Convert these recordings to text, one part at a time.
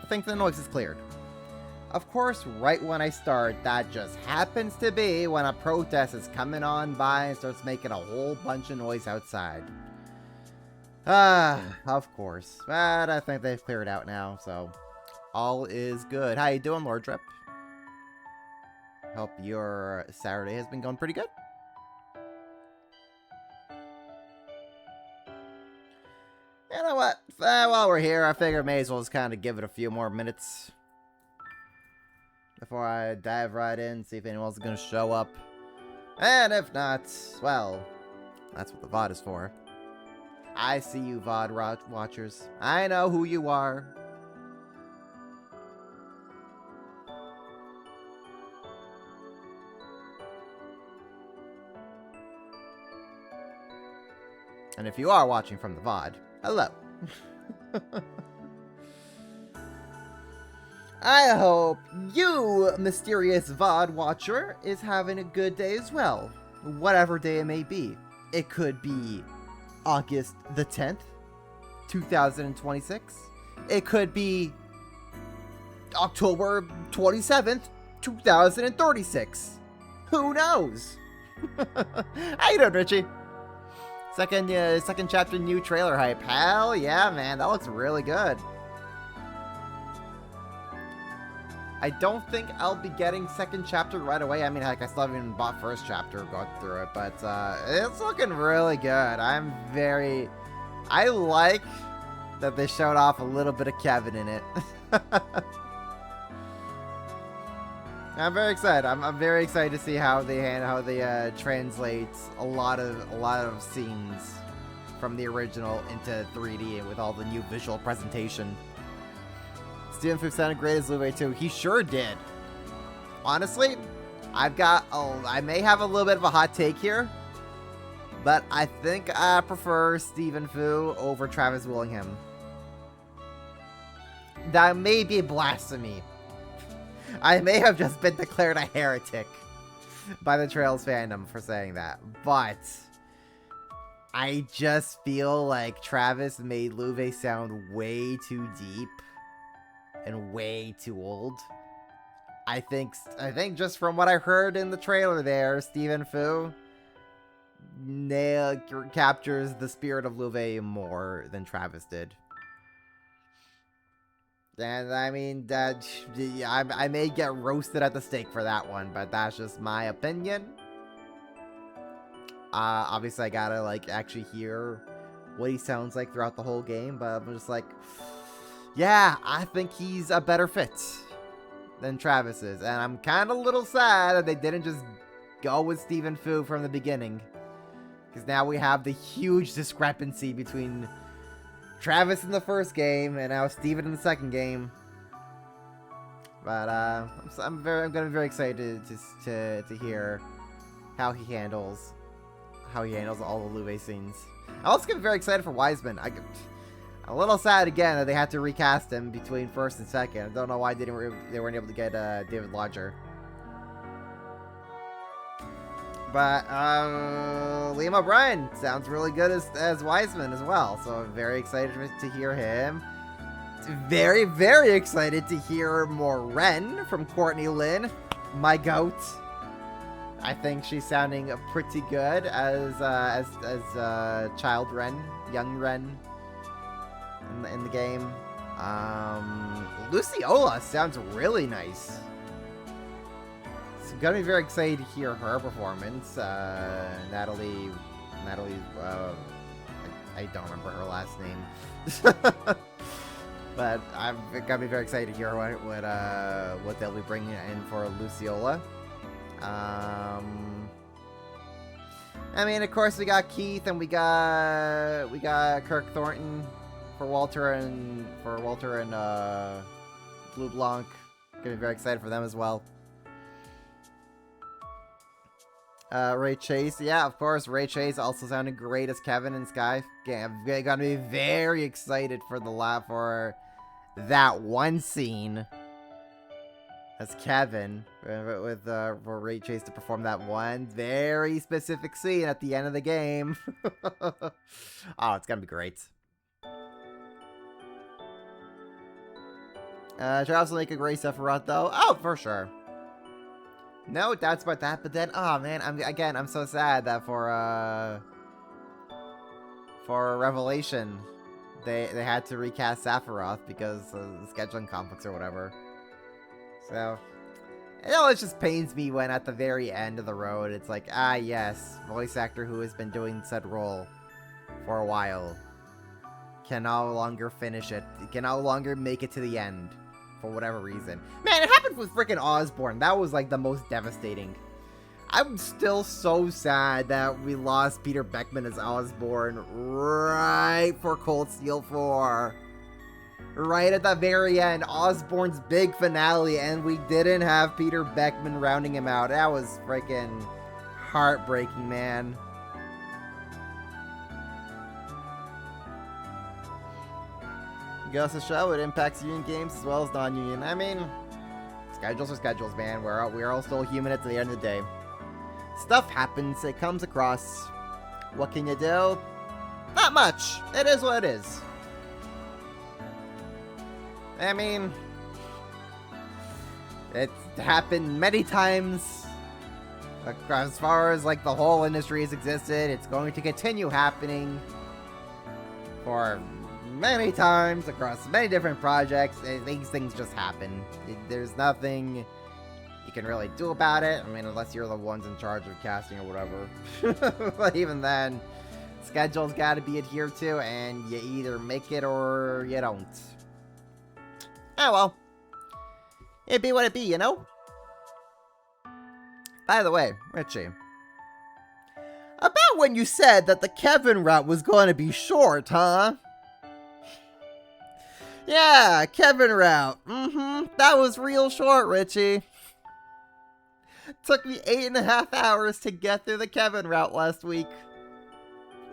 think the noise is cleared. Of course, right when I start, that just happens to be when a protest is coming on by and starts making a whole bunch of noise outside. Of course. But I think they've cleared out now, so all is good. How you doing, Lord Drip? Hope your Saturday has been going pretty good. You know what? While we're here, I figure I may as well just kind of give it a few more minutes before I dive right in, see if anyone's going to show up. And if not, well, that's what the VOD is for. I see you, VOD watchers. I know who you are. And if you are watching from the VOD, hello. I hope you, mysterious VOD watcher, is having a good day as well. Whatever day it may be. It could be August the 10th, 2026. It could be October 27th, 2036. Who knows? How you doing, Richie? Second chapter, new trailer hype. Hell yeah, man. That looks really good. I don't think I'll be getting second chapter right away. I mean, heck, I still haven't even bought first chapter, going through it, but it's looking really good. I like that they showed off a little bit of Kevin in it. I'm very excited. I'm very excited to see how they translate a lot of scenes from the original into 3D with all the new visual presentation. Stephen Fu sounded great as Luve too. He sure did. Honestly, I may have a little bit of a hot take here, but I think I prefer Stephen Fu over Travis Willingham. That may be blasphemy. I may have just been declared a heretic by the Trails fandom for saying that, but I just feel like Travis made Luve sound way too deep and way too old. I think just from what I heard in the trailer there, Stephen Fu captures the spirit of Luve more than Travis did. And I mean, I may get roasted at the stake for that one, but that's just my opinion. Obviously I gotta actually hear what he sounds like throughout the whole game, but I'm just like, yeah, I think he's a better fit than Travis is. And I'm kind of a little sad that they didn't just go with Stephen Fu from the beginning. Because now we have the huge discrepancy between Travis in the first game and now Steven in the second game. But I'm gonna be very excited to hear how he handles all the Luve scenes. I'm also gonna be very excited for Wiseman. I'm a little sad again that they had to recast him between first and second. I don't know why they weren't able to get David Lodger. But Liam O'Brien sounds really good as Wiseman as well. So I'm very excited to hear him. Very, very excited to hear more Ren from Courtney Lynn, my goat. I think she's sounding pretty good as child Ren, young Ren in the game. Luciola sounds really nice. So I'm gonna be very excited to hear her performance. Natalie, I don't remember her last name. But I'm gonna be very excited to hear what they'll be bringing in for Luciola. I mean, of course, we got Keith and we got Kirk Thornton for Walter and Blue Blanc. Gonna be very excited for them as well. Ray Chase, yeah, of course. Ray Chase also sounded great as Kevin and Sky. I'm gonna be very excited for for that one scene as Kevin for Ray Chase to perform that one very specific scene at the end of the game. Oh, it's gonna be great. Should also make a great Sephiroth, though. Oh, for sure. No doubts about that, but then, oh man, I'm so sad that for Revelation, they had to recast Sephiroth because of scheduling conflicts or whatever. So, it just pains me when at the very end of the road, it's like, ah yes, voice actor who has been doing said role for a while can no longer finish it, can no longer make it to the end. For whatever reason. Man, it happened with freaking Osborn. That was like the most devastating. I'm still so sad that we lost Peter Beckman as Osborn right for Cold Steel 4. Right at the very end, Osborn's big finale, and we didn't have Peter Beckman rounding him out. That was freaking heartbreaking, man. Goes to show it impacts union games as well as non-union. I mean, schedules are schedules, man. We're all still human at the end of the day. Stuff happens. It comes across. What can you do? Not much. It is what it is. I mean, it's happened many times. As far as like the whole industry has existed, it's going to continue happening for many times across many different projects. These things just happen. There's nothing you can really do about it. I mean, unless you're the ones in charge of casting or whatever. But even then, schedules got to be adhered to, and you either make it or you don't. Oh well. It be what it be, you know? By the way, Richie, about when you said that the Kevin route was going to be short, huh? Yeah, Kevin route. That was real short, Richie. Took me 8.5 hours to get through the Kevin route last week.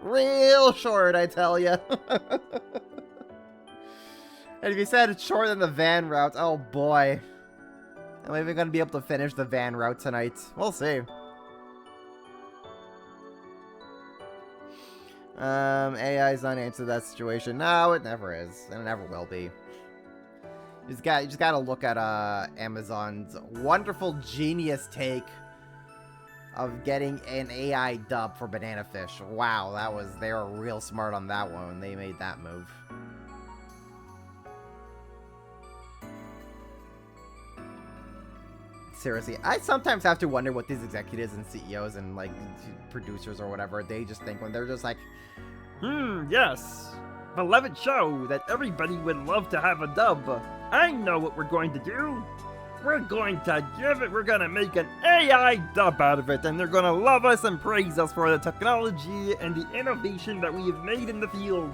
Real short, I tell ya. And if you said it's shorter than the van route, oh boy. Am I even going to be able to finish the van route tonight? We'll see. AI's not answer that situation. No, it never is. And it never will be. You just gotta look at Amazon's wonderful genius take of getting an AI dub for Banana Fish. Wow, they were real smart on that one when they made that move. Seriously, I sometimes have to wonder what these executives and CEOs and like producers or whatever they just think when they're just like, yes, beloved show that everybody would love to have a dub. I know what we're going to do. We're going to make an AI dub out of it, and they're going to love us and praise us for the technology and the innovation that we have made in the field.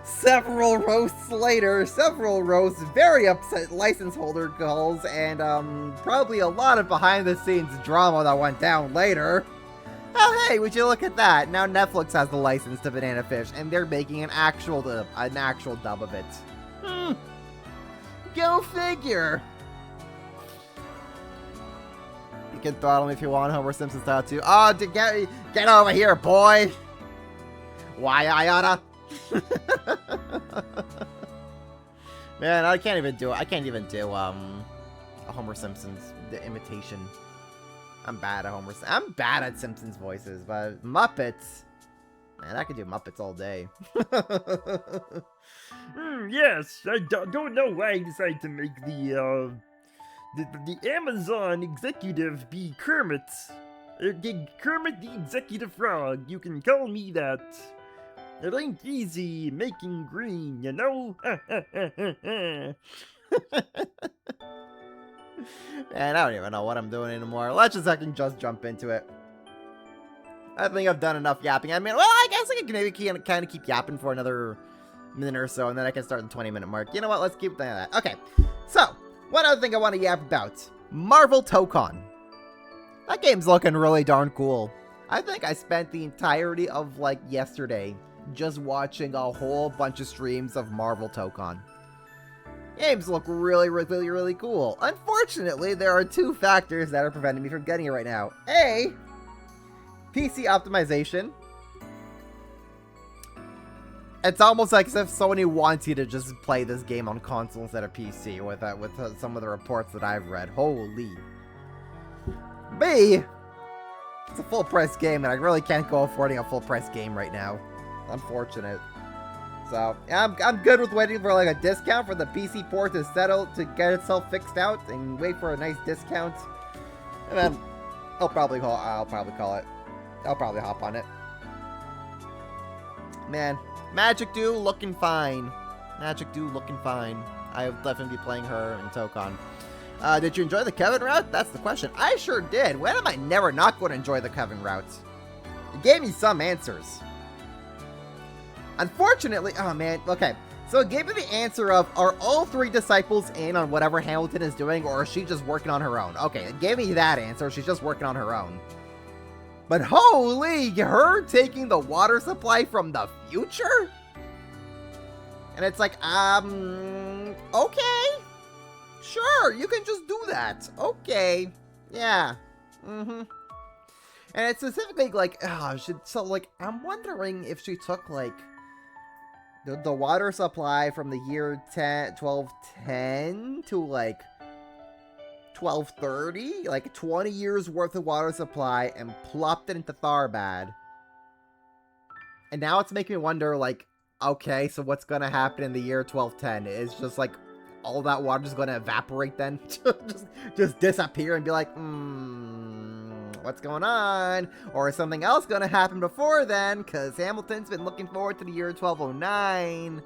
Several roasts later, very upset license holder calls, and probably a lot of behind-the-scenes drama that went down later. Oh hey, would you look at that? Now Netflix has the license to Banana Fish, and they're making an actual dub of it. Go figure. You can throttle me if you want, Homer Simpson style too. Oh, get over here, boy. Why I oughta? Man, I can't even do a Homer Simpson's imitation. I'm bad at Simpsons voices, but Muppets, man, I could do Muppets all day. Yes, I don't know why I decided to make the Amazon executive be Kermit. Kermit the Executive Frog. You can call me that. It ain't easy making green, you know? Man, I don't even know what I'm doing anymore. Let's just jump into it. I think I've done enough yapping. I mean, well, I guess I can maybe kind of keep yapping for another minute or so, and then I can start the 20-minute mark. You know what? Let's keep doing that. Okay, so, one other thing I want to yap about. Marvel Tokon. That game's looking really darn cool. I think I spent the entirety of, like, yesterday just watching a whole bunch of streams of Marvel Tokon. Games look really, really, really cool. Unfortunately, there are two factors that are preventing me from getting it right now. A, PC optimization. It's almost like as if Sony wants you to just play this game on console instead of PC with some of the reports that I've read. Holy. B! It's a full-price game, and I really can't go affording a full-price game right now. Unfortunate. So, yeah, I'm good with waiting for like a discount for the PC port to settle, to get itself fixed out, and wait for a nice discount. And then I'll probably call it. I'll probably hop on it. Man, Magic Do looking fine. Magic Do looking fine. I'll definitely be playing her in Tokon. Did you enjoy the Kevin route? That's the question. I sure did. When am I never not going to enjoy the Kevin route? It gave me some answers. Unfortunately, oh man, okay. So it gave me the answer of, are all three disciples in on whatever Hamilton is doing, or is she just working on her own? Okay, it gave me that answer. She's just working on her own. But holy, her taking the water supply from the future? And it's like, okay. Sure, you can just do that. Okay. Yeah. And it's specifically like, so like, I'm wondering if she took like the water supply from the year 1210 to like 1230, like 20 years worth of water supply, and plopped it into Tharbad. And now it's making me wonder, like, okay, so what's gonna happen in the year 1210? Is just like all that water is gonna evaporate then? just disappear and be like, what's going on? Or is something else gonna happen before then? Because Hamilton's been looking forward to the year 1209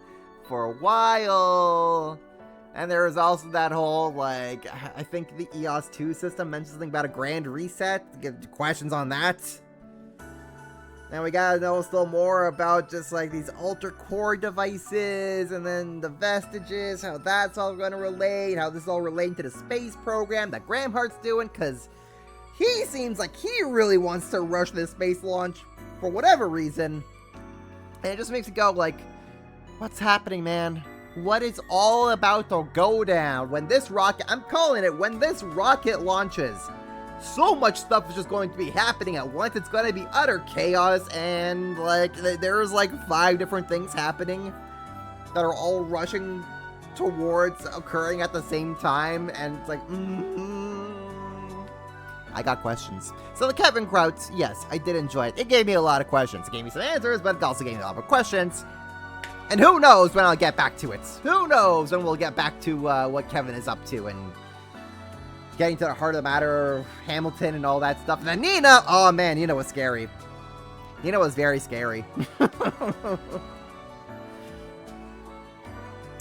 for a while. And there was also that whole, like, I think the EOS 2 system mentioned something about a grand reset. Get questions on that. And we gotta know still more about just, like, these Alter Core devices, and then the Vestiges, how that's all gonna relate, how this is all relating to the space program that Gramhart's doing, because he seems like he really wants to rush this space launch for whatever reason. And it just makes it go, like, what's happening, man? What is all about to go down when this rocket, I'm calling it, when this rocket launches? So much stuff is just going to be happening at once. It's going to be utter chaos, and like there's like 5 different things happening that are all rushing towards occurring at the same time, and it's like, I got questions. So the Kevin Krauts, yes, I did enjoy it. It gave me a lot of questions. It gave me some answers, but it also gave me a lot of questions. And who knows when I'll get back to it. Who knows when we'll get back to what Kevin is up to and getting to the heart of the matter, Hamilton and all that stuff. And then Nina, oh man, Nina was scary. Nina was very scary.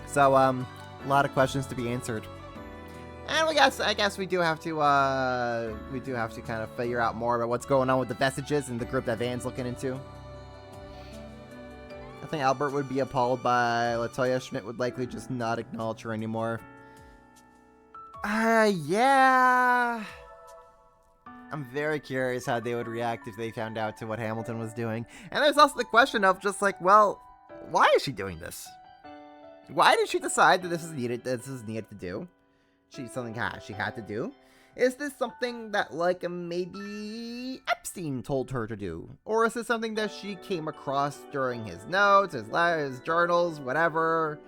So, a lot of questions to be answered. And I guess we do have to kind of figure out more about what's going on with the Vestiges and the group that Van's looking into. I think Albert would be appalled by Latoya. Schmidt would likely just not acknowledge her anymore. Yeah. I'm very curious how they would react if they found out to what Hamilton was doing. And there's also the question of just like, well, why is she doing this? Why did she decide that this is needed to do? Something she had to do? Is this something that, like, maybe Epstein told her to do? Or is this something that she came across during his notes, his letters, his journals, whatever?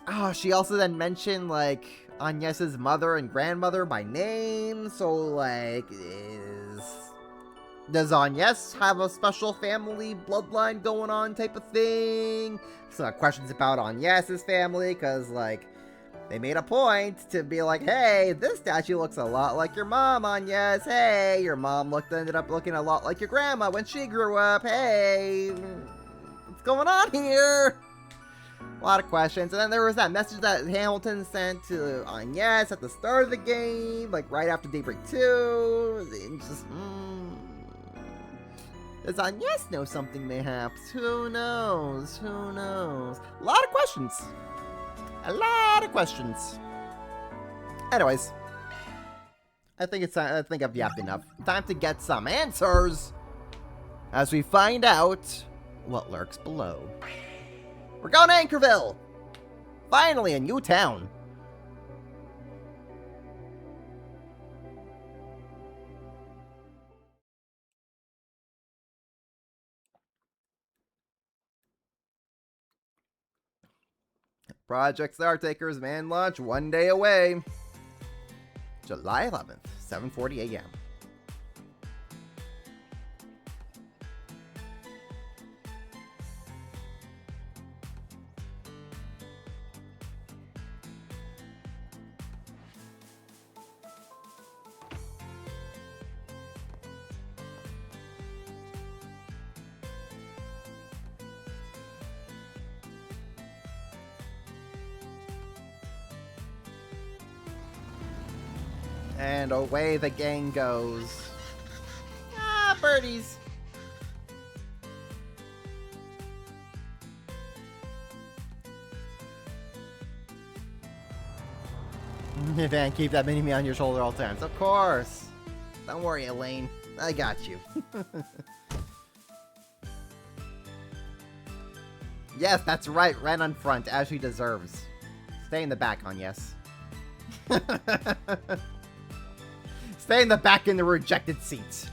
Oh, she also then mentioned, like, Agnes's mother and grandmother by name, so, like, does Agnes have a special family bloodline going on type of thing? So, questions about Agnes's family, because, like, they made a point to be like, hey, this statue looks a lot like your mom, Agnes. Hey, your mom ended up looking a lot like your grandma when she grew up. Hey, what's going on here? A lot of questions. And then there was that message that Hamilton sent to Agnes at the start of the game, like right after Daybreak 2. And just, does Agnes know something mayhaps? Who knows? Who knows? A lot of questions. A lot of questions. Anyways, I think I've yapped enough. Time to get some answers as we find out what lurks below. We're going to Anchorville! Finally, a new town. Project Startaker's manned launch 1 day away. July 11th, 7:40 a.m. And away the gang goes. Ah, birdies. Van, keep that mini-me on your shoulder all times. Of course. Don't worry, Elaine. I got you. Yes, that's right. Ren on front, as she deserves. Stay in the back, hon, yes. Stay in the back in the rejected seats.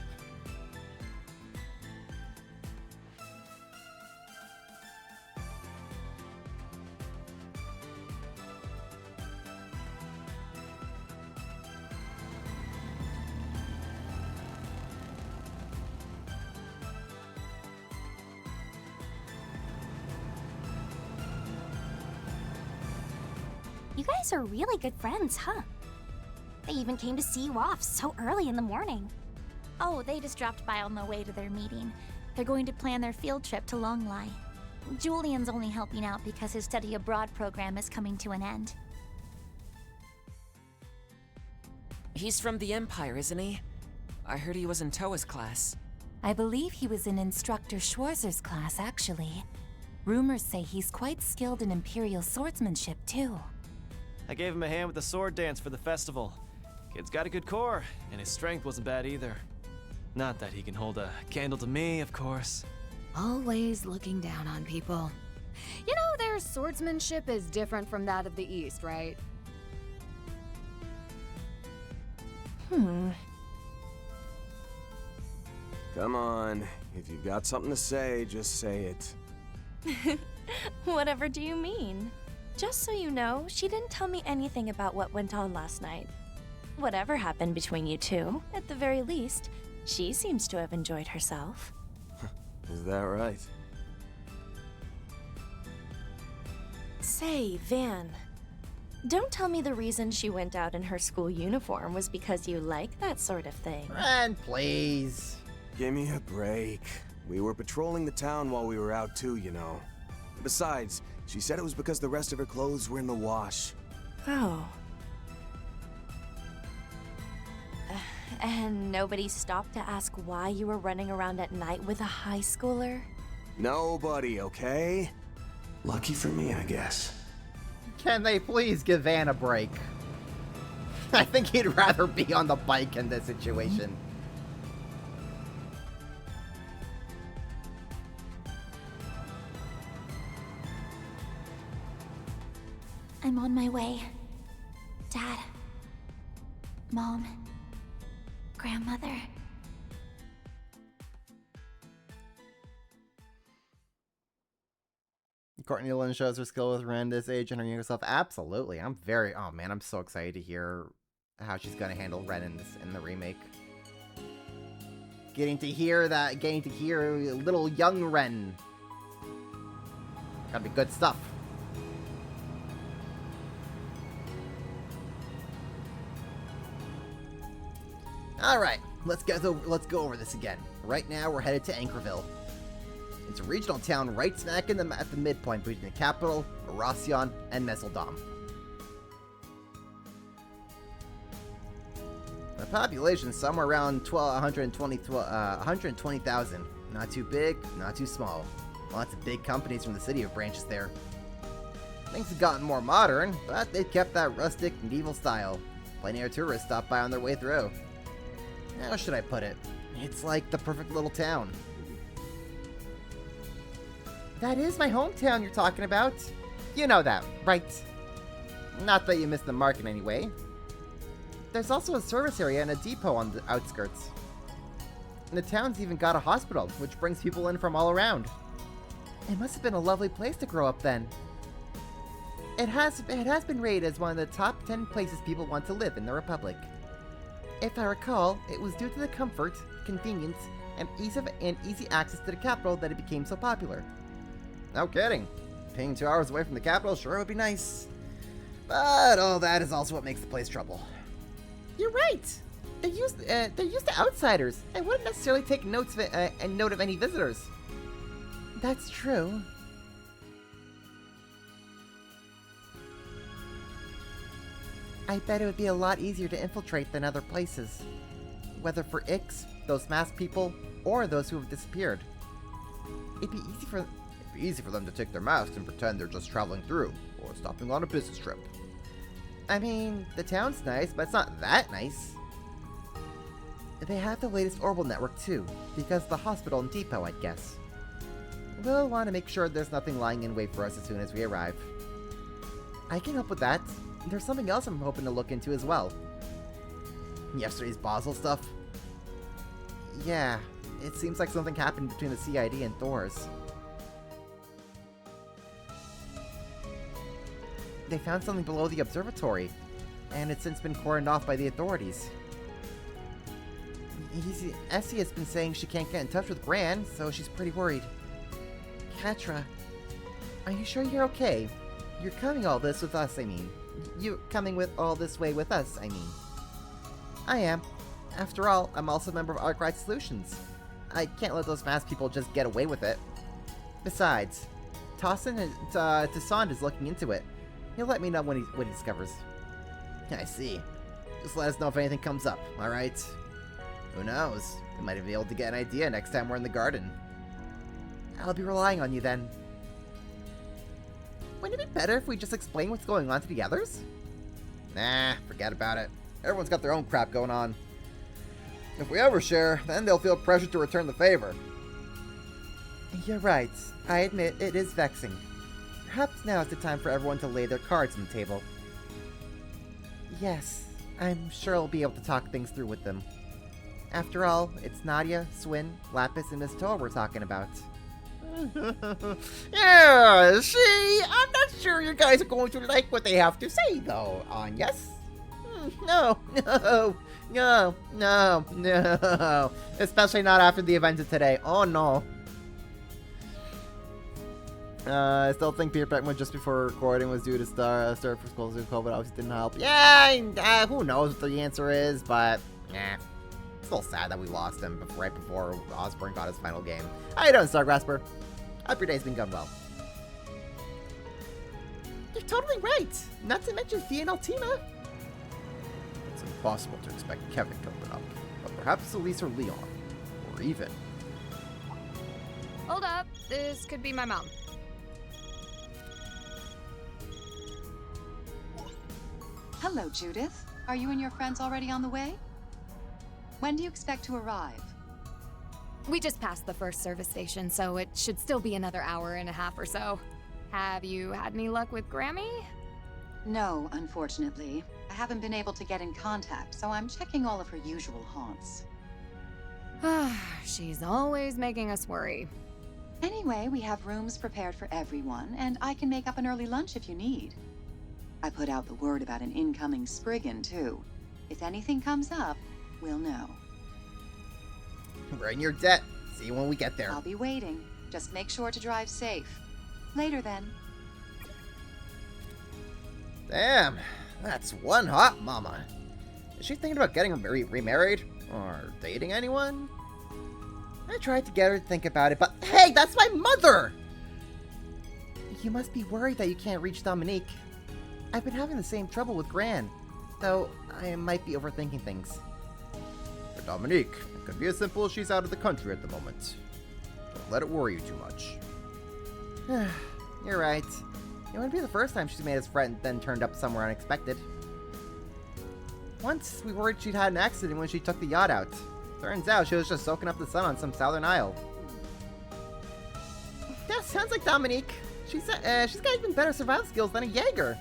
You guys are really good friends, huh? They even came to see you off so early in the morning. Oh, they just dropped by on the way to their meeting. They're going to plan their field trip to Longlai. Julian's only helping out because his study abroad program is coming to an end. He's from the Empire, isn't he? I heard he was in Toa's class. I believe he was in Instructor Schwarzer's class, actually. Rumors say he's quite skilled in Imperial swordsmanship, too. I gave him a hand with the sword dance for the festival. Kid's got a good core, and his strength wasn't bad either. Not that he can hold a candle to me, of course. Always looking down on people. You know, their swordsmanship is different from that of the East, right? Hmm. Come on. If you've got something to say, just say it. Whatever do you mean? Just so you know, she didn't tell me anything about what went on last night. Whatever happened between you two, at the very least, she seems to have enjoyed herself. Is that right? Say, Van, don't tell me the reason she went out in her school uniform was because you like that sort of thing. Ren, please. Give me a break. We were patrolling the town while we were out too, you know. Besides, she said it was because the rest of her clothes were in the wash. Oh. And nobody stopped to ask why you were running around at night with a high schooler? Nobody, okay? Lucky for me, I guess. Can they please give Van a break? I think he'd rather be on the bike in this situation. I'm on my way. Dad. Mom. Grandmother. Courtney Lynn shows her skill with Ren this age and her younger self. Absolutely. Oh man, I'm so excited to hear how she's gonna handle Ren in the remake. Getting to hear little young Ren. Gotta be good stuff. Alright, let's go over this again. Right now, we're headed to Anchorville. It's a regional town right smack at the midpoint between the capital, Erasion, and Messeldom. The population is somewhere around 120,000. Not too big, not too small. Lots of big companies from the city have branches there. Things have gotten more modern, but they've kept that rustic, medieval style. Plenty of tourists stop by on their way through. How should I put it? It's like the perfect little town. That is my hometown you're talking about. You know that, right? Not that you missed the mark in any way. There's also a service area and a depot on the outskirts. And the town's even got a hospital, which brings people in from all around. It must have been a lovely place to grow up then. It has been rated as one of the top 10 places people want to live in the Republic. If I recall, it was due to the comfort, convenience, and easy access to the capital that it became so popular. No kidding. Being 2 hours away from the capital sure would be nice. But all that is also what makes the place trouble. You're right. They're used to outsiders and wouldn't necessarily take note of any visitors. That's true. I bet it would be a lot easier to infiltrate than other places. Whether for Ix, those masked people, or those who have disappeared. It'd be easy for them to take their masks and pretend they're just traveling through, or stopping on a business trip. I mean, the town's nice, but it's not that nice. They have the latest orbital network too, because of the hospital and depot, I'd guess. We'll want to make sure there's nothing lying in wait for us as soon as we arrive. I can help with that. There's something else I'm hoping to look into as well. Yesterday's Basel stuff? Yeah, it seems like something happened between the CID and Thors. They found something below the observatory, and it's since been cordoned off by the authorities. Essie has been saying she can't get in touch with Gran, so she's pretty worried. Catra, are you sure you're okay? You're coming all this with us, I mean. You're coming with all this way with us, I mean. I am. After all, I'm also a member of Arkwright Solutions. I can't let those masked people just get away with it. Besides, Toussaint is looking into it. He'll let me know when he discovers. I see. Just let us know if anything comes up, alright? Who knows? We might be able to get an idea next time we're in the garden. I'll be relying on you then. Wouldn't it be better if we just explain what's going on to the others? Nah, forget about it. Everyone's got their own crap going on. If we overshare, then they'll feel pressure to return the favor. You're right. I admit it is vexing. Perhaps now is the time for everyone to lay their cards on the table. Yes, I'm sure I'll be able to talk things through with them. After all, it's Nadia, Swin, Lapis, and Miss Toa we're talking about. Yeah, see? I'm not sure you guys are going to like what they have to say, though, yes? No. Especially not after the events of today. Oh, no. I still think Peter Beckman just before recording was due to start for school, so COVID obviously didn't help. Yeah, who knows what the answer is, but still sad that we lost him right before Osborne got his final game. How you doing, Stargrasper? Hope your day's been going well. You're totally right. Not to mention Fia and Altima. It's impossible to expect Kevin to open up, but perhaps Elise or Leon, or even. Hold up, this could be my mom. Hello, Judith. Are you and your friends already on the way? When do you expect to arrive? We just passed the first service station, so it should still be another hour and a half or so. Have you had any luck with Grammy? No, unfortunately. I haven't been able to get in contact, so I'm checking all of her usual haunts. She's always making us worry. Anyway, we have rooms prepared for everyone, and I can make up an early lunch if you need. I put out the word about an incoming Spriggan, too. If anything comes up, we'll know. We're in your debt. See you when we get there. I'll be waiting. Just make sure to drive safe. Later, then. Damn, that's one hot mama. Is she thinking about getting remarried? Or dating anyone? I tried to get her to think about it, but hey, that's my mother! You must be worried that you can't reach Dominique. I've been having the same trouble with Gran, though I might be overthinking things. For Dominique, it could be as simple as she's out of the country at the moment. Don't let it worry you too much. You're right. It wouldn't be the first time she's made us friend then turned up somewhere unexpected. Once, we worried she'd had an accident when she took the yacht out. Turns out she was just soaking up the sun on some southern isle. Yeah, sounds like Dominique. She's got even better survival skills than a Jaeger.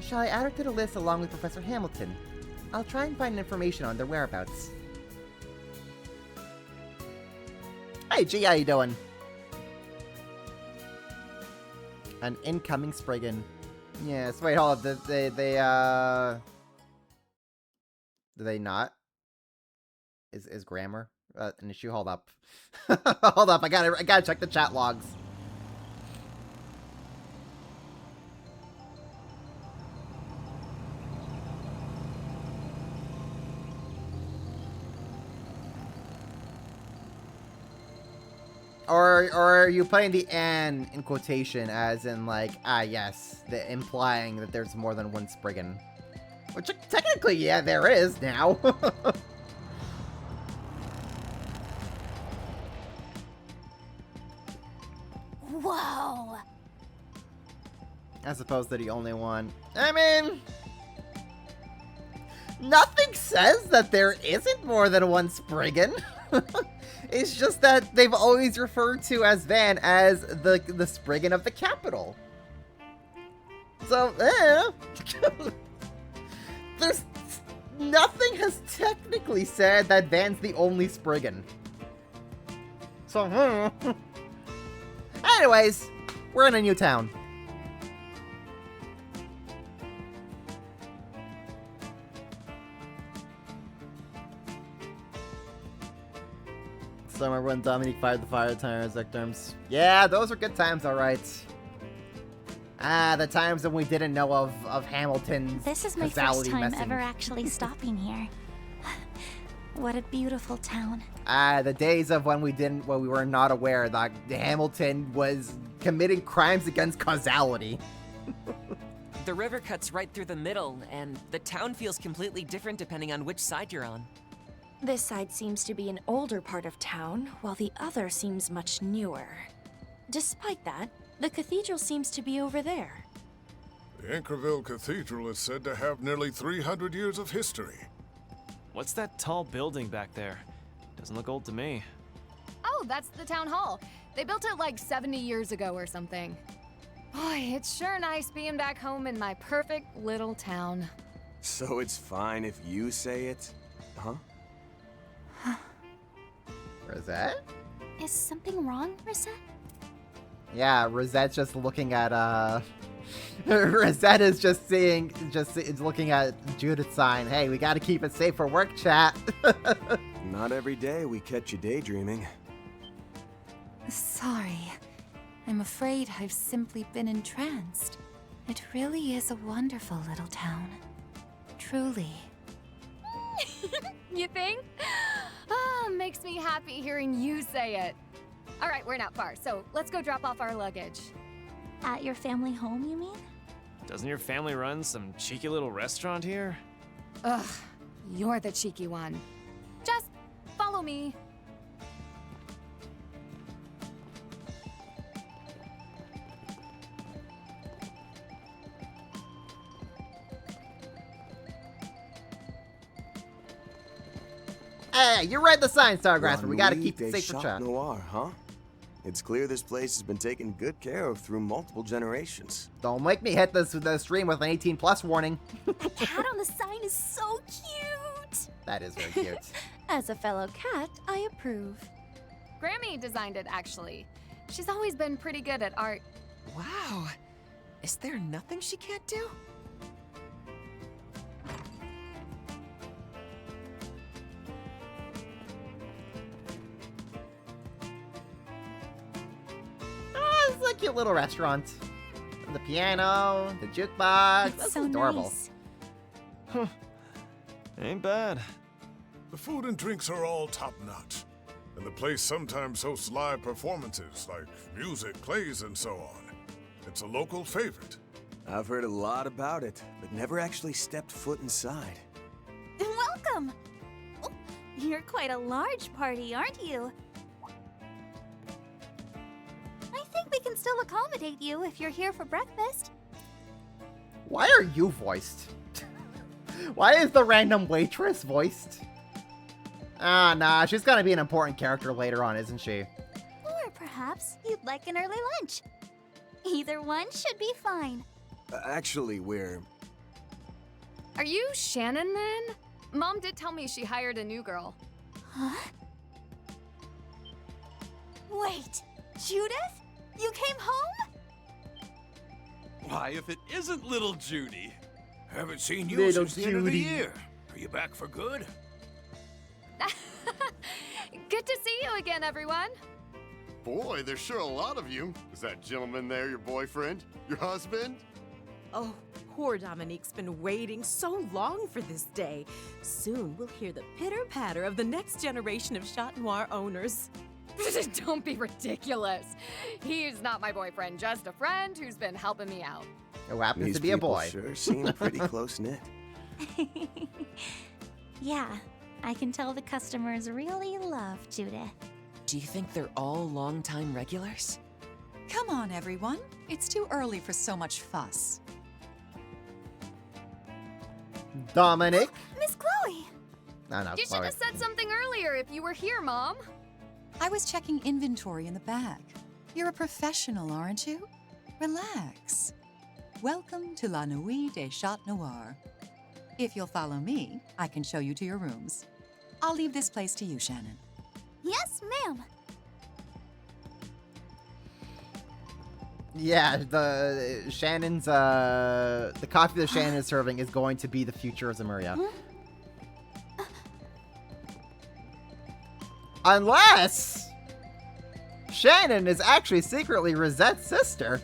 Shall I add her to the list along with Professor Hamilton? I'll try and find information on their whereabouts. Hey G, how you doing? An incoming Spriggan. Yes, wait, hold up. Did they not? Is grammar an issue? Hold up. Hold up, I gotta check the chat logs. Or are you putting the "an" in quotation as in like, yes, implying that there's more than one Spriggan? Which technically, yeah, there is now. Whoa! As opposed to the only one. I mean, nothing says that there isn't more than one Spriggan. It's just that they've always referred to as Van as the Spriggan of the capital. So, there's nothing has technically said that Van's the only Spriggan. So, anyways, we're in a new town. So remember when Dominique fired the fire tyrants, Ecterms? Yeah, those were good times, alright. The times when we didn't know of Hamilton's This is my first time ever actually stopping here. What a beautiful town. The days of when we were not aware that Hamilton was committing crimes against causality. The river cuts right through the middle, and the town feels completely different depending on which side you're on. This side seems to be an older part of town, while the other seems much newer. Despite that, the cathedral seems to be over there. The Anchorville Cathedral is said to have nearly 300 years of history. What's that tall building back there? Doesn't look old to me. Oh, that's the town hall. They built it like 70 years ago or something. Boy, it's sure nice being back home in my perfect little town. So it's fine if you say it? Huh? Rosette? Is something wrong, Rosette? Yeah, Rosette's just looking at, Rosette is just looking at Judith's sign. Hey, we gotta keep it safe for work, chat. Not every day we catch you daydreaming. Sorry. I'm afraid I've simply been entranced. It really is a wonderful little town. Truly. You think? Ah, makes me happy hearing you say it. All right, we're not far, so let's go drop off our luggage. At your family home, you mean? Doesn't your family run some cheeky little restaurant here? Ugh, you're the cheeky one. Just follow me. Hey, you read the sign, Stargrasper. We gotta Ennui keep it de safe for Chat chat. Noir, huh? It's clear this place has been taken good care of through multiple generations. Don't make me hit the stream with an 18+ warning. The cat on the sign is so cute! That is very cute. As a fellow cat, I approve. Grammy designed it, actually. She's always been pretty good at art. Wow. Is there nothing she can't do? It's a cute little restaurant. The piano, the jukebox. It's That's so adorable. nice. Ain't bad. The food and drinks are all top-notch, and the place sometimes hosts live performances like music, plays, and so on. It's a local favorite. I've heard a lot about it, but never actually stepped foot inside. Welcome! Oh, you're quite a large party, aren't you? I think we can still accommodate you if you're here for breakfast. Why are you voiced? Why is the random waitress voiced? Ah, nah, she's gonna be an important character later on, isn't she? Or perhaps you'd like an early lunch. Either one should be fine. Actually, we're... Are you Shannon, then? Mom did tell me she hired a new girl. Huh? Wait, Judith? You came home? Why, if it isn't little Judy? Haven't seen you Little since the end of the Judy. year. Are you back for good? Good to see you again, everyone. Boy, there's sure a lot of you. Is that gentleman there your boyfriend? Your husband? Oh, poor Dominique's been waiting so long for this day. Soon we'll hear the pitter-patter of the next generation of Chat Noir owners. Don't be ridiculous. He's not my boyfriend, just a friend who's been helping me out. Who happens These to be a people boy. sure seem pretty close-knit. Yeah, I can tell the customers really love Judith. Do you think they're all longtime regulars? Come on, everyone. It's too early for so much fuss. Dominic. Miss Chloe! No, You should Chloe. have said something earlier if you were here, Mom. I was checking inventory in the back. You're a professional, aren't you? Relax. Welcome to La Nuit des Chat Noirs. If you'll follow me, I can show you to your rooms. I'll leave this place to you, Shannon. Yes, ma'am. Yeah, the coffee that Shannon is serving is going to be the future of Zemuria. Unless Shannon is actually secretly Rosette's sister.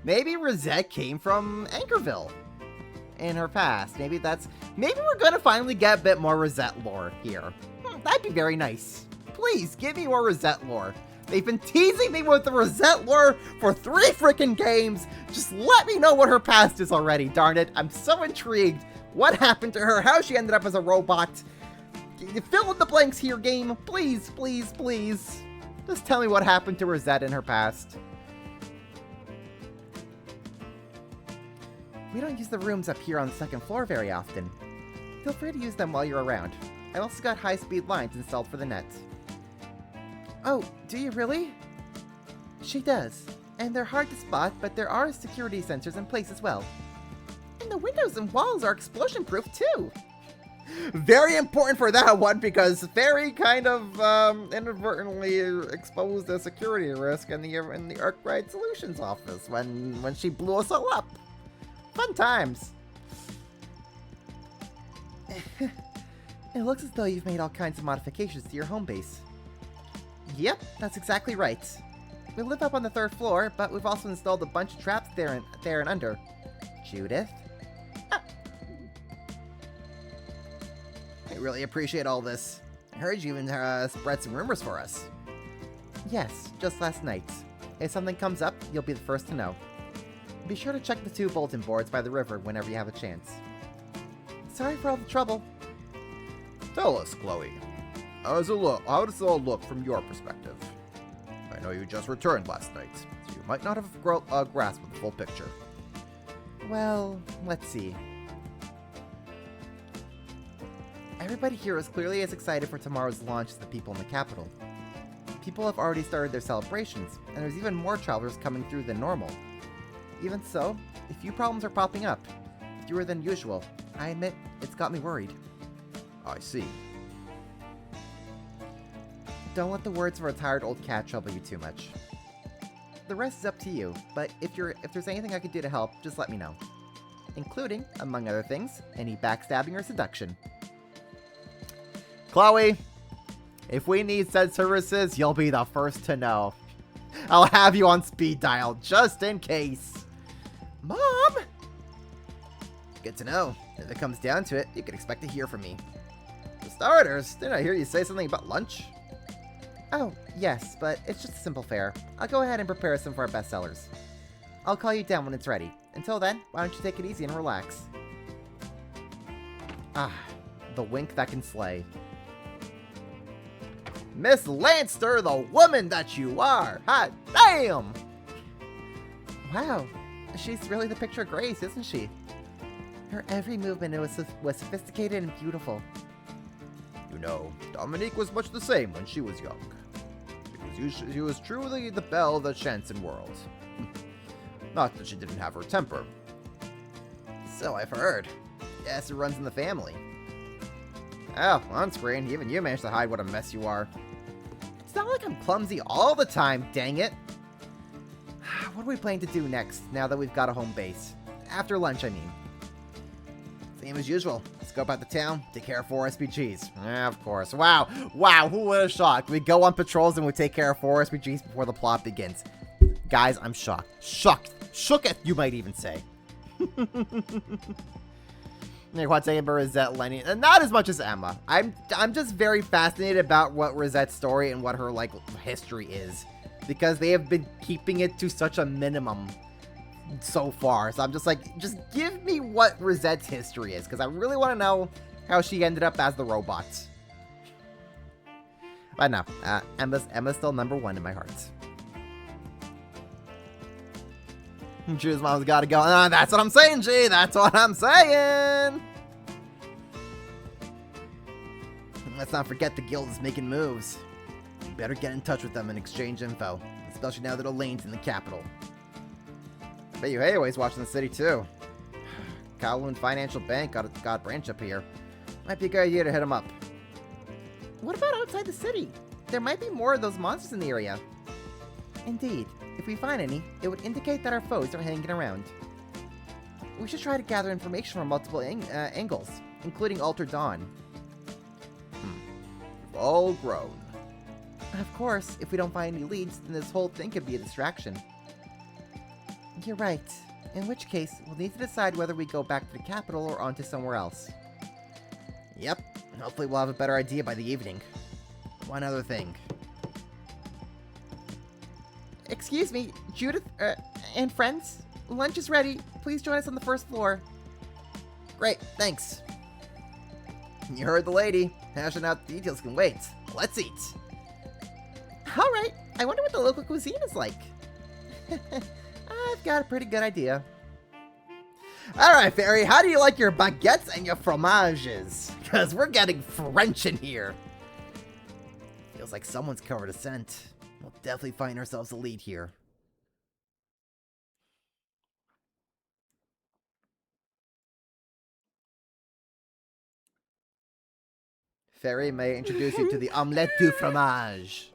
Maybe Rosette came from Anchorville in her past. Maybe we're gonna finally get a bit more Rosette lore here. That'd be very nice. Please, give me more Rosette lore. They've been teasing me with the Rosette lore for 3 freaking games. Just let me know what her past is already, darn it. I'm so intrigued. What happened to her? How she ended up as a robot? Fill in the blanks here, game. Please, please, please. Just tell me what happened to Rosette in her past. We don't use the rooms up here on the 2nd floor very often. Feel free to use them while you're around. I also got high-speed lines installed for the net. Oh, do you really? She does. And they're hard to spot, but there are security sensors in place as well. And the windows and walls are explosion-proof too! Very important for that one, because Fairy kind of inadvertently exposed a security risk in the Arkwright Solutions office when she blew us all up. Fun times. It looks as though you've made all kinds of modifications to your home base. Yep, that's exactly right. We live up on the 3rd floor, but we've also installed a bunch of traps there and under. Judith? I really appreciate all this. I heard you even spread some rumors for us. Yes, just last night. If something comes up, you'll be the first to know. Be sure to check the 2 bulletin boards by the river whenever you have a chance. Sorry for all the trouble. Tell us, Chloe. How does it all look from your perspective? I know you just returned last night, so you might not have a grasp of the full picture. Well, let's see. Everybody here is clearly as excited for tomorrow's launch as the people in the capital. People have already started their celebrations, and there's even more travelers coming through than normal. Even so, a few problems are popping up. Fewer than usual. I admit, it's got me worried. I see. Don't let the words of a retired old cat trouble you too much. The rest is up to you, but if there's anything I could do to help, just let me know. Including, among other things, any backstabbing or seduction. Chloe, if we need said services, you'll be the first to know. I'll have you on speed dial, just in case. Mom! Good to know. If it comes down to it, you can expect to hear from me. For starters, didn't I hear you say something about lunch? Oh, yes, but it's just a simple fare. I'll go ahead and prepare some for our bestsellers. I'll call you down when it's ready. Until then, why don't you take it easy and relax? Ah, the wink that can slay. Miss Lanster, the woman that you are! Hot damn! Wow, she's really the picture of Grace, isn't she? Her every movement was sophisticated and beautiful. You know, Dominique was much the same when she was young. She was truly the belle of the Shanson world. Not that she didn't have her temper. So I've heard. Yes, it runs in the family. Oh, on screen, even you managed to hide what a mess you are. It's not like I'm clumsy all the time, dang it. what are we planning to do next, now that we've got a home base? After lunch, I mean. Same as usual. Scope out the town, take care of 4 SPGs. Of course. Wow, who would have shocked? We go on patrols and we take care of 4 SPGs before the plot begins. Guys, I'm shocked. Shooketh, you might even say. Quad Rosette, Lenny, and not as much as Emma. I'm just very fascinated about what Rosette's story and what her, like, history is. Because they have been keeping it to such a minimum so far. So I'm just like, just give me what Rosette's history is, because I really want to know how she ended up as the robot. But no, Emma's still #1 in my heart. Drew's mom's gotta go. That's what I'm saying, G. That's what I'm saying. Let's not forget the guild is making moves. You better get in touch with them and exchange info, especially now that Elaine's in the capital. Bet you Hayaway's watching the city too. Kowloon Financial Bank got a branch up here. Might be a good idea to hit them up. What about outside the city? There might be more of those monsters in the area. Indeed. If we find any, it would indicate that our foes are hanging around. We should try to gather information from multiple angles, including Alter Dawn. All grown. Of course, if we don't find any leads, then this whole thing could be a distraction. You're right. In which case, we'll need to decide whether we go back to the capital or on to somewhere else. Yep. Hopefully we'll have a better idea by the evening. One other thing. Excuse me, Judith, and friends? Lunch is ready. Please join us on the first floor. Great, thanks. You heard the lady. Hashing out the details can wait. Let's eat. Alright, I wonder what the local cuisine is like. I've got a pretty good idea. Alright, Fairy, how do you like your baguettes and your fromages? Because we're getting French in here. Feels like someone's covered a scent. We'll definitely find ourselves a lead here. Fairy may introduce you to the omelette du fromage.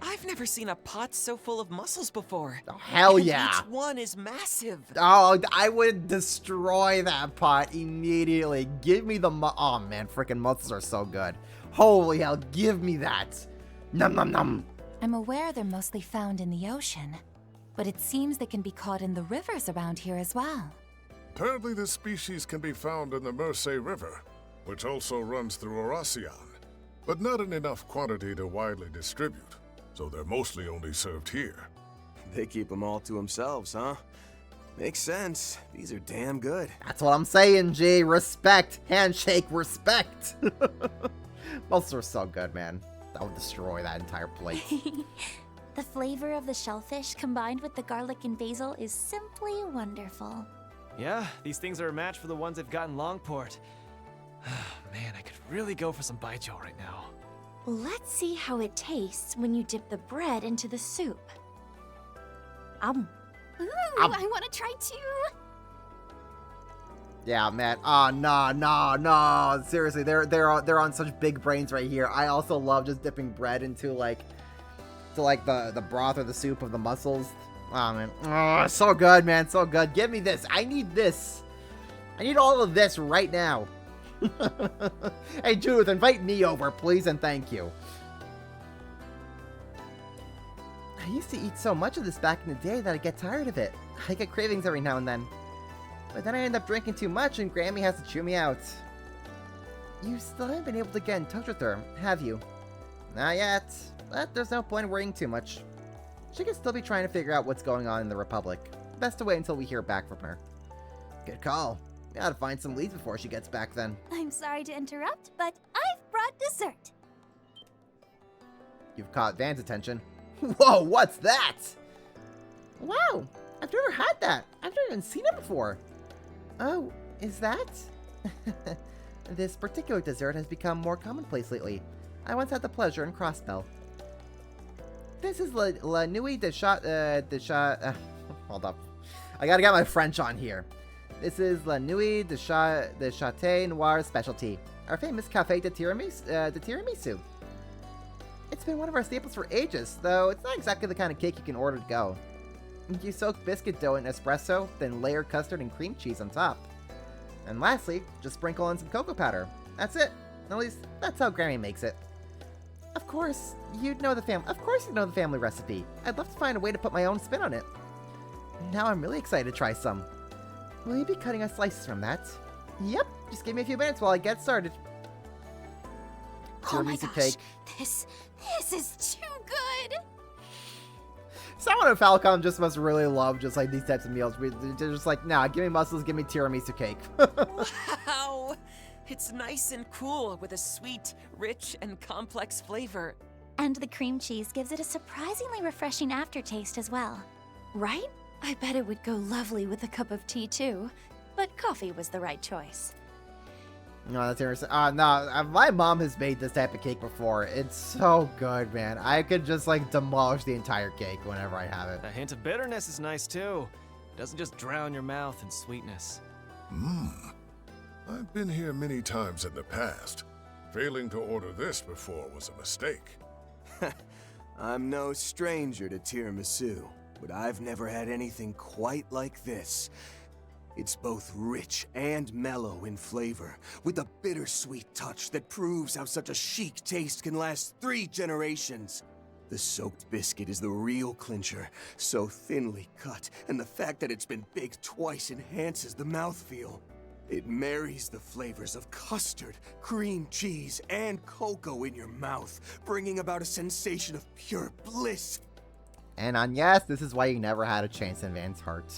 I've never seen a pot so full of mussels before. Oh, hell and yeah. Each one is massive. Oh, I would destroy that pot immediately. Give me the oh man, freaking mussels are so good. Holy hell, give me that. Num num num. I'm aware they're mostly found in the ocean, but it seems they can be caught in the rivers around here as well. Apparently this species can be found in the Mersey River, which also runs through Oracion, but not in enough quantity to widely distribute, so they're mostly only served here. They keep them all to themselves, huh? Makes sense. These are damn good. That's what I'm saying, G. Respect. Handshake, respect. Mussels are so good, man. That would destroy that entire plate. The flavor of the shellfish combined with the garlic and basil is simply wonderful. Yeah, these things are a match for the ones they've got in Longport. Man, I could really go for some baijiu right now. Let's see how it tastes when you dip the bread into the soup. Ooh, I want to try too. Yeah, man. Oh, no. Seriously, they're on such big brains right here. I also love just dipping bread into the broth or the soup of the mussels. Oh, man. Oh, so good, man. So good. Give me this. I need this. I need all of this right now. Hey, Judith, invite me over, please, and thank you. I used to eat so much of this back in the day that I get tired of it. I get cravings every now and then. But then I end up drinking too much and Grammy has to chew me out. You still haven't been able to get in touch with her, have you? Not yet, but there's no point in worrying too much. She could still be trying to figure out what's going on in the Republic. Best to wait until we hear back from her. Good call. We gotta find some leads before she gets back then. I'm sorry to interrupt, but I've brought dessert. You've caught Van's attention. Whoa, what's that? Wow, I've never had that. I've never even seen it before. Oh, is that? This particular dessert has become more commonplace lately. I once had the pleasure in Crossbell. This is La Nuit de Chat, hold up. I gotta get my French on here. This is La Nuit de Château Noir specialty, our famous Café de Tiramisu. It's been one of our staples for ages, though it's not exactly the kind of cake you can order to go. You soak biscuit dough in espresso, then layer custard and cream cheese on top. And lastly, just sprinkle on some cocoa powder. That's it. At least, that's how Grammy makes it. Of course, you'd know the family recipe. I'd love to find a way to put my own spin on it. Now I'm really excited to try some. Will you be cutting us slices from that? Yep, just give me a few minutes while I get started. Oh my Tiramisu gosh, cake. this is too good! Someone at Falcom just must really love just like these types of meals. They're just like, nah, give me mussels, give me tiramisu cake. Wow! It's nice and cool with a sweet, rich, and complex flavor. And the cream cheese gives it a surprisingly refreshing aftertaste as well. Right? I bet it would go lovely with a cup of tea too. But coffee was the right choice. No, that's interesting. No, my mom has made this type of cake before. It's so good, man. I could just like demolish the entire cake whenever I have it. A hint of bitterness is nice too. It doesn't just drown your mouth in sweetness. I've been here many times in the past. Failing to order this before was a mistake. I'm no stranger to tiramisu, but I've never had anything quite like this. It's both rich and mellow in flavor, with a bittersweet touch that proves how such a chic taste can last 3 generations. The soaked biscuit is the real clincher, so thinly cut, and the fact that it's been baked twice enhances the mouthfeel. It marries the flavors of custard, cream cheese, and cocoa in your mouth, bringing about a sensation of pure bliss. And on yes, this is why you never had a chance in Van's heart.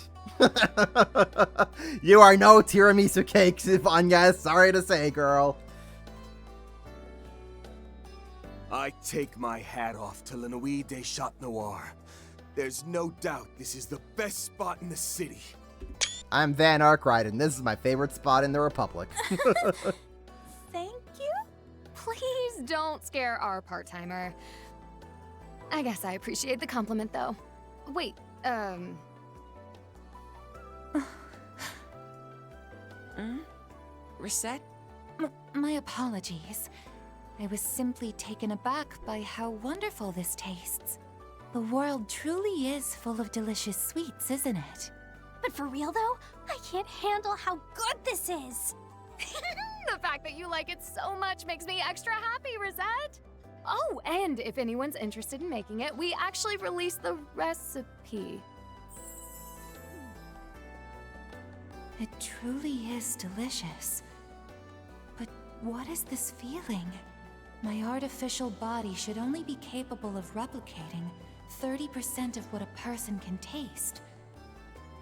You are no tiramisu cakes, on yes, sorry to say, girl. I take my hat off to La Nuit des Chats Noirs. There's no doubt this is the best spot in the city. I'm Van Arkwright, and this is my favorite spot in the Republic. Thank you? Please don't scare our part-timer. I guess I appreciate the compliment, though. Wait, Reset? My apologies. I was simply taken aback by how wonderful this tastes. The world truly is full of delicious sweets, isn't it? But for real though, I can't handle how good this is. The fact that you like it so much makes me extra happy, Rosette. Oh, and if anyone's interested in making it, we actually released the recipe. It truly is delicious. But what is this feeling? My artificial body should only be capable of replicating 30% of what a person can taste.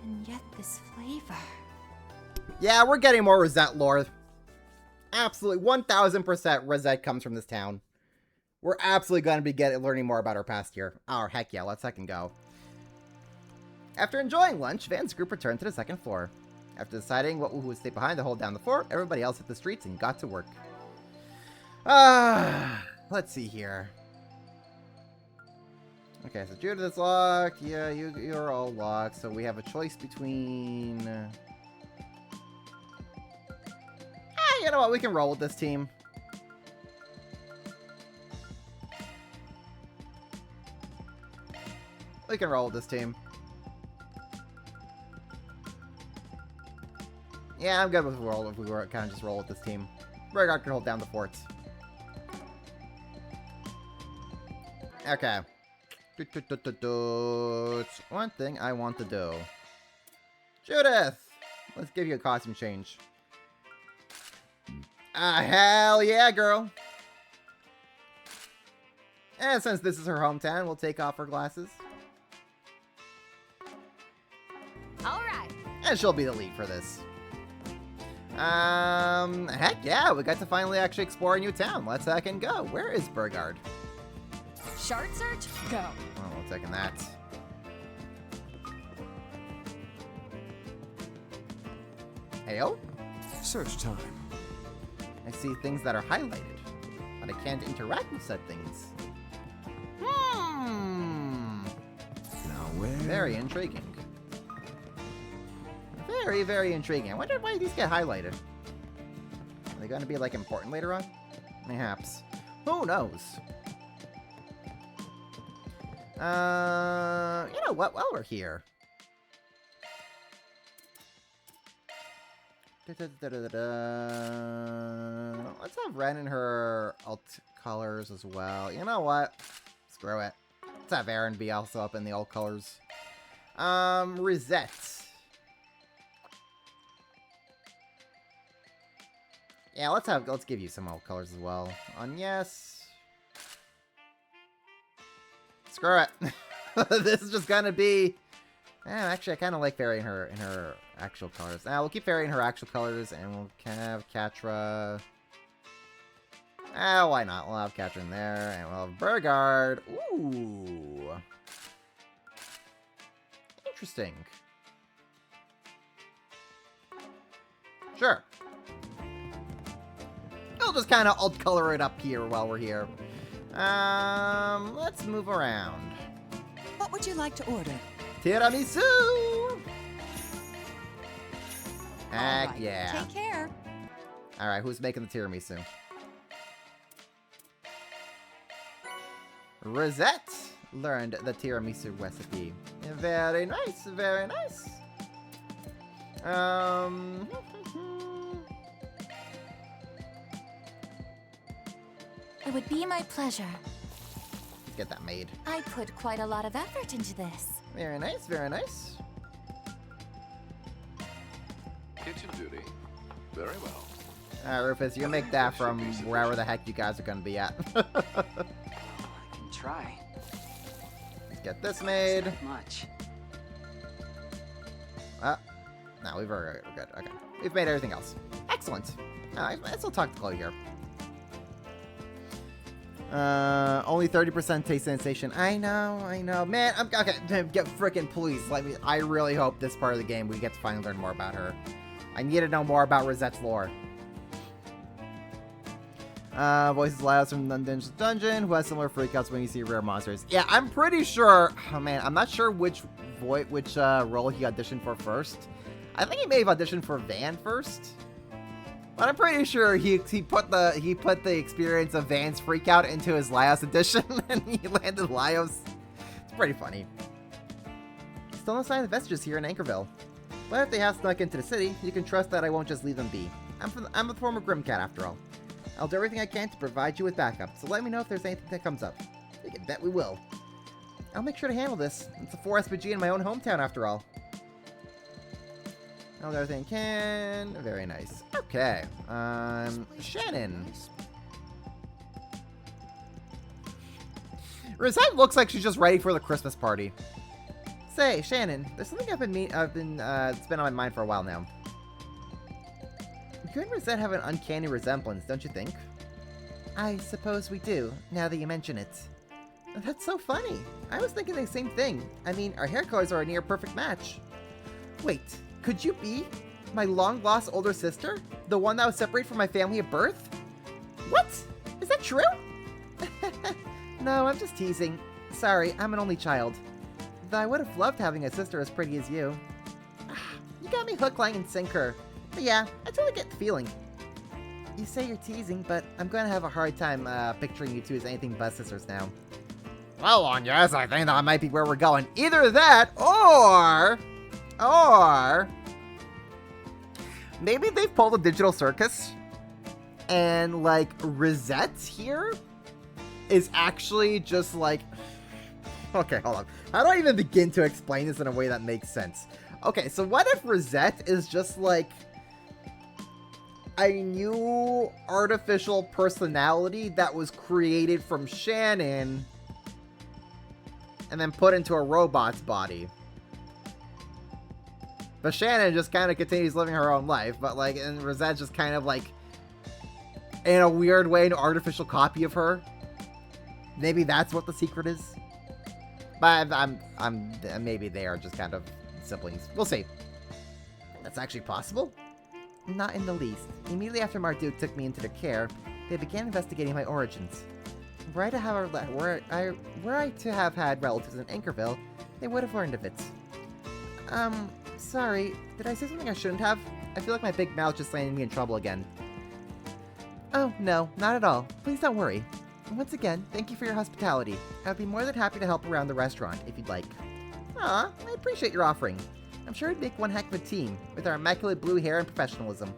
And yet this flavor... Yeah, we're getting more Rosette lore. Absolutely, 1000% Rosette comes from this town. We're absolutely going to be learning more about our past here. Oh, heck yeah, let's second go. After enjoying lunch, Van's group returned to the second floor. After deciding who would stay behind to hold down the fort, everybody else hit the streets and got to work. Let's see here. Okay, so Judith is locked. Yeah, you're all locked. So we have a choice between... you know what? We can roll with this team. We can roll with this team. Yeah, I'm good with roll if we were kind of just roll with this team. Rhaegar can hold down the forts. Okay. One thing I want to do. Judith! Let's give you a costume change. Hell yeah, girl! And since this is her hometown, we'll take off her glasses. Alright. And she'll be the lead for this. Heck yeah, we got to finally actually explore a new town. Let's fucking go. Where is Burgard? Shard search, go. Oh, we're taking that. Heyo? Search time. I see things that are highlighted, but I can't interact with said things. Now where? Very intriguing. Very, very intriguing. I wonder why these get highlighted. Are they going to be, like, important later on? Perhaps. Who knows? You know what? While we're here. Let's have Ren in her alt colors as well. You know what? Screw it. Let's have Aaron be also up in the alt colors. Rosette. Yeah, let's give you some alt colors as well. On yes. Screw it. This is just gonna be. Actually, I kind of like Fairy in her actual colors. We'll keep Fairy in her actual colors, and we'll have Catra. Why not? We'll have Catra in there, and we'll have Burgard. Ooh. Interesting. Sure. We'll just kind of alt color it up here while we're here. Let's move around. What would you like to order? Tiramisu! Heck right, yeah. Take care. Alright, who's making the tiramisu? Rosette learned the tiramisu recipe. Very nice, very nice. It would be my pleasure. Get that made. I put quite a lot of effort into this. Very nice, very nice. Kitchen duty. Very well. Alright, Rufus, you can make that from wherever the heck you guys are going to be at. I can try. Let's get this made. Not much. No, we're good. Okay. We've made everything else. Excellent. It's still tactical here. Only 30% taste sensation. I know. Man, okay, get frickin' please. I really hope this part of the game we get to finally learn more about her. I need to know more about Rosette's lore. Voices loud from Dungeon's Dungeon, who has similar freakouts when you see rare monsters. Yeah, I'm pretty sure. Oh man, I'm not sure which role he auditioned for first. I think he may have auditioned for Van first. But I'm pretty sure he put the experience of Van's freakout into his Laios edition, and he landed Laios. It's pretty funny. Still no sign of vestiges here in Anchorville. But if they have snuck into the city, you can trust that I won't just leave them be. I'm a former Grimcat after all. I'll do everything I can to provide you with backup, so let me know if there's anything that comes up. You can bet we will. I'll make sure to handle this. It's a 4SPG in my own hometown after all. I'll do everything I can. Very nice. Okay. Shannon. Rosette looks like she's just ready for the Christmas party. Say, Shannon, there's something it's been on my mind for a while now. You and Rosette have an uncanny resemblance, don't you think? I suppose we do, now that you mention it. That's so funny. I was thinking the same thing. I mean, our hair colors are a near perfect match. Wait, could you be my long-lost older sister? The one that was separated from my family at birth? What? Is that true? No, I'm just teasing. Sorry, I'm an only child. Though I would have loved having a sister as pretty as you. You got me hook, line, and sinker. But yeah, I totally get the feeling. You say you're teasing, but I'm going to have a hard time picturing you two as anything but sisters now. Well, on yes, I think that might be where we're going. Either that, or maybe they've pulled a digital circus, and like Rosette here is actually just like. Okay, hold on. How do I even begin to explain this in a way that makes sense? Okay, so what if Rosette is just like a new artificial personality that was created from Shannon and then put into a robot's body? But Shannon just kind of continues living her own life, but like, and Rosette's just kind of like, in a weird way, an artificial copy of her. Maybe that's what the secret is. But maybe they are just kind of siblings. We'll see. That's actually possible? Not in the least. Immediately after Marduk took me into their care, they began investigating my origins. Were I to have had relatives in Anchorville, they would have learned of it. Sorry, did I say something I shouldn't have? I feel like my big mouth just landed me in trouble again. Oh, no, not at all. Please don't worry. Once again, thank you for your hospitality. I'd be more than happy to help around the restaurant if you'd like. Aw, I appreciate your offering. I'm sure it'd make one heck of a team, with our immaculate blue hair and professionalism.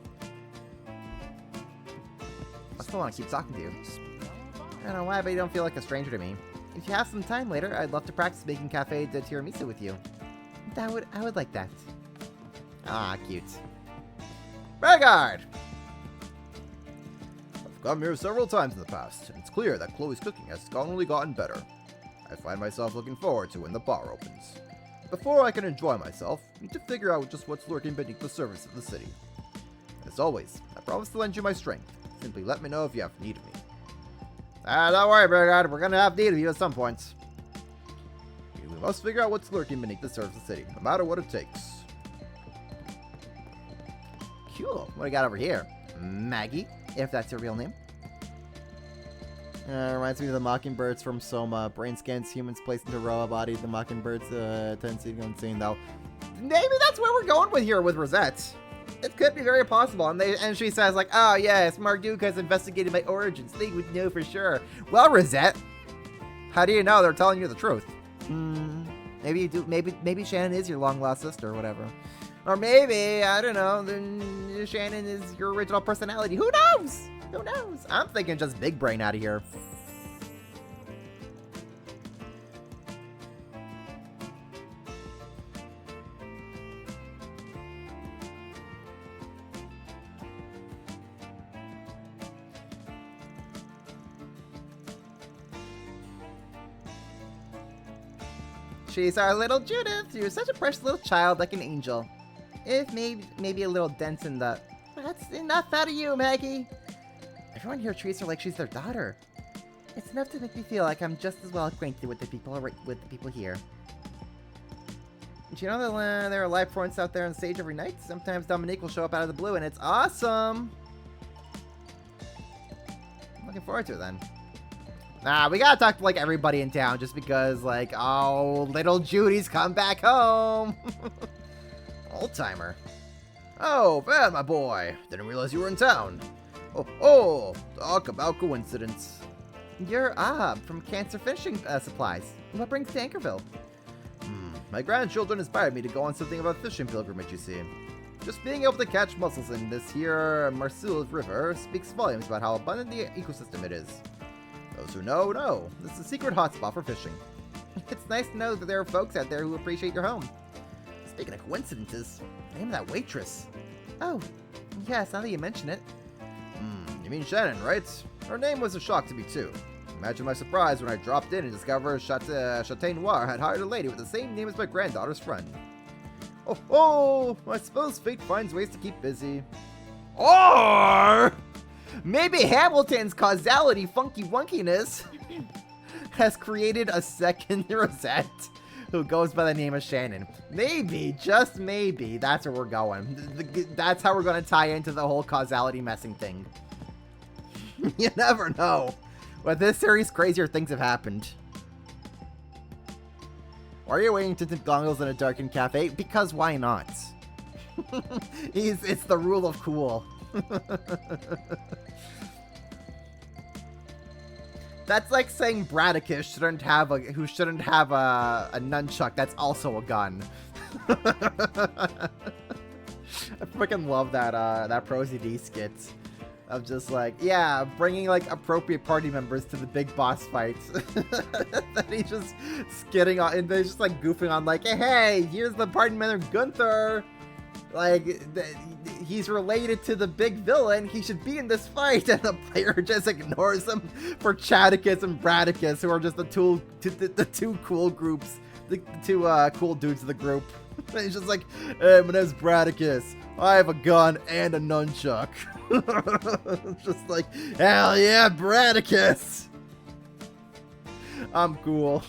I still want to keep talking to you. I don't know why, but you don't feel like a stranger to me. If you have some time later, I'd love to practice making cafe de tiramisu with you. I would like that. Ah, cute. Regard! I've come here several times in the past, and it's clear that Chloe's cooking has only gotten better. I find myself looking forward to when the bar opens. Before I can enjoy myself, I need to figure out just what's lurking beneath the surface of the city. As always, I promise to lend you my strength. Simply let me know if you have need of me. Don't worry, Burgard. We're gonna have need of you at some point. We must figure out what's lurking beneath the surface of the city, no matter what it takes. Cool. What do we got over here? Maggie, if that's your real name. Reminds me of the mockingbirds from Soma. Brain scans humans placed into robot body. The mockingbirds tendency to go insane, though. Maybe that's where we're going with here with Rosette. It could be very possible. And she says, like, oh, yes, Marduk has investigated my origins. They would know for sure. Well, Rosette, how do you know they're telling you the truth? Maybe you do. Maybe Shannon is your long-lost sister or whatever. Or maybe, I don't know, then Shannon is your original personality. Who knows? Who knows? I'm thinking just big brain out of here. She's our little Judith. You're such a precious little child, like an angel. If maybe a little dent in the... That's enough out of you, Maggie. Everyone here treats her like she's their daughter. It's enough to make me feel like I'm just as well acquainted with the people here. Do you know that there are live performances out there on stage every night? Sometimes Dominique will show up out of the blue, and it's awesome. I'm looking forward to it then. Nah, we gotta talk to like everybody in town just because, like, oh, little Judy's come back home. Old timer. Oh, Van, my boy. Didn't realize you were in town. Oh, talk about coincidence. You're Ab from Cancer Fishing Supplies. What brings to Anchorville? My grandchildren inspired me to go on something about fishing pilgrimage, you see. Just being able to catch mussels in this here Marseille River speaks volumes about how abundant the ecosystem it is. Those who know. This is a secret hotspot for fishing. It's nice to know that there are folks out there who appreciate your home. Speaking of coincidences, the name of that waitress. Oh, yes, now that you mention it. You mean Shannon, right? Her name was a shock to me, too. Imagine my surprise when I dropped in and discovered Château Noir had hired a lady with the same name as my granddaughter's friend. Oh, I suppose fate finds ways to keep busy. Or maybe Hamilton's causality funky wonkiness has created a second Rosette who goes by the name of Shannon. Maybe, just maybe, that's where we're going. That's how we're going to tie into the whole causality messing thing. You never know. With this series, crazier things have happened. Why are you waiting to goggles in a darkened cafe? Because why not? It's the rule of cool. That's like saying Bradicus shouldn't have a nunchuck that's also a gun. I freaking love that Prosy D skit of just like, yeah, bringing like appropriate party members to the big boss fights. That he's just skidding on, and they're just like goofing on, like, hey, here's the party member Gunther. Like, he's related to the big villain. He should be in this fight, and the player just ignores him for Chadicus and Bradicus, who are just the two cool groups, the two cool dudes of the group. And he's just like, hey, my name's Bradicus. I have a gun and a nunchuck. Just like, hell yeah, Bradicus. I'm cool.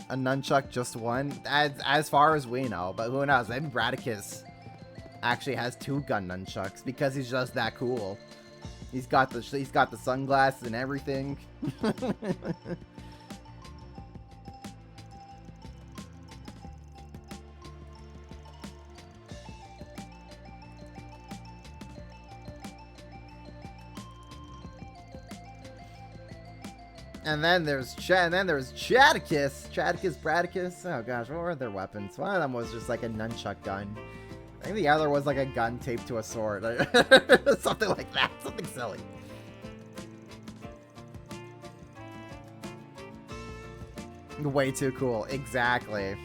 A nunchuck, just one? As far as we know, but who knows? Maybe Bradicus actually has two gun nunchucks because he's just that cool. He's got the sunglasses and everything. And then there's Chadicus. Chadicus, Bradicus. Oh gosh, what were their weapons? One of them was just like a nunchuck gun. I think the other was like a gun taped to a sword. Something like that. Something silly. Way too cool. Exactly.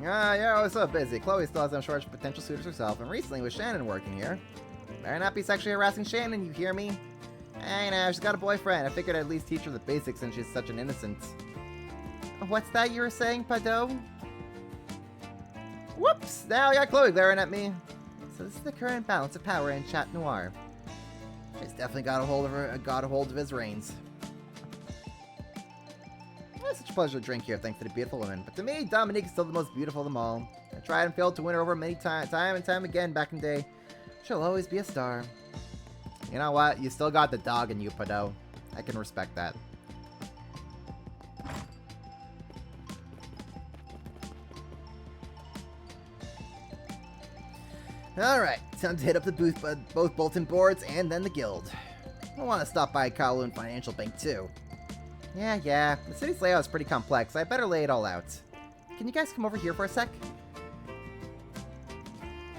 You're always so busy. Chloe still has no shortage of potential suitors herself, and recently with Shannon working here. Better not be sexually harassing Shannon, you hear me? I know, she's got a boyfriend. I figured I'd at least teach her the basics since she's such an innocent. What's that you were saying, Pado? Whoops! Now I got Chloe glaring at me. So this is the current balance of power in Chat Noir. She's definitely got a hold of his reins. It's such a pleasure to drink here thanks to the beautiful women, but to me, Dominique is still the most beautiful of them all. I tried and failed to win her over many time and time again back in the day. She'll always be a star. You know what? You still got the dog in you, Pado. I can respect that. Alright, time to hit up the booth, both bulletin boards and then the guild. I want to stop by Kowloon Financial Bank too. Yeah, the city's layout is pretty complex, so I better lay it all out. Can you guys come over here for a sec?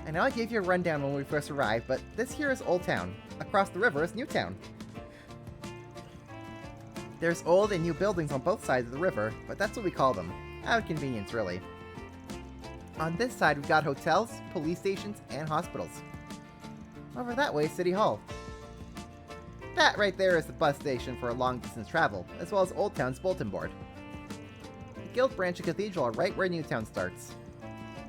I know I gave you a rundown when we first arrived, but this here is Old Town. Across the river is New Town. There's old and new buildings on both sides of the river, but that's what we call them. Out of convenience, really. On this side, we've got hotels, police stations, and hospitals. Over that way, City Hall. That right there is the bus station for long-distance travel, as well as Old Town's bulletin board. The Guild Branch and Cathedral are right where New Town starts.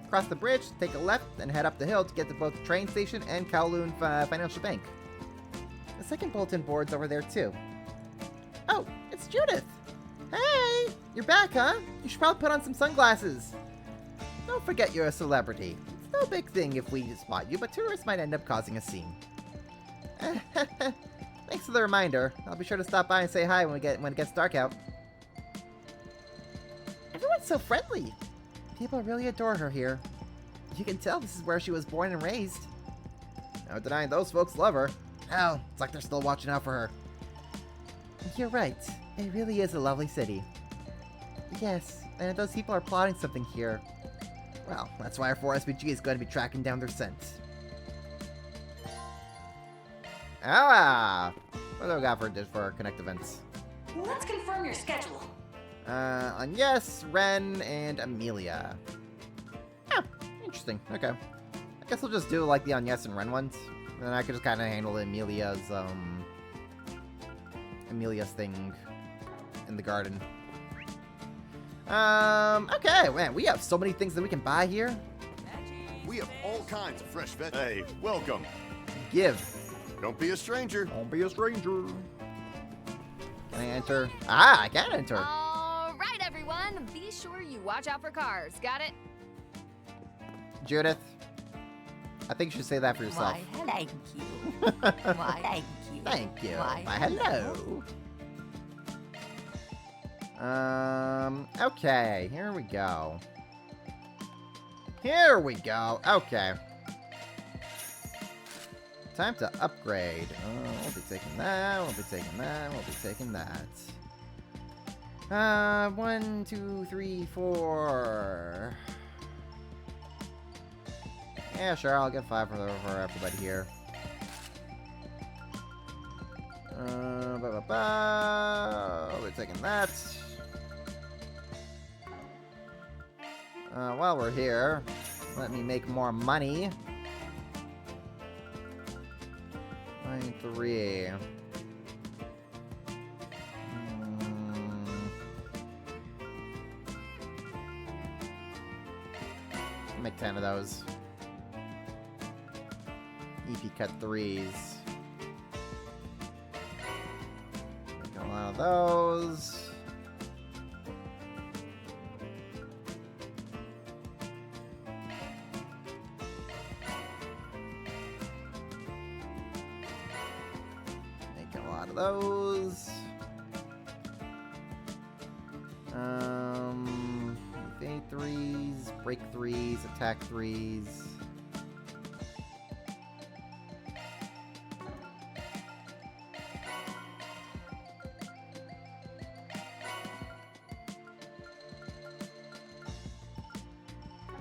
Cross the bridge, take a left, and head up the hill to get to both the train station and Kowloon Financial Bank. The second bulletin board's over there, too. Oh, it's Judith! Hey! You're back, huh? You should probably put on some sunglasses. Don't forget you're a celebrity. It's no big thing if we spot you, but tourists might end up causing a scene. Thanks for the reminder. I'll be sure to stop by and say hi when it gets dark out. Everyone's so friendly. People really adore her here. You can tell this is where she was born and raised. No denying those folks love her. Hell, it's like they're still watching out for her. You're right. It really is a lovely city. Yes, and if those people are plotting something here, well, that's why our 4SPG is going to be tracking down their scent. Ah! What do we got for Connect events? Let's confirm your schedule. Agnes, Ren, and Amelia. Oh, interesting. Okay. I guess we'll just do like the Agnes and Ren ones. And then I could just kind of handle Amelia's thing in the garden. Okay, man, we have so many things that we can buy here. We have all kinds of fresh veggies. Hey, welcome. Give. Don't be a stranger. Don't be a stranger. Can I enter? Ah, I can enter. All right, everyone. Be sure you watch out for cars. Got it? Judith, I think you should say that for yourself. Why, thank you. Why, thank you. Thank you. Why, Why, hello. Okay, here we go. Here we go. Okay. Time to upgrade. We'll be taking that, we'll be taking that, we'll be taking that. 1, 2, 3, 4. Yeah, sure, I'll get 5 for everybody here. We'll be taking that. While we're here, let me make more money. 3. Make 10 of those. EP cut 3s. Make a lot of those. Those. A3s, break 3s, attack 3s.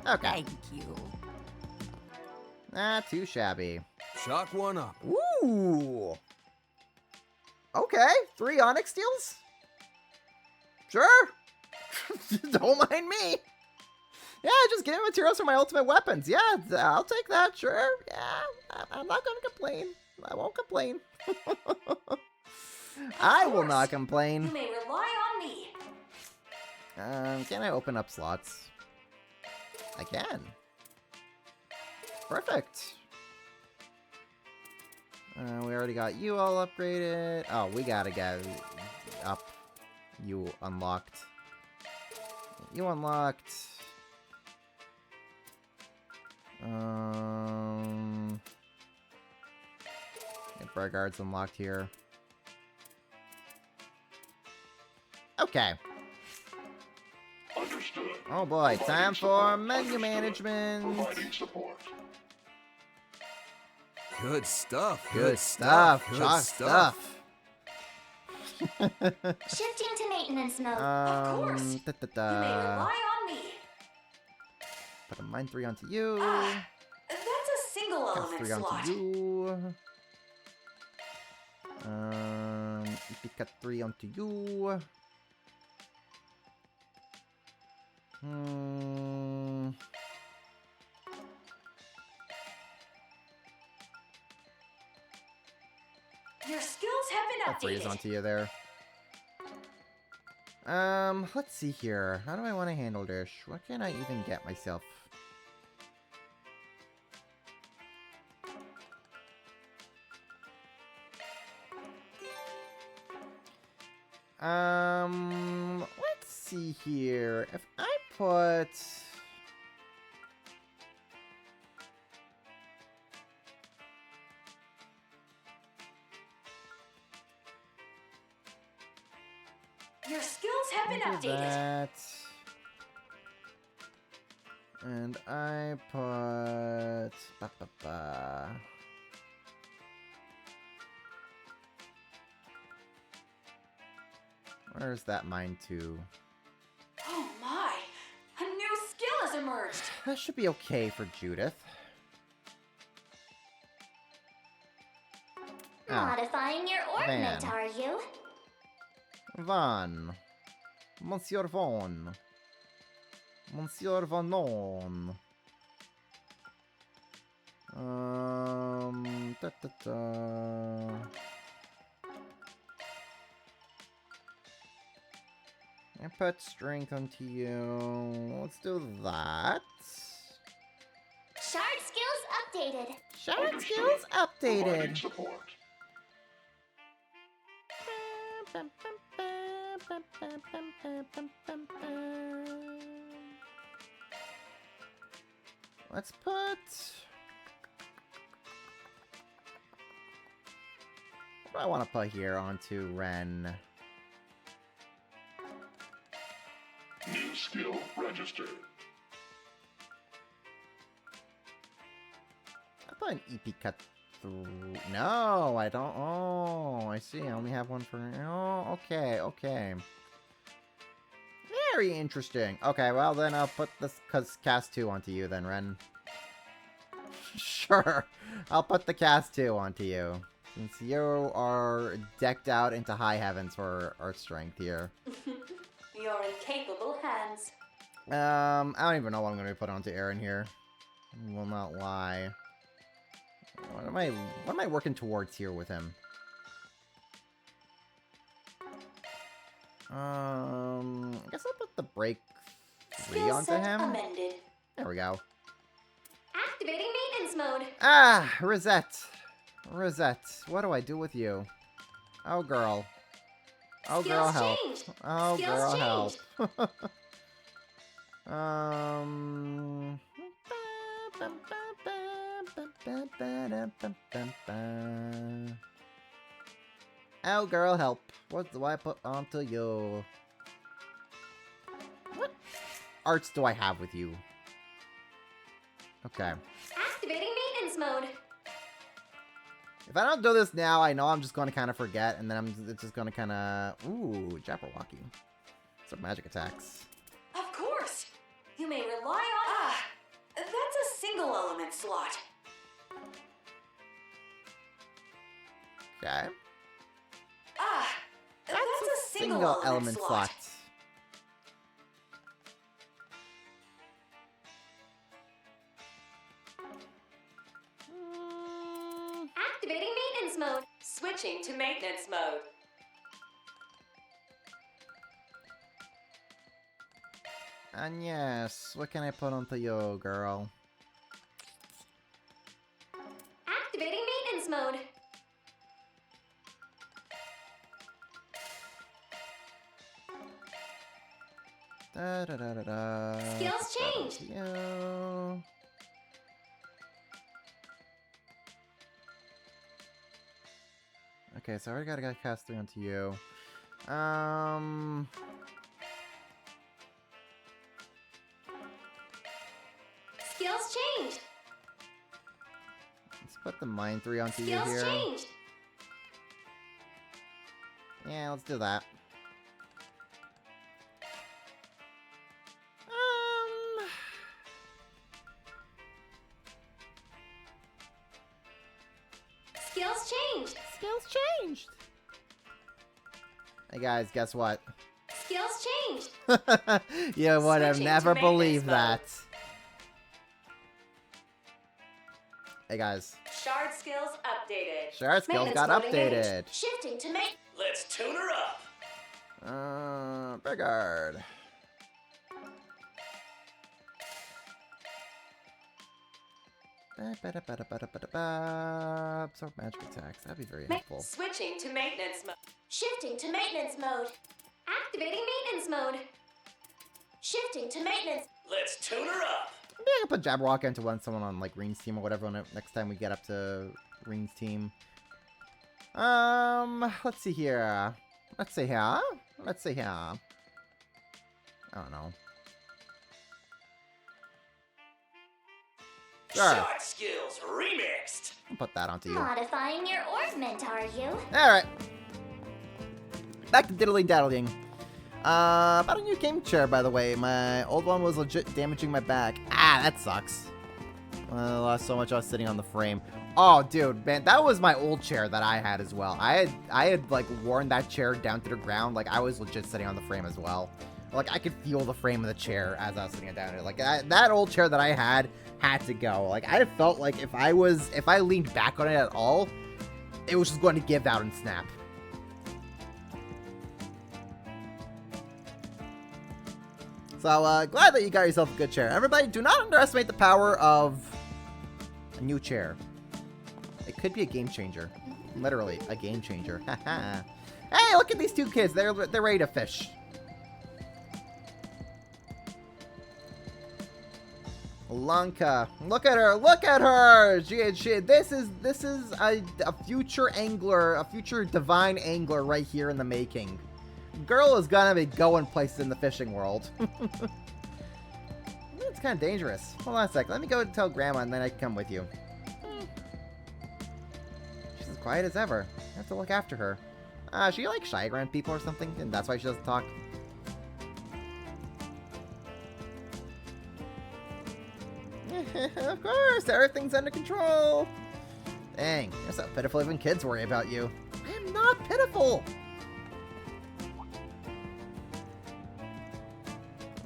Okay. Thank you. Not too shabby. Chalk one up. Ooh. Okay, 3 Onyx Steels? Sure. Don't mind me. Yeah, just give me materials for my ultimate weapons. Yeah, I'll take that, sure. Yeah, I'm not gonna complain. I won't complain. I will not complain. You may rely on me. Can I open up slots? I can. Perfect. We already got you all upgraded. Oh, we gotta get up. You unlocked. You unlocked. Get Burgard's unlocked here. Okay. Understood. Oh boy, time for menu management. Providing support. Good stuff. Good stuff. Good Chalk stuff. Shifting to maintenance mode. Of course. You may rely on me. Put a mine 3 onto you. That's a single Got element 3 slot. onto you. Cut 3 onto you. Your skills have Got been 3s updated. onto you there. Let's see here. How do I want to handle this? What can I even get myself? Let's see here. If I put... Your skills have been do updated. that. And I put... Where's that mine to? Oh my! A new skill has emerged. That should be okay for Judith. Oh, Modifying your ornament, Van. are you? Van. Monsieur Von. Monsieur Vanon. I put strength onto you. Let's do that. Shard skills updated. Shard skills Providing updated. support. Let's put... What do I want to put here onto Ren? New skill registered. I put an EP cut through. No, I don't. Oh, I see. I only have one for. Oh, okay, okay. Very interesting. Okay, well then I'll put this cast 2 onto you then, Ren. Sure, I'll put the cast 2 onto you. Since you are decked out into high heavens for Earth Strength here. You're in capable hands. I don't even know what I'm going to put onto Aaron here. I will not lie. What am I working towards here with him? I guess I'll put the break 3 Skill onto set him. amended. There we go. Activating maintenance mode. Ah, Rosette. Rosette, what do I do with you? Oh, girl. Oh, girl, Skills help. changed. Oh, Skills girl, changed. help. Oh, girl, help. What do I put onto you? What arts do I have with you? Okay. Activating maintenance mode. If I don't do this now, I know I'm just going to kind of forget, and then it's just going to kind of... Ooh, Jabberwocky. Some magic attacks. Of course. You may rely on... that's a single element slot. Okay. That's a Single element slot. Activating maintenance mode. Switching to maintenance mode. And yes, what can I put onto you, girl? Activating maintenance mode. Da da da da da. Skills changed. You. Okay, so I already gotta cast 3 onto you. Skills changed. Let's put the Mind 3 onto you Skills here. changed. Yeah, let's do that. Skills changed. Skills changed. Hey guys, guess what? Skills changed. You would have Switching never to believed maintenance that. Hey guys, Shard skills updated. Shard skills got updated. Shifting to make. Let's tune her up. Bigard. Absorb magic attacks. That'd be very helpful. Switching to maintenance mode. Shifting to maintenance mode. Activating maintenance mode. Shifting to maintenance. Let's tune her up. Maybe I can put Jabberwocky into someone on like Reen's team or whatever next time we get up to Reen's team. Let's see here. Let's see here. Let's see here. I don't know. Sure. Shot skills remixed. I'll put that onto you. Modifying your ornament, are you? Alright. Back to diddly daddling. About a new game chair, by the way. My old one was legit damaging my back. Ah, that sucks. I lost so much I was sitting on the frame. Oh, dude, man, that was my old chair that I had as well. I had like worn that chair down to the ground. Like I was legit sitting on the frame as well. Like I could feel the frame of the chair as I was sitting down there. Like that old chair that I had to go. Like I felt like if I leaned back on it at all, it was just going to give out and snap. So, glad that you got yourself a good chair. Everybody, do not underestimate the power of a new chair. It could be a game changer. Literally, a game changer. Hey, look at these two kids. They're ready to fish. Lanka, look at her. Look at her. This is a future angler, a future divine angler right here in the making. Girl is gonna be going places in the fishing world. It's kind of dangerous. Hold on a sec. Let me go and tell Grandma, and then I can come with you. She's as quiet as ever. I have to look after her. She like shy around people or something, and that's why she doesn't talk. Of course, everything's under control. Dang, you're so pitiful. Even kids worry about you. I am not pitiful.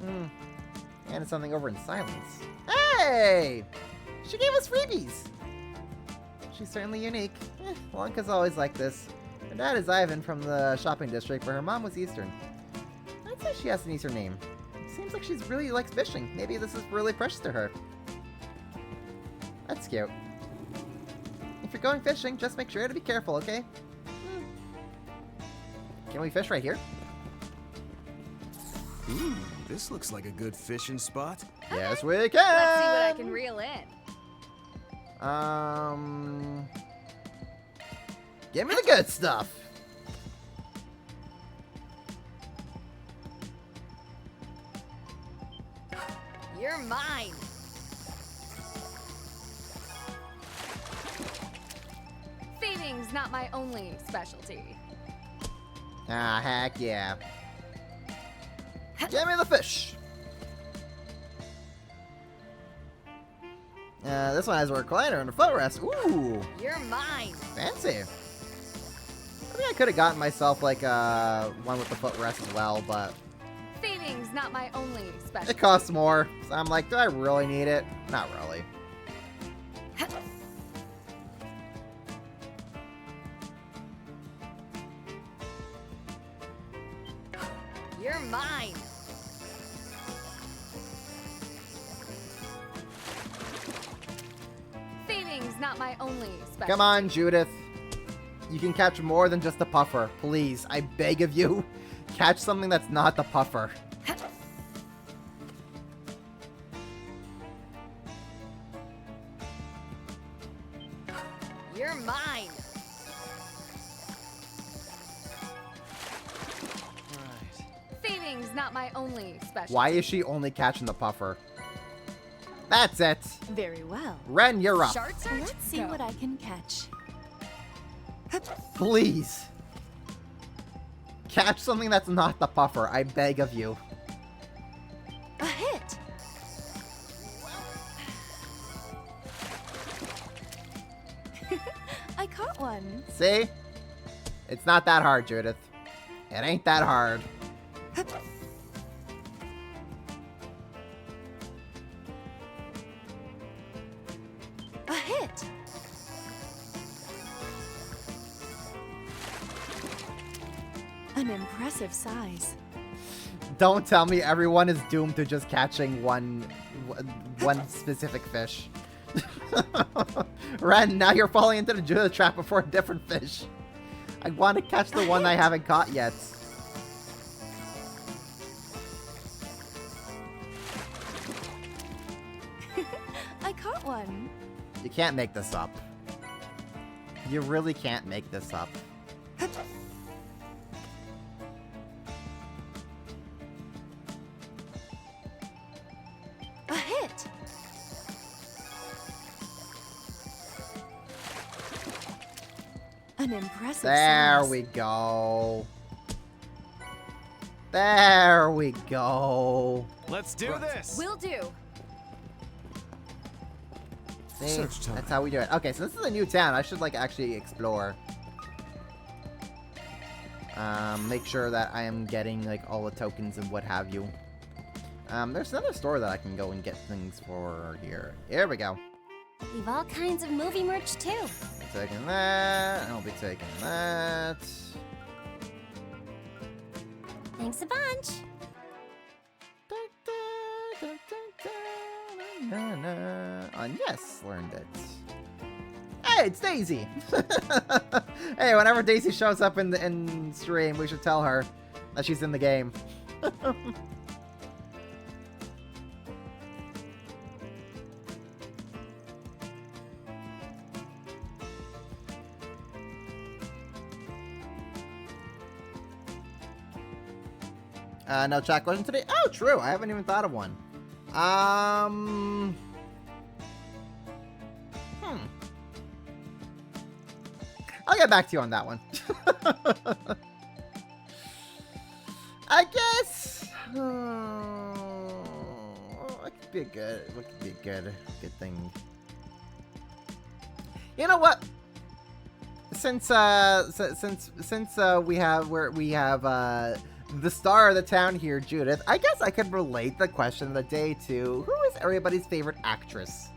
And it's something over in silence. Hey! She gave us freebies! She's certainly unique. Lanka's always like this. Her dad is Ivan from the shopping district, but her mom was Eastern. I'd say she has an Eastern name. Seems like she's really likes fishing. Maybe this is really precious to her. That's cute. If you're going fishing, just make sure to be careful, okay? Can we fish right here? Ooh, this looks like a good fishing spot. Yes, we can! Let's see what I can reel in. Give me the good stuff! You're mine. Feeding's not my only specialty. Ah, heck yeah. Give me the fish. This one has a recliner and a footrest. Ooh, You're mine. fancy. I think I could have gotten myself like one with the footrest as well, but Feeding's not my only specialty. it costs more. So I'm like, do I really need it? Not really. You're mine. Feeding's not my only specialty. Come on, Judith. You can catch more than just the puffer. Please, I beg of you. Catch something that's not the puffer. You're mine. Feeding's not my only specialty. Why is she only catching the puffer? That's it. Very well. Ren, you're up. Short search? Let's see Go. what I can catch. Please. Catch something that's not the puffer. I beg of you. A hit! I caught one. See? It's not that hard, Judith. It ain't that hard. A hit! An impressive size. Don't tell me everyone is doomed to just catching one specific fish. Ren, now you're falling into the Judith trap before a different fish. I want to catch the one I haven't caught yet. I caught one. You can't make this up. You really can't make this up. A hit! An impressive There size. we go. There we go. Let's do this. Will do. See, Search time. that's how we do it. Okay, so this is a new town. I should like actually explore. Make sure that I am getting like all the tokens and what have you. There's another store that I can go and get things for here. Here we go. We've all kinds of movie merch too. Be taking that. I'll be taking that. Thanks a bunch. And yes, learned it. Hey, it's Daisy. Hey, whenever Daisy shows up in stream, we should tell her that she's in the game. No chat question today? Oh, true. I haven't even thought of one. I'll get back to you on that one. I guess. It could be a good thing. You know what? Since we have the star of the town here, Judith, I guess I could relate the question of the day to who is everybody's favorite actress?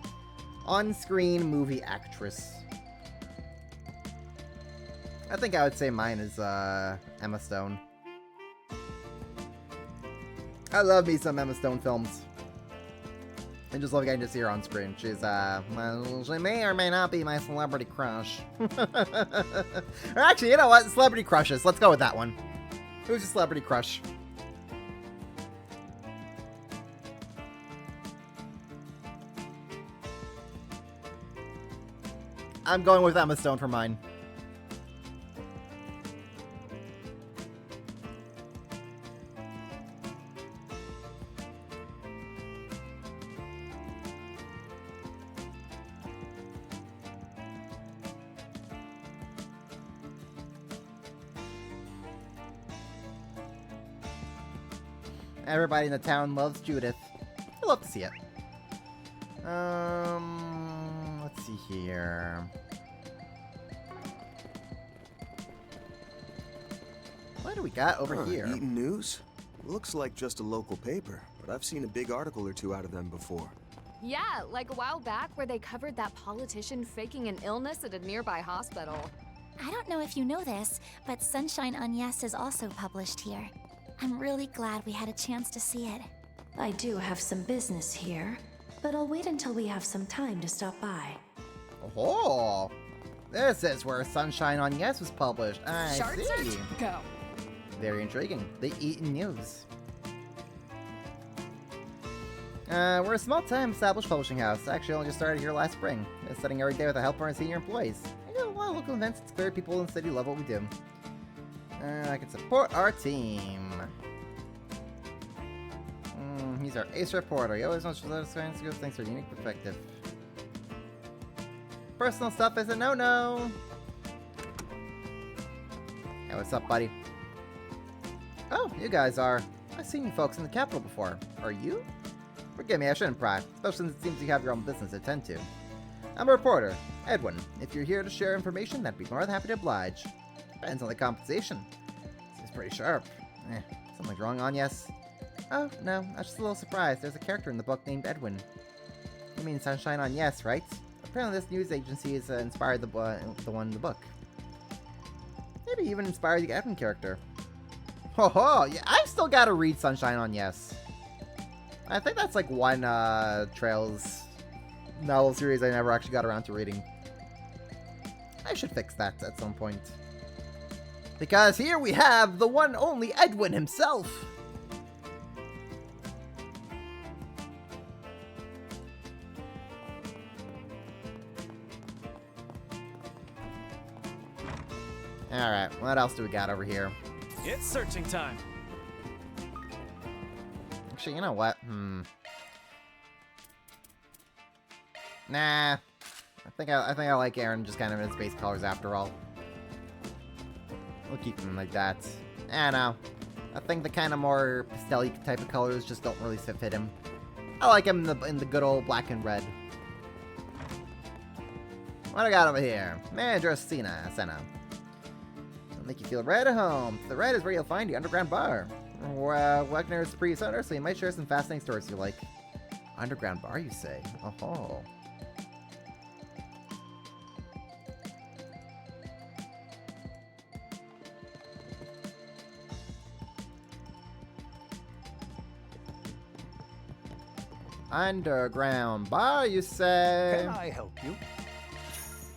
On-screen movie actress. I think I would say mine is Emma Stone. I love me some Emma Stone films. I just love getting to see her on screen. She's well, she may or may not be my celebrity crush. Or actually, you know what? Celebrity crushes. Let's go with that one. Who's your celebrity crush? I'm going with Emma Stone for mine. Everybody in the town loves Judith. I love to see it. Let's see here. What do we got over here? Eaton News? Looks like just a local paper, but I've seen a big article or two out of them before. Yeah, like a while back where they covered that politician faking an illness at a nearby hospital. I don't know if you know this, but Sunshine on Yes is also published here. I'm really glad we had a chance to see it. I do have some business here, but I'll wait until we have some time to stop by. Oh, this is where Sunshine on Yes was published. I Shard see. search? Go. Very intriguing. The Eaton News. We're a small-time established publishing house. Actually, only just started here last spring. Been studying every day with the help of our senior employees. I do a lot of local events. It's clear people in the city love what we do. I can support our team. He's our ace reporter. He always wants to let us go. Thanks for a unique perspective. Personal stuff is a no-no. Hey, what's up, buddy? Oh, you guys are. I've seen you folks in the capital before. Are you? Forgive me, I shouldn't pry, especially since it seems you have your own business to attend to. I'm a reporter, Edwin. If you're here to share information, I'd be more than happy to oblige. Depends on the compensation. Seems pretty sharp. Something wrong on Yes? Oh, no, I was just a little surprised. There's a character in the book named Edwin. You mean Sunshine on Yes, right? Apparently this news agency has inspired the one in the book. Maybe even inspired the Edwin character. Ho ho! Yeah, I've still got to read Sunshine on Yes. I think that's like one Trails novel series I never actually got around to reading. I should fix that at some point. Because here we have the one only Edwin himself! Alright, what else do we got over here? It's searching time. Actually, you know what? Nah. I think I like Aaron just kind of in his base colors after all. We'll keep him like that. I don't know. I think the kind of more pastel type of colors just don't really fit him. I like him in the good old black and red. What do I got over here? Manager Senna. Make you feel right at home. The red is where you'll find the underground bar. Wagner is the previous owner, so you might share some fascinating stories you like. Underground bar, you say? Oh. Underground bar, you say? Can I help you?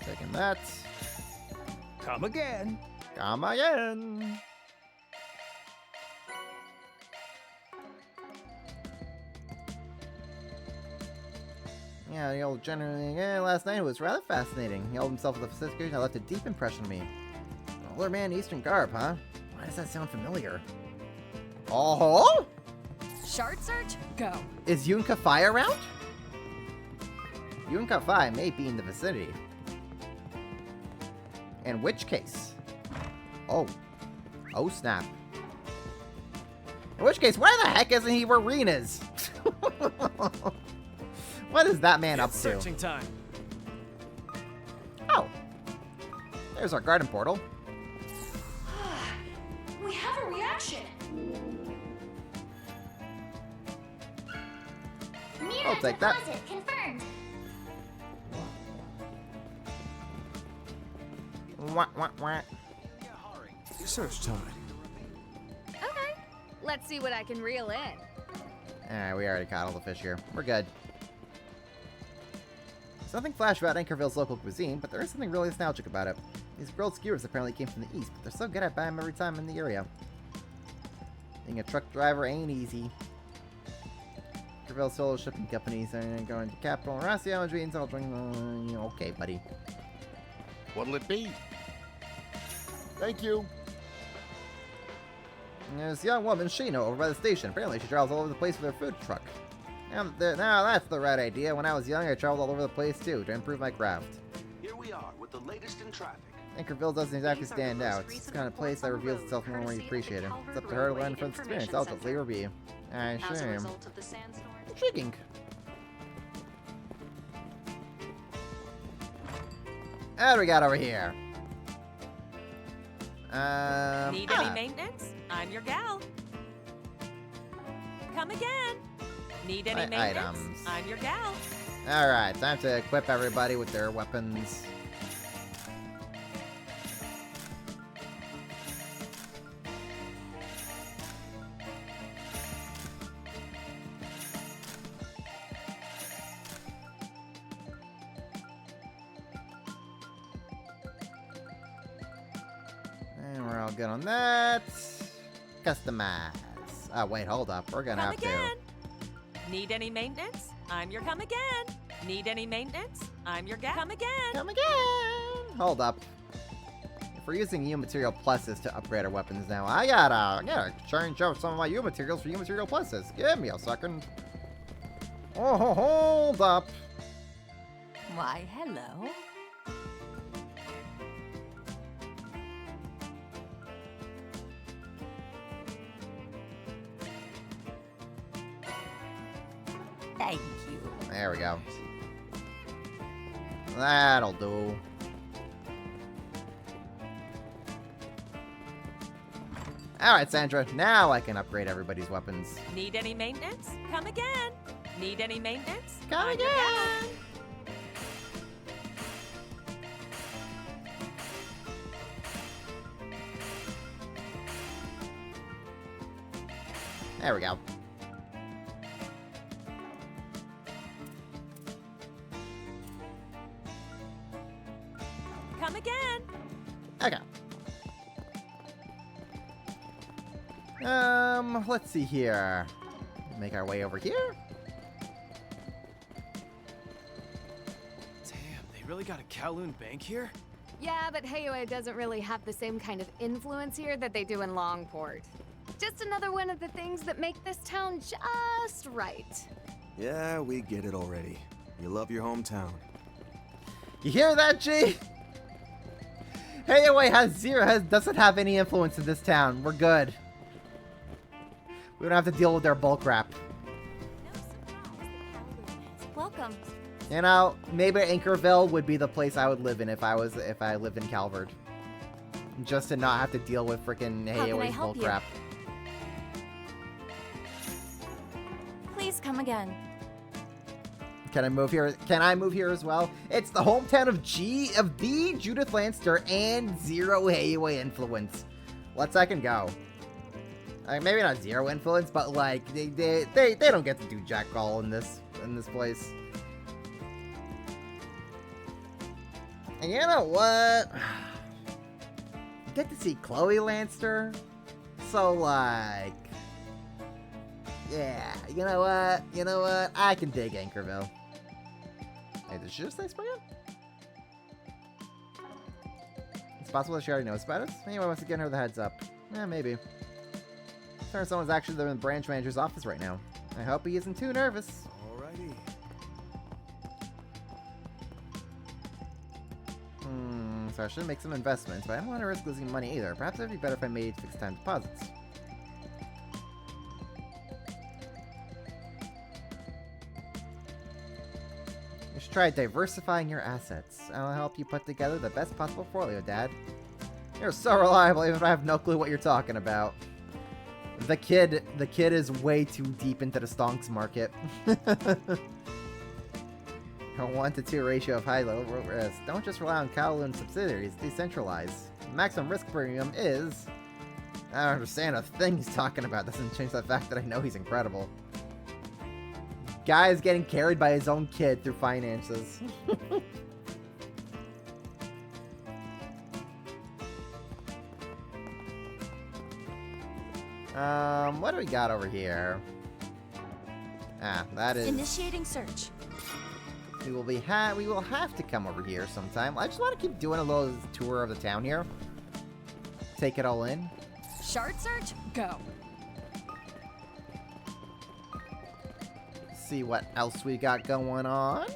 Taking that. Come again. Come again. Yeah, the old generally. Yeah, last night was rather fascinating. He held himself with a sophistication that left a deep impression on me. An older man in Eastern garb, huh? Why does that sound familiar? Oh! Shard search? Go. Is Yunka Fai around? Yunka Fai may be in the vicinity. In which case? Oh. Oh, snap. In which case, why the heck isn't he where Reen is? What is that man up to? Searching time. Oh. There's our garden portal. We have a reaction. I'll take that. Deposit confirmed. Wah, wah, wah. Search time. Okay. Let's see what I can reel in. Alright, we already caught all the fish here. We're good. There's nothing flash about Anchorville's local cuisine, but there is something really nostalgic about it. These grilled skewers apparently came from the east, but they're so good I buy them every time I'm in the area. Being a truck driver ain't easy. Anchorville solo shipping companies are going to Capital and Rossio and Dreams. I'll drink. Okay, buddy. What'll it be? Thank you. And there's a young woman, Shino, over by the station. Apparently she travels all over the place with her food truck. Now that's the right idea. When I was young, I traveled all over the place too, to improve my craft. Here we are with the latest in traffic. Anchorville doesn't exactly stand out. It's the kind of place that reveals itself more when you appreciate it. It's up to her to learn from this experience. I'll just leave her be. I As a see. result of the sandstorm. Intriguing. What do we got over here? Need any maintenance? I'm your gal. Come again. Need any maintenance? Items. I'm your gal. Alright, time to equip everybody with their weapons. And we're all good on that. Customize. Oh, wait, hold up. We're gonna Come have again. Need any maintenance? I'm your come again. Need any maintenance? I'm your gal. Come again. Come again. Hold up. If we're using U material pluses to upgrade our weapons now, I gotta change out some of my U materials for U material pluses. Give me a second. Oh, hold up. Why, hello. Thank you. There we go. That'll do. Alright, Sandra, now I can upgrade everybody's weapons. Need any maintenance? Come again. Need any maintenance? Come I'm your gal. again. There we go. Come again. Okay. Let's see here. Make our way over here. Damn, they really got a Kowloon bank here? Yeah, but Heyoe doesn't really have the same kind of influence here that they do in Longport. Just another one of the things that make this town just right. Yeah, we get it already. You love your hometown. You hear that, G? Heyoe doesn't have any influence in this town. We're good. We don't have to deal with their bullcrap. Welcome. You know, maybe Anchorville would be the place I would live in if I lived in Calvard. Just to not have to deal with frickin' How can I Heyoe's help you? bullcrap. Please come again. Can I move here? Can I move here as well? It's the hometown of the Judith Lanster and zero Heyoe influence. Let's second go. Maybe not zero influence, but like they don't get to do jack all in this place. And you know what? Get to see Chloe Lanster. So like, yeah, you know what? You know what? I can dig Anchorville. Hey, did she just say Spider? It's possible that she already knows about us. Anyway, wants to get her the heads up. Maybe. Turns someone's actually in the branch manager's office right now. I hope he isn't too nervous. Alrighty. So I should make some investments, but I don't want to risk losing money either. Perhaps it'd be better if I made fixed time deposits. You should try diversifying your assets. I'll help you put together the best possible portfolio, Dad. You're so reliable, even if I have no clue what you're talking about. The kid is way too deep into the stonks market. A 1-to-2 ratio of high-low risk. Don't just rely on Kowloon subsidiaries. Decentralize. Maximum risk premium is... I don't understand a thing he's talking about. Doesn't change the fact that I know he's incredible. Guy is getting carried by his own kid through finances. What do we got over here? Ah, that is... Initiating search. We will have to come over here sometime. I just want to keep doing a little tour of the town here. Take it all in. Shard search, go. See what else we got going on.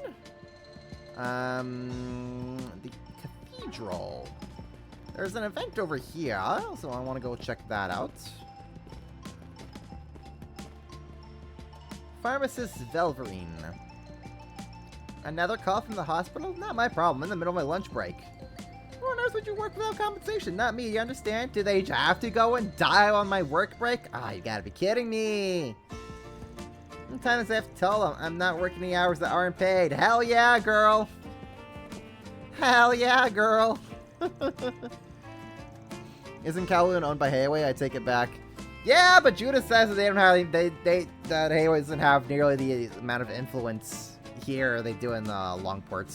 The cathedral. There's an event over here, so I want to go check that out. Pharmacist Velverine. Another call from the hospital? Not my problem. In the middle of my lunch break. Who on earth would you work without compensation? Not me, you understand? Do they have to go and die on my work break? Ah, you gotta be kidding me. Sometimes I have to tell them I'm not working the hours that aren't paid. Hell yeah, girl. Hell yeah, girl. Isn't Kowloon owned by Heiwei? I take it back. Yeah, but Judas says that they don't have that Heiwei doesn't have nearly the amount of influence here they do in the Longport.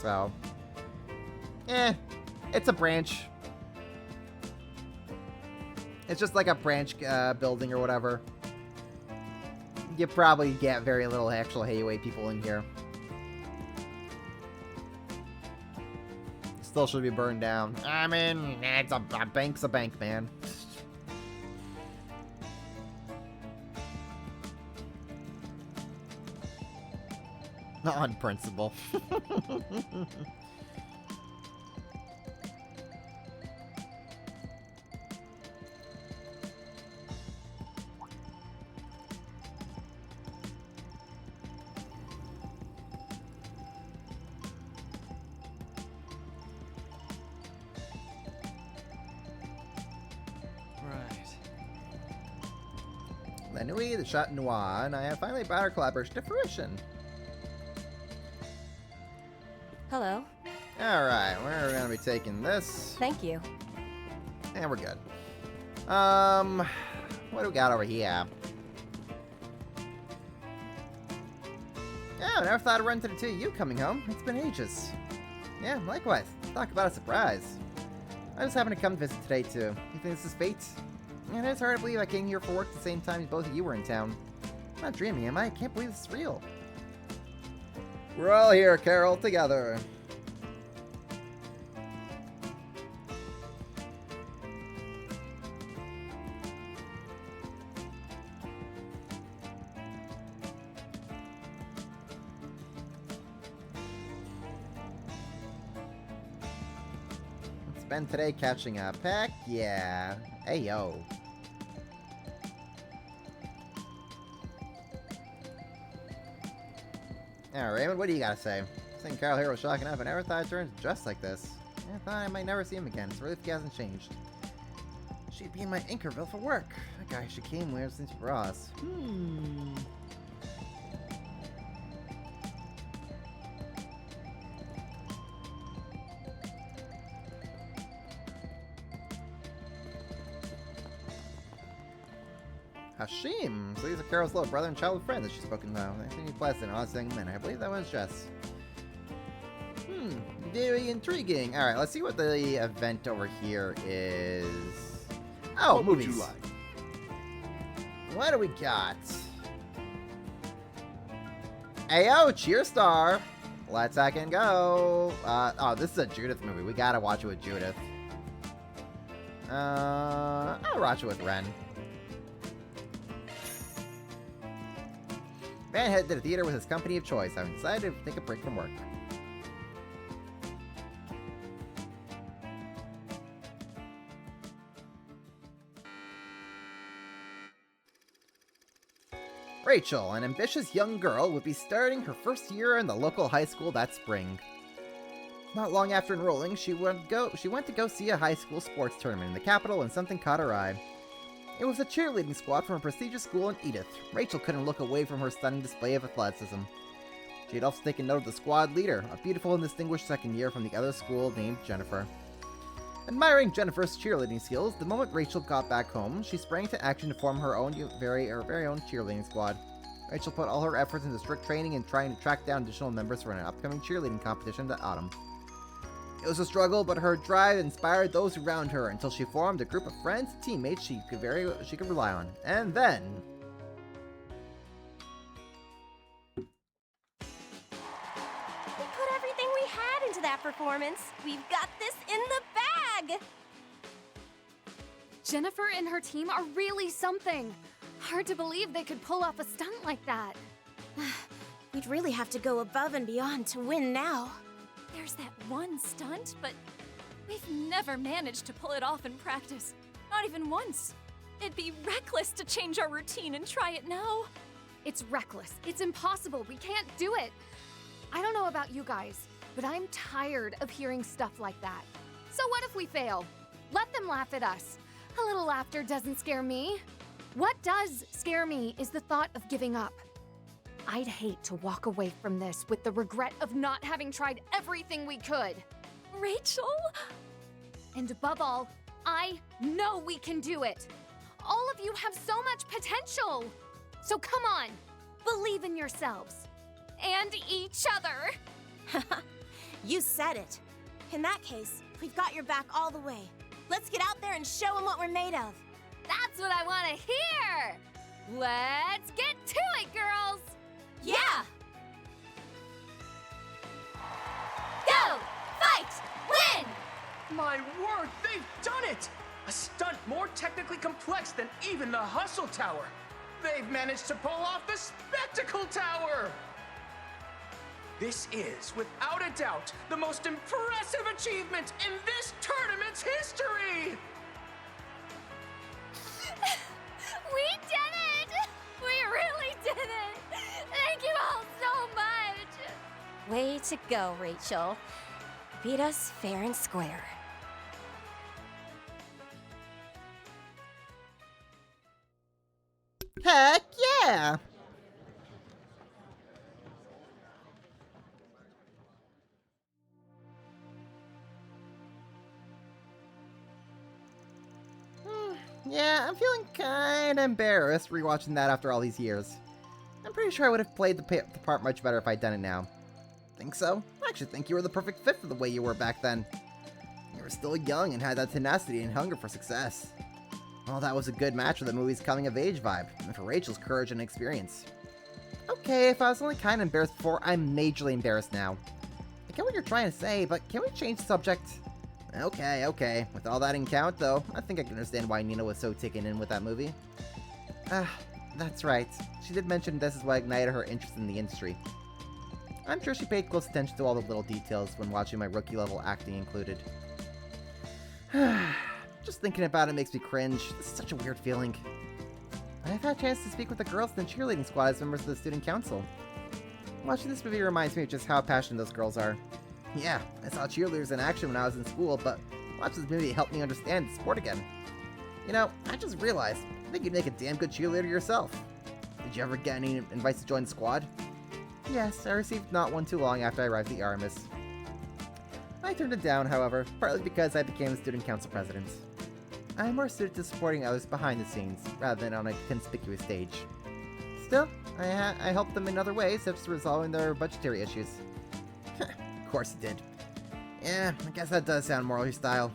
So, it's a branch. It's just like a branch building or whatever. You probably get very little actual Heiwei people in here. Still should be burned down. I mean, it's a bank's a bank, man. Not on principle. La Nuit, the Chat Noir, and I have finally brought our collaboration to fruition. Hello. Alright, we're gonna be taking this. Thank you. And we're good. What do we got over here? Oh, never thought I'd run into the two of you coming home. It's been ages. Yeah, likewise. Talk about a surprise. I just happened to come visit today, too. You think this is fate? And it's hard to believe I came here for work at the same time as both of you were in town. I'm not dreaming, am I? I can't believe this is real. We're all here, Carol, together. Spend today catching up. Heck yeah. Hey yo. Alright, Raymond, what do you gotta say? Seeing Carol here was shocking enough. I never thought I'd turn dressed like this. I thought I might never see him again. It's really if he hasn't changed. She'd be in my Inkerville for work. That guy she came weird since Ross. Hashim! So these are Carol's little brother and childhood friend that she's spoken about. They seem pleasant, honest young men. I believe that was Jess. Very intriguing. Alright, let's see what the event over here is. Oh, what movies. would you like? What do we got? Ayo, Cheerstar! Let's fucking go. Oh, this is a Judith movie. We gotta watch it with Judith. I'll watch it with Ren. Van headed to the theater with his company of choice. I'm excited to take a break from work. Rachel, an ambitious young girl, would be starting her first year in the local high school that spring. Not long after enrolling, she went to go see a high school sports tournament in the capital, and something caught her eye. It was a cheerleading squad from a prestigious school in Edith. Rachel couldn't look away from her stunning display of athleticism. She had also taken note of the squad leader, a beautiful and distinguished second year from the other school named Jennifer. Admiring Jennifer's cheerleading skills, the moment Rachel got back home, she sprang to action to form her very own cheerleading squad. Rachel put all her efforts into strict training and trying to track down additional members for an upcoming cheerleading competition that autumn. It was a struggle, but her drive inspired those around her until she formed a group of friends and teammates she could rely on. And then... We put everything we had into that performance. We've got this in the bag! Jennifer and her team are really something. Hard to believe they could pull off a stunt like that. We'd really have to go above and beyond to win now. There's that one stunt, but we've never managed to pull it off in practice. Not even once. It'd be reckless to change our routine and try it now. It's reckless. It's impossible. We can't do it. I don't know about you guys, but I'm tired of hearing stuff like that. So what if we fail? Let them laugh at us. A little laughter doesn't scare me. What does scare me is the thought of giving up. I'd hate to walk away from this with the regret of not having tried everything we could. Rachel? And above all, I know we can do it. All of you have so much potential. So come on, believe in yourselves. And each other. You said it. In that case, we've got your back all the way. Let's get out there and show them what we're made of. That's what I want to hear. Let's get to it, girls. Yeah! Go! Fight! Win! My word, they've done it! A stunt more technically complex than even the Hustle Tower. They've managed to pull off the Spectacle Tower! This is, without a doubt, the most impressive achievement in this tournament's history! We did it! We really did it! Thank you all so much! Way to go, Rachel. Beat us fair and square. Heck yeah! Yeah, I'm feeling kinda embarrassed rewatching that after all these years. I'm pretty sure I would have played the part much better if I'd done it now. Think so? I actually think you were the perfect fit for the way you were back then. You were still young and had that tenacity and hunger for success. Well, that was a good match for the movie's coming-of-age vibe, and for Rachel's courage and experience. Okay, if I was only kinda embarrassed before, I'm majorly embarrassed now. I get what you're trying to say, but can we change the subject? Okay. With all that in count, though, I think I can understand why Nina was so taken in with that movie. That's right. She did mention this is what ignited her interest in the industry. I'm sure she paid close attention to all the little details when watching my rookie-level acting included. Just thinking about it makes me cringe. This is such a weird feeling. I've had a chance to speak with the girls in the cheerleading squad as members of the student council. Watching this movie reminds me of just how passionate those girls are. Yeah, I saw cheerleaders in action when I was in school, but watching this movie helped me understand the sport again. You know, I just realized, I think you'd make a damn good cheerleader yourself. Did you ever get any invites to join the squad? Yes, I received not one too long after I arrived at Yaramis. I turned it down, however, partly because I became the student council president. I'm more suited to supporting others behind the scenes, rather than on a conspicuous stage. Still, I helped them in other ways, such as resolving their budgetary issues. Of course you did. Yeah, I guess that does sound more your style.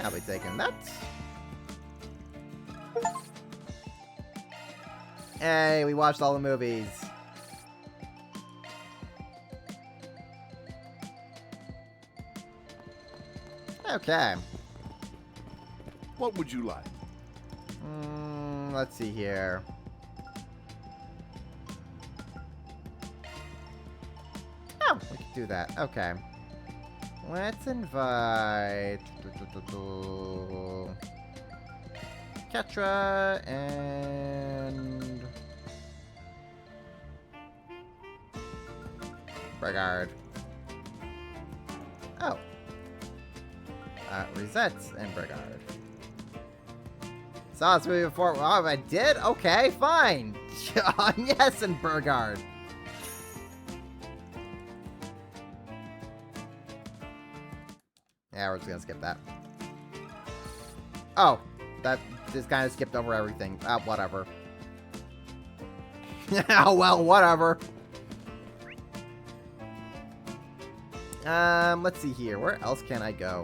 I'll be taking that. Hey, we watched all the movies. Okay. What would you like? Let's see here. Oh, we can do that. Okay. Let's invite Ketra and Bregard. Oh. Resets and Bregard. Saw this movie before. Oh, I did? Okay, fine. Yes, and Bregard. Yeah, we're just gonna skip that. Oh, that just kind of skipped over everything. Whatever. Oh, well, whatever. Let's see here. Where else can I go?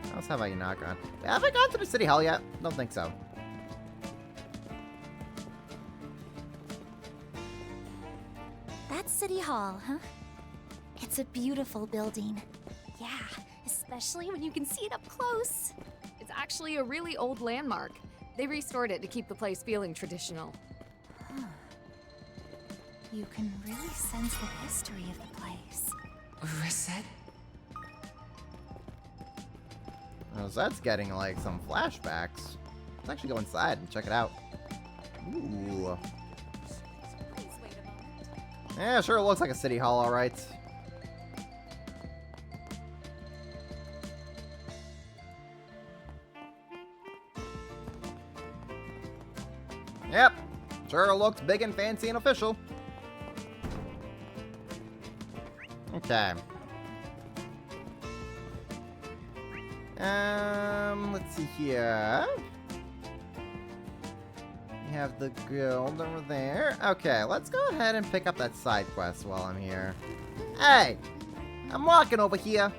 What else have I not gone? Have I gone to the City Hall yet? Don't think so. That's City Hall, huh? It's a beautiful building. Yeah, especially when you can see it up close. It's actually a really old landmark. They restored it to keep the place feeling traditional. Huh. You can really sense the history of the place. Reset? Oh, so that's getting like some flashbacks. Let's actually go inside and check it out. Ooh. Yeah, sure looks like a city hall, alright. Yep, sure looks big and fancy and official. Okay. Let's see here. We have the guild over there. Okay, let's go ahead and pick up that side quest while I'm here. Hey! I'm walking over here.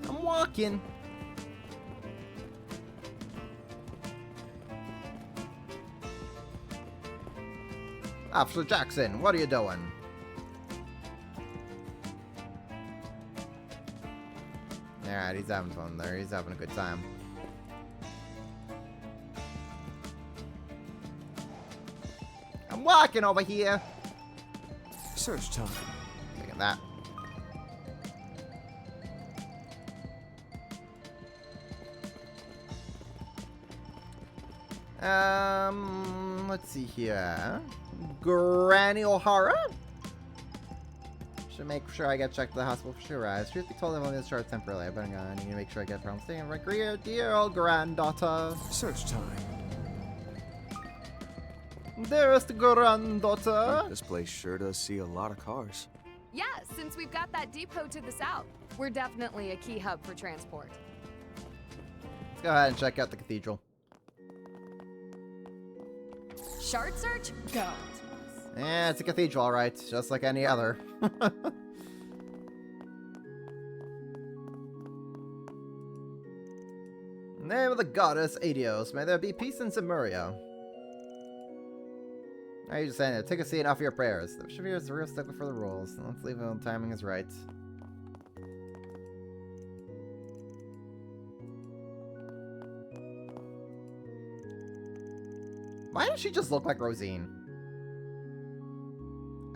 I'm walking. Officer Jackson, what are you doing? Alright, he's having fun there. He's having a good time. I'm walking over here. Search time. Look at that. Let's see here. Granny O'Hara? Should make sure I get checked to the hospital for sure. Truth be told, I'm only discharged temporarily, but I need to make sure I get from staying right. Dear old granddaughter. Search time. Dearest granddaughter. This place sure does see a lot of cars. Yeah, since we've got that depot to the south, we're definitely a key hub for transport. Let's go ahead and check out the cathedral. Shard search? Go. Yeah, it's a cathedral, alright. Just like any other. Name of the goddess Adios. May there be peace in Cimmeria. Are you just saying it? Take a seat off your prayers. The Shavir is the real stickler for the rules. Let's leave it when timing is right. Why does she just look like Rosine?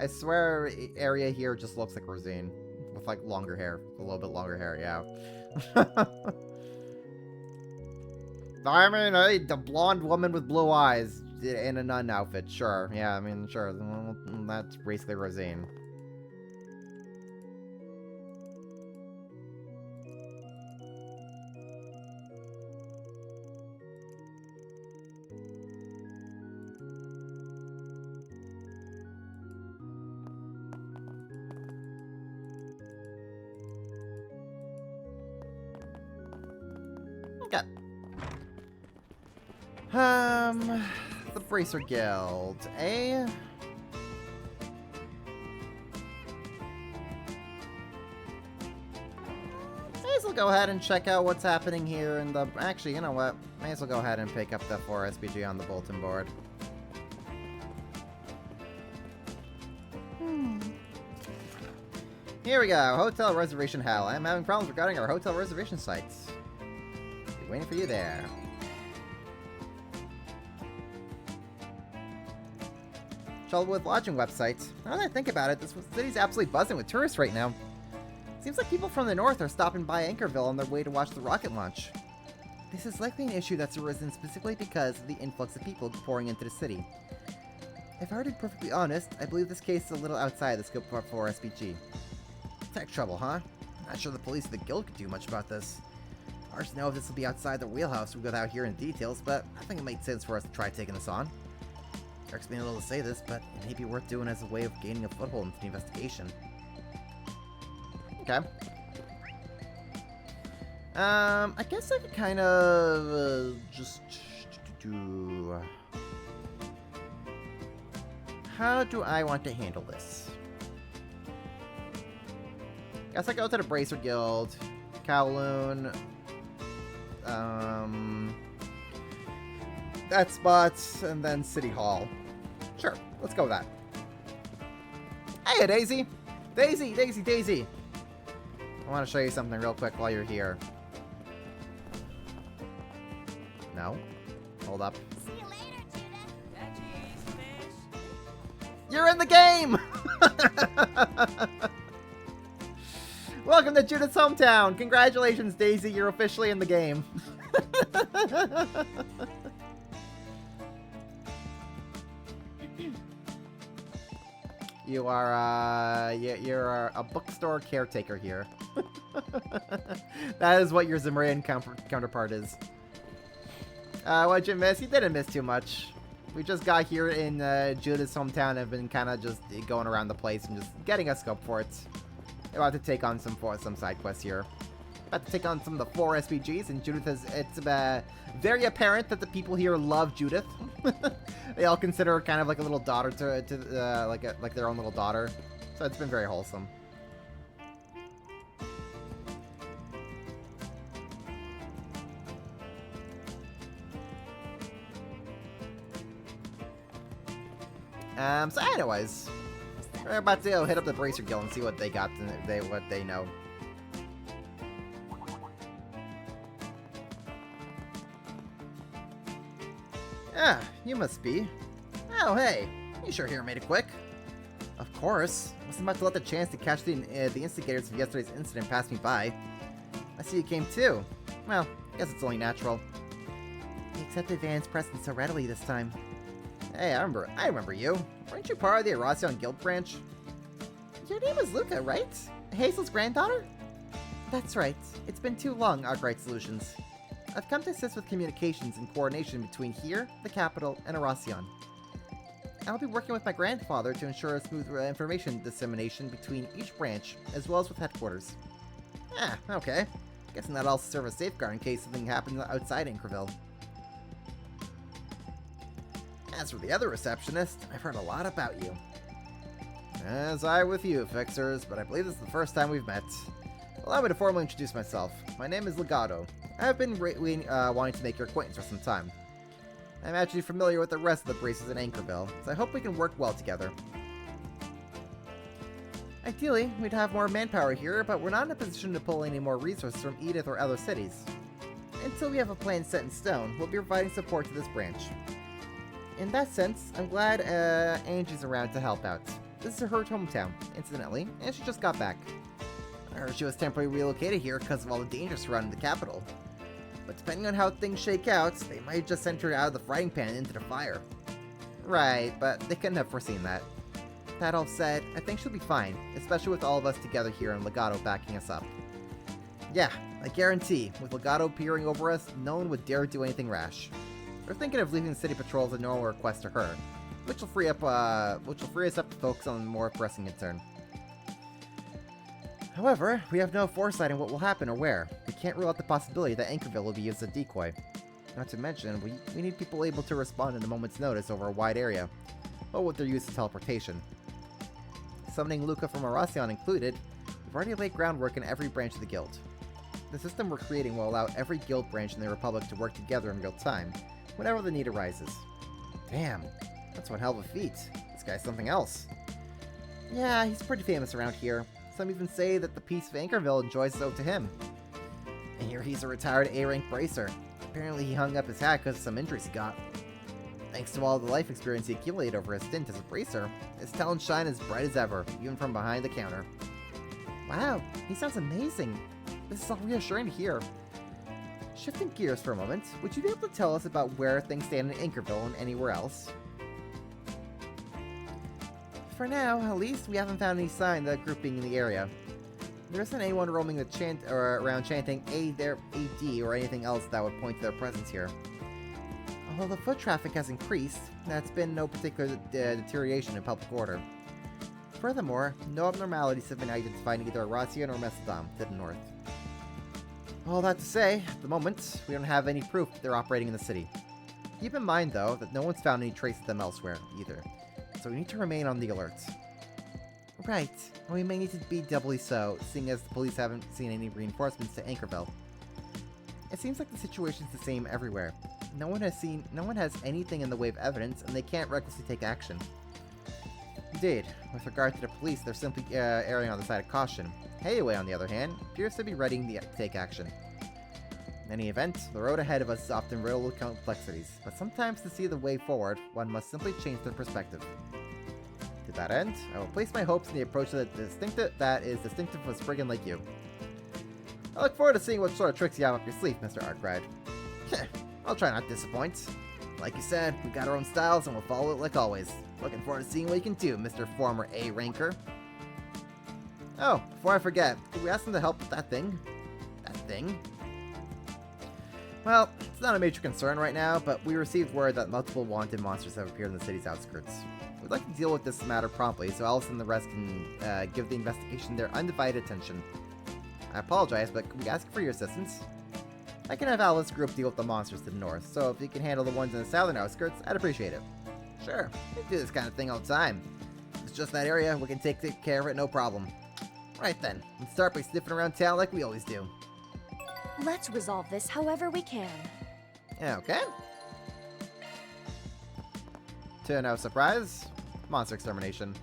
I swear area here just looks like Rosine. With like longer hair. A little bit longer hair, yeah. I mean, hey, the blonde woman with blue eyes in a nun outfit. Sure. Yeah, I mean, sure. That's basically Rosine. Okay. The Bracer Guild, eh? May as well go ahead and check out what's happening here in the... Actually, you know what? May as well go ahead and pick up the 4 SPG on the bulletin board. Here we go. Hotel reservation hell. I'm having problems regarding our hotel reservation sites. Be waiting for you there. Trouble with lodging websites. Now that I think about it, this city's absolutely buzzing with tourists right now. Seems like people from the north are stopping by Anchorville on their way to watch the rocket launch. This is likely an issue that's arisen specifically because of the influx of people pouring into the city. If I were to be perfectly honest, I believe this case is a little outside the scope of our SPG. Tech trouble, huh? Not sure the police of the guild could do much about this. Hard to know if this will be outside their wheelhouse without hearing details, but I think it makes sense for us to try taking this on. Irks being able to say this, but it may be worth doing as a way of gaining a foothold into the investigation. Okay. I guess I could kind of just do. How do I want to handle this? Guess I go to the Bracer Guild, Kowloon, that spot, and then City Hall. Sure, let's go with that. Hey, Daisy! Daisy, Daisy, Daisy! I want to show you something real quick while you're here. No? Hold up. See you later, Judith. You're in the game! Welcome to Judith's hometown! Congratulations, Daisy, you're officially in the game. You are, you're a bookstore caretaker here. That is what your Zemurian counterpart is. What'd you miss? You didn't miss too much. We just got here in Judith's hometown and have been kind of just going around the place and just getting a scope for it. We're about to take on some side quests here. About to take on some of the 4 SPGs, and Judith has, it's very apparent that the people here love Judith. They all consider her kind of like a little daughter like their own little daughter. So it's been very wholesome. So anyways, we're about to hit up the Bracer Guild and see what they got, what they know. Ah, you must be. Oh, hey, you sure here made it quick. Of course. I wasn't about to let the chance to catch the instigators of yesterday's incident pass me by. I see you came too. Well, I guess it's only natural. You accepted Van's presence so readily this time. Hey, I remember you. Weren't you part of the Erasion Guild branch? Your name is Luca, right? Hazel's granddaughter? That's right. It's been too long, Arkwright Solutions. I've come to assist with communications and coordination between here, the capital, and Erasion. I'll be working with my grandfather to ensure a smooth information dissemination between each branch, as well as with headquarters. Ah, okay. Guessing that'll also serve as safeguard in case something happens outside Anchorville. As for the other receptionist, I've heard a lot about you. As I with you, Fixers, but I believe this is the first time we've met. Allow me to formally introduce myself. My name is Legato. I have been wanting to make your acquaintance for some time. I'm actually familiar with the rest of the Bracers in Anchorville, so I hope we can work well together. Ideally, we'd have more manpower here, but we're not in a position to pull any more resources from Edith or other cities. Until we have a plan set in stone, we'll be providing support to this branch. In that sense, I'm glad Angie's around to help out. This is her hometown, incidentally, and she just got back. I heard she was temporarily relocated here because of all the danger surrounding the capital. But depending on how things shake out, they might just send her out of the frying pan into the fire. Right, but they couldn't have foreseen that. That all said, I think she'll be fine, especially with all of us together here and Legato backing us up. Yeah, I guarantee, with Legato peering over us, no one would dare do anything rash. We're thinking of leaving the city patrol as a normal request to her, which will free us up to focus on a more pressing concern. However, we have no foresight on what will happen or where. We can't rule out the possibility that Anchorville will be used as a decoy. Not to mention, we need people able to respond in a moment's notice over a wide area, but with their use of teleportation. Summoning Luca from Erasion included, we've already laid groundwork in every branch of the guild. The system we're creating will allow every guild branch in the Republic to work together in real time, whenever the need arises. Damn, that's one hell of a feat. This guy's something else. Yeah, he's pretty famous around here. Some even say that the peace of Anchorville enjoys so to him. And here he's a retired A-rank bracer. Apparently he hung up his hat because of some injuries he got. Thanks to all the life experience he accumulated over his stint as a bracer, his talents shine as bright as ever, even from behind the counter. Wow, he sounds amazing. This is all reassuring to hear. Shifting gears for a moment, would you be able to tell us about where things stand in Anchorville and anywhere else? For now, at least, we haven't found any sign of that group being in the area. There isn't anyone roaming the around chanting AD or anything else that would point to their presence here. Although the foot traffic has increased, that's been no particular deterioration in public order. Furthermore, no abnormalities have been identified in either Erasion or Mesodom to the north. All that to say, at the moment, we don't have any proof that they're operating in the city. Keep in mind, though, that no one's found any trace of them elsewhere, either. So we need to remain on the alert. Right, and we may need to be doubly so, seeing as the police haven't seen any reinforcements to Anchorville. It seems like the situation's the same everywhere. No one has anything in the way of evidence, and they can't recklessly take action. Indeed, with regard to the police, they're simply erring on the side of caution. Hayway, on the other hand, appears to be ready to take action. In any event, the road ahead of us is often riddled with complexities, but sometimes to see the way forward, one must simply change their perspective. To that end, I will place my hopes in the approach that is distinctive of a brigand like you. I look forward to seeing what sort of tricks you have up your sleeve, Mr. Arkwright. I'll try not to disappoint. Like you said, we got our own styles and we'll follow it like always. Looking forward to seeing what you can do, Mr. Former A ranker. Oh, before I forget, did we ask them to help with that thing? That thing? Well, it's not a major concern right now, but we received word that multiple wanted monsters have appeared in the city's outskirts. We'd like to deal with this matter promptly, so Alice and the rest can give the investigation their undivided attention. I apologize, but can we ask for your assistance? I can have Alice's group deal with the monsters to the north, so if you can handle the ones in the southern outskirts, I'd appreciate it. Sure, we do this kind of thing all the time. If it's just that area, we can take care of it, no problem. Right then, let's start by sniffing around town like we always do. Let's resolve this however we can. Okay. To no surprise, monster extermination.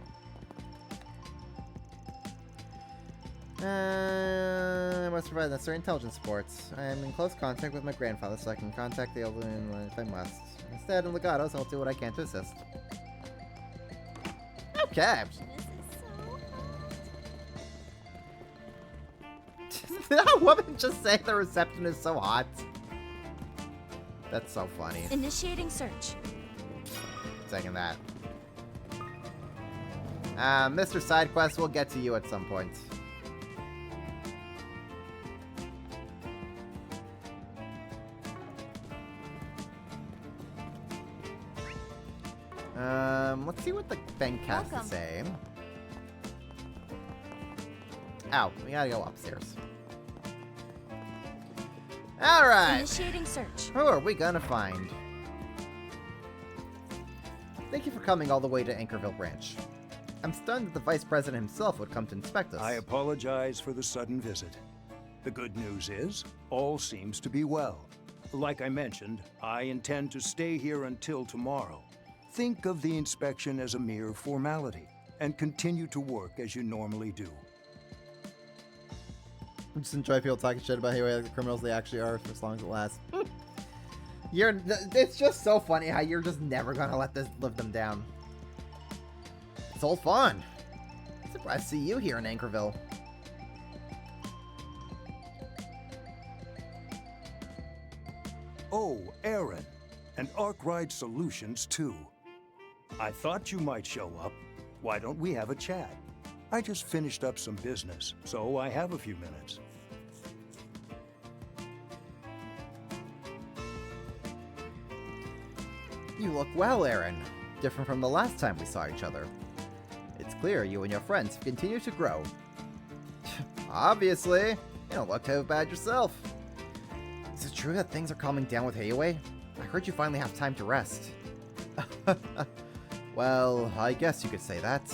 I must provide necessary intelligence support. I am in close contact with my grandfather, so I can contact the Elven if I must. Instead, in Legatos, I'll do what I can to assist. Okay. Did that woman just say the reception is so hot? That's so funny. Initiating search. Second that. Mr. Sidequest, we'll get to you at some point. Let's see what the bank has to say. Ow, we gotta go upstairs. Alright! Initiating search. Who are we gonna find? Thank you for coming all the way to Anchorville Branch. I'm stunned that the Vice President himself would come to inspect us. I apologize for the sudden visit. The good news is, all seems to be well. Like I mentioned, I intend to stay here until tomorrow. Think of the inspection as a mere formality, and continue to work as you normally do. I just enjoy people talking shit about how like the criminals they actually are for as long as it lasts. It's just so funny how you're just never gonna let this live them down. It's all fun. I'm surprised to see you here in Anchorville. Oh, Aaron, and Arkwright Solutions too. I thought you might show up. Why don't we have a chat? I just finished up some business, so I have a few minutes. You look well, Aaron. Different from the last time we saw each other. It's clear you and your friends have continued to grow. Obviously. You don't look too bad yourself. Is it true that things are calming down with Heiwei? I heard you finally have time to rest. Well, I guess you could say that.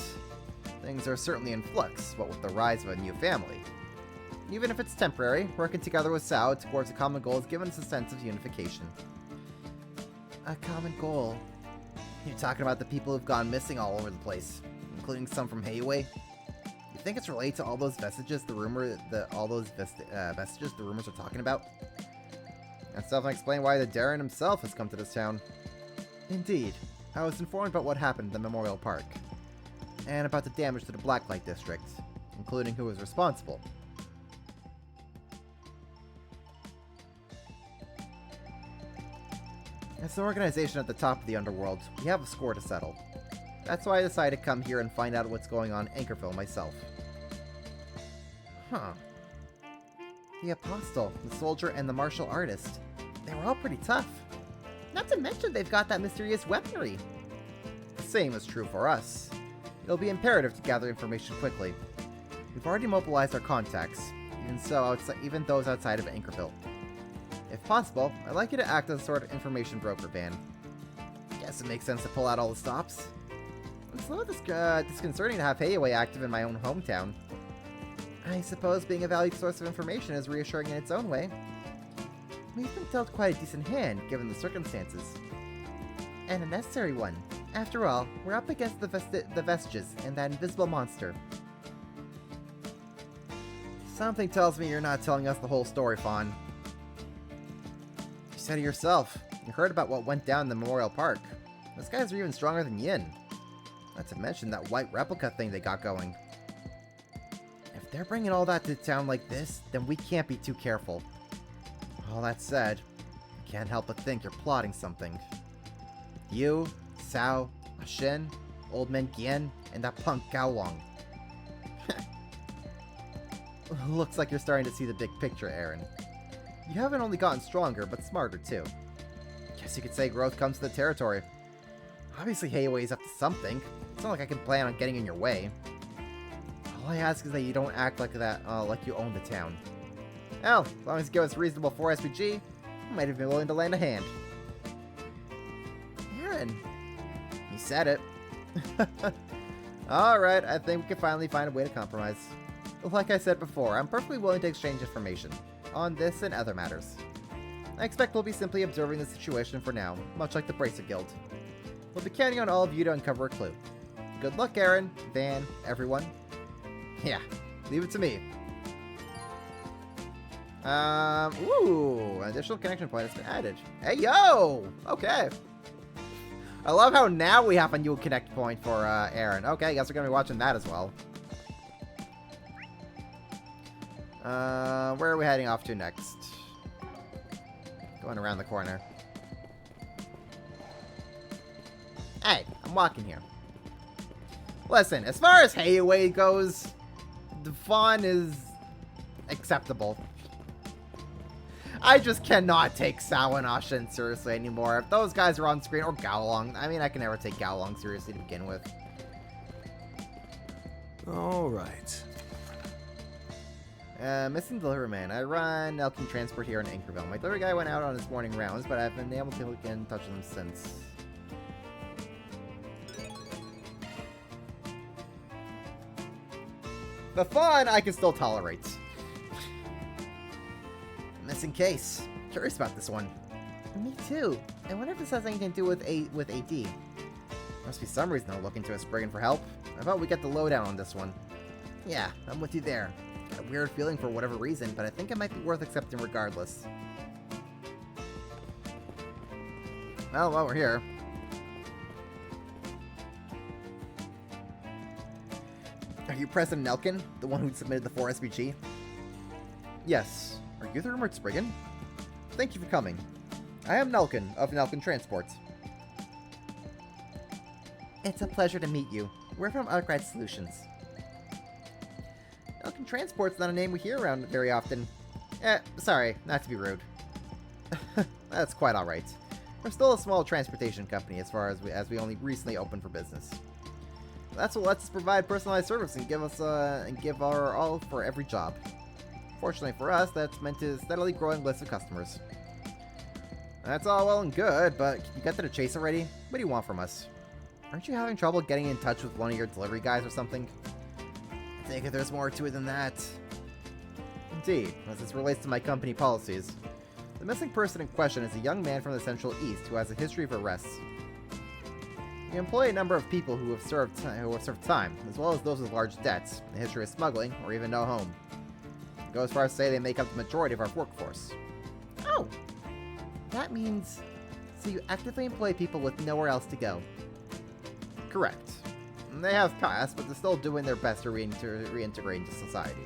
Things are certainly in flux, what with the rise of a new family. Even if it's temporary, working together with Sao towards a common goal has given us a sense of unification. A common goal? You're talking about the people who've gone missing all over the place, including some from Heiwei? You think it's related to all those vestiges the rumors are talking about? That's definitely explain why the Darren himself has come to this town. Indeed. I was informed about what happened in the Memorial Park, and about the damage to the Blacklight District, including who was responsible. As an organization at the top of the underworld, we have a score to settle. That's why I decided to come here and find out what's going on in Anchorville myself. Huh. The Apostle, the Soldier, and the Martial Artist. They were all pretty tough. Not to mention they've got that mysterious weaponry. The same is true for us. It'll be imperative to gather information quickly. We've already mobilized our contacts, even those outside of Anchorville. If possible, I'd like you to act as a sort of information broker, Van. Guess it makes sense to pull out all the stops. It's a little disconcerting to have Heiwei active in my own hometown. I suppose being a valued source of information is reassuring in its own way. We've been dealt quite a decent hand, given the circumstances. And a necessary one. After all, we're up against the Vestiges and that invisible monster. Something tells me you're not telling us the whole story, Fawn. You said it yourself. You heard about what went down in the Memorial Park. Those guys are even stronger than Yin. Not to mention that white replica thing they got going. If they're bringing all that to town like this, then we can't be too careful. All that said, I can't help but think you're plotting something. You, Sao, Shin, Old Man Gian, and that punk Gao Long. Looks like you're starting to see the big picture, Aaron. You haven't only gotten stronger, but smarter too. Guess you could say growth comes to the territory. Obviously, Heiwei's up to something. It's not like I can plan on getting in your way. All I ask is that you don't act like that, like you own the town. Hell, as long as you give us reasonable 4 SPG, I might have been willing to lend a hand. Aaron, you said it. Alright, I think we can finally find a way to compromise. Like I said before, I'm perfectly willing to exchange information on this and other matters. I expect we'll be simply observing the situation for now, much like the Bracer Guild. We'll be counting on all of you to uncover a clue. Good luck, Aaron, Van, everyone. Yeah, leave it to me. Ooh, an additional connection point has been added. Hey, yo! Okay. I love how now we have a new connect point for Aaron. Okay, I guess we're going to be watching that as well. Where are we heading off to next? Going around the corner. Hey, I'm walking here. Listen, as far as Heiwei goes, the fun is acceptable. I just cannot take Sao and Ashin seriously anymore. If those guys are on screen, or Gaolong, I mean, I can never take Gaolong seriously to begin with. Alright. Missing delivery man. I run Elkin Transport here in Anchorville. My delivery guy went out on his morning rounds, but I've been able to get in touch with him since. The fun I can still tolerate. Missing case. Curious about this one. Me too. I wonder if this has anything to do with AD. Must be some reason they're looking to us Spriggan for help. I thought we got the lowdown on this one. Yeah, I'm with you there. Got a weird feeling for whatever reason, but I think it might be worth accepting regardless. Well, while we're here. Are you President Nelkin, the one who submitted the 4 SPG? Yes. Are you the rumored Spriggan? Thank you for coming. I am Nelkin, of Nelkin Transport. It's a pleasure to meet you. We're from Arkwright Solutions. Nelkin Transport's not a name we hear around very often. Sorry, not to be rude. That's quite alright. We're still a small transportation company as far as we only recently opened for business. That's what lets us provide personalized service and give our all for every job. Fortunately for us, that's meant to steadily growing list of customers. That's all well and good, but you got to the chase already? What do you want from us? Aren't you having trouble getting in touch with one of your delivery guys or something? I think there's more to it than that. Indeed, as this relates to my company policies. The missing person in question is a young man from the Central East who has a history of arrests. We employ a number of people who have served time, as well as those with large debts, a history of smuggling, or even no home. Go as far as to say they make up the majority of our workforce. Oh! That means... So you actively employ people with nowhere else to go? Correct. They have past, but they're still doing their best to reintegrate into society.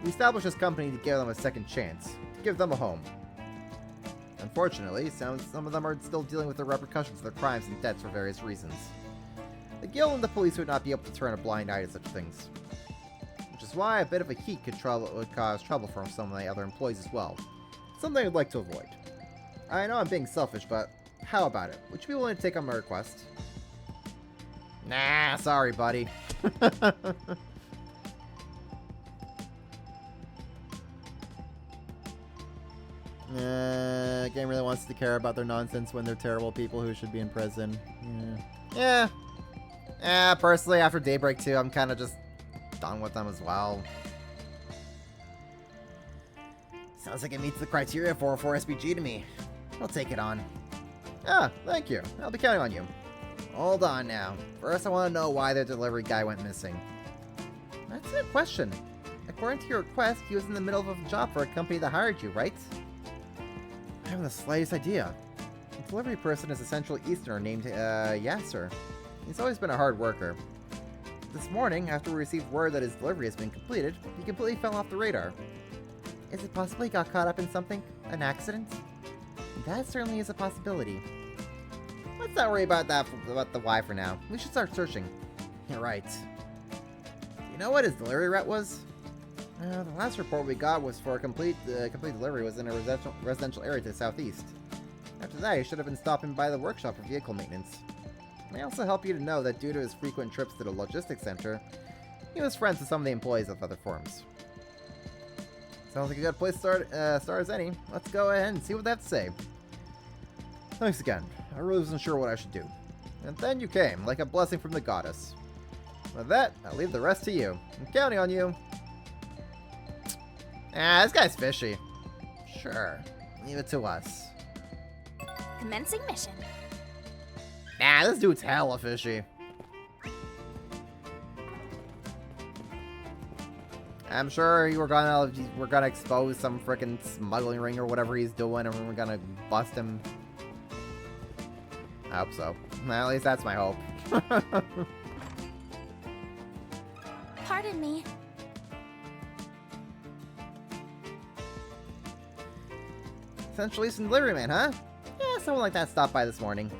We established this company to give them a second chance, to give them a home. Unfortunately, some of them are still dealing with the repercussions of their crimes and debts for various reasons. The guild and the police would not be able to turn a blind eye to such things. Which is why a bit of a heat would cause trouble for some of the other employees as well. Something I'd like to avoid. I know I'm being selfish, but how about it? Would you be willing to take on my request? Nah, sorry, buddy. Game really wants to care about their nonsense when they're terrible people who should be in prison. Yeah. Personally, after Daybreak 2, I'm kind of just done with them as well. Sounds like it meets the criteria for a 4 SPG to me. I'll take it on. Ah, thank you. I'll be counting on you. Hold on now. First, I want to know why the delivery guy went missing. That's a good question. According to your request, he was in the middle of a job for a company that hired you, right? I haven't the slightest idea. The delivery person is a Central Easterner named Yasser. He's always been a hard worker. This morning, after we received word that his delivery has been completed, he completely fell off the radar. Is it possible he got caught up in something? An accident? That certainly is a possibility. What's not worry about that, about the why for now. We should start searching. You're right. Do you know what his delivery route was? The last report we got was for a complete delivery was in a residential area to the southeast. After that, he should have been stopping by the workshop for vehicle maintenance. It may also help you to know that due to his frequent trips to the logistics center, he was friends with some of the employees of other firms. Sounds like a good place to start as any. Let's go ahead and see what they have to say. Thanks again. I really wasn't sure what I should do. And then you came, like a blessing from the goddess. With that, I'll leave the rest to you. I'm counting on you. Ah, this guy's fishy. Sure. Leave it to us. Commencing mission. Nah, this dude's hella fishy. I'm sure we're gonna expose some frickin' smuggling ring or whatever he's doing, and we're gonna bust him. I hope so. Well, at least that's my hope. Pardon me. Central Eastern Delivery Man, huh? Yeah, someone like that stopped by this morning.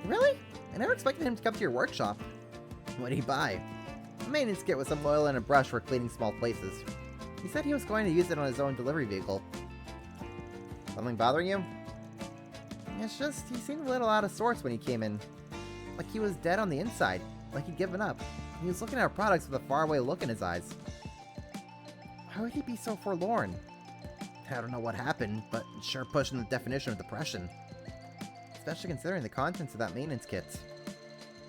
Really? I never expected him to come to your workshop. What did he buy? A maintenance kit with some oil and a brush for cleaning small places. He said he was going to use it on his own delivery vehicle. Something bothering you? It's just, he seemed a little out of sorts when he came in. Like he was dead on the inside, like he'd given up. He was looking at our products with a faraway look in his eyes. Why would he be so forlorn? I don't know what happened, but it's sure pushing the definition of depression. Especially considering the contents of that maintenance kit.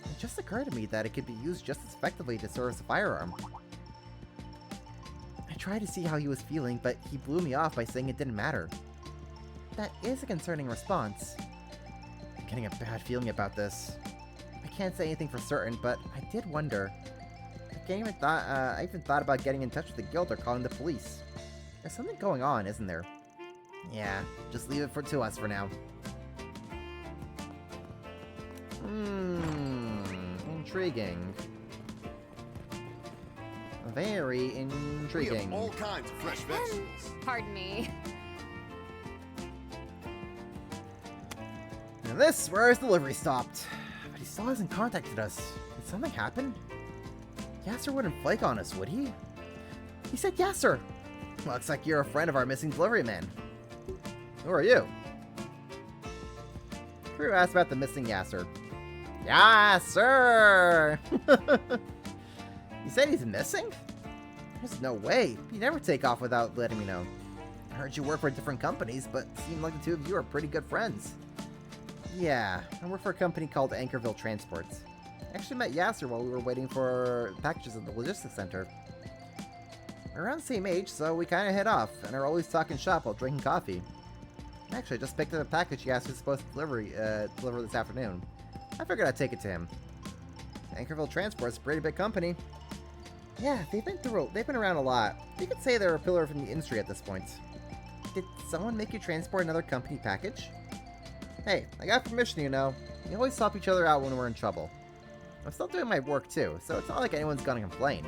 It just occurred to me that it could be used just as effectively to serve as a firearm. I tried to see how he was feeling, but he blew me off by saying it didn't matter. That is a concerning response. I'm getting a bad feeling about this. I can't say anything for certain, but I did wonder. I even thought about getting in touch with the guild or calling the police. There's something going on, isn't there? Yeah, just leave it to us for now. Intriguing. Very intriguing. We have all kinds of fresh vegetables. Pardon me. And this is where his delivery stopped. But he still hasn't contacted us. Did something happen? Yasser wouldn't flake on us, would he? He said Yasser! Looks like you're a friend of our missing delivery man. Who are you? Crew asked about the missing Yasser. Yasser! You said he's missing? There's no way. He'd never take off without letting me know. I heard you work for different companies, but it seemed like the two of you are pretty good friends. Yeah, I work for a company called Anchorville Transports. I actually met Yasser while we were waiting for packages at the logistics center. We're around the same age, so we kind of hit off, and are always talking shop while drinking coffee. Actually, I just picked up a package Yasser was supposed to deliver this afternoon. I figured I'd take it to him. Anchorville Transport's a pretty big company. Yeah, they've been around a lot. You could say they're a pillar from the industry at this point. Did someone make you transport another company package? Hey, I got permission, you know. We always help each other out when we're in trouble. I'm still doing my work too, so it's not like anyone's gonna complain.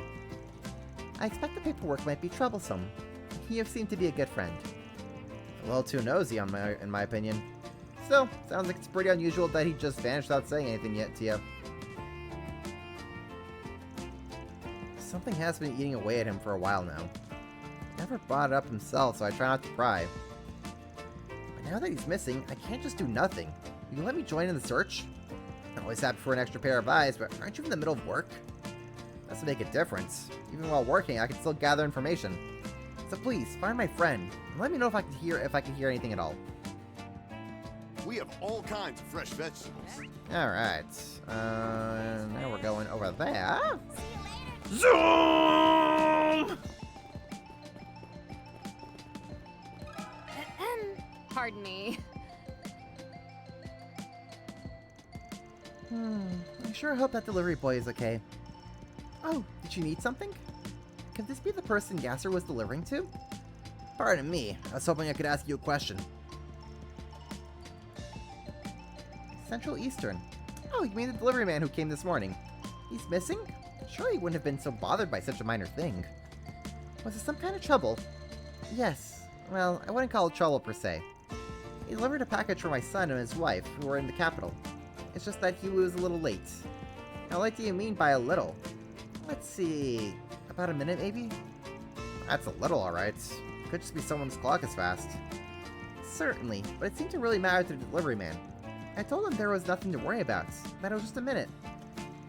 I expect the paperwork might be troublesome. You seem to be a good friend. A little too nosy, in my opinion. Still, sounds like it's pretty unusual that he just vanished without saying anything yet to you. Something has been eating away at him for a while now. Never brought it up himself, so I try not to pry. But now that he's missing, I can't just do nothing. Will you let me join in the search? I'm always happy for an extra pair of eyes, but aren't you in the middle of work? That's to make a difference. Even while working, I can still gather information. So please, find my friend, and let me know if I can hear anything at all. We have all kinds of fresh vegetables. Alright. Now we're going over there. Zoom! Pardon me. I sure hope that delivery boy is okay. Oh, did you need something? Could this be the person Yasser was delivering to? Pardon me, I was hoping I could ask you a question. Central Eastern. Oh, you mean the delivery man who came this morning? He's missing? Sure he wouldn't have been so bothered by such a minor thing. Was it some kind of trouble? Yes. Well, I wouldn't call it trouble per se. He delivered a package for my son and his wife, who were in the capital. It's just that he was a little late. How late do you mean by a little? Let's see... about a minute, maybe? That's a little, alright. Could just be someone's clock is fast. Certainly, but it seemed to really matter to the delivery man. I told him there was nothing to worry about, that it was just a minute.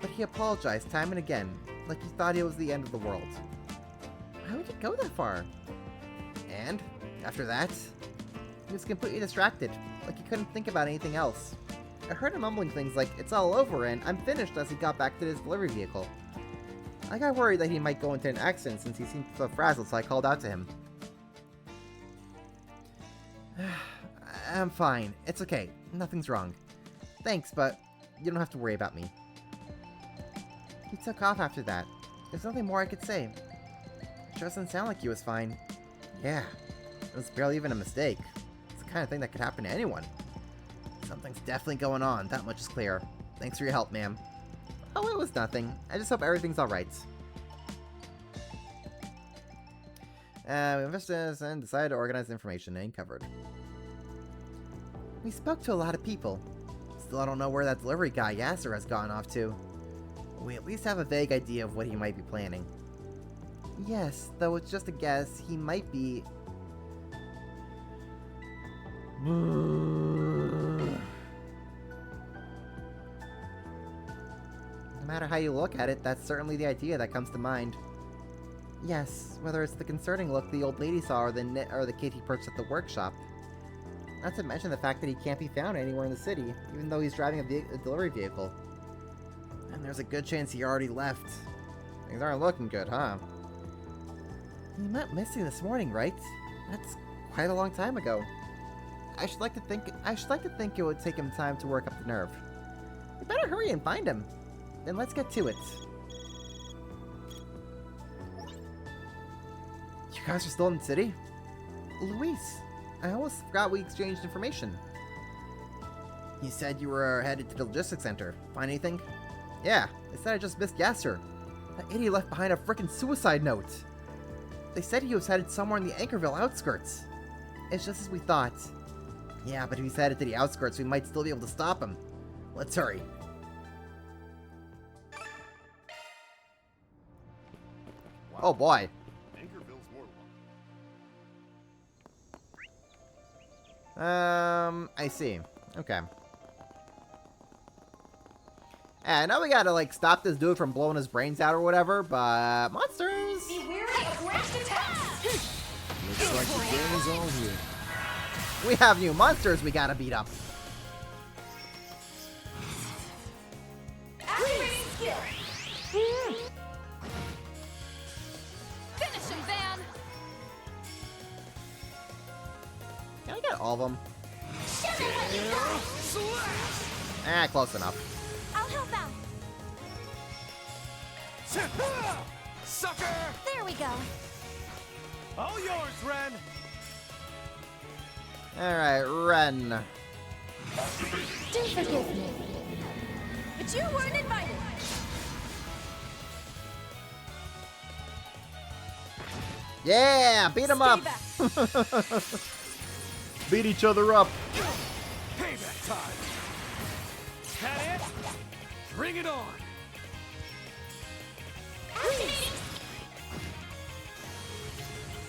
But he apologized time and again, like he thought it was the end of the world. Why would he go that far? And, after that, he was completely distracted, like he couldn't think about anything else. I heard him mumbling things like, "It's all over," and "I'm finished," as he got back to his delivery vehicle. I got worried that he might go into an accident since he seemed so frazzled, so I called out to him. I'm fine. It's okay. Nothing's wrong. Thanks, but you don't have to worry about me. He took off after that. There's nothing more I could say. It doesn't sound like he was fine. Yeah, it was barely even a mistake. It's the kind of thing that could happen to anyone. Something's definitely going on, that much is clear. Thanks for your help, ma'am. Oh, it was nothing. I just hope everything's alright. We invested and decided to organize information and covered. We spoke to a lot of people. Still I don't know where that delivery guy Yasser has gone off to. We at least have a vague idea of what he might be planning. Yes, though it's just a guess, he might be... No matter how you look at it, that's certainly the idea that comes to mind. Yes, whether it's the concerning look the old lady saw or the kid he perched at the workshop. Not to mention the fact that he can't be found anywhere in the city, even though he's driving a delivery vehicle. And there's a good chance he already left. Things aren't looking good, huh? He went missing this morning, right? That's quite a long time ago. I should like to think it would take him time to work up the nerve. We better hurry and find him. Then let's get to it. You guys are still in the city? Luis, I almost forgot we exchanged information. You said you were headed to the logistics center. Find anything? Yeah, they said I just missed Yasser. That idiot left behind a frickin' suicide note. They said he was headed somewhere in the Anchorville outskirts. It's just as we thought. Yeah, but if he's headed to the outskirts, we might still be able to stop him. Let's hurry. Wow. Oh boy. Anchorville's more I see. Okay. And now we gotta, like, stop this dude from blowing his brains out or whatever, but... Monsters! Be wary of rash attacks! Looks like the game is all here. We have new monsters we gotta beat up. Activating skill! Finish him, Van! Can I get all of them? Ah, close enough. I'll help out. Sucker! There we go. All yours, Ren! Alright, Ren. Do forgive me. But you weren't invited. Yeah, beat him up. Beat each other up. Payback time! That it? Bring it on!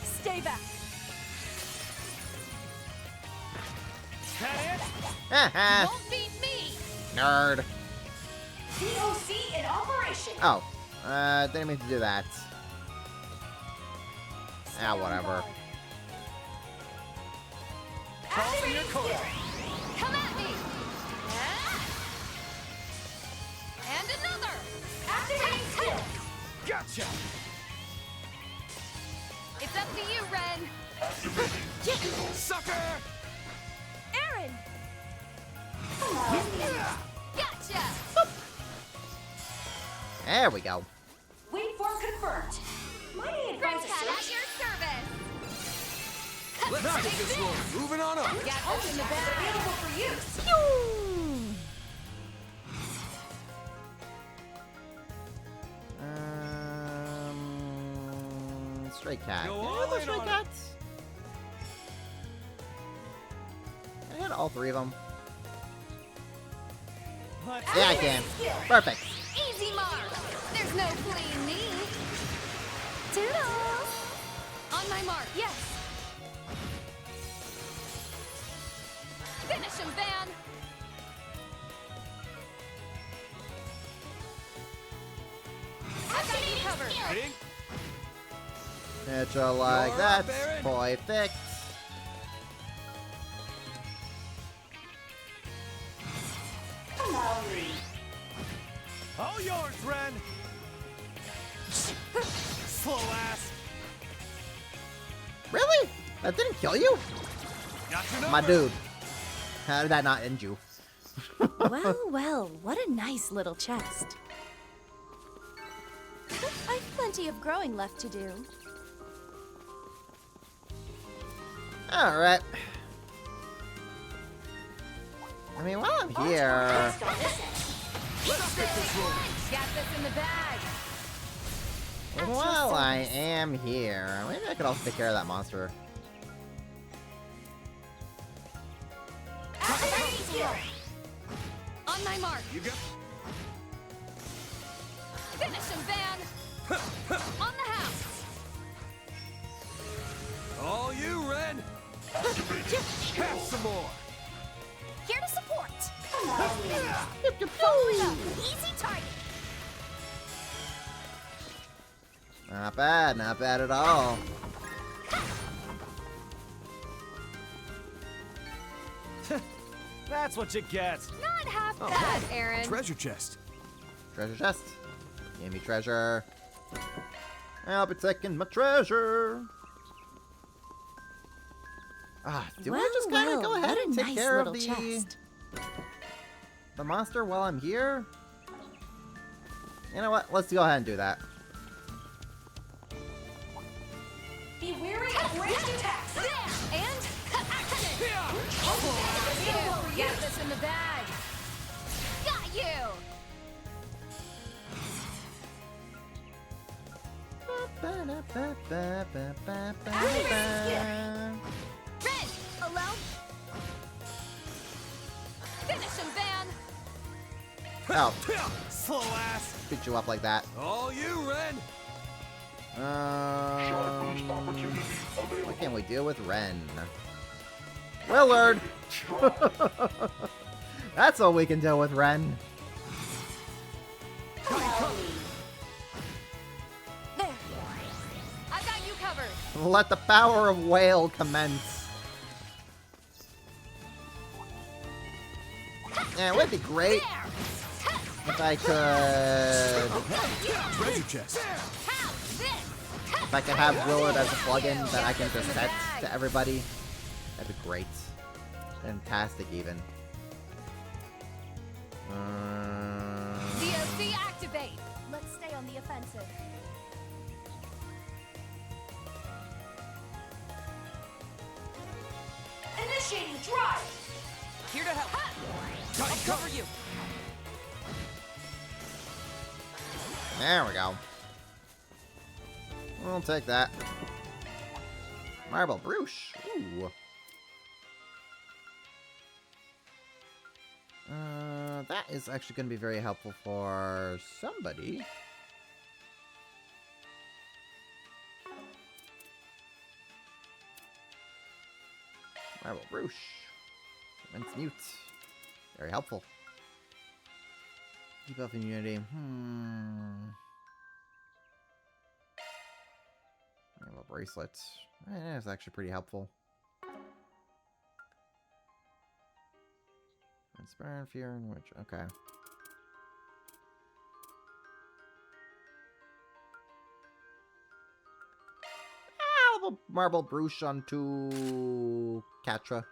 Stay back. That it? Haha. Won't beat me! Nerd. DOC in operation! Oh, didn't mean to do that. Ah, whatever. Call your court. Come at me! And another! Activating skill! Gotcha! It's up to you, Ren! Sucker! Aaron! Gotcha! There we go. Waveform confirmed. Mighty Grimcat advisor. at your service! Let's get this one. Moving on up. Got this in the bag! Available for use. Stray cat. Go Can I all have the in stray on it. cats? Can I get all three of them? Yeah, I can. Perfect. Easy mark. There's no fleeing me. Toodles! On my mark, yes. Finish him, Van. I've got you covered. Hit you like that. Perfect. All yours, Ren! Slow ass! Really? That didn't kill you? Got your My number. dude. How did that not end you? Well, well, what a nice little chest. I've plenty of growing left to do. Alright. I mean, while I'm here... Let's get this rolling. Got this in the bag. While I am here, maybe I could also take care of that monster. On my mark. You got. Finish him, Van. On the house. All you, Ren! Have some more! Here to support. Following up. Easy target. Not bad at all. That's what you get. Not half bad, Aaron. Treasure chest. Treasure chest. Give me treasure. I'll be taking my treasure. Do I just kind of go ahead and take care of the monster while I'm here? You know what? Let's go ahead and do that. Be wary of ranged attacks. And get this in the bag. Got you. Red, alone. Finish him, Van. Oh, Slow ass! beat you up like that. All you, Ren! What can we do with Ren? Willard! That's what we can do with Ren. There. I've got you covered. Let the power of whale commence. Yeah, it would be great if I could... Treasure chest. If I could have Willard as a plugin that I can just set to everybody. That'd be great. Fantastic, even. DOC activate. Let's stay on the offensive. Initiating drive. Here to help. I'll cover you. There we go. We'll take that. Marble Brooch. Ooh. That is actually going to be very helpful for somebody. Marble Brooch. Immense mute. Very helpful. Debuff immunity. Marble Bracelet. That's actually pretty helpful. Inspire, fear, and which. Okay. Marble Brooch onto Catra.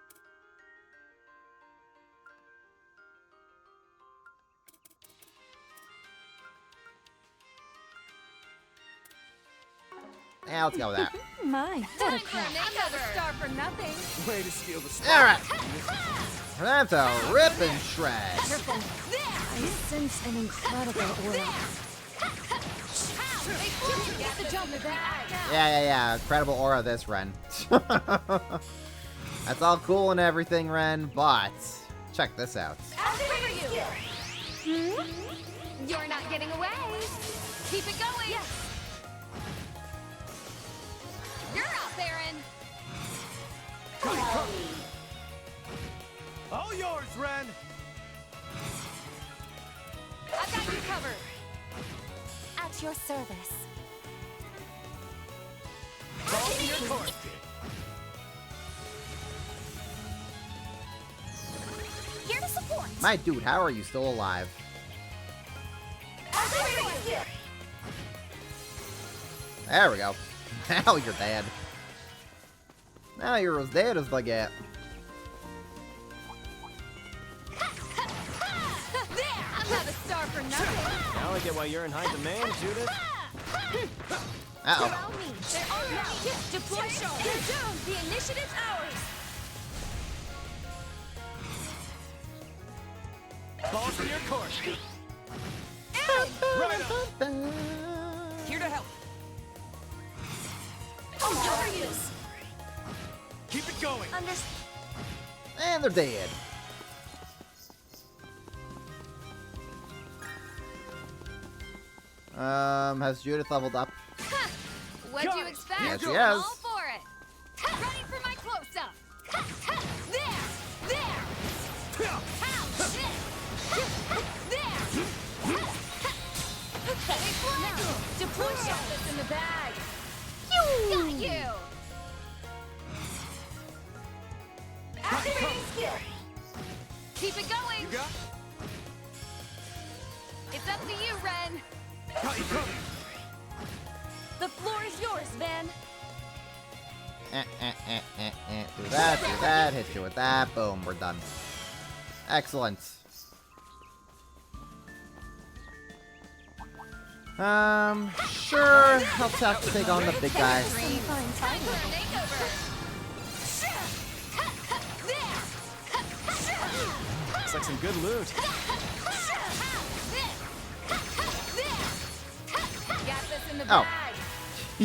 Yeah, let's go with that. My, what a crap. Another star for nothing. Way to steal the spot. Alright. Time to rip and shred. I sense an incredible aura. Get the jump back. Yeah. Incredible aura this, Ren. That's all cool and everything, Ren, but check this out. You're not getting away. Keep it going. Yes. You're up, Aaron. All yours, Ren! I've got you covered. At your service. Ball to your court. Here to support. My dude, how are you still alive? There we go. Now you're dead. Now you're as dead as they get. There! I'm not a star for nothing. Now I get why you're in high demand, Judith. Uh-oh. Follow me. They're on now. Deploy show. You're doomed. The initiative's ours. Balls in your court. Right up. Here to help. Cover you. Keep it going. And they're dead. Has Judith leveled up? What'd you expect? Yes, she I'm has. all for it. Ready for my close-up. There! There! Ouch! There! Hey, now, deploy shot this in the bag. Got you! Activating skill. Keep it going. You got? It's up to you, Ren. The floor is yours, Van. Do that, hit you with that, boom, we're done. Excellent. Sure, I'll have to take on the big guy. Looks like some good loot. Got this in the Oh. bag.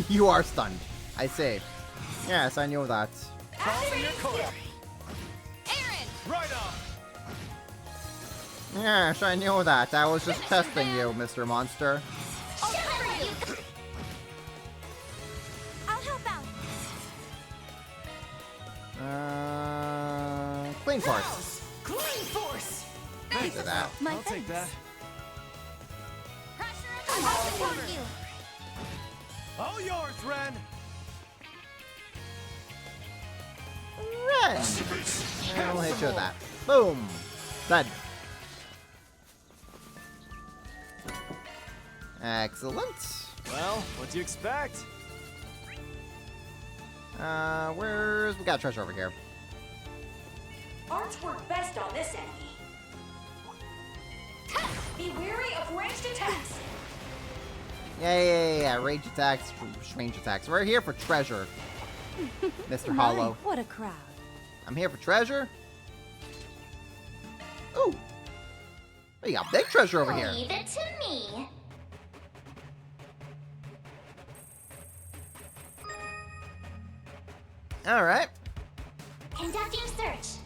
You are stunned. I see. Yes, I knew that. Balls in your court. Aaron! Right on. Yes, I knew that. I was just testing you, Mr. Monster. I'll help out. Clean force. Clean force! Look at that. I'll take that. I'll support you. All yours, Ren. Red. I'll hit you with that. Boom. Dead. Excellent. Well, what do you expect? We got treasure over here. Arts work best on this enemy. Be wary of ranged attacks. Yeah. Range attacks, range attacks. We're here for treasure, Mr. Hollow. What a crowd. I'm here for treasure. Ooh. We got big treasure over here. Leave it to me. All right. Conducting search.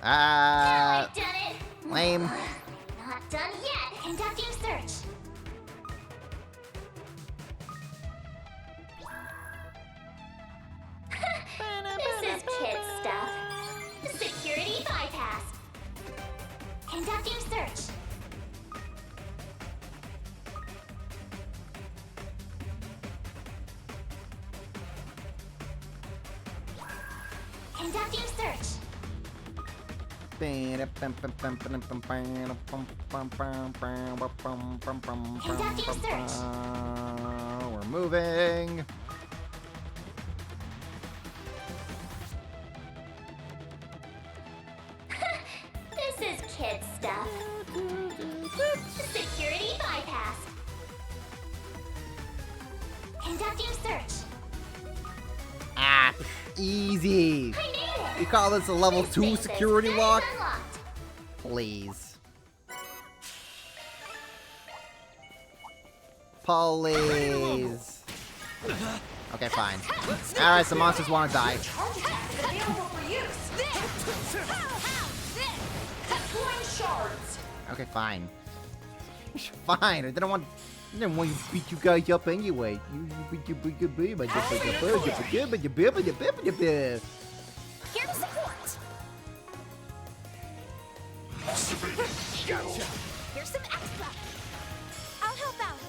I've done it. Lame. Not done yet. Conducting search. This is kid stuff. Security bypass. Conducting search. Conducting search. Conducting search. We're moving. This is kid stuff. Security bypass. Conducting search. Ah, easy. I knew it. You call this a level 2 security lock? Unlocked. Please. Please. Okay, fine. Alright, some monsters want to die. Charge attack is available for use. Deploying shards. Okay, fine. Fine. I didn't want to beat you guys up anyway. Here to support. Gotcha. Here's some extra. I'll help out.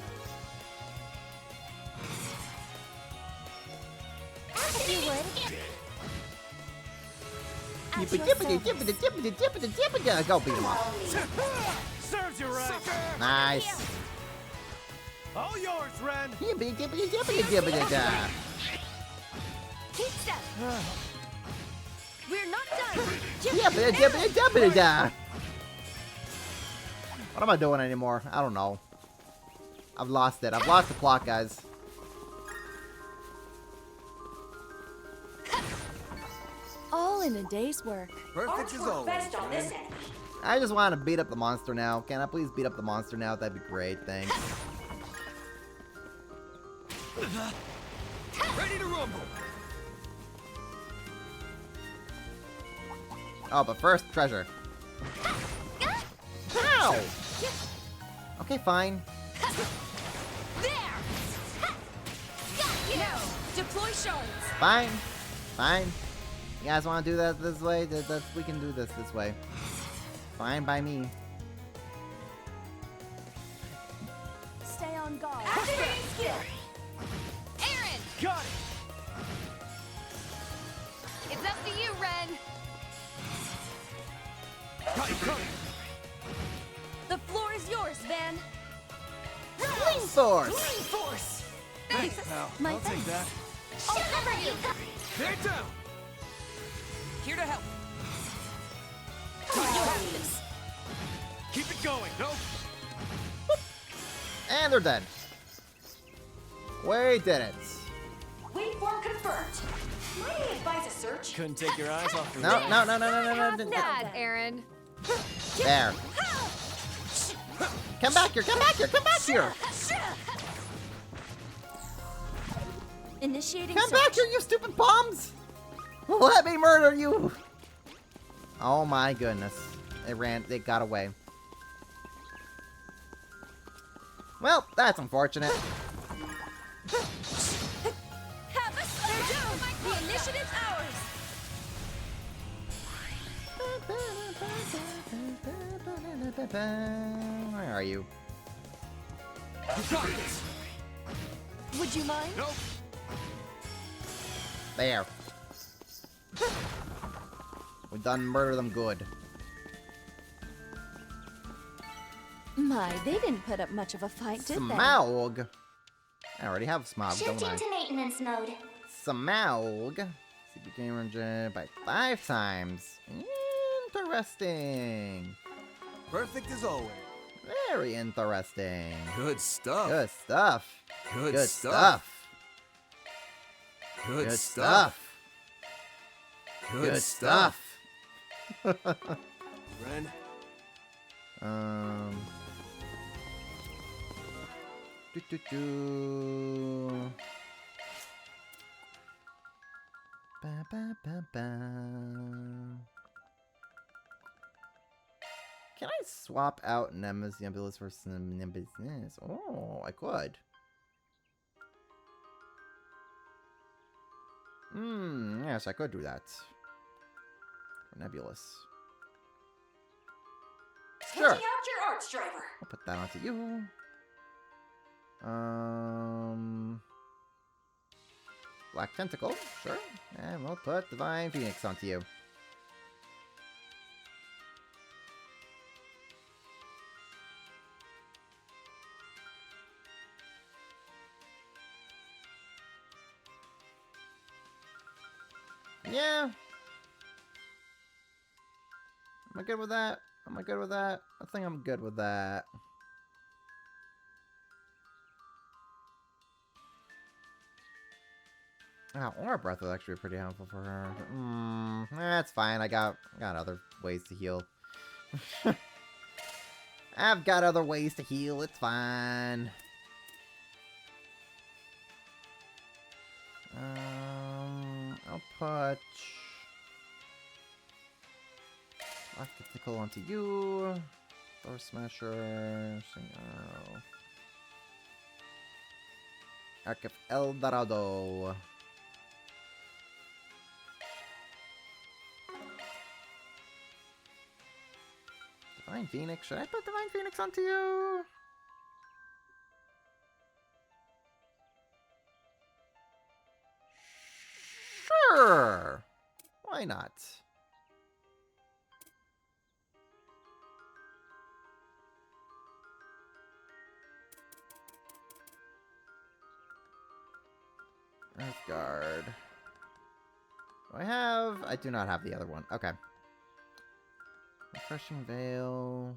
If you would. Go beat him up. Serves you right. Nice. All yours, Ren. Keep step. We're not done. What am I doing anymore? I don't know. I've lost it. I've lost the plot, guys. All in a day's work. Perfect as always. Best on this end. I just want to beat up the monster now. Can I please beat up the monster now? That'd be great. Thanks. Ready to rumble. Oh, but first, treasure. Ow! Okay, fine. There. Got you. Deploy shards. Fine. Fine. You guys want to do that this way? We can do this way. Fine by me. Stay on guard. Activating skill. Aaron, Got it. It's up to you, Ren. Got it, got it. the floor is yours, Van. Wing Force! Wing Force. Thanks, pal. My I'll take that. I'll cover you. They're down. Here to help. You have this. Keep it going. Nope. And they're dead. We did it. Waveform confirmed. Might I advise a search? Couldn't take your eyes off the No. That, Aaron. There. Come back here. Initiating Come search. back here, you stupid bombs! Let me murder you! Oh my goodness. It got away. Well, that's unfortunate. Have us. They're down. The initiative's ours. Where are you? You got this. Would you mind? Nope. There. We done murder them good. My, they didn't put up much of a fight, did they? Smaug. I already have Smaug, don't Shifting I? to maintenance mode. Smaug. CP game range by 5 times. Interesting. Perfect as always. Very interesting. Good stuff. Good stuff. Good Good stuff. stuff. Good Good stuff. stuff. Good stuff. Ren, Ba, ba, ba, ba. Can I swap out Nemesis Ambulance for some Nemesis? Oh, I could. Yes, I could do that. For Nebulous. Sure. Taking out your arch driver. I'll put that onto you. Black Tentacle, sure. And we'll put Divine Phoenix onto you. Yeah. Am I good with that? Am I good with that? I think I'm good with that. Oh, Aura Breath is actually pretty helpful for her. That's fine. I got other ways to heal. I've got other ways to heal. It's fine. I'll put Optical onto you. Door Smasher. Arrow. Arc of El Dorado. Divine Phoenix. Should I put Divine Phoenix onto you? Sure. Why not? Earthguard. Do I have? I do not have the other one. Okay. Refreshing Veil.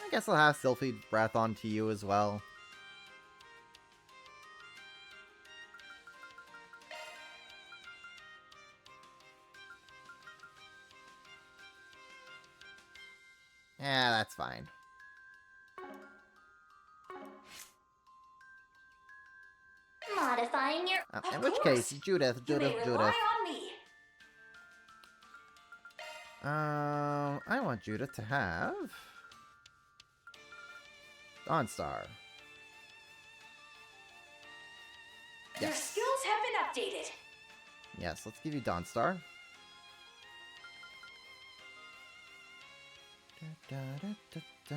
I guess I'll have Sylphie Breath onto you as well. Yeah, that's fine. Modifying your. In which case, Judith. On me. I want Judith to have Dawnstar. Your Yes. skills have been updated. Yes, let's give you Dawnstar. Da, da, da, da, da.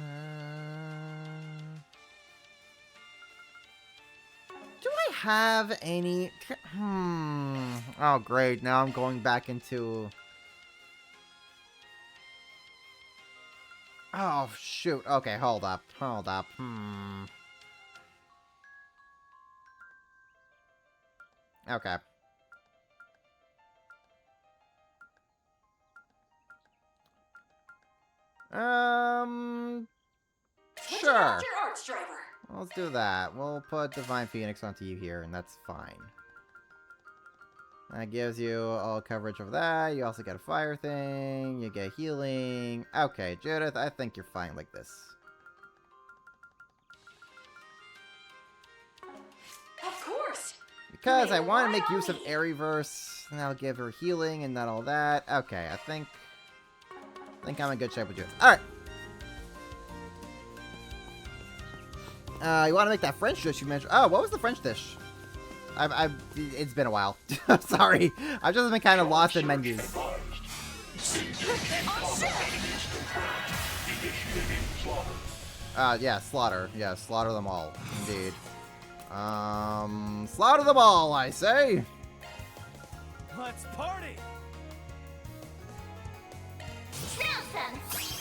Do I have any? Oh, great. Now I'm going back into. Oh, shoot. Okay, hold up. Hold up. Okay. Switching Sure. out your arch driver. Let's do that. We'll put Divine Phoenix onto you here, and that's fine. That gives you all coverage of that. You also get a fire thing. You get healing. Okay, Judith, I think you're fine like this. Of course. Because I want to make use of Airyverse, and that'll give her healing and not all that. Okay, I think I'm in good shape with Judith. Alright. You want to make that French dish you mentioned? Oh, what was the French dish? It's been a while. Sorry. I've just been kind of lost in menus. Yeah, slaughter. Yeah, slaughter them all. Indeed. Slaughter them all, I say. Let's party!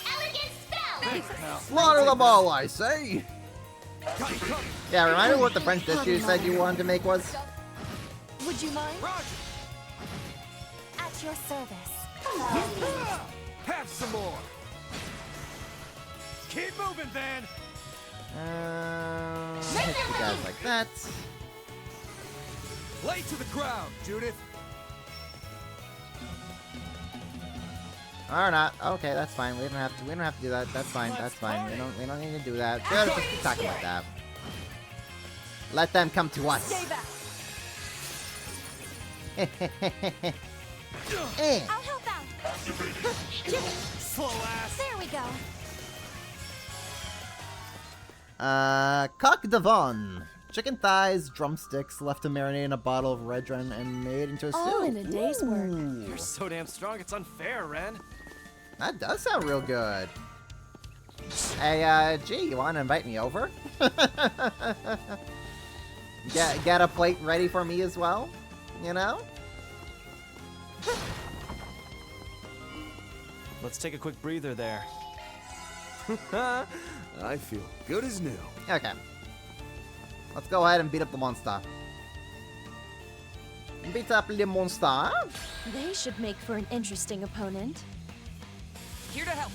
Elegant spell. Slaughter them all, I say. Yeah, remind me what the French dish you said you wanted to make was. Would you mind? Roger. At your service. Have some more. Keep moving, Van. Hit you guys like that. Lay to the ground, Judith. Or not. Okay, that's fine. We don't have to do that. That's fine. That's fine. We don't need to do that. Just keep talking like that. Let them come to us. Stay back. I'll help out. Slow ass. There we go. Coq d'Avon. Chicken thighs, drumsticks, left to marinate in a bottle of red Ren and made into a stew. All in a day's work. You're so damn strong, it's unfair, Ren. That does sound real good. Hey, gee, you want to invite me over? Get a plate ready for me as well? You know? Let's take a quick breather there. I feel good as new. Okay. Let's go ahead and beat up the monster. Beat up the monster. They should make for an interesting opponent. Here to help.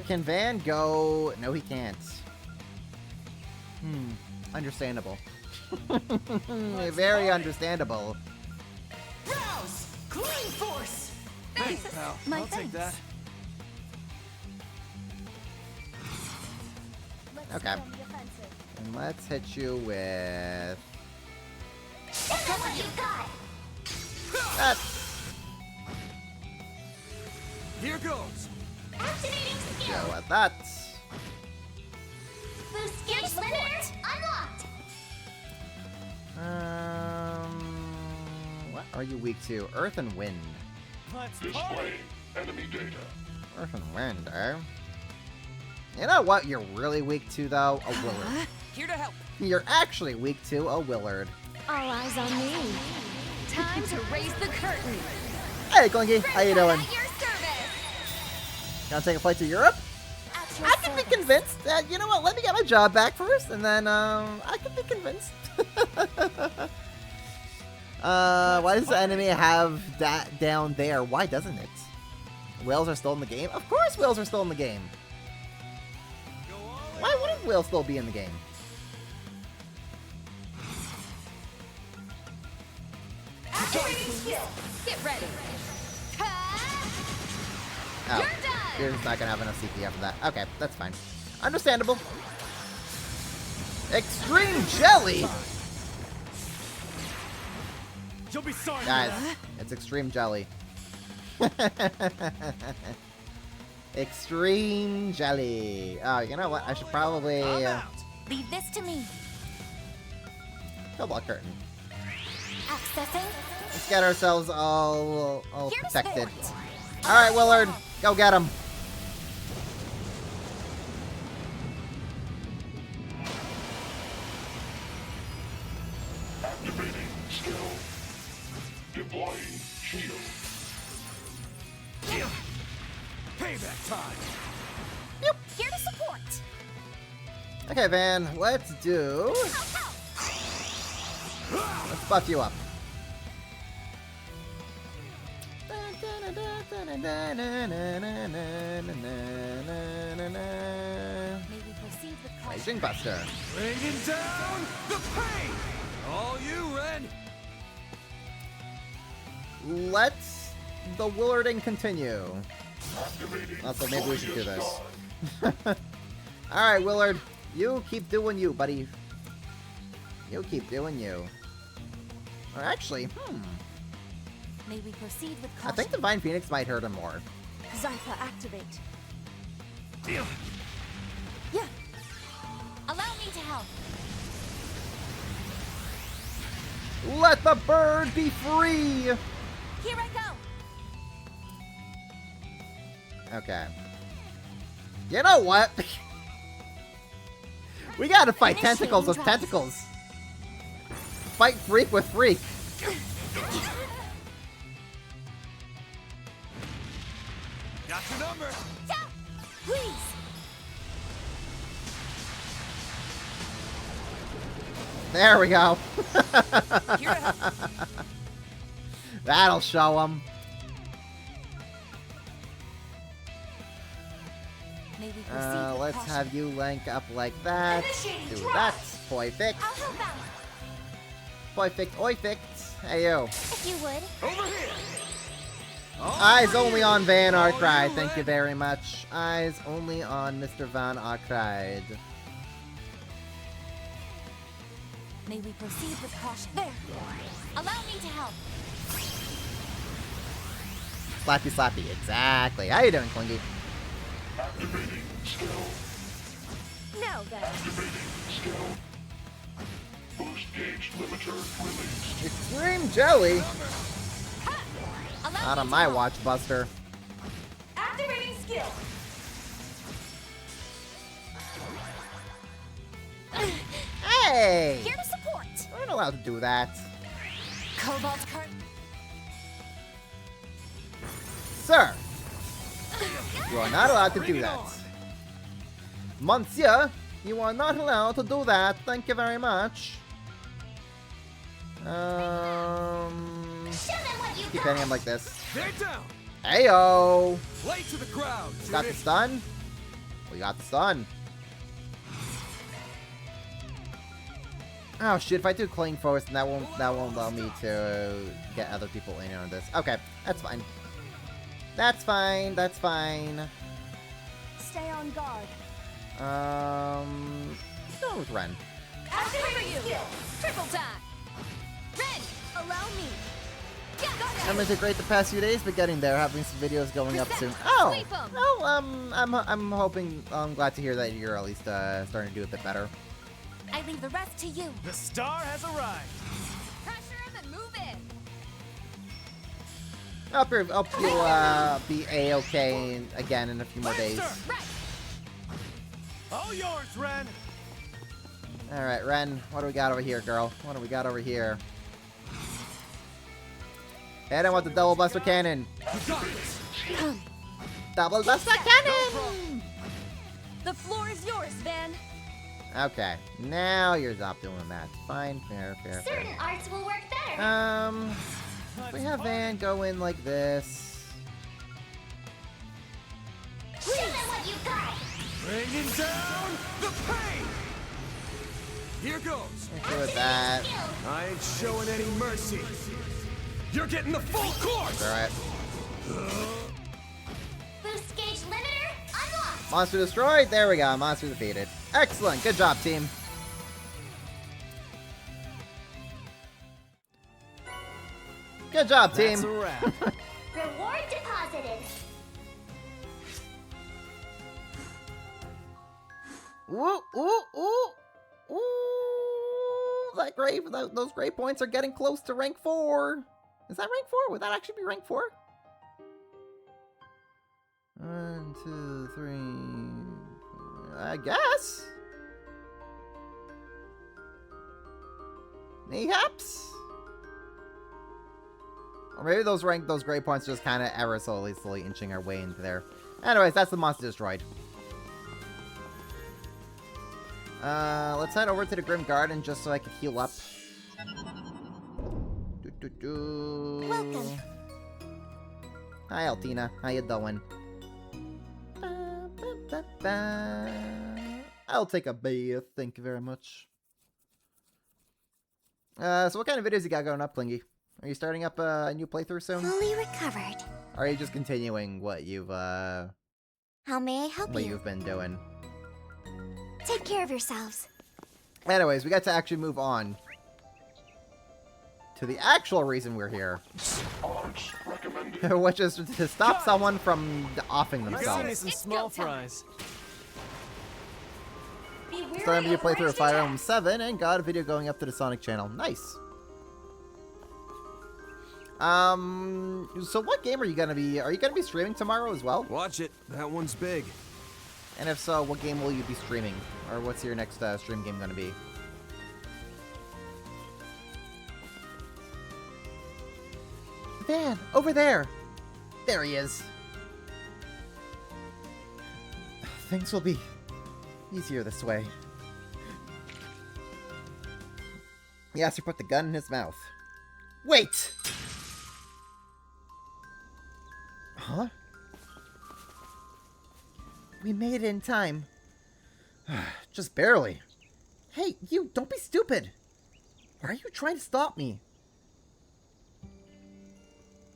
Can Van go? No, he can't. Understandable. Very understandable. Rouse! Clean force! Thanks, pal. My I'll take that. Okay. And let's hit you with... Cover you got! That. Here goes. Activating skill. Go at that. Boost gauge limiter unlocked. What are you weak to? Earth and wind. Display enemy data. Earth and wind, eh? You know what you're really weak to, though? A Willard. Here to help. You're actually weak to a Willard. All eyes on me. Time to raise the curtain. Hey, Clinky. How you doing? At your service. Gonna take a flight to Europe? I can be convinced. You know what? Let me get my job back first, and then I can be convinced. Why does the enemy have that down there? Why doesn't it? Whales are still in the game? Of course whales are still in the game. Why wouldn't whales still be in the game? Activating skill. Get ready. Oh, you're just not gonna have enough CP after that. Okay, that's fine. Understandable. Extreme Jelly! You'll be sorry. Guys, it's Extreme Jelly. Extreme Jelly. Oh, you know what? I should probably... Leave this to me. Double curtain. Accessing. Let's get ourselves all protected. Alright, Willard. Go get him. Activating skill. Deploying shield. Payback time. Nope. Here to support. Okay, Van. Let's do... Let's buff you up. Raging Buster. Bringing down the pain. All you, Ren. Let's the Willarding continue. Also, maybe we should do this. Alright, Willard. You keep doing you, buddy. You keep doing you. Or actually, May we proceed with caution. I think Divine Phoenix might hurt him more. Zypha activate. Deal. Yeah. Allow me to help. Let the bird be free! Here I go. Okay. You know what? We gotta fight tentacles with tentacles. Fight freak with freak. Got your number. Please. There we go. That'll show him. Let's have you link up like that. Do that. Perfect. Perfect. Perfect. Hey, you. If you would. Over here. Eyes only on Van Arkride. Thank you very much. Eyes only on Mr. Van Arkride. May we proceed with caution. There. Allow me to help. Slappy slappy. Exactly. How you doing, Clingy? Activating skill. Now then. Activating skill. Boost gauge limiter released. Extreme Jelly? Allow Not on my watch, Buster. Activating skill. Hey! Here to support. We're not allowed to do that. Cobalt cart. Sir! You are not allowed to do that. Monsieur, you are not allowed to do that. Thank you very much. Keep hitting him like this. They're down. Heyo! Play to the crowd. Got the stun? We got the stun. Oh shit, if I do Cling Force, then that won't allow me to get other people in on this. Okay, that's fine. That's fine, that's fine. Stay on guard. Go with Ren. Activating skill. Triple time. Ren, allow me. Yeah, go ahead. I'm gonna do great the past few days, but getting there, having some videos going up soon. Oh, I'm hoping, I'm glad to hear that you're at least starting to do a bit better. I leave the rest to you. The star has arrived. Pressure him and move in. Hope you'll be A-okay again in a few more days. All yours, Ren. All right, Ren, what do we got over here, girl? What do we got over here? Hey, I don't want the double buster cannon. Double buster cannon! The floor is yours, Van. Okay, now you're not doing that. Fine, fair. Certain arts will work better. If we have Van go in like this. Show them what you got. Bringing down the pain. Here goes. Okay with that. I ain't showing any mercy. You're getting the full course. All right. Boost gauge limiter unlocked. Monster destroyed. There we go. Monster defeated. Excellent. Good job, team. Good job, team. That's a wrap. Reward deposited. Ooh. Those gray points are getting close to rank 4. Is that rank 4? Would that actually be rank 4? 1, 2, 3. I guess. Mayhaps. Or maybe those gray points just kind of ever slowly inching our way into there. Anyways, that's the monster destroyed. Let's head over to the Grim Garden just so I can heal up. Welcome. Hi, Altina. How you doing? I'll take a bath. Thank you very much. So what kind of videos you got going up, Klingy? Are you starting up a new playthrough soon? Fully recovered. Or are you just continuing what you've How may I help what you? you've been doing? Take care of yourselves. Anyways, we got to actually move on to the actual reason we're here. Which is to stop someone from offing You got me themselves. some small fries. Starting to play through Fire Emblem 7 and got a video going up to the Sonic channel. Nice. So what game are you gonna be streaming tomorrow as well? Watch it. That one's big. And if so, what game will you be streaming? Or what's your next stream game gonna be? Van, over there! There he is. Things will be easier this way. Yasser put the gun in his mouth. Wait! Huh? We made it in time. Just barely. Hey, you, don't be stupid. Why are you trying to stop me?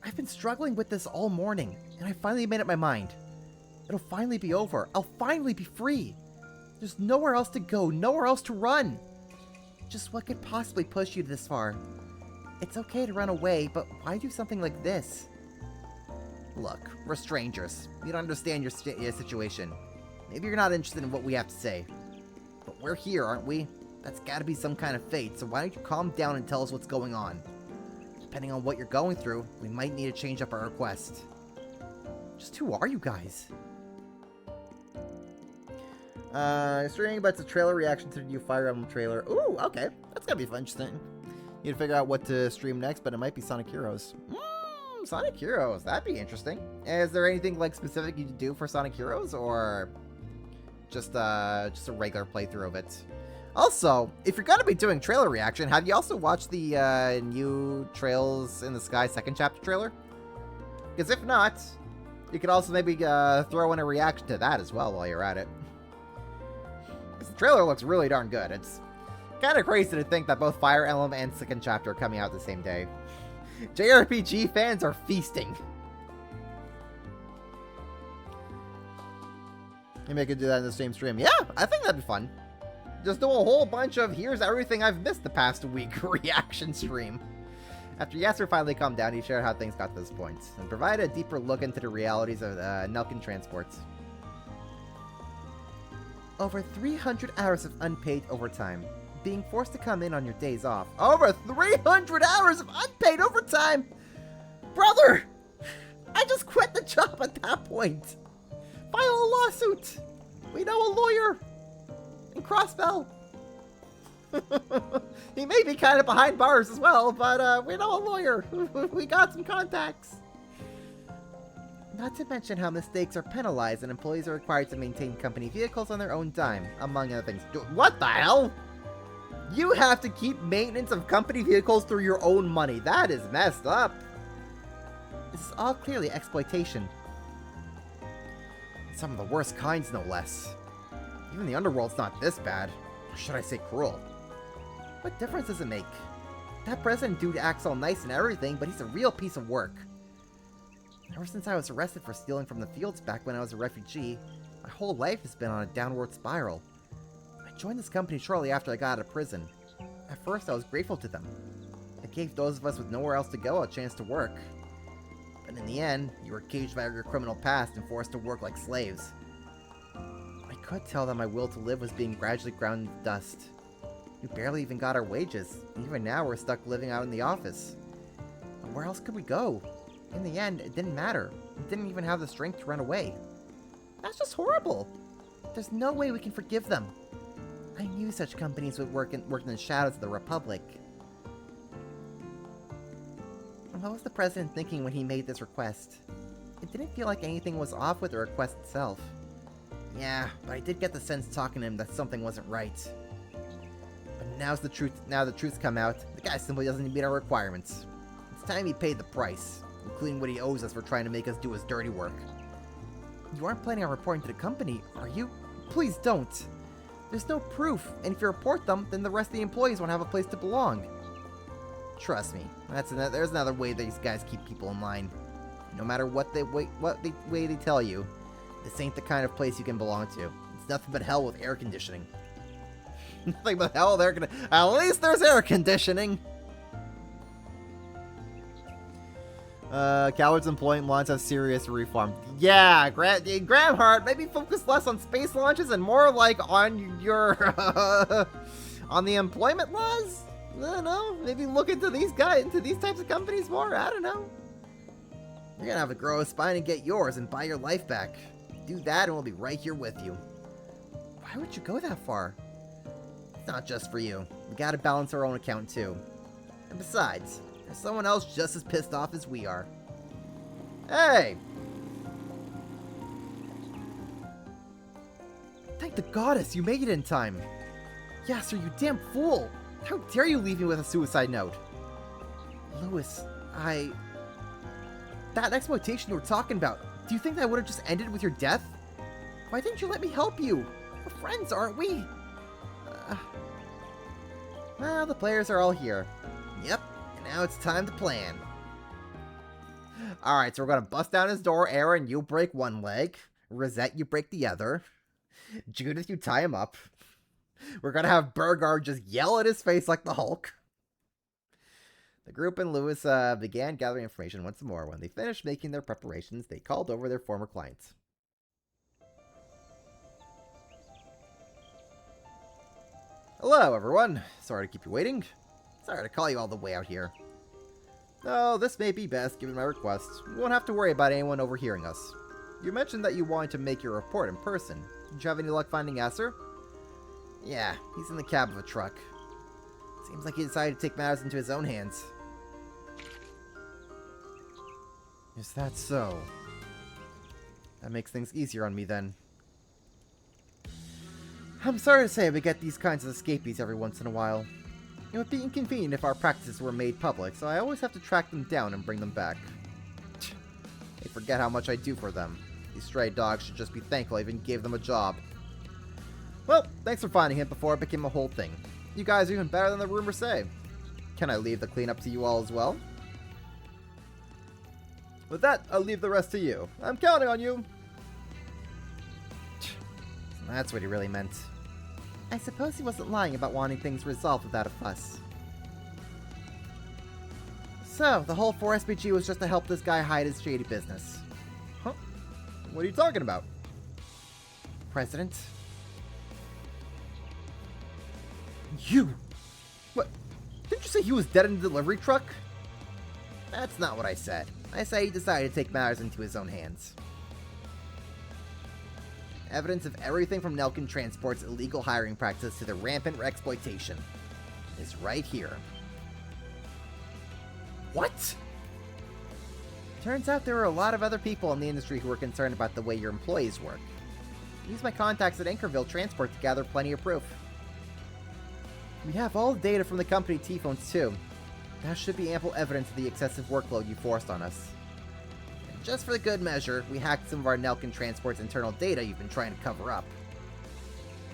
I've been struggling with this all morning, and I finally made up my mind. It'll finally be over. I'll finally be free. There's nowhere else to go, nowhere else to run. Just what could possibly push you this far? It's okay to run away, but why do something like this? Look, we're strangers. You don't understand your situation. Maybe you're not interested in what we have to say. But we're here, aren't we? That's gotta be some kind of fate, so why don't you calm down and tell us what's going on? Depending on what you're going through, we might need to change up our request. Just who are you guys? Streaming about the trailer reaction to the new Fire Emblem trailer. Ooh, okay. That's gonna be fun, interesting. Need to figure out what to stream next, but it might be Sonic Heroes. Sonic Heroes, that'd be interesting. Is there anything like specific you do for Sonic Heroes, or just a regular playthrough of it? Also, if you're gonna be doing trailer reaction, have you also watched the new Trails in the Sky second chapter trailer? Because if not, you could also maybe throw in a reaction to that as well while you're at it. Because the trailer looks really darn good. It's kind of crazy to think that both Fire Emblem and second chapter are coming out the same day. JRPG fans are feasting. Maybe I could do that in the same stream. Yeah, I think that'd be fun. Just do a whole bunch of here's everything I've missed the past week reaction stream. After Yasser finally calmed down, he shared how things got to this point, and provided a deeper look into the realities of Nelkin transport. Over 300 hours of unpaid overtime. Being forced to come in on your days off. Over 300 hours of unpaid overtime! Brother! I just quit the job at that point! File a lawsuit! We know a lawyer! In Crossbell! He may be kind of behind bars as well, but we know a lawyer. We got some contacts. Not to mention how mistakes are penalized and employees are required to maintain company vehicles on their own dime, among other things. What the hell? You have to keep maintenance of company vehicles through your own money. That is messed up. This is all clearly exploitation. Some of the worst kinds, no less. Even the underworld's not this bad. Or should I say cruel? What difference does it make? That president dude acts all nice and everything, but he's a real piece of work. Ever since I was arrested for stealing from the fields back when I was a refugee, my whole life has been on a downward spiral. I joined this company shortly after I got out of prison. At first, I was grateful to them. It gave those of us with nowhere else to go a chance to work. But in the end, you were caged by your criminal past and forced to work like slaves. I could tell that my will to live was being gradually ground to dust. We barely even got our wages. Even now, we're stuck living out in the office. But where else could we go? In the end, it didn't matter. We didn't even have the strength to run away. That's just horrible. There's no way we can forgive them. I knew such companies would work in the shadows of the Republic. What was the president thinking when he made this request? It didn't feel like anything was off with the request itself. Yeah, but I did get the sense talking to him that something wasn't right. But now the truth's come out. The guy simply doesn't meet our requirements. It's time he paid the price, including what he owes us for trying to make us do his dirty work. You aren't planning on reporting to the company, are you? Please don't. There's no proof, and if you report them, then the rest of the employees won't have a place to belong. Trust me, there's another way these guys keep people in line. No matter what way they tell you, this ain't the kind of place you can belong to. It's nothing but hell with air conditioning. Nothing but hell with air conditioning. At least there's air conditioning! Coward's employment wants a serious reform. Yeah, Gramhart, maybe focus less on space launches and more like on your, on the employment laws? I don't know, maybe look into these types of companies more, I don't know. You're gonna have to grow a spine and get yours and buy your life back. Do that and we'll be right here with you. Why would you go that far? It's not just for you. We gotta balance our own account too. And besides, there's someone else just as pissed off as we are. Hey! Thank the goddess, you made it in time. Yasser, you damn fool! How dare you leave me with a suicide note? Louis, that exploitation you were talking about, do you think that would have just ended with your death? Why didn't you let me help you? We're friends, aren't we? Well, the players are all here. Yep, and now it's time to plan. Alright, so we're gonna bust down his door. Aaron, you break one leg. Rosette, you break the other. Judith, you tie him up. We're gonna have Burgard just yell at his face like the Hulk. The group and Louis began gathering information once more. When they finished making their preparations, they called over their former clients. Hello, everyone. Sorry to keep you waiting. Sorry to call you all the way out here. No, this may be best given my request. You won't have to worry about anyone overhearing us. You mentioned that you wanted to make your report in person. Did you have any luck finding Yasser? Yeah, he's in the cab of a truck. Seems like he decided to take matters into his own hands. Is that so? That makes things easier on me then. I'm sorry to say we get these kinds of escapees every once in a while. It would be inconvenient if our practices were made public, so I always have to track them down and bring them back. They forget how much I do for them. These stray dogs should just be thankful I even gave them a job. Well, thanks for finding him before it became a whole thing. You guys are even better than the rumors say. Can I leave the cleanup to you all as well? With that, I'll leave the rest to you. I'm counting on you. That's what he really meant. I suppose he wasn't lying about wanting things resolved without a fuss. So, the whole 4SBG was just to help this guy hide his shady business. Huh? What are you talking about? President? You! What? Didn't you say he was dead in the delivery truck? That's not what I said. I said he decided to take matters into his own hands. Evidence of everything from Nelkin Transport's illegal hiring practice to the rampant exploitation is right here. What? Turns out there were a lot of other people in the industry who were concerned about the way your employees work. Use my contacts at Anchorville Transport to gather plenty of proof. We have all the data from the company T-Phones too. That should be ample evidence of the excessive workload you forced on us. And just for the good measure, we hacked some of our Nelkin Transport's internal data you've been trying to cover up.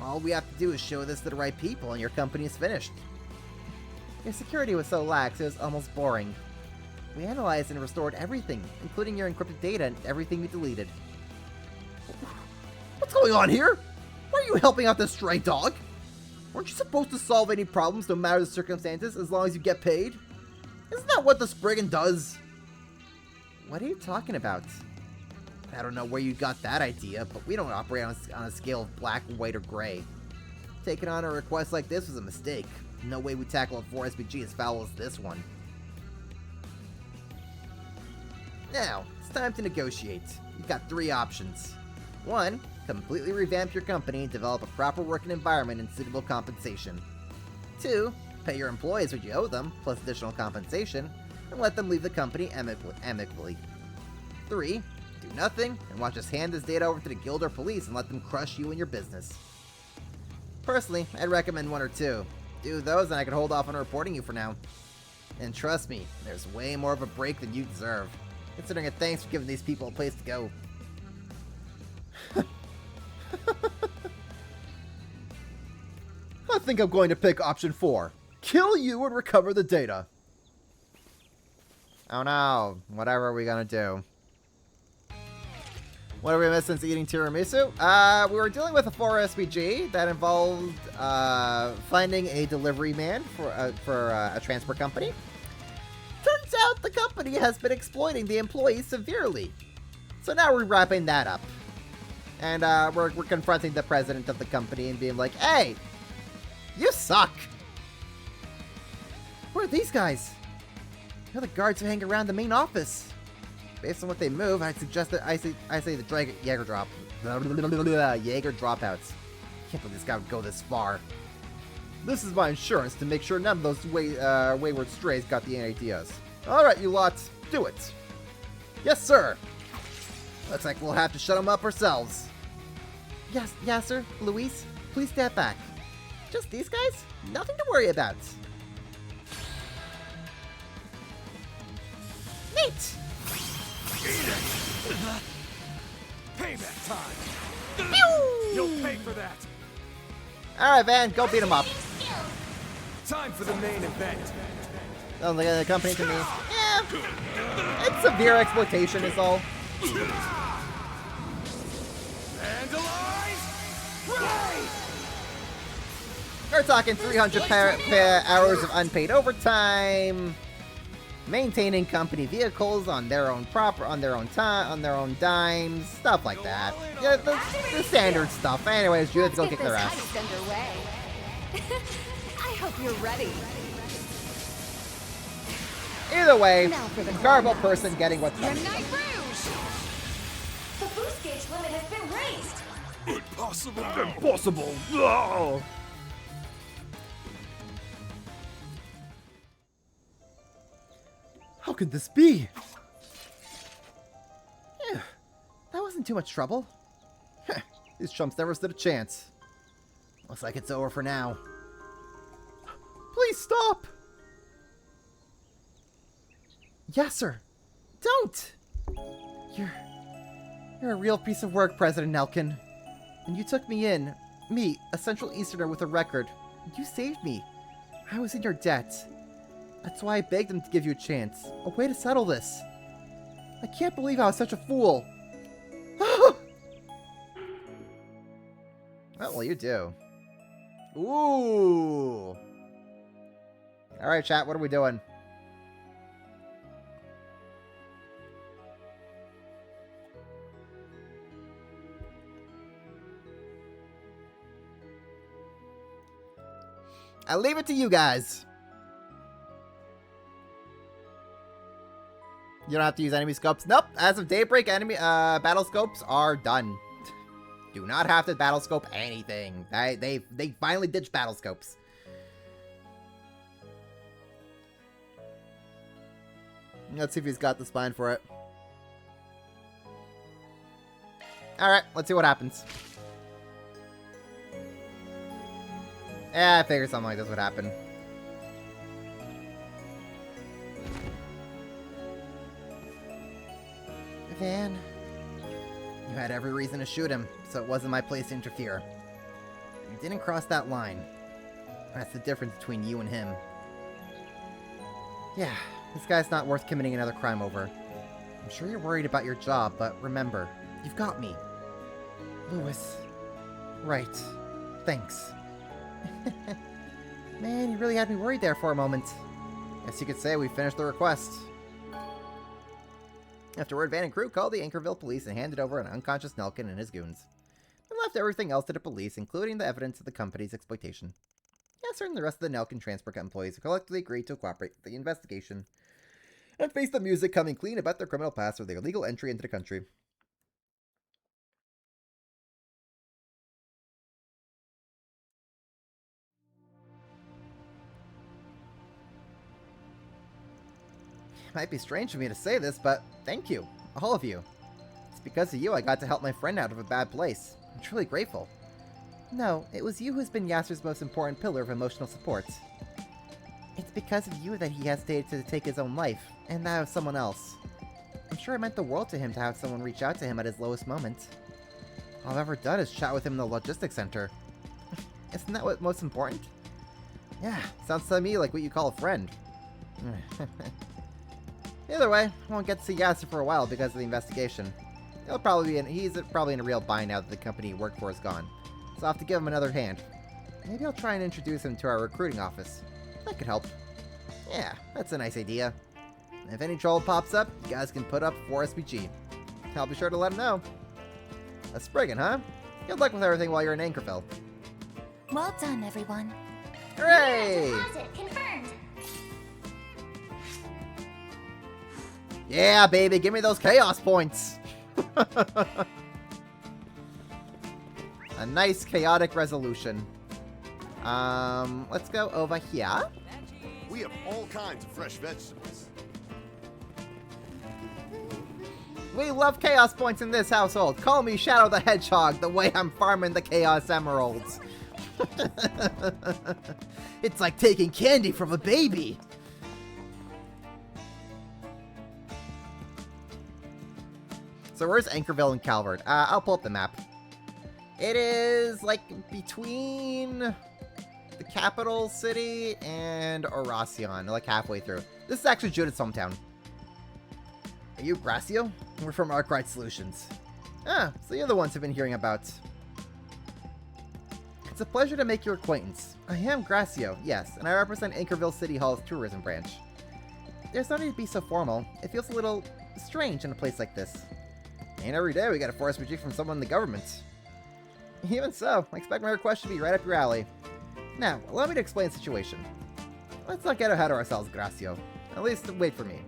All we have to do is show this to the right people and your company is finished. Your security was so lax it was almost boring. We analyzed and restored everything, including your encrypted data and everything you deleted. What's going on here? Why are you helping out this stray dog? Weren't you supposed to solve any problems no matter the circumstances as long as you get paid? Isn't that what the Spriggan does? What are you talking about? I don't know where you got that idea, but we don't operate on a scale of black, white, or gray. Taking on a request like this was a mistake. No way we tackle a 4SBG as foul as this one. Now, it's time to negotiate. You've got 3 options. 1, completely revamp your company and develop a proper working environment and suitable compensation. 2, pay your employees what you owe them, plus additional compensation, and let them leave the company amicably. 3, do nothing and watch us hand this data over to the guild or police and let them crush you and your business. Personally, I'd recommend 1 or 2. Do those and I can hold off on reporting you for now. And trust me, there's way more of a break than you deserve. Considering it, thanks for giving these people a place to go. I think I'm going to pick option 4. Kill you and recover the data. Oh no, whatever are we gonna do? What are we missing since eating tiramisu? We were dealing with a 4SBG that involved finding a delivery man for a transport company. Turns out the company has been exploiting the employees severely. So now we're wrapping that up. And we're confronting the president of the company and being like, hey, you suck. Who are these guys? They're the guards who hang around the main office. Based on what they move, I suggest that I say the Jaeger drop. Jaeger dropouts. Can't believe this guy would go this far. This is my insurance to make sure none of those wayward strays got the ideas. Alright, you lot, do it. Yes, sir. Looks like we'll have to shut them up ourselves. Yes, sir. Luis, please step back. Just these guys? Nothing to worry about. Neat! Payback time! Pew! You'll pay for that! Alright, Van, go beat him up. Time for the main event. Oh, the company to me. Yeah. It's severe exploitation is all. We're talking 300 hours of unpaid overtime, maintaining company vehicles on their own time, on their own dimes, stuff like that. Yeah, the standard stuff. Anyways, you have to go kick their ass. I hope you're ready. Either way, garbage person getting what's coming. The boost gauge limit has been raised. Impossible. Impossible. Oh. How could this be? Yeah, that wasn't too much trouble. These chumps never stood a chance. Looks like it's over for now. Please stop! Yes, sir. Don't! You're a real piece of work, President Nelkin. And you took me in, a Central Easterner with a record. You saved me. I was in your debt. That's why I begged them to give you a chance. A way to settle this. I can't believe I was such a fool. Oh, well, you do. Ooh. Alright, chat, what are we doing? I leave it to you guys. You don't have to use enemy scopes. Nope. As of daybreak, enemy battle scopes are done. Do not have to battle scope anything. They finally ditched battle scopes. Let's see if he's got the spine for it. Alright, let's see what happens. Yeah, I figured something like this would happen. Van, you had every reason to shoot him, so it wasn't my place to interfere. You didn't cross that line. That's the difference between you and him. Yeah, this guy's not worth committing another crime over. I'm sure you're worried about your job, but remember, you've got me. Louis. Right. Thanks. Man, you really had me worried there for a moment. Guess you could say we finished the request. Afterward, Van and crew called the Anchorville police and handed over an unconscious Nelkin and his goons. They left everything else to the police, including the evidence of the company's exploitation. Yasser and the rest of the Nelkin transport employees collectively agreed to cooperate with the investigation and face the music coming clean about their criminal past or their illegal entry into the country. It might be strange for me to say this, but thank you, all of you. It's because of you I got to help my friend out of a bad place. I'm truly grateful. No, it was you who's been Yasser's most important pillar of emotional support. It's because of you that he hesitated to take his own life, and that of someone else. I'm sure it meant the world to him to have someone reach out to him at his lowest moment. All I've ever done is chat with him in the logistics center. Isn't that what's most important? Yeah, sounds to me like what you call a friend. Either way, I won't get to see Yasser for a while because of the investigation. He's probably in a real bind now that the company he worked for is gone. So I'll have to give him another hand. Maybe I'll try and introduce him to our recruiting office. That could help. Yeah, that's a nice idea. And if any trouble pops up, you guys can put up 4 SPG. I'll be sure to let him know. A Spriggan, huh? Good luck with everything while you're in Anchorville. Well done, everyone. Hooray! Deposit confirmed. Yeah, baby, give me those chaos points. A nice chaotic resolution. Let's go over here. We have all kinds of fresh vegetables. We love chaos points in this household. Call me Shadow the Hedgehog the way I'm farming the chaos emeralds. It's like taking candy from a baby. So where's Anchorville and Calvert? I'll pull up the map. It is like between the capital city and Oracion, like halfway through. This is actually Judith's hometown. Are you Gracio? We're from Arkwright Solutions. Ah, so you're the ones who've been hearing about. It's a pleasure to make your acquaintance. I am Gracio, yes, and I represent Anchorville City Hall's tourism branch. There's no need to be so formal. It feels a little strange in a place like this. Ain't every day we get a 4 SPG from someone in the government. Even so, I expect my request to be right up your alley. Now, allow me to explain the situation. Let's not get ahead of ourselves, Gracio. At least, wait for me.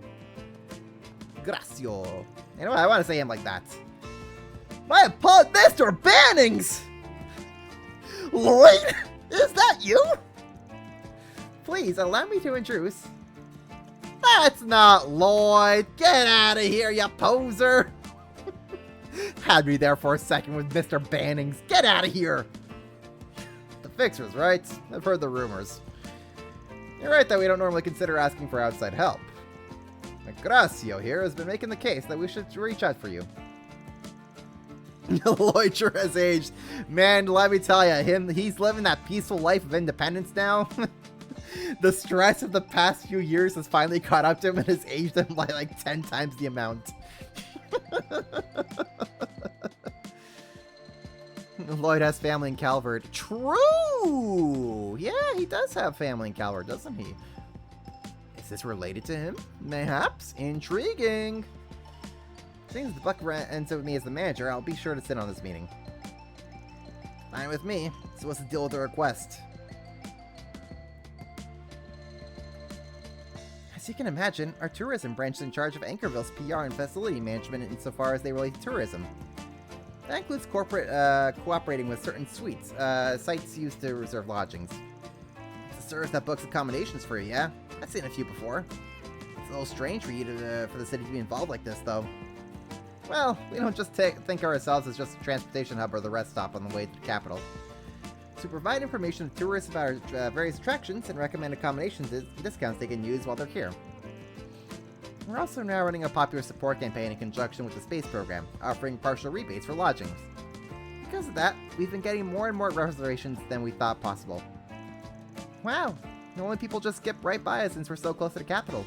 Gracio. You know what? I want to say him like that. My apologies, Mr. Bannings! Lloyd? Is that you? Please, allow me to introduce. That's not Lloyd! Get out of here, you poser! Had me there for a second with Mr. Bannings. Get out of here! The fixers, right? I've heard the rumors. You're right that we don't normally consider asking for outside help. Gracio here has been making the case that we should reach out for you. Lloyd sure has aged. Man, let me tell you, he's living that peaceful life of independence now. The stress of the past few years has finally caught up to him and has aged him by like 10 times the amount. Lloyd has family in Calvert. True! Yeah, he does have family in Calvert, doesn't he? Is this related to him? Mayhaps? Intriguing! Since the buck ends up with me as the manager, I'll be sure to sit on this meeting. Fine with me. So what's the deal with the request? you can imagine, our tourism branch is in charge of Anchorville's PR and facility management insofar as they relate to tourism. That includes corporate cooperating with certain suites, sites used to reserve lodgings. It's a service that books accommodations for you, yeah? I've seen a few before. It's a little strange for you to, for the city to be involved like this, though. Well, we don't just think of ourselves as just a transportation hub or the rest stop on the way to the capital. To provide information to tourists about our various attractions and recommend accommodations and discounts they can use while they're here. We're also now running a popular support campaign in conjunction with the space program, offering partial rebates for lodgings. Because of that, we've been getting more and more reservations than we thought possible. Wow, normally people just skip right by us since we're so close to the capital.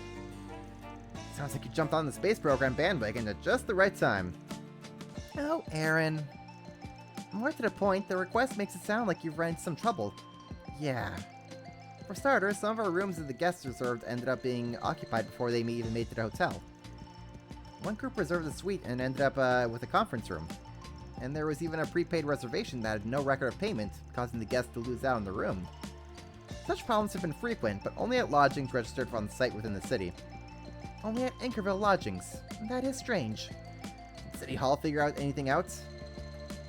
Sounds like you jumped on the space program bandwagon at just the right time. Oh, Aaron. More to the point, the request makes it sound like you've run into some trouble. Yeah. For starters, some of our rooms that the guests reserved ended up being occupied before they even made it to the hotel. One group reserved a suite and ended up with a conference room. And there was even a prepaid reservation that had no record of payment, causing the guests to lose out on the room. Such problems have been frequent, but only at lodgings registered on the site within the city. Only at Anchorville lodgings. That is strange. Did City Hall figure out anything out?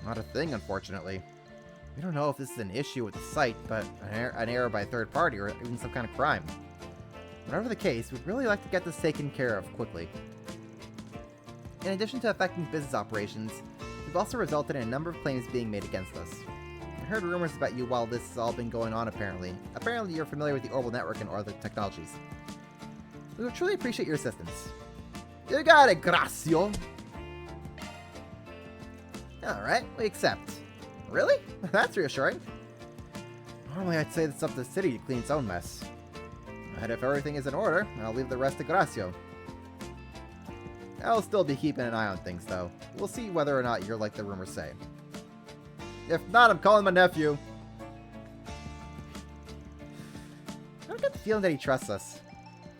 Not a thing, unfortunately. We don't know if this is an issue with the site, but an error by a third party or even some kind of crime. Whatever the case, we'd really like to get this taken care of quickly. In addition to affecting business operations, we've also resulted in a number of claims being made against us. I heard rumors about you while this has all been going on, apparently. Apparently you're familiar with the Orbital Network and other technologies. We would truly appreciate your assistance. You got it, Gracio! Alright, we accept. Really? That's reassuring. Normally I'd say it's up to the city to clean its own mess. But if everything is in order, I'll leave the rest to Gracio. I'll still be keeping an eye on things, though. We'll see whether or not you're like the rumors say. If not, I'm calling my nephew. I don't get the feeling that he trusts us.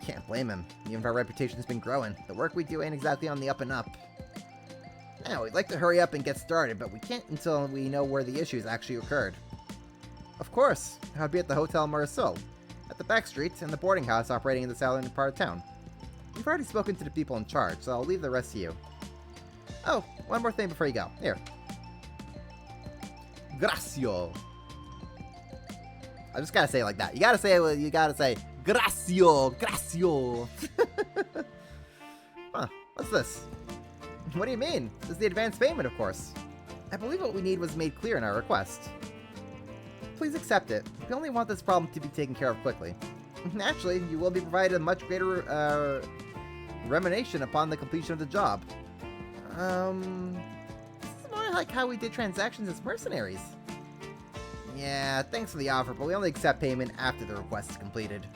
Can't blame him. Even if our reputation's been growing, the work we do ain't exactly on the up and up. Now, we'd like to hurry up and get started, but we can't until we know where the issues actually occurred. Of course, I'd be at the Hotel Marceau, at the back streets, and the boarding house operating in the southern part of town. We've already spoken to the people in charge, so I'll leave the rest to you. Oh, one more thing before you go. Here. Gracio. I just gotta say it like that. You gotta say Gracio, Gracio. Huh, what's this? What do you mean? This is the advance payment, of course. I believe what we need was made clear in our request. Please accept it. We only want this problem to be taken care of quickly. Naturally, you will be provided a much greater remuneration upon the completion of the job. This is more like how we did transactions as mercenaries. Yeah, thanks for the offer, but we only accept payment after the request is completed.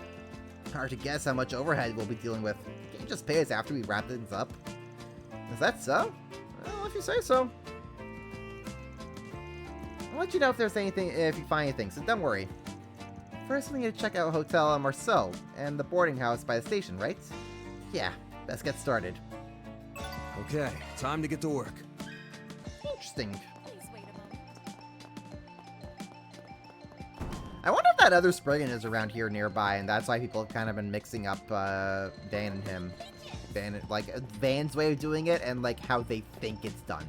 Hard to guess how much overhead we'll be dealing with. Can you just pay us after we wrap things up? Is that so? Well, if you say so. I'll let you know if there's anything, if you find anything, so don't worry. First, we need to check out Hotel Marceau and the boarding house by the station, right? Yeah, let's get started. Okay, time to get to work. Interesting. I wonder if that other Spriggan is around here nearby, and that's why people have kind of been mixing up Van and him. Like Van's way of doing it and like how they think it's done.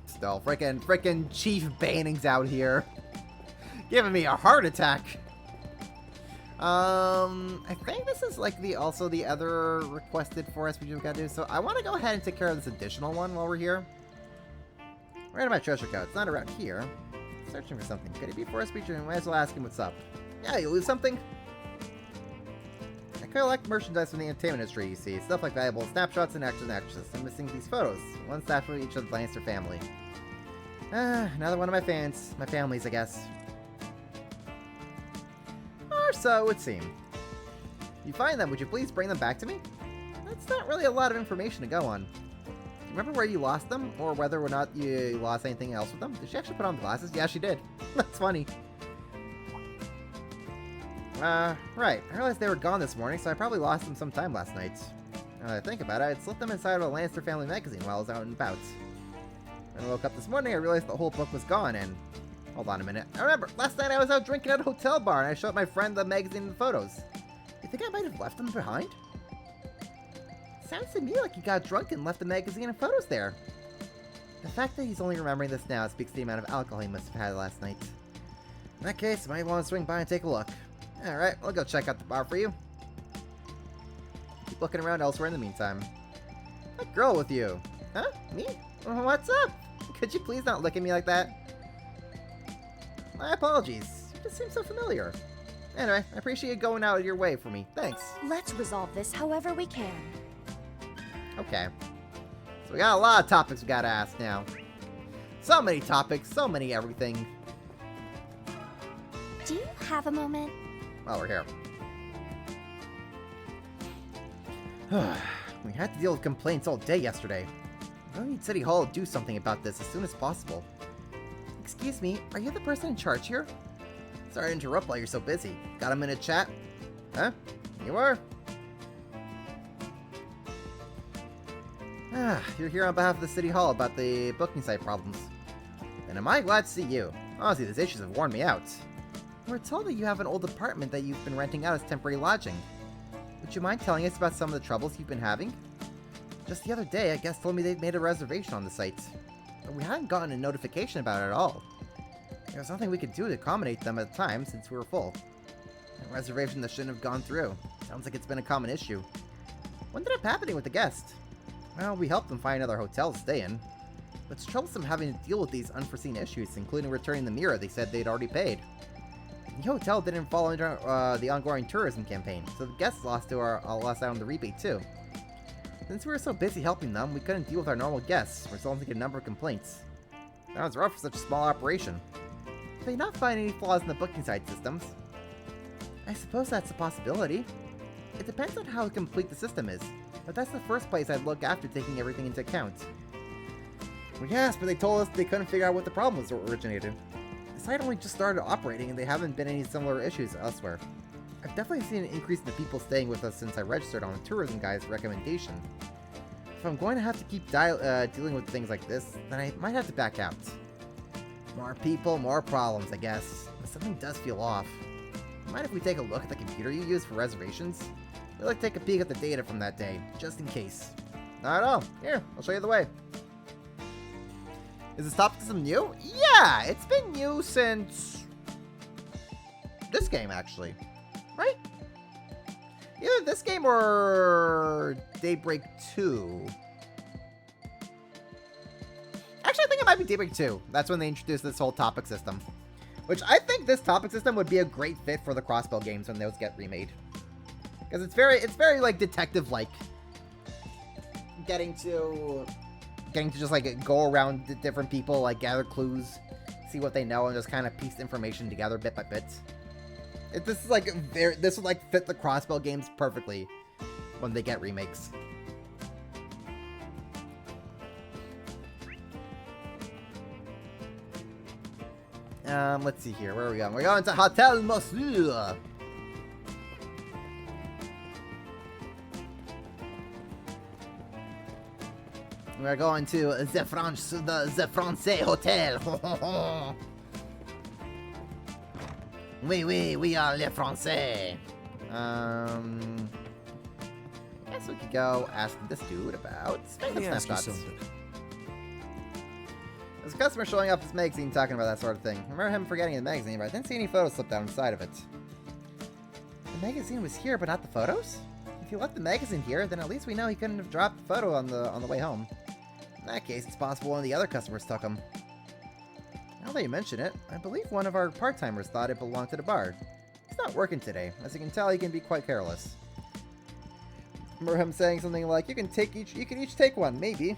Still, frickin' Chief Banning's out here. Giving me a heart attack. I think this is like also the other requested for us we just gotta do. So I want to go ahead and take care of this additional one while we're here. Where are my treasure coat? It's not around here. Searching for something. Could it be Forest Preacher? And might as well ask him what's up. Yeah, you lose something? I collect merchandise from the entertainment industry, you see. Stuff like valuable snapshots and actors and actresses. I'm missing these photos. One snap from each of the Lannister family. Another one of my fans. My families, I guess. Or so it would seem. If you find them, would you please bring them back to me? That's not really a lot of information to go on. Remember where you lost them? Or whether or not you lost anything else with them? Did she actually put on the glasses? Yeah, she did. That's funny. Right. I realized they were gone this morning, so I probably lost them sometime last night. Now that I think about it, I'd slipped them inside of a Lannister family magazine while I was out and about. When I woke up this morning, I realized the whole book was gone, and Hold on a minute. I remember, last night I was out drinking at a hotel bar and I showed my friend the magazine and the photos. You think I might have left them behind? Sounds to me like he got drunk and left the magazine and photos there. The fact that he's only remembering this now speaks to the amount of alcohol he must have had last night. In that case, I might want to swing by and take a look. Alright, I'll go check out the bar for you. Keep looking around elsewhere in the meantime. That girl with you. Huh? Me? What's up? Could you please not look at me like that? My apologies. You just seem so familiar. Anyway, I appreciate you going out of your way for me. Thanks. Let's resolve this however we can. Okay. So we got a lot of topics we gotta ask now. So many topics, so many everything. Do you have a moment? While we're here. We had to deal with complaints all day yesterday. I really need City Hall to do something about this as soon as possible. Excuse me, are you the person in charge here? Sorry to interrupt while you're so busy. Got a minute to chat? Huh? You are? You're here on behalf of the City Hall about the booking site problems. And am I glad to see you. Honestly, these issues have worn me out. We're told that you have an old apartment that you've been renting out as temporary lodging. Would you mind telling us about some of the troubles you've been having? Just the other day, a guest told me they'd made a reservation on the site. But we hadn't gotten a notification about it at all. There was nothing we could do to accommodate them at the time since we were full. A reservation that shouldn't have gone through. Sounds like it's been a common issue. What ended up happening with the guest? Well, we helped them find another hotel to stay in. But it's troublesome having to deal with these unforeseen issues, including returning the mirror they said they'd already paid. The hotel didn't fall under the ongoing tourism campaign, so the guests lost out on the rebate too. Since we were so busy helping them, we couldn't deal with our normal guests, resulting in a number of complaints. Sounds rough for such a small operation. Did they not find any flaws in the booking site systems? I suppose that's a possibility. It depends on how complete the system is, but that's the first place I'd look after taking everything into account. Well, yes, but they told us they couldn't figure out what the problem was that originated. The site only just started operating and there haven't been any similar issues elsewhere. I've definitely seen an increase in the people staying with us since I registered on the tourism guide's recommendation. If I'm going to have to keep dealing with things like this, then I might have to back out. More people, more problems, I guess. But something does feel off. Mind if we take a look at the computer you use for reservations? I'd like to take a peek at the data from that day, just in case. Not at all. Here, I'll show you the way. Is this topic system new? Yeah, it's been new since this game, actually. Right? Either this game or Daybreak 2. Actually, I think it might be Daybreak 2. That's when they introduced this whole topic system. Which I think this topic system would be a great fit for the Crossbow games when those get remade. Because it's very like detective-like. Getting to just like go around to different people, like gather clues, see what they know, and just kind of piece information together bit by bit. This would like fit the Crossbow games perfectly when they get remakes. Let's see here. Where are we going? We're going to Hotel Monsieur. We're going to the Francais Hotel. We are les Français. I guess we could go ask this dude about snapshots. There's a customer showing off his magazine talking about that sort of thing. I remember him forgetting the magazine, but I didn't see any photos slipped out inside of it. The magazine was here, but not the photos? If he left the magazine here, then at least we know he couldn't have dropped the photo on the way home. In that case, it's possible one of the other customers took them. Now that you mention it, I believe one of our part-timers thought it belonged to the bar. He's not working today. As you can tell, he can be quite careless. Remember him saying something like, you can each take one, maybe.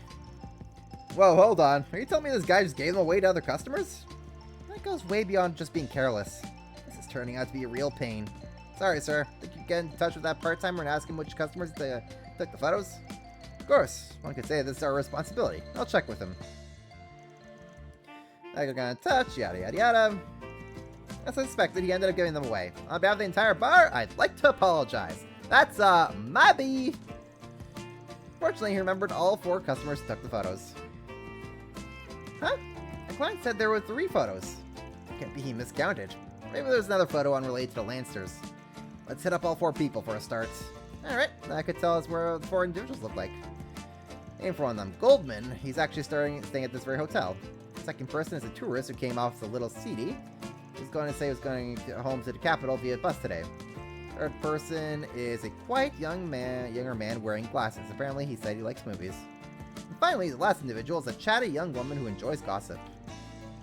Whoa, hold on. Are you telling me this guy just gave them away to other customers? That goes way beyond just being careless. This is turning out to be a real pain. Sorry, sir. Think you can get in touch with that part-timer and ask him which customers took the photos? Of course. One could say this is our responsibility. I'll check with him. I got in touch, yada yada yada. As I suspected, he ended up giving them away. On behalf of the entire bar, I'd like to apologize. That's, my B. Fortunately, he remembered all 4 customers who took the photos. Huh? The client said there were 3 photos. Can't be he miscounted. Maybe there's another photo unrelated to the Lancers. Let's hit up all 4 people for a start. Alright, that could tell us where the 4 individuals look like. Aim for one of them. Goldman, he's actually staying at this very hotel. Second person is a tourist who came off the Little Seedy. He's going to say he was going home to the capital via bus today. Third person is a quiet younger man wearing glasses. Apparently he said he likes movies. And finally, the last individual is a chatty young woman who enjoys gossip.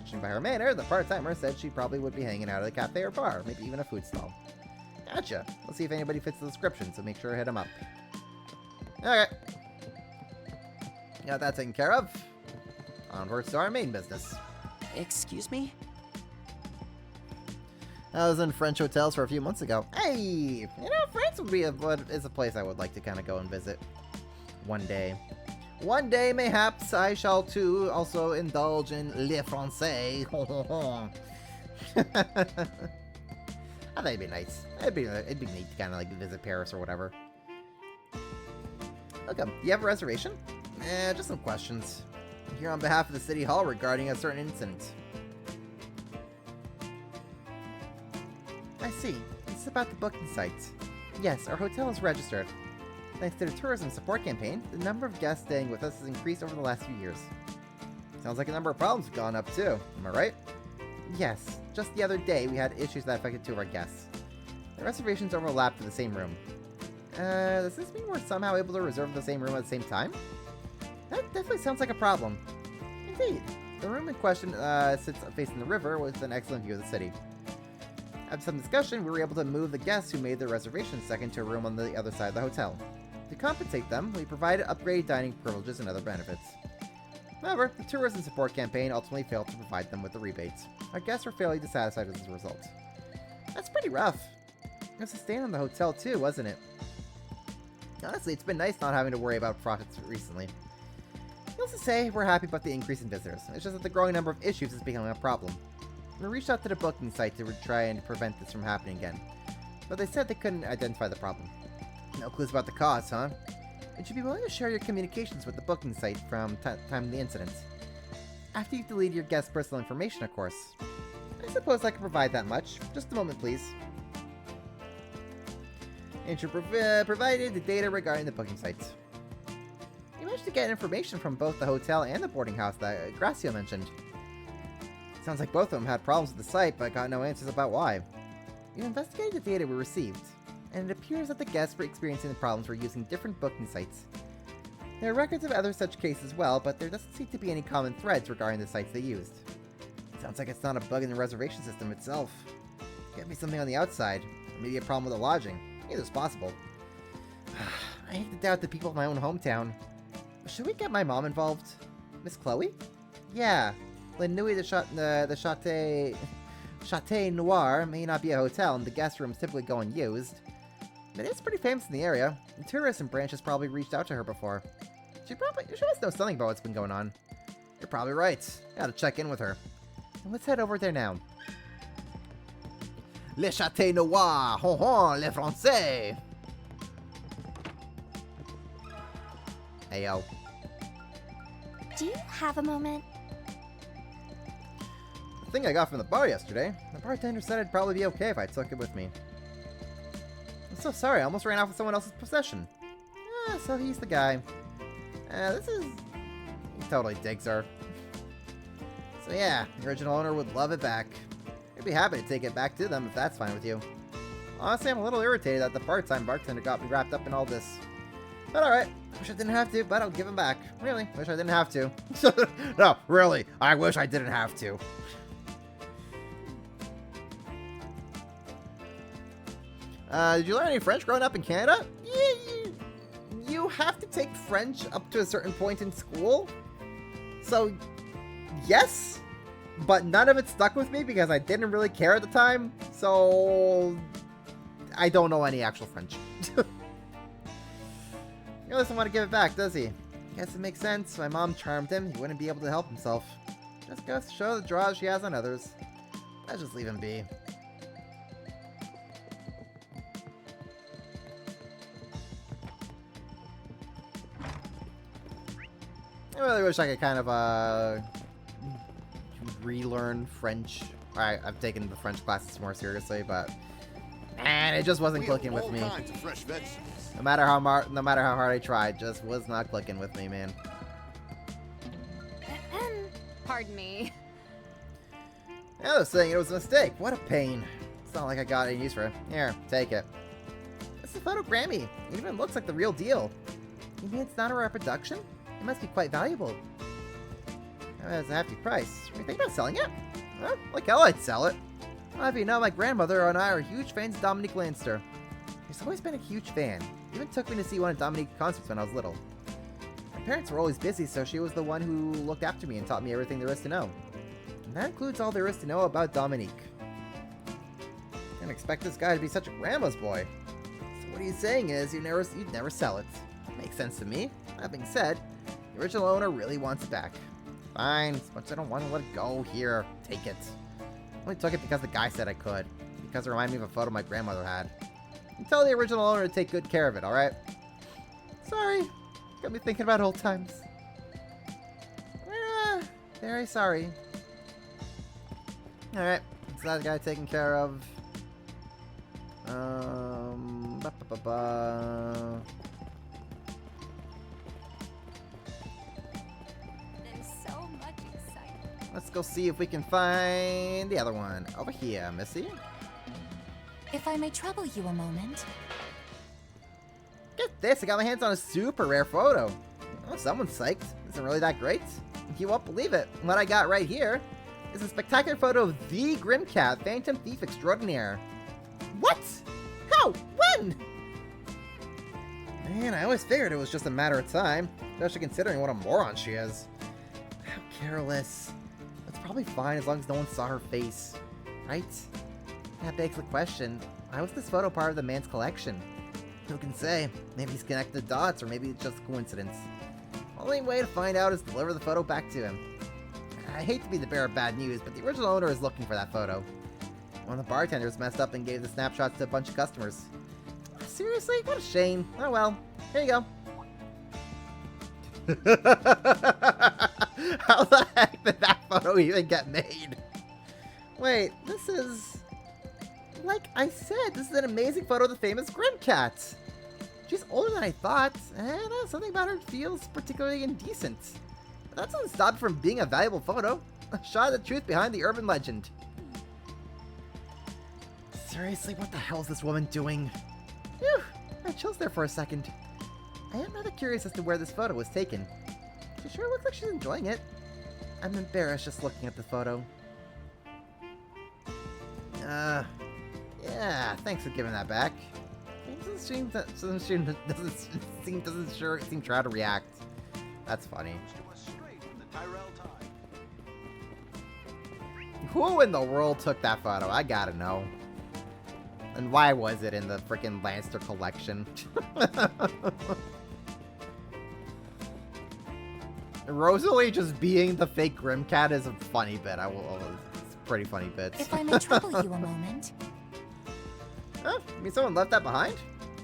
Judging by her manner, the part-timer said she probably would be hanging out at a cafe or bar, maybe even a food stall. Gotcha. Let's see if anybody fits the description, so make sure to hit them up. Okay. Got that taken care of. Onwards to our main business. Excuse me? I was in French hotels for a few months ago. Hey! You know, France would be is a place I would like to kind of go and visit. One day. One day, mayhaps, I shall too also indulge in Le Francais. I thought it'd be nice. It'd be neat to kind of like visit Paris or whatever. Okay, do you have a reservation? Just some questions. I'm here on behalf of the City Hall regarding a certain incident. I see. This is about the booking sites. Yes, our hotel is registered. Thanks to the tourism support campaign, the number of guests staying with us has increased over the last few years. Sounds like a number of problems have gone up too, am I right? Yes, just the other day we had issues that affected 2 of our guests. The reservations overlapped for the same room. Does this mean we're somehow able to reserve the same room at the same time? That definitely sounds like a problem. Indeed. The room in question sits facing the river with an excellent view of the city. After some discussion, we were able to move the guests who made their reservation second to a room on the other side of the hotel. To compensate them, we provided upgraded dining privileges and other benefits. However, the tourism support campaign ultimately failed to provide them with the rebates. Our guests were fairly dissatisfied as a result. That's pretty rough. It was a stain on the hotel too, wasn't it? Honestly, it's been nice not having to worry about profits recently. Needless to say, we're happy about the increase in visitors. It's just that the growing number of issues is becoming a problem. We reached out to the booking site to try and prevent this from happening again, but they said they couldn't identify the problem. No clues about the cause, huh? Would you be willing to share your communications with the booking site from time of the incident? After you've deleted your guest's personal information, of course. I suppose I can provide that much. Just a moment, please. Andrew provided the data regarding the booking sites. You managed to get information from both the hotel and the boarding house that Gracio mentioned. Sounds like both of them had problems with the site, but got no answers about why. We investigated the data we received, and it appears that the guests were experiencing the problems were using different booking sites. There are records of other such cases as well, but there doesn't seem to be any common threads regarding the sites they used. Sounds like it's not a bug in the reservation system itself. Could be something on the outside, or maybe a problem with the lodging. Either's possible. I hate to doubt the people of my own hometown. Should we get my mom involved? Miss Chloe? Yeah. La Nuit de Château Noir may not be a hotel, and the guest rooms typically go unused. But it is pretty famous in the area. The tourism branch has probably reached out to her before. She must know something about what's been going on. You're probably right. Gotta check in with her. And let's head over there now. Le Château Noir! Hon hon, les Français! Hey, yo. Do you have a moment? The thing I got from the bar yesterday, the bartender said it'd probably be okay if I took it with me. I'm so sorry, I almost ran off with someone else's possession. So he's the guy. He totally digs her. So yeah, the original owner would love it back. I'd be happy to take it back to them if that's fine with you. Honestly, I'm a little irritated that the part-time bartender got me wrapped up in all this. But alright, wish I didn't have to, but I'll give him back. Really, wish I didn't have to. No, really, I wish I didn't have to. Did you learn any French growing up in Canada? Yeah, you have to take French up to a certain point in school. So, yes, but none of it stuck with me because I didn't really care at the time. So, I don't know any actual French. He doesn't want to give it back, does he? Guess it makes sense. My mom charmed him. He wouldn't be able to help himself. Just goes to show the draws she has on others. Let's just leave him be. I really wish I could kind of relearn French Alright, I've taken the French classes more seriously, but man, it just wasn't clicking with me. All kinds of fresh vegetables. No matter how hard I tried, just was not clicking with me, man. Pardon me. I was saying it was a mistake. What a pain. It's not like I got any use for it. Here, take it. It's a photo Grammy. It even looks like the real deal. You mean it's not a reproduction? It must be quite valuable. It's a hefty price. Are you thinking about selling it? Well, like hell I'd sell it. Well, if you know, my grandmother and I are huge fans of Dominique Lannister. She's always been a huge fan. Even took me to see one of Dominique's concerts when I was little. My parents were always busy, so she was the one who looked after me and taught me everything there is to know. And that includes all there is to know about Dominique. Didn't expect this guy to be such a grandma's boy. So what he's saying is you'd never sell it. Makes sense to me. That being said, the original owner really wants it back. Fine, as much as I don't want to let it go, here, take it. I only took it because the guy said I could. Because it reminded me of a photo my grandmother had. And tell the original owner to take good care of it, alright? Sorry. Got me thinking about old times. Very sorry. Alright, it's that guy taken care of. Let's go see if we can find the other one. Over here, Missy. If I may trouble you a moment. Get this, I got my hands on a super rare photo. Oh, someone's psyched. Isn't really that great. You won't believe it. What I got right here is a spectacular photo of the Grimcat, Phantom Thief Extraordinaire. What? How? When? Man, I always figured it was just a matter of time, especially considering what a moron she is. How careless. That's probably fine as long as no one saw her face, right? That begs the question, why was this photo part of the man's collection? Who can say? Maybe he's connected the dots, or maybe it's just a coincidence. Only way to find out is to deliver the photo back to him. I hate to be the bearer of bad news, but the original owner is looking for that photo. One of the bartenders messed up and gave the snapshots to a bunch of customers. Seriously? What a shame. Oh well. Here you go. How the heck did that photo even get made? Wait, this is... Like I said, this is an amazing photo of the famous Grimcat. She's older than I thought, and something about her feels particularly indecent. But that doesn't stop it from being a valuable photo. A shot of the truth behind the urban legend. Seriously, what the hell is this woman doing? Phew, I chills there for a second. I am rather curious as to where this photo was taken. She sure looks like she's enjoying it. I'm embarrassed just looking at the photo. Yeah, thanks for giving that back. Doesn't seem try to react. That's funny. Who in the world took that photo? I gotta know. And why was it in the freaking Lannister collection? Rosalie just being the fake Grimcat is a funny bit. It's a pretty funny bit. If I may trouble you a moment. Huh? You mean someone left that behind?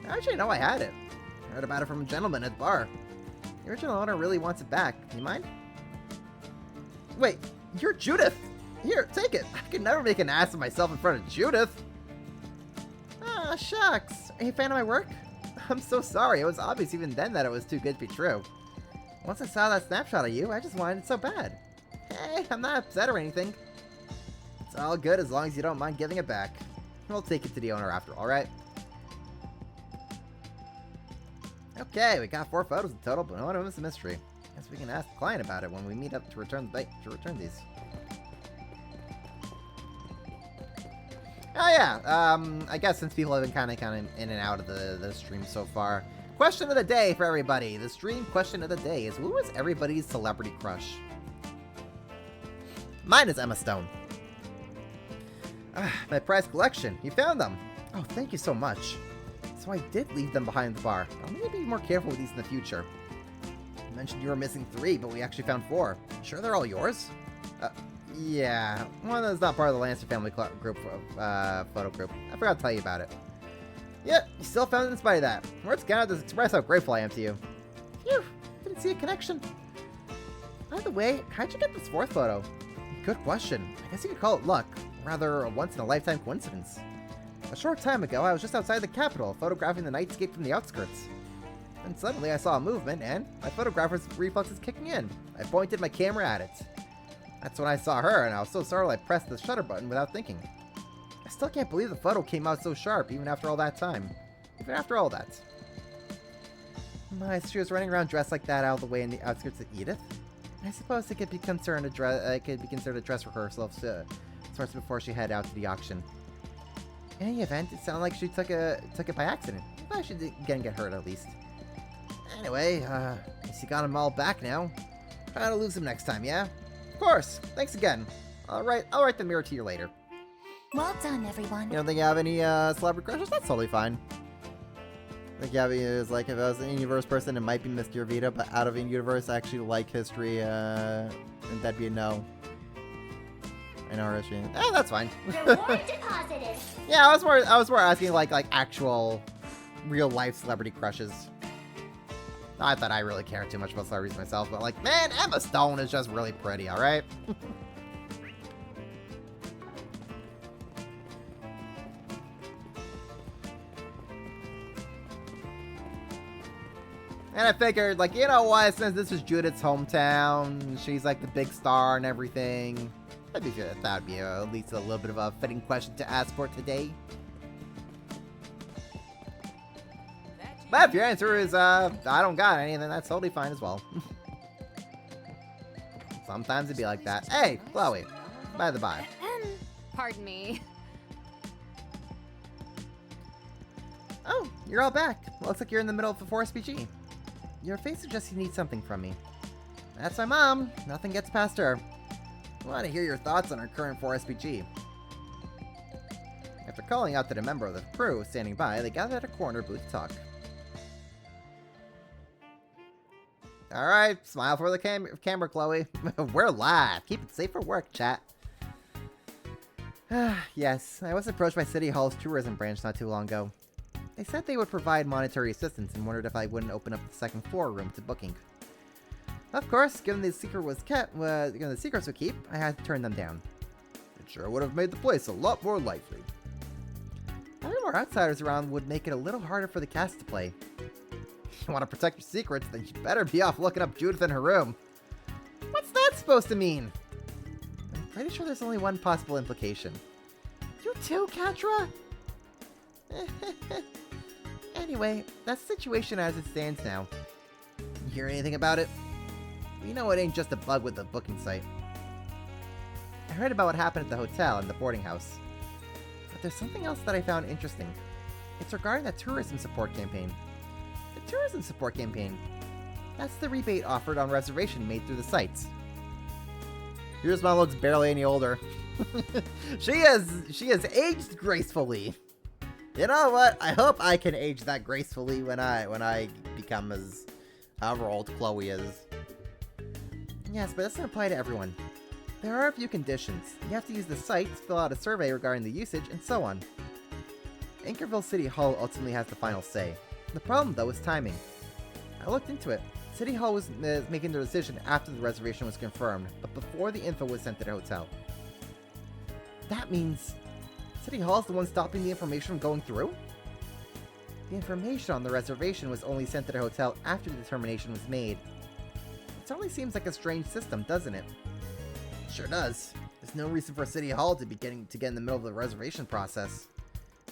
I actually know I had it. I heard about it from a gentleman at the bar. The original owner really wants it back. Do you mind? Wait, you're Judith! Here, take it! I could never make an ass of myself in front of Judith! Ah, shucks. Are you a fan of my work? I'm so sorry. It was obvious even then that it was too good to be true. Once I saw that snapshot of you, I just wanted it so bad. Hey, I'm not upset or anything. It's all good as long as you don't mind giving it back. We'll take it to the owner after, alright? Okay, we got 4 photos in total, but one of them is a mystery. Guess we can ask the client about it when we meet up to return these. Oh yeah, I guess since people have been kind of in and out of the stream so far. Question of the day for everybody. The stream question of the day is, who was everybody's celebrity crush? Mine is Emma Stone. My prized collection. You found them. Oh, thank you so much. So I did leave them behind the bar. I'll need to be more careful with these in the future. You mentioned you were missing 3, but we actually found 4. Sure they're all yours? Yeah. One of them's not part of the Lannister family group, photo group. I forgot to tell you about it. Yep, you still found it in spite of that. Words cannot just express how grateful I am to you. Phew, didn't see a connection. By the way, how'd you get this 4th photo? Good question. I guess you could call it luck. rather a once-in-a-lifetime coincidence. A short time ago, I was just outside the capital, photographing the nightscape from the outskirts. Then suddenly I saw a movement, and my photographer's reflexes kicking in. I pointed my camera at it. That's when I saw her, and I was so startled I pressed the shutter button without thinking. I still can't believe the photo came out so sharp, even after all that time. Even after all that. She was running around dressed like that out of the way in the outskirts of Edith. I suppose it could be considered a dress rehearsal of sorts before she headed out to the auction. In any event, it sounded like she took it by accident. Well, she didn't get hurt at least. Anyway, you got them all back now. Try to lose them next time, yeah? Of course. Thanks again. I'll write the mirror to you later. Well done, everyone. You don't think you have any celebrity crushes? That's totally fine. I think Gabby is like, if I was an in-universe person, it might be Mr. Vita, but out of in-universe, I actually like history, and that'd be a no. I know her history. That's fine. Reward deposited. Yeah, I was more asking like actual, real-life celebrity crushes. Not that I really care too much about celebrities myself, but like, man, Emma Stone is just really pretty, alright? And I figured, like, you know what, since this is Judith's hometown, she's like the big star and everything, that would be at least a little bit of a fitting question to ask for today. But if your answer is, I don't got any, then that's totally fine as well. Sometimes it'd be like that. Hey, Chloe, by the by. Pardon me. Oh, you're all back. Looks like you're in the middle of the Forest PG. Your face suggests you need something from me. That's my mom. Nothing gets past her. I want to hear your thoughts on our current 4SPG. After calling out to the member of the crew standing by, they gathered at a corner booth to talk. Alright, smile for the camera, Chloe. We're live. Keep it safe for work, chat. Yes, I was approached by City Hall's tourism branch not too long ago. They said they would provide monetary assistance and wondered if I wouldn't open up the second floor room to booking. Of course, given the secrets would keep, I had to turn them down. It sure would have made the place a lot more lively. Having more outsiders around would make it a little harder for the cast to play. If you want to protect your secrets, then you better be off looking up Judith in her room. What's that supposed to mean? I'm pretty sure there's only one possible implication. You too, Katra? Anyway, that's the situation as it stands now. You hear anything about it? You know it ain't just a bug with the booking site. I heard about what happened at the hotel and the boarding house. But there's something else that I found interesting. It's regarding the tourism support campaign. The tourism support campaign. That's the rebate offered on reservation made through the sites. Here's one looks barely any older. She has aged gracefully. You know what? I hope I can age that gracefully when I become as however old Chloe is. Yes, but it doesn't apply to everyone. There are a few conditions. You have to use the site, fill out a survey regarding the usage, and so on. Anchorville City Hall ultimately has the final say. The problem, though, is timing. I looked into it. City Hall was making their decision after the reservation was confirmed, but before the info was sent to the hotel. That means City Hall's the one stopping the information from going through? The information on the reservation was only sent to the hotel after the determination was made. It certainly seems like a strange system, doesn't it? It sure does. There's no reason for City Hall to be get in the middle of the reservation process.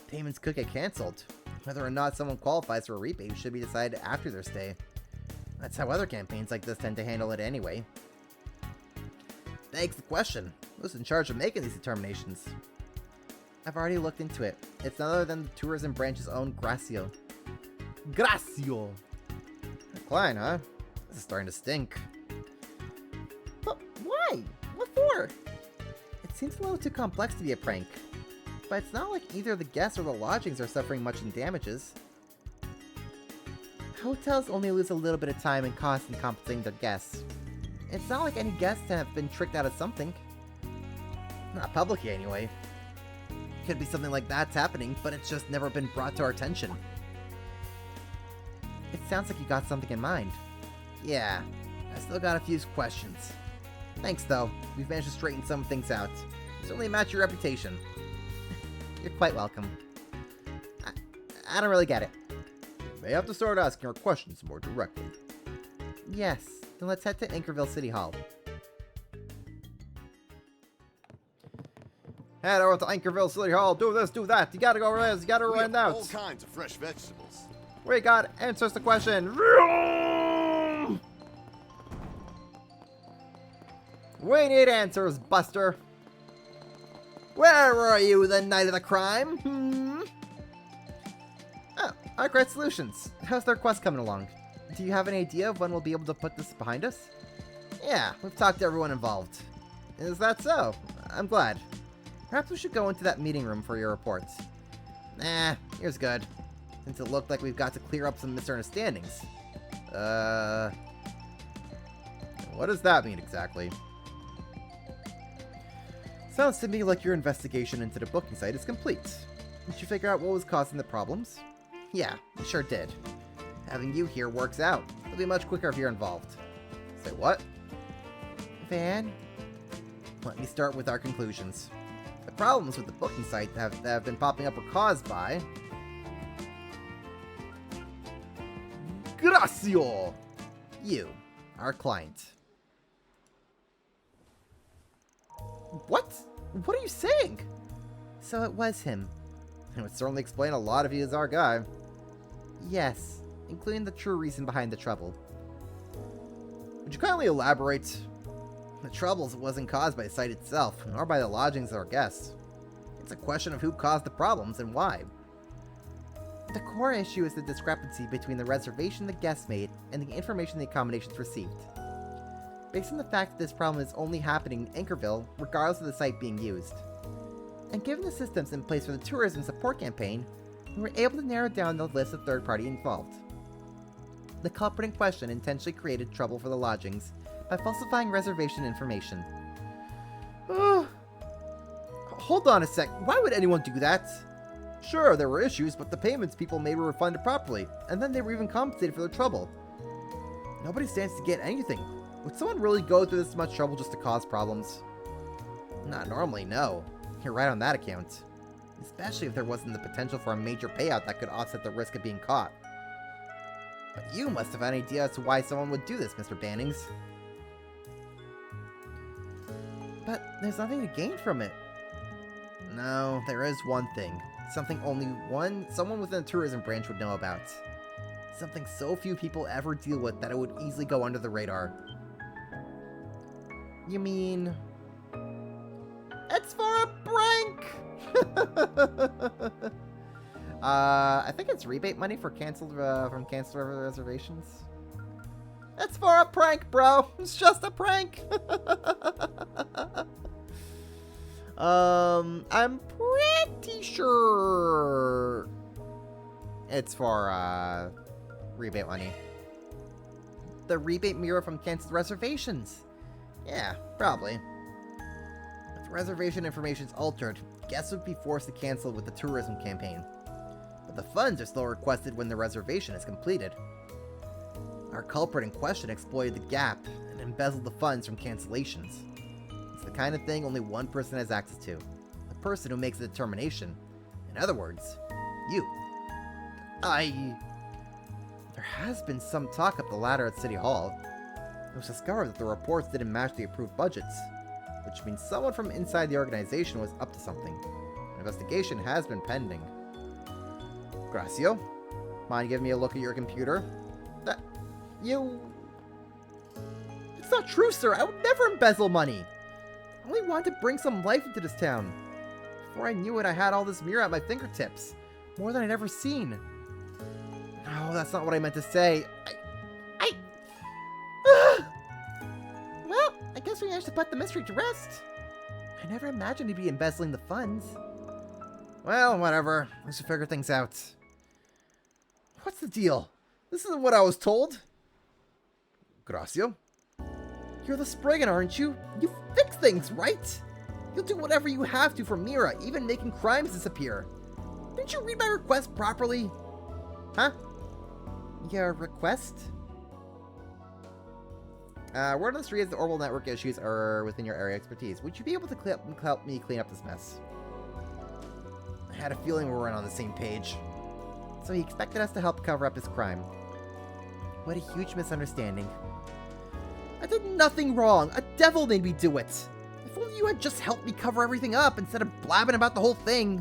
Payments could get cancelled. Whether or not someone qualifies for a rebate should be decided after their stay. That's how other campaigns like this tend to handle it anyway. Begs the question, who's in charge of making these determinations? I've already looked into it. It's none other than the tourism branch's own Gracio. Gracio! Klein, huh? This is starting to stink. But why? What for? It seems a little too complex to be a prank. But it's not like either the guests or the lodgings are suffering much in damages. Hotels only lose a little bit of time and cost in compensating their guests. It's not like any guests have been tricked out of something. Not publicly, anyway. Could be something like that's happening, but it's just never been brought to our attention. It sounds like you got something in mind. Yeah, I still got a few questions. Thanks, though. We've managed to straighten some things out. Certainly match your reputation. You're quite welcome. I don't really get it. You may have to start asking our questions more directly. Yes, then let's head to Anchorville City Hall. Head over to Anchorville City Hall, do this, do that. You gotta go over this, you gotta run out. All kinds of fresh vegetables. We got answers to question. We need answers, Buster. Where were you the night of the crime? Oh, Arkwright Solutions. How's their quest coming along? Do you have any idea of when we'll be able to put this behind us? Yeah, we've talked to everyone involved. Is that so? I'm glad. Perhaps we should go into that meeting room for your reports. Nah, here's good. Since it looked like we've got to clear up some misunderstandings. What does that mean exactly? Sounds to me like your investigation into the booking site is complete. Did you figure out what was causing the problems? Yeah, we sure did. Having you here works out. It'll be much quicker if you're involved. Say what? Van? Let me start with our conclusions. The problems with the booking site that have been popping up were caused by... Gracio! You, our client. What? What are you saying? So it was him. It would certainly explain a lot if he is our guy. Yes, including the true reason behind the trouble. Would you kindly elaborate? The troubles wasn't caused by the site itself, nor by the lodgings of our guests. It's a question of who caused the problems and why. The core issue is the discrepancy between the reservation the guests made and the information the accommodations received. Based on the fact that this problem is only happening in Anchorville, regardless of the site being used. And given the systems in place for the tourism support campaign, we were able to narrow down the list of third party involved. The culprit in question intentionally created trouble for the lodgings by falsifying reservation information. Hold on a sec, why would anyone do that? Sure, there were issues, but the payments people made were refunded properly, and then they were even compensated for their trouble. Nobody stands to get anything. Would someone really go through this much trouble just to cause problems? Not normally, no. You're right on that account. Especially if there wasn't the potential for a major payout that could offset the risk of being caught. But you must have an idea as to why someone would do this, Mr. Bannings. But there's nothing to gain from it. No, there is one thing. Something someone within the tourism branch would know about. Something so few people ever deal with that it would easily go under the radar. You mean... It's for a prank! I think it's rebate money for canceled reservations. It's for a prank, bro! It's just a prank! I'm pretty sure it's for, rebate money. The rebate mirror from canceled reservations. Yeah, probably. If reservation information is altered, guests would be forced to cancel with the tourism campaign. But the funds are still requested when the reservation is completed. Our culprit in question exploited the gap and embezzled the funds from cancellations. It's the kind of thing only one person has access to. The person who makes the determination. In other words, you. There has been some talk up the ladder at City Hall. It was discovered that the reports didn't match the approved budgets, which means someone from inside the organization was up to something. An investigation has been pending. Gracio, mind giving me a look at your computer? It's not true, sir. I would never embezzle money. I only wanted to bring some life into this town. Before I knew it, I had all this mirror at my fingertips. More than I'd ever seen. No, that's not what I meant to say. Well, I guess we managed to put the mystery to rest. I never imagined he'd be embezzling the funds. Well, whatever. We should figure things out. What's the deal? This isn't what I was told. Gracio? You're the Spriggan, aren't you? You fix things, right? You'll do whatever you have to for Mira, even making crimes disappear. Didn't you read my request properly? Huh? Your request? Word on the street is the orbital network issues are within your area of expertise. Would you be able to help me clean up this mess? I had a feeling we weren't on the same page. So he expected us to help cover up his crime. What a huge misunderstanding. I did nothing wrong. A devil made me do it. If only you had just helped me cover everything up instead of blabbing about the whole thing.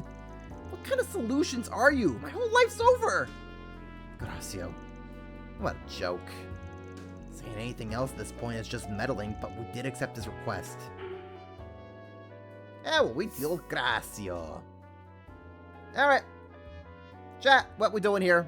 What kind of solutions are you? My whole life's over. Gracio. What a joke. Saying anything else at this point is just meddling, but we did accept his request. Yeah, well, we deal with Gracio. Alright. Chat, what we doing here?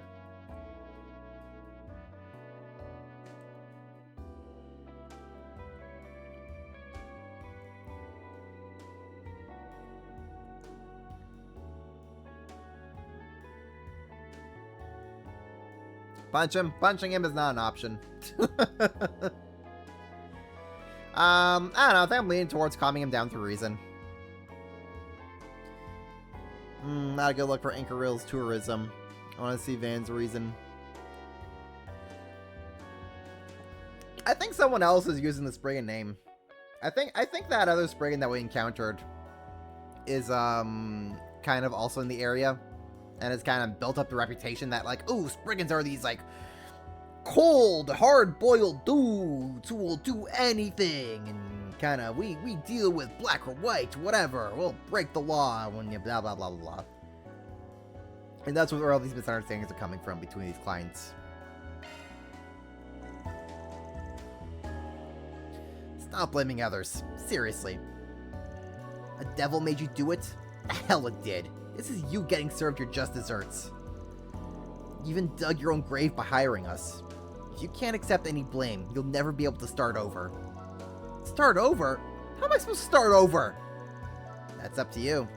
Punch him. Punching him is not an option. I don't know. I think I'm leaning towards calming him down through reason. Not a good look for Anchoril's tourism. I want to see Van's reason. I think someone else is using the Spriggan name. I think that other Spriggan that we encountered is kind of also in the area. And has kind of built up the reputation that, like, ooh, Spriggans are these, like, cold, hard-boiled dudes who will do anything. And kind of, we deal with black or white, whatever. We'll break the law when you blah, blah, blah, blah, blah. And that's where all these misunderstandings are coming from between these clients. Stop blaming others. Seriously. A devil made you do it? The hell it did. This is you getting served your just desserts. You even dug your own grave by hiring us. If you can't accept any blame, you'll never be able to start over. Start over? How am I supposed to start over? That's up to you.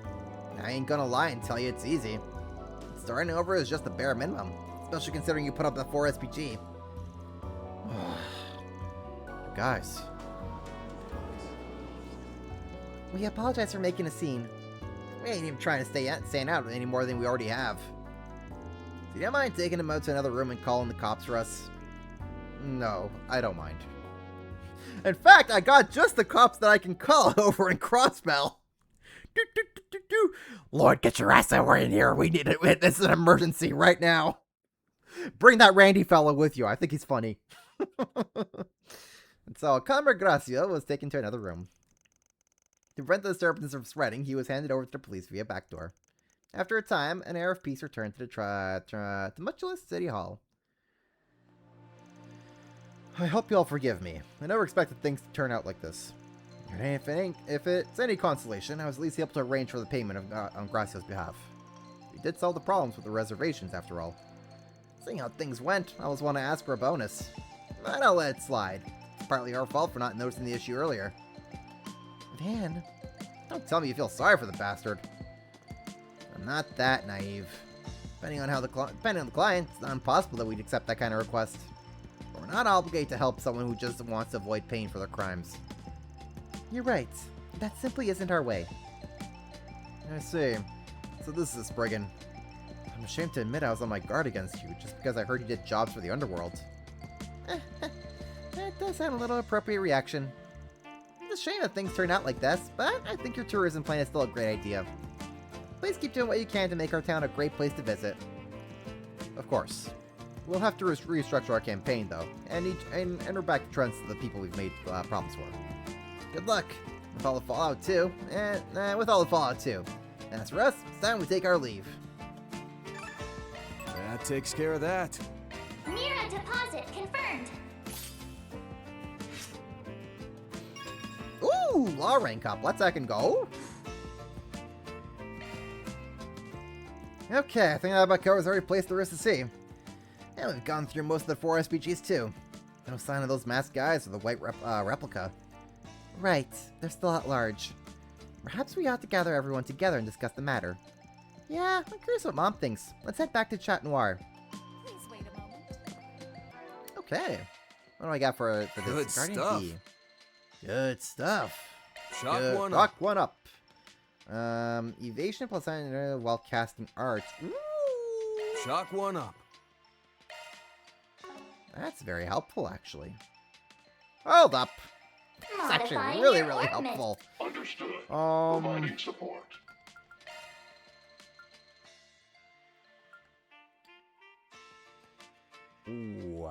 I ain't gonna lie and tell you it's easy. Starting over is just the bare minimum, especially considering you put up the 4 SPG. Guys. We apologize for making a scene. We ain't even trying to stand out any more than we already have. Do you don't mind taking him out to another room and calling the cops for us? No, I don't mind. In fact, I got just the cops that I can call over in Crossbell. Lord, get your ass over in here. We need it. This is an emergency right now. Bring that Randy fellow with you. I think he's funny. And so, Comrade Gracio was taken to another room. To prevent the disturbance from spreading, he was handed over to the police via back door. After a time, an air of peace returned to the tumultuous City Hall. I hope you all forgive me. I never expected things to turn out like this. If it's any consolation, I was at least able to arrange for the payment on Gracio's behalf. We did solve the problems with the reservations, after all. Seeing how things went, I always want to ask for a bonus. But I'll let it slide. It's partly our fault for not noticing the issue earlier. Van, don't tell me you feel sorry for the bastard. I'm not that naive. Depending on the client, it's not impossible that we'd accept that kind of request. But we're not obligated to help someone who just wants to avoid pain for their crimes. You're right. That simply isn't our way. I see. So this is a Spriggan. I'm ashamed to admit I was on my guard against you, just because I heard you did jobs for the underworld. That does sound a little appropriate reaction. It's a shame that things turn out like this, but I think your tourism plan is still a great idea. Please keep doing what you can to make our town a great place to visit. Of course. We'll have to restructure our campaign, though, and enter back trends to the people we've made problems for. Good luck with all the Fallout 2, and with all the Fallout 2. And as for us, it's time we take our leave. That takes care of that. Mira deposit confirmed. Ooh, law rank up. Let's second go. Okay, I think that about covers every place there is to see. And we've gone through most of the 4 SPGs too. No sign of those masked guys or the white replica. Right, they're still at large. Perhaps we ought to gather everyone together and discuss the matter. Yeah, I'm curious what Mom thinks. Let's head back to Chat Noir. Please wait a moment. Okay. What do I got for this? Good Guardian stuff. Key? Good stuff. Shock Good. one Rock up. one up. Evasion plus while casting arts. Ooh. Shock one up. That's very helpful, actually. Hold up. It's actually Modifying really, your really orbit. helpful. Understood. Providing support. Ooh.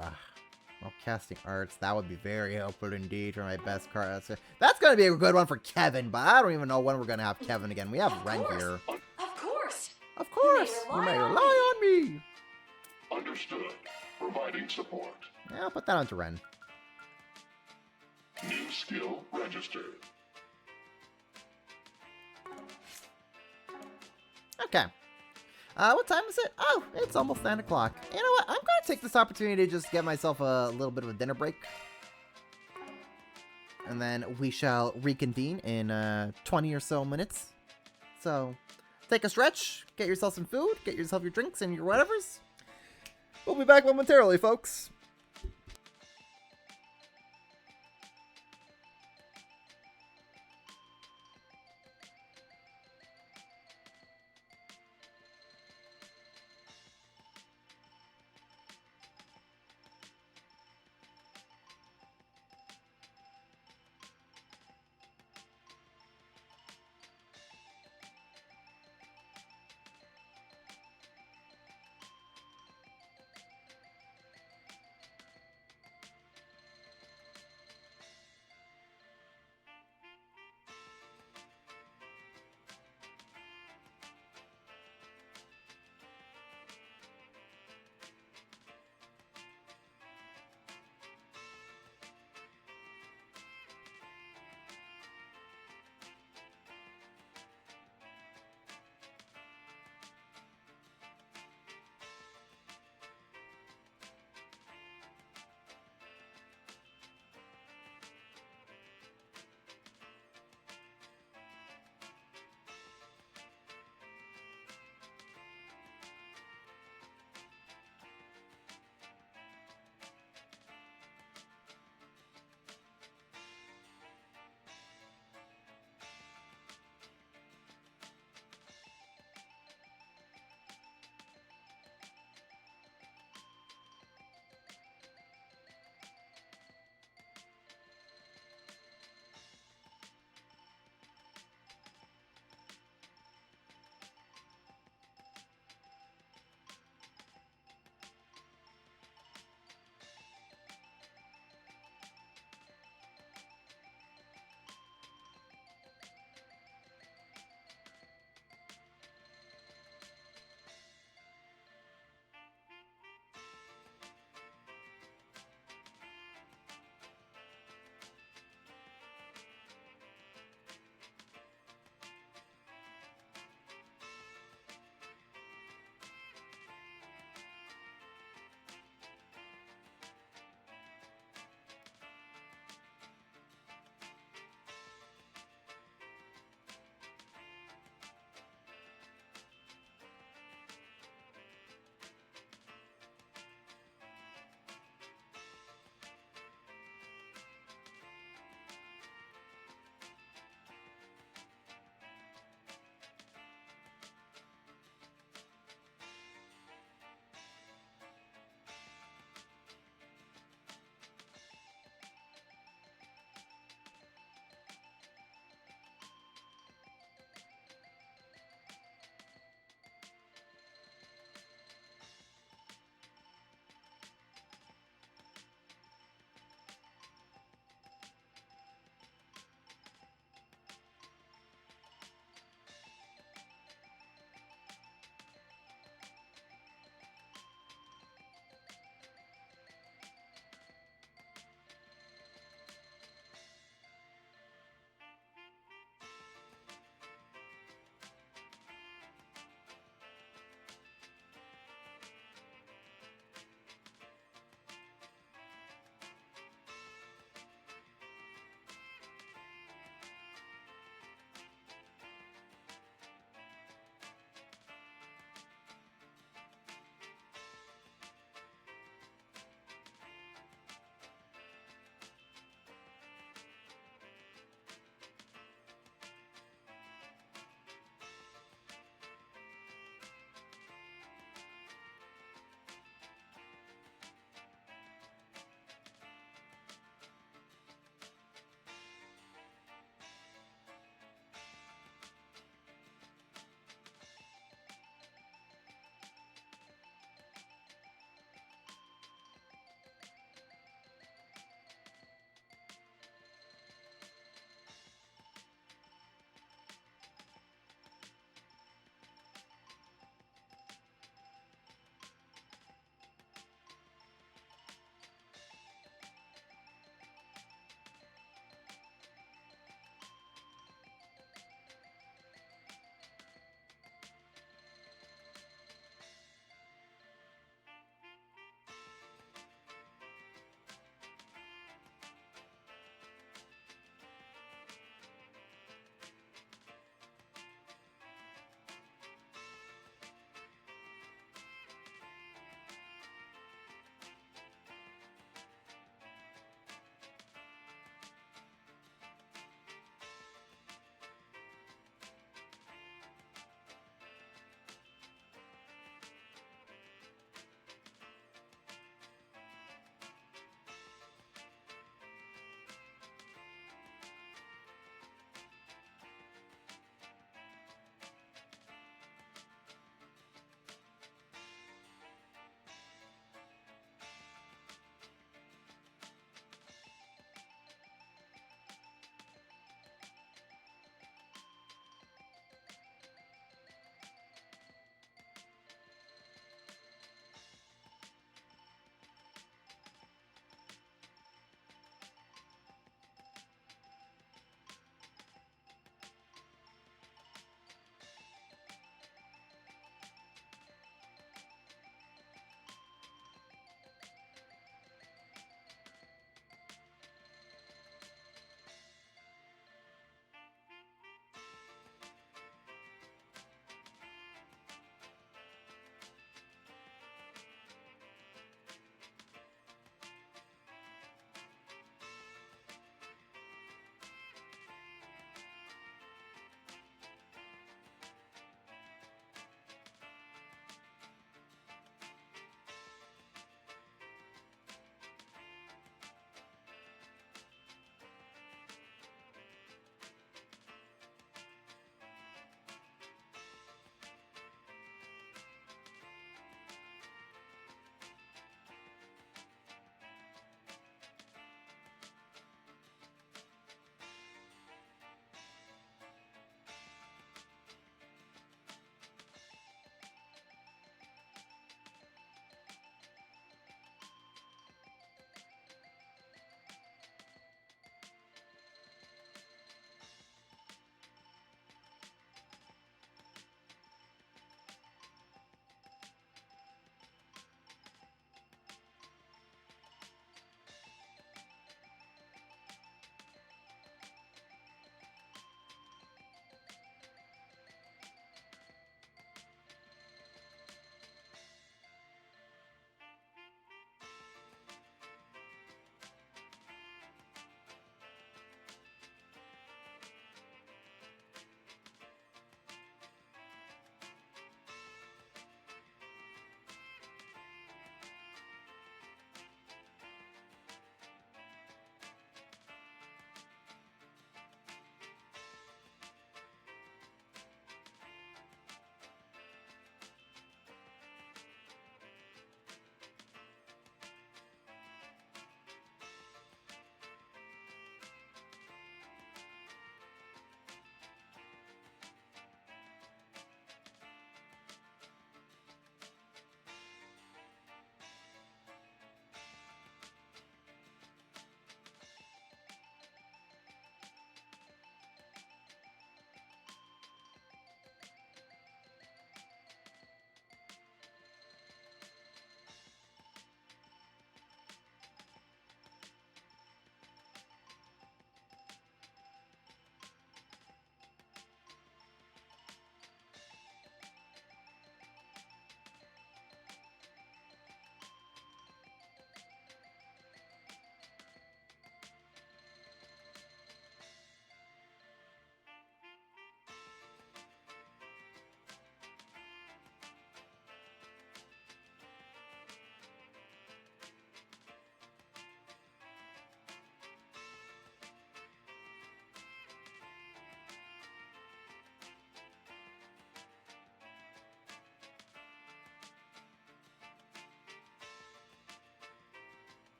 Well, casting arts, that would be very helpful indeed for my best card. That's going to be a good one for Kevin, but I don't even know when we're going to have Kevin again. We have Ren here. Of course. Of course. You may rely on me. Understood. Providing support. Yeah, I'll put that onto Ren. New skill registered. Okay. What time is it? Oh, it's almost 9 o'clock. You know what? I'm going to take this opportunity to just get myself a little bit of a dinner break. And then we shall reconvene in 20 or so minutes. So, take a stretch, get yourself some food, get yourself your drinks and your whatevers. We'll be back momentarily, folks.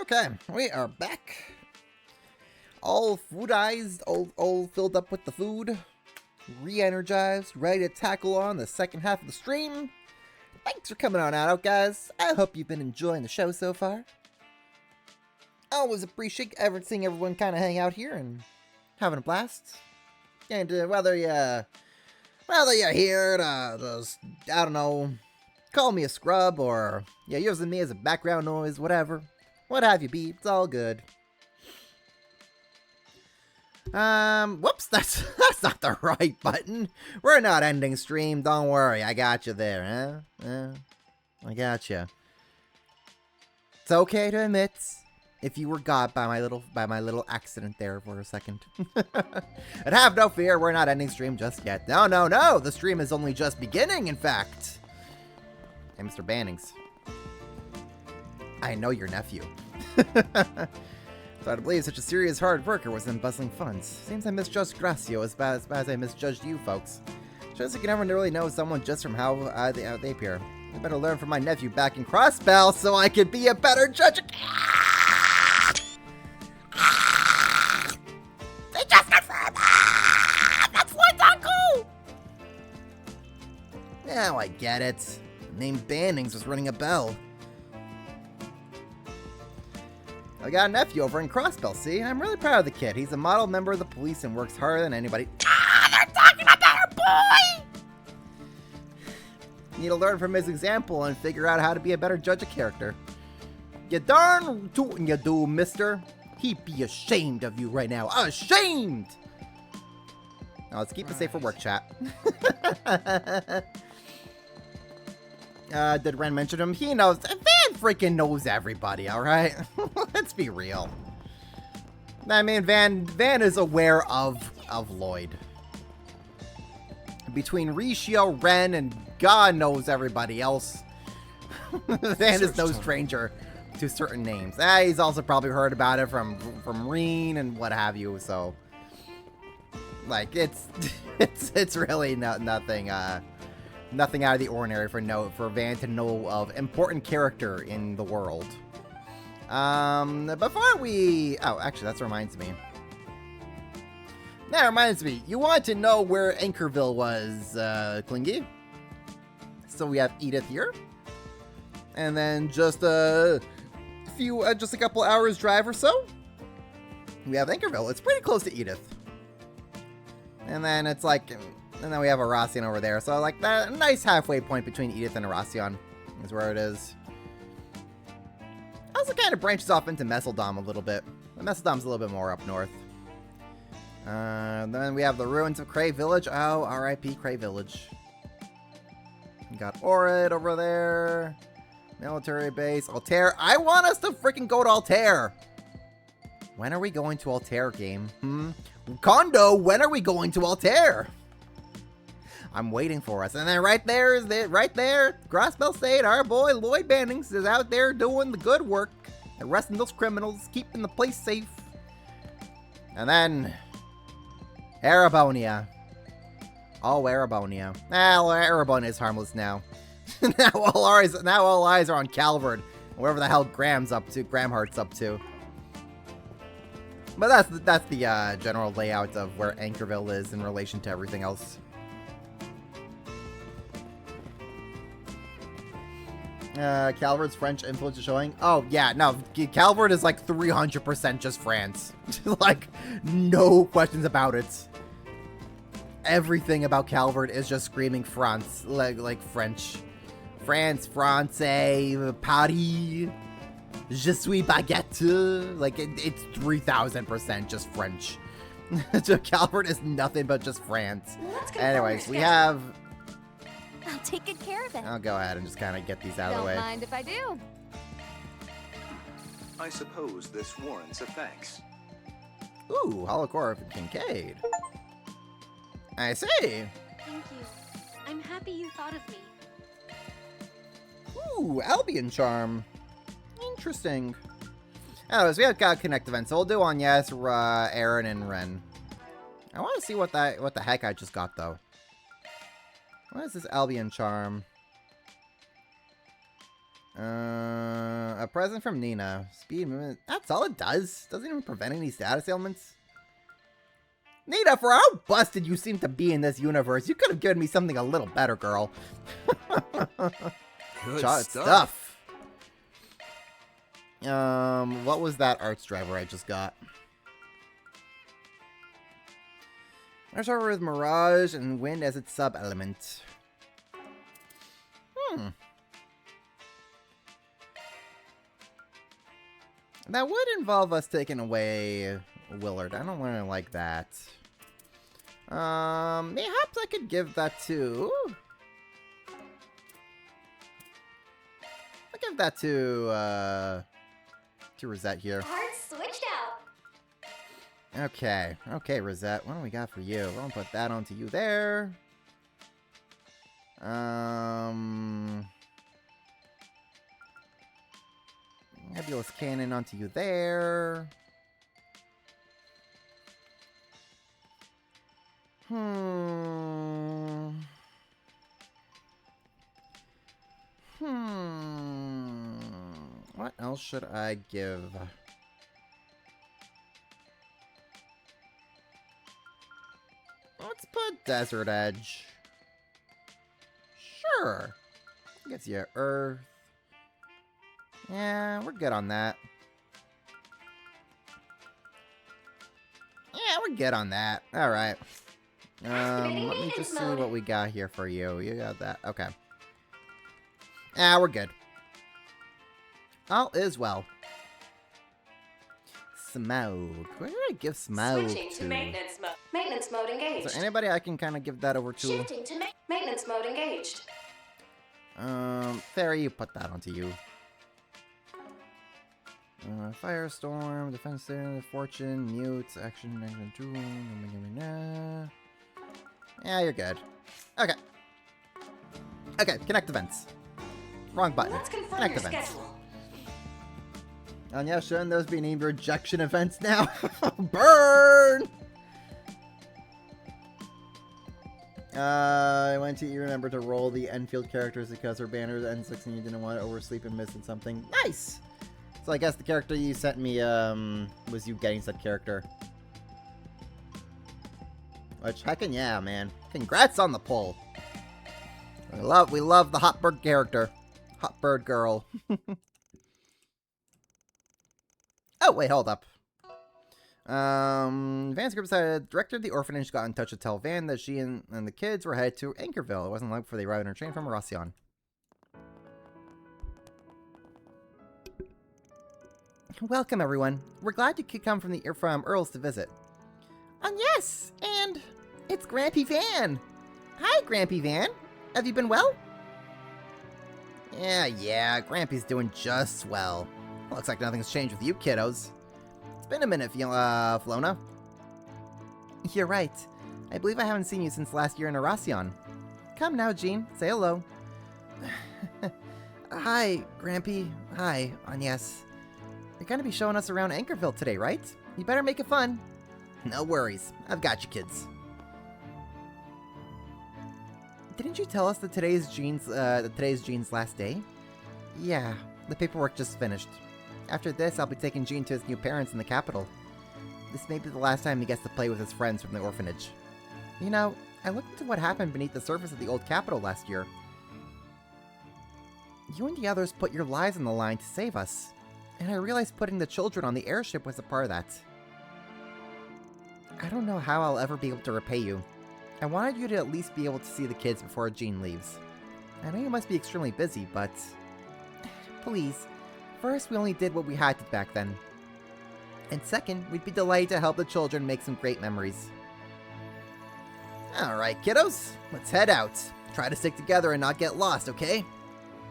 Okay, we are back. All foodized, all filled up with the food. Re-energized, ready to tackle on the second half of the stream. Thanks for coming on out, guys. I hope you've been enjoying the show so far. I always appreciate seeing everyone kind of hang out here and having a blast. And whether you're here to just, I don't know, call me a scrub or you're using me as a background noise, whatever. What have you be, it's all good. Whoops, that's not the right button. We're not ending stream, don't worry, I got you there, huh? I got you. It's okay to admit if you were got by my little accident there for a second. And have no fear, we're not ending stream just yet. No, the stream is only just beginning, in fact. Hey, Mr. Bannings. I know your nephew. So I believe such a serious hard worker was in bustling funds. Seems I misjudged Gracio as bad as I misjudged you folks. Just you can never really know someone just from how they appear. I better learn from my nephew back in Crossbell so I could be a better judge. They just confirmed! That's Wondaku! Now I get it. The name Bannings was ringing a bell. I got a nephew over in Crossbell, see? I'm really proud of the kid. He's a model member of the police and works harder than anybody. They're talking about our boy! You need to learn from his example and figure out how to be a better judge of character. You darn tootin' you do, mister. He'd be ashamed of you right now. Ashamed! Now let's keep it safe for work, chat. Did Ren mention him? He knows. Van freaking knows everybody, alright? Let's be real. I mean, Van is aware of Lloyd. Between Ricio, Ren, and God knows everybody else. Van is no stranger to certain names. He's also probably heard about it from Reen and what have you, so. Like, it's really nothing, nothing out of the ordinary for Van to know of important character in the world. Before we... Oh, actually, that reminds me. That reminds me. You want to know where Anchorville was, Klingy? So we have Edith here. And then just a couple hours drive or so, we have Anchorville. It's pretty close to Edith. And then it's like... And then we have Aracion over there. So, like, that nice halfway point between Edith and Aracion is where it is. Also kind of branches off into Messeldom a little bit. But Messeldom's a little bit more up north. Then we have the ruins of Cray Village. Oh, R.I.P. Cray Village. We got Orid over there. Military base. Altair. I want us to freaking go to Altair. When are we going to Altair, game? Kondo, when are we going to Altair? I'm waiting for us. And then right there, Crossbell State, our boy Lloyd Bannings is out there doing the good work, arresting those criminals, keeping the place safe. And then, Erebonia. Oh, Erebonia. Well, Erebonia is harmless now. now all eyes are on Calvard, whatever the hell Graham's up to, Gramhart's up to. But that's the general layout of where Anchorville is in relation to everything else. Calvard's French influence is showing. Oh, yeah, no, Calvard is like 300% just France. Like, no questions about it. Everything about Calvard is just screaming France, like French. France, Francais, Paris, Je suis baguette. Like, it's 3,000% just French. So Calvard is nothing but just France. Anyways, we have... I'll take good care of it. I'll go ahead and just kind of get these out of the way. Don't mind if I do. I suppose this warrants a thanks. Ooh, Holocorp and Kincaid. I see. Thank you. I'm happy you thought of me. Ooh, Albion Charm. Interesting. Anyways, we have got Connect events, so we'll do on Yes, Aaron, and Ren. I want to see what the heck I just got though. What is this Albion Charm? A present from Nina. Speed movement. That's all it does. Doesn't even prevent any status ailments. Nina, for how busted you seem to be in this universe, you could have given me something a little better, girl. Good stuff. What was that arts driver I just got? Arts driver with Mirage and Wind as its sub-element. That would involve us taking away Willard. I don't really like that. Mayhaps I could give that to... I'll give that to Rosette here. Cards switched out. Okay. Okay, Rosette. What do we got for you? We'll put that onto you there. Nebulous Cannon onto you there. What else should I give? Let's put Desert Edge. Sure. Gets you Earth. Yeah, we're good on that. Yeah, we're good on that. Alright. Let me just see what we got here for you. You got that. Okay. Yeah, we're good. All is well. Smaug. Where do I give Smaug Switching to to? maintenance mode. Maintenance mode engaged. Is there anybody I can kind of give that over to? Shifting to maintenance mode engaged. Fairy, you put that onto you. Firestorm, Defensive, Fortune, Mute, Action, Action 2. Yeah, you're good. Okay. Okay, connect events. Wrong button. Let's confirm Connect your events. schedule. And yeah, shouldn't those be named rejection events now? Burn! When you remember to roll the Enfield characters because her banner N6 and you didn't want to oversleep and missing something. Nice! So I guess the character you sent me was you getting said character. Which, heckin' yeah, man. Congrats on the pull. We love the Hot Bird character. Hot Bird girl. Oh, wait, hold up. Van's group decided director of the orphanage got in touch to tell Van that she and the kids were headed to Anchorville. It wasn't long before they arrived on a train from Aracion. Welcome, everyone. We're glad you could come from Earl's to visit. Yes, and it's Grampy Van. Hi, Grampy Van. Have you been well? Yeah, Grampy's doing just swell. Looks like nothing's changed with you kiddos. It's been a minute, Flona. You're right. I believe I haven't seen you since last year in Aracion. Come now, Jean. Say hello. Hi, Grampy. Hi, Agnes. You're gonna be showing us around Anchorville today, right? You better make it fun. No worries. I've got you, kids. Didn't you tell us that today's Jean's last day? Yeah, the paperwork just finished. After this, I'll be taking Jean to his new parents in the capital. This may be the last time he gets to play with his friends from the orphanage. You know, I looked into what happened beneath the surface of the old capital last year. You and the others put your lives on the line to save us. And I realized putting the children on the airship was a part of that. I don't know how I'll ever be able to repay you. I wanted you to at least be able to see the kids before Jean leaves. I know you must be extremely busy, but... Please, first we only did what we had to back then. And second, we'd be delighted to help the children make some great memories. Alright, kiddos, let's head out. Try to stick together and not get lost, okay?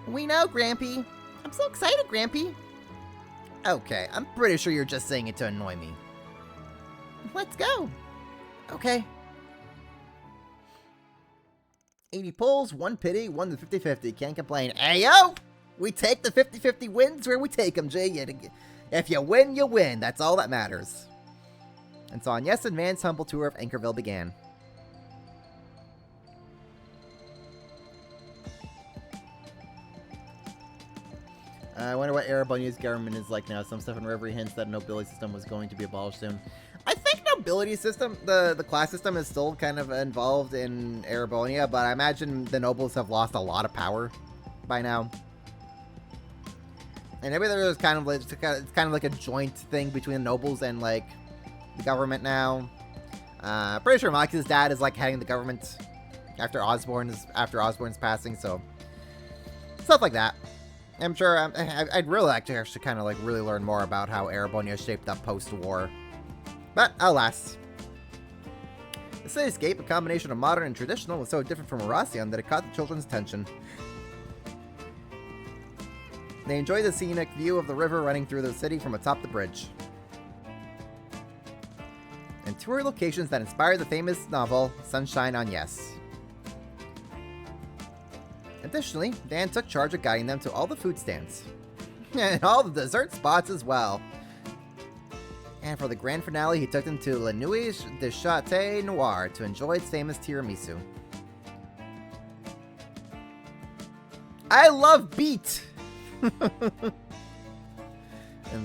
We know, Grampy. I'm so excited, Grampy. Okay, I'm pretty sure you're just saying it to annoy me. Let's go. Okay. 80 pulls, 1 pity, 1 to 50-50. Can't complain. Ayo! We take the 50-50 wins where we take them, Jay. If you win, you win. That's all that matters. And so on Yes and Van's humble tour of Anchorville began. I wonder what Erebonia's government is like now. Some stuff in Reverie hints that nobility system was going to be abolished soon. I think nobility system, the class system is still kind of involved in Erebonia, but I imagine the nobles have lost a lot of power by now. And maybe there's kind of like, it's kind of like a joint thing between the nobles and like the government now. Pretty sure Max's dad is like heading the government after Osborne's passing, so stuff like that. I'm sure I'd really like to actually kind of like really learn more about how Erebonia shaped up post-war. But alas. The cityscape, a combination of modern and traditional, was so different from Erasion that it caught the children's attention. They enjoyed the scenic view of the river running through the city from atop the bridge. And tour locations that inspired the famous novel, Sunshine on Yes. Additionally, Dan took charge of guiding them to all the food stands. And all the dessert spots as well. And for the grand finale, he took them to La Nuit de Château Noir to enjoy its famous tiramisu. I love beet! And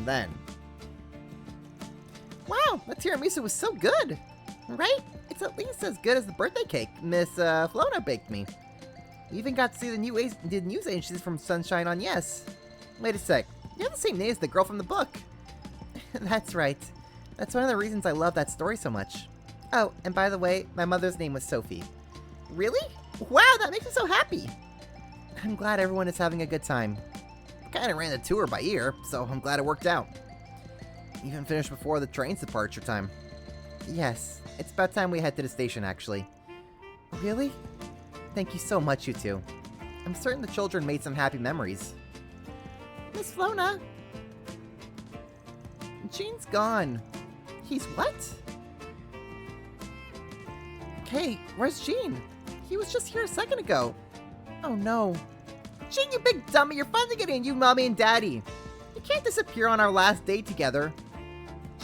then... Wow, that tiramisu was so good! Right? It's at least as good as the birthday cake Miss Flona baked me. We even got to see the news agencies from Sunshine on Yes. Wait a sec, you have the same name as the girl from the book. That's right. That's one of the reasons I love that story so much. Oh, and by the way, my mother's name was Sophie. Really? Wow, that makes me so happy. I'm glad everyone is having a good time. I kinda ran the tour by ear, so I'm glad it worked out. Even finished before the train's departure time. Yes, it's about time we head to the station, actually. Really? Thank you so much, you two. I'm certain the children made some happy memories. Miss Flona! Gene's gone. He's what? Hey, where's Gene? He was just here a second ago. Oh no. Gene, you big dummy, you're finally getting you, Mommy and Daddy. You can't disappear on our last date together.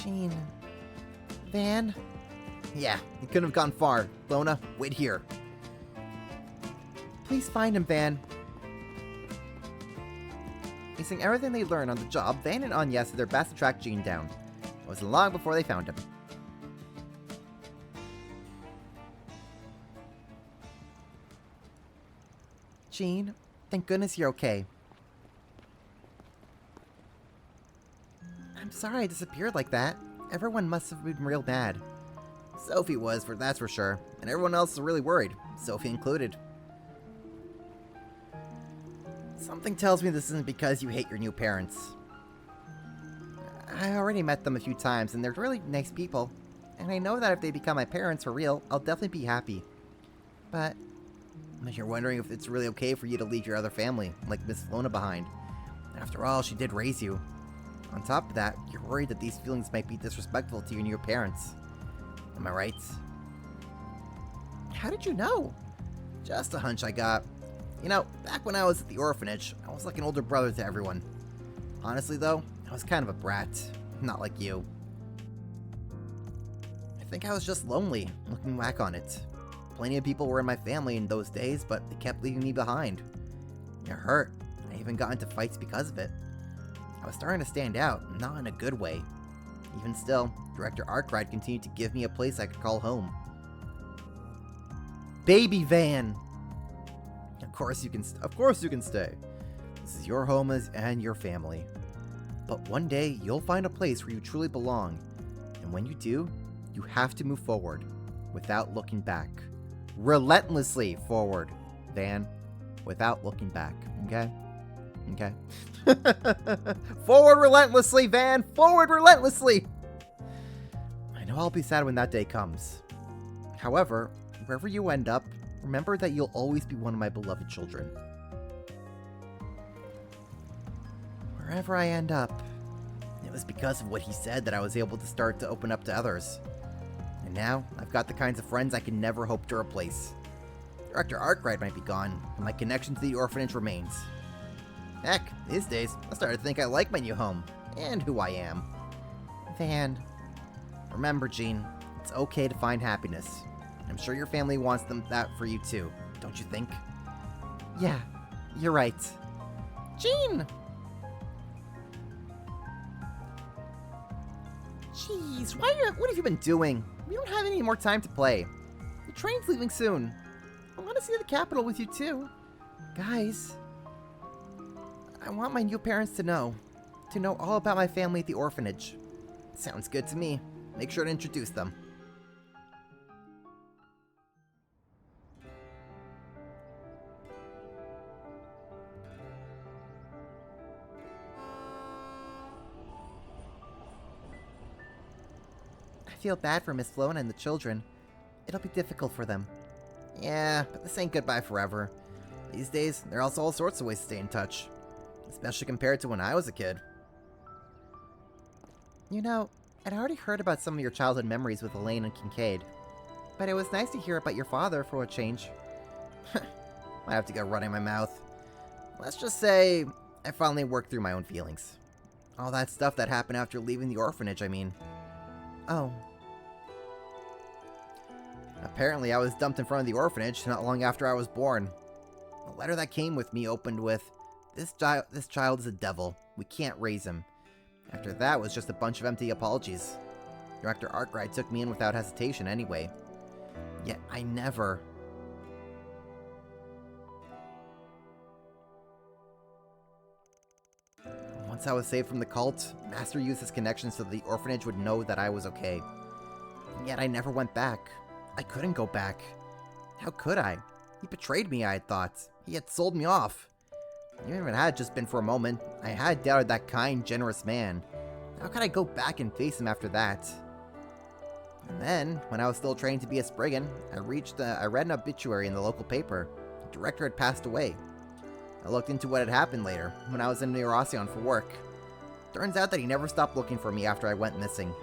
Gene. Van? Yeah, you couldn't have gone far. Flona, wait here. Please find him, Van. Using everything they learned on the job, Van and Agnes did their best to track Gene down. It wasn't long before they found him. Gene, thank goodness you're okay. I'm sorry I disappeared like that. Everyone must have been real mad. Sophie was, that's for sure. And everyone else was really worried, Sophie included. Something tells me this isn't because you hate your new parents. I already met them a few times, and they're really nice people. And I know that if they become my parents for real, I'll definitely be happy. But you're wondering if it's really okay for you to leave your other family, like Miss Flona, behind. After all, she did raise you. On top of that, you're worried that these feelings might be disrespectful to you and your parents. Am I right? How did you know? Just a hunch I got. You know, back when I was at the orphanage, I was like an older brother to everyone. Honestly, though, I was kind of a brat. Not like you. I think I was just lonely, looking back on it. Plenty of people were in my family in those days, but they kept leaving me behind. It hurt. I even got into fights because of it. I was starting to stand out, not in a good way. Even still, Director Arkwright continued to give me a place I could call home. Baby Van! Of course you can stay. This is your home and your family. But one day, you'll find a place where you truly belong. And when you do, you have to move forward, without looking back. Relentlessly forward, Van, without looking back, okay? Okay? Forward relentlessly, Van! Forward relentlessly! I know I'll be sad when that day comes. However, wherever you end up, remember that you'll always be one of my beloved children. Wherever I end up, it was because of what he said that I was able to start to open up to others. And now, I've got the kinds of friends I can never hope to replace. Director Arkwright might be gone, but my connection to the orphanage remains. Heck, these days, I started to think I like my new home, and who I am. Van, remember, Gene, it's okay to find happiness. I'm sure your family wants that for you too, don't you think? Yeah, you're right. Gene! Jeez, what have you been doing? We don't have any more time to play. The train's leaving soon. I want to see the capital with you too. Guys, I want my new parents to know all about my family at the orphanage. Sounds good to me. Make sure to introduce them. I feel bad for Miss Flona and the children. It'll be difficult for them. Yeah, but this ain't goodbye forever. These days, there are also all sorts of ways to stay in touch. Especially compared to when I was a kid. You know, I'd already heard about some of your childhood memories with Elaine and Kincaid. But it was nice to hear about your father for a change. Might have to get running my mouth. Let's just say, I finally worked through my own feelings. All that stuff that happened after leaving the orphanage, I mean. Oh. Apparently, I was dumped in front of the orphanage not long after I was born. The letter that came with me opened with, This child is a devil. We can't raise him. After that was just a bunch of empty apologies. Director Arkwright took me in without hesitation anyway. Yet I never... Once I was saved from the cult, Master used his connections so the orphanage would know that I was okay. And yet I never went back. I couldn't go back. How could I? He betrayed me, I had thought. He had sold me off. Even if it had just been for a moment, I had doubted that kind, generous man. How could I go back and face him after that? And then, when I was still training to be a Spriggan, I read an obituary in the local paper. The director had passed away. I looked into what had happened later, when I was in Neurocion for work. Turns out that he never stopped looking for me after I went missing.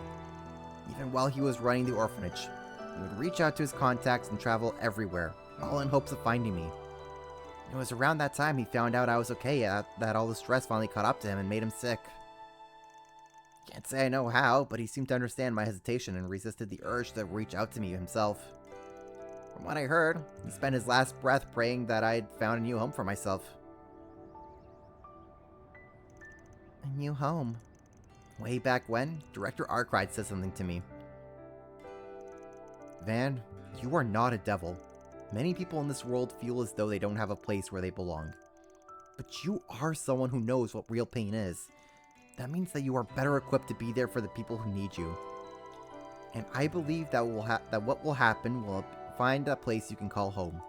Even while he was running the orphanage, he would reach out to his contacts and travel everywhere, all in hopes of finding me. It was around that time he found out I was okay, that all the stress finally caught up to him and made him sick. Can't say I know how, but he seemed to understand my hesitation and resisted the urge to reach out to me himself. From what I heard, he spent his last breath praying that I'd found a new home for myself. A new home? Way back when, Director Arkwright said something to me. Van, you are not a devil. Many people in this world feel as though they don't have a place where they belong. But you are someone who knows what real pain is. That means that you are better equipped to be there for the people who need you. And I believe that what will happen will find a place you can call home.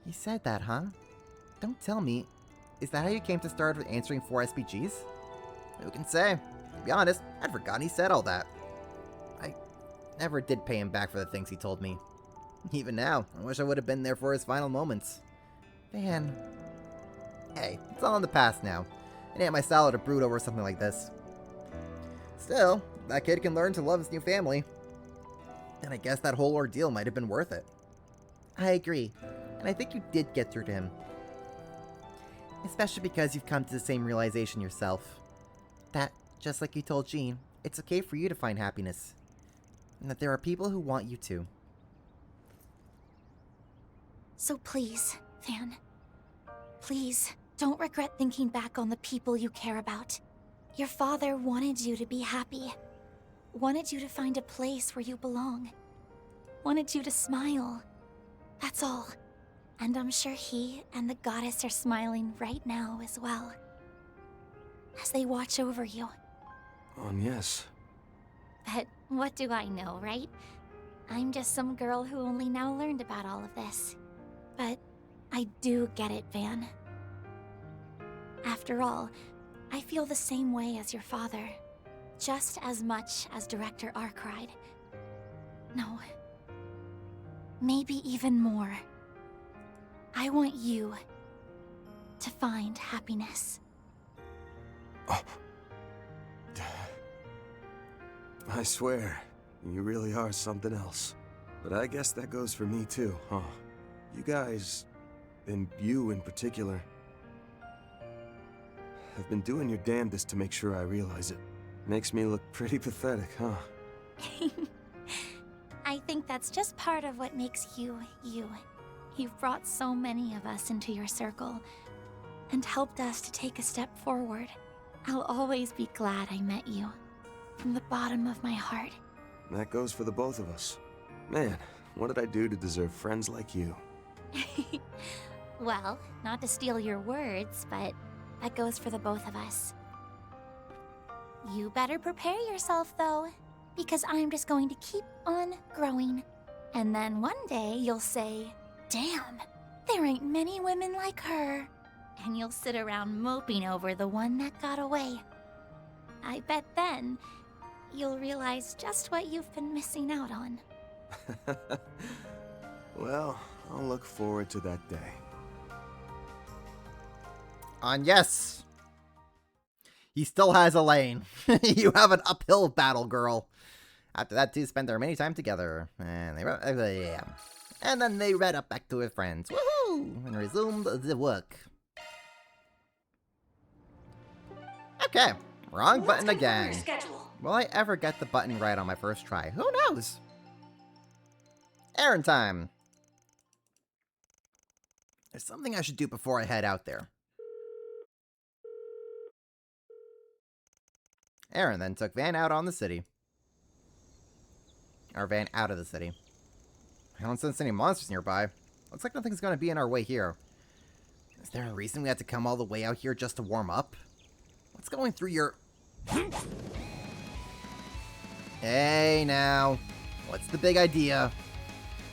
You said that, huh? Don't tell me. Is that how you came to start with answering 4 SPGs? Who can say? To be honest, I'd forgotten he said all that. I never did pay him back for the things he told me. Even now, I wish I would have been there for his final moments. Van. Hey, it's all in the past now. It ain't my style to brood over something like this. Still, that kid can learn to love his new family. And I guess that whole ordeal might have been worth it. I agree, and I think you did get through to him. Especially because you've come to the same realization yourself. That, just like you told Jean, it's okay for you to find happiness. And that there are people who want you to. So please, Van. Please, don't regret thinking back on the people you care about. Your father wanted you to be happy. Wanted you to find a place where you belong. Wanted you to smile. That's all. And I'm sure he and the goddess are smiling right now as well. As they watch over you. Yes. But what do I know, right? I'm just some girl who only now learned about all of this. But I do get it, Van. After all, I feel the same way as your father. Just as much as Director Arkwright. No. Maybe even more. I want you to find happiness. I swear, you really are something else. But I guess that goes for me too, huh? You guys, and you in particular, have been doing your damnedest to make sure I realize it. Makes me look pretty pathetic, huh? I think that's just part of what makes you, you. You've brought so many of us into your circle, and helped us to take a step forward. I'll always be glad I met you. from the bottom of my heart. That goes for the both of us. Man, what did I do to deserve friends like you? Well, not to steal your words, but that goes for the both of us. You better prepare yourself, though, because I'm just going to keep on growing. And then one day you'll say, "Damn, there ain't many women like her." And you'll sit around moping over the one that got away. I bet then you'll realize just what you've been missing out on. Well, I'll look forward to that day. Yes. He still has Elaine. You have an uphill battle, girl. After that, two spent their remaining time together. And then they read up back to his friends. Woohoo! And resumed the work. Okay. Wrong button again. Will I ever get the button right on my first try? Who knows? Errand time. There's something I should do before I head out there. Aaron then took Van out on the city. Or Van out of the city. I don't sense any monsters nearby. Looks like nothing's going to be in our way here. Is there a reason we had to come all the way out here just to warm up? What's going through your... Hey, now. What's the big idea?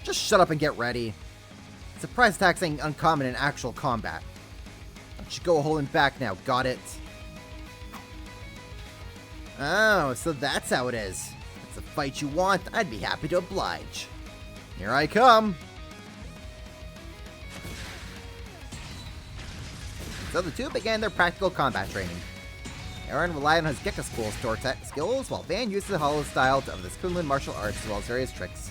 Just shut up and get ready. Surprise attacks ain't uncommon in actual combat. Don't you go holding back now, got it? Oh, so that's how it is. If it's a fight you want, I'd be happy to oblige. Here I come. So the two began their practical combat training. Aaron relied on his Gekka School store skills, while Van used the Hollow style of his Kunlun martial arts as well as various tricks.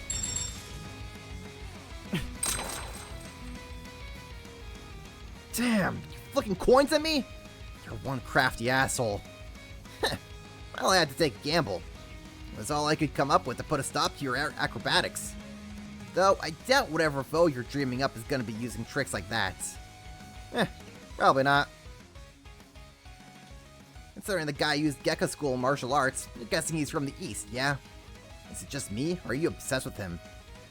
Damn, you flicking coins at me? You're one crafty asshole. Well, I had to take a gamble. It was all I could come up with to put a stop to your acrobatics. Though, I doubt whatever foe you're dreaming up is gonna be using tricks like that. Probably not. Considering the guy used Gekka School martial arts, I'm guessing he's from the East, yeah? Is it just me, or are you obsessed with him?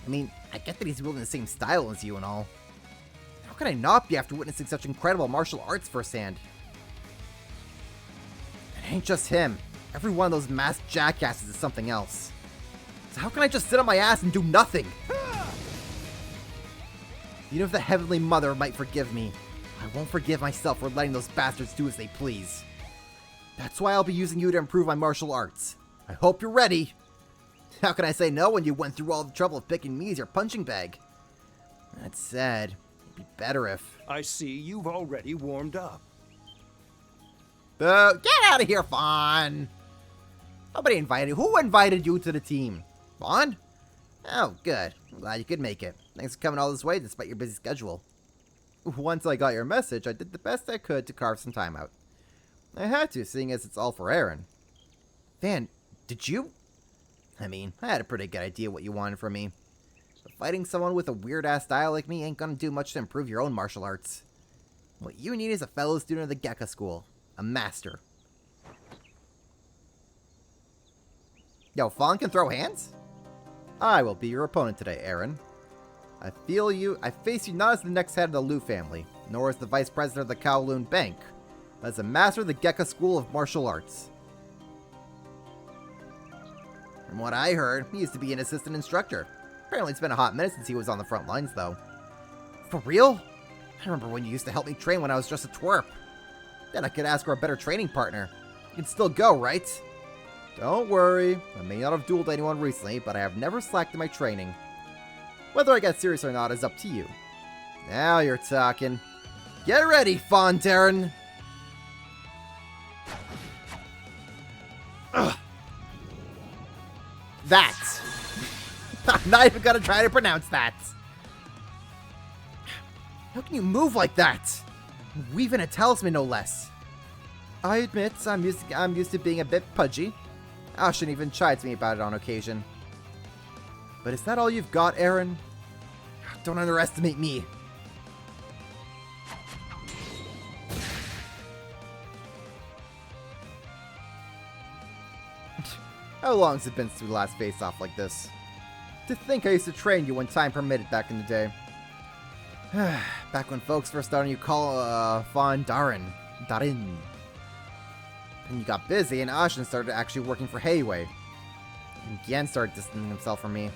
I mean, I get that he's wielding the same style as you and all. How could I not be after witnessing such incredible martial arts firsthand? It ain't just him. Every one of those masked jackasses is something else. So how can I just sit on my ass and do nothing? Even if the Heavenly Mother might forgive me, I won't forgive myself for letting those bastards do as they please. That's why I'll be using you to improve my martial arts. I hope you're ready. How can I say no when you went through all the trouble of picking me as your punching bag? That said, it'd be better if... I see you've already warmed up. Boo! Get out of here, Fawn! Nobody invited you. Who invited you to the team? Fawn? Oh, good. I'm glad you could make it. Thanks for coming all this way despite your busy schedule. Once I got your message, I did the best I could to carve some time out. I had to, seeing as it's all for Aaron. Van, did you? I mean, I had a pretty good idea what you wanted from me. But fighting someone with a weird-ass style like me ain't gonna do much to improve your own martial arts. What you need is a fellow student of the Gekka School. A master. Yo, Fawn can throw hands? I will be your opponent today, Aaron. I face you not as the next head of the Liu family, nor as the vice president of the Kowloon Bank, but as a master of the Gekka School of Martial Arts. From what I heard, he used to be an assistant instructor. Apparently it's been a hot minute since he was on the front lines, though. For real? I remember when you used to help me train when I was just a twerp. Then I could ask for a better training partner. You can still go, right? Don't worry, I may not have dueled anyone recently, but I have never slacked in my training. Whether I get serious or not is up to you. Now you're talking. Get ready, Fawn Terran! Ugh. That! I'm not even gonna try to pronounce that! How can you move like that? Weaving a talisman, no less. I admit, I'm used to being a bit pudgy. Ashen even chides me about it on occasion. But is that all you've got, Aaron? Don't underestimate me. How long's it been since we last faced off like this? To think I used to train you when time permitted back in the day. Back when folks first started you call Von Darin. And you got busy and Ashen started actually working for Heiwei. And Gien started distancing himself from me.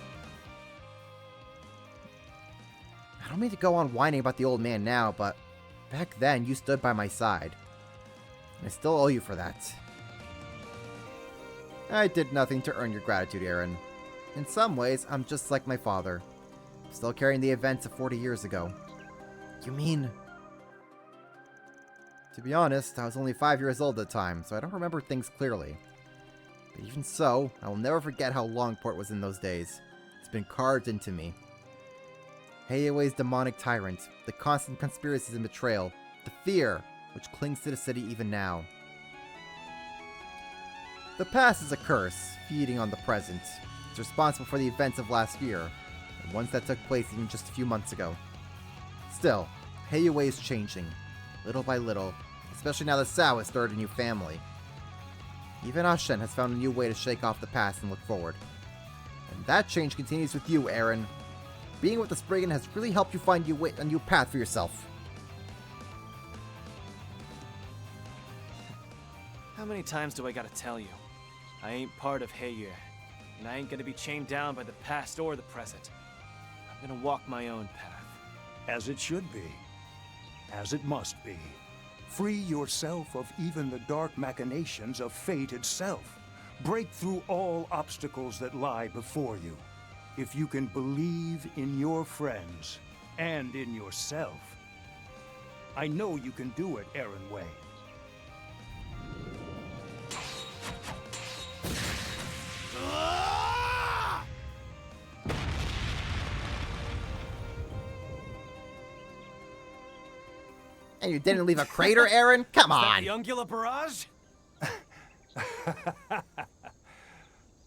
I don't mean to go on whining about the old man now, but back then you stood by my side. And I still owe you for that. I did nothing to earn your gratitude, Aaron. In some ways, I'm just like my father. Still carrying the events of 40 years ago. You mean... To be honest, I was only 5 years old at the time, so I don't remember things clearly. But even so, I will never forget how Longport was in those days. It's been carved into me. Heiwei's demonic tyrant, the constant conspiracies and betrayal, the fear which clings to the city even now. The past is a curse, feeding on the present. It's responsible for the events of last year, and ones that took place even just a few months ago. Still, Heiwei is changing, little by little, especially now that Sao has started a new family. Even Ashen has found a new way to shake off the past and look forward. And that change continues with you, Aaron. Being with the Spriggan has really helped you find a new path for yourself. How many times do I gotta tell you? I ain't part of Heiwei, and I ain't gonna be chained down by the past or the present. I'm gonna walk my own path. As it should be. As it must be. Free yourself of even the dark machinations of fate itself. Break through all obstacles that lie before you. If you can believe in your friends and in yourself, I know you can do it, Aaron Wei. And you didn't leave a crater, Aaron? Come on! Is that the Ungula Barrage?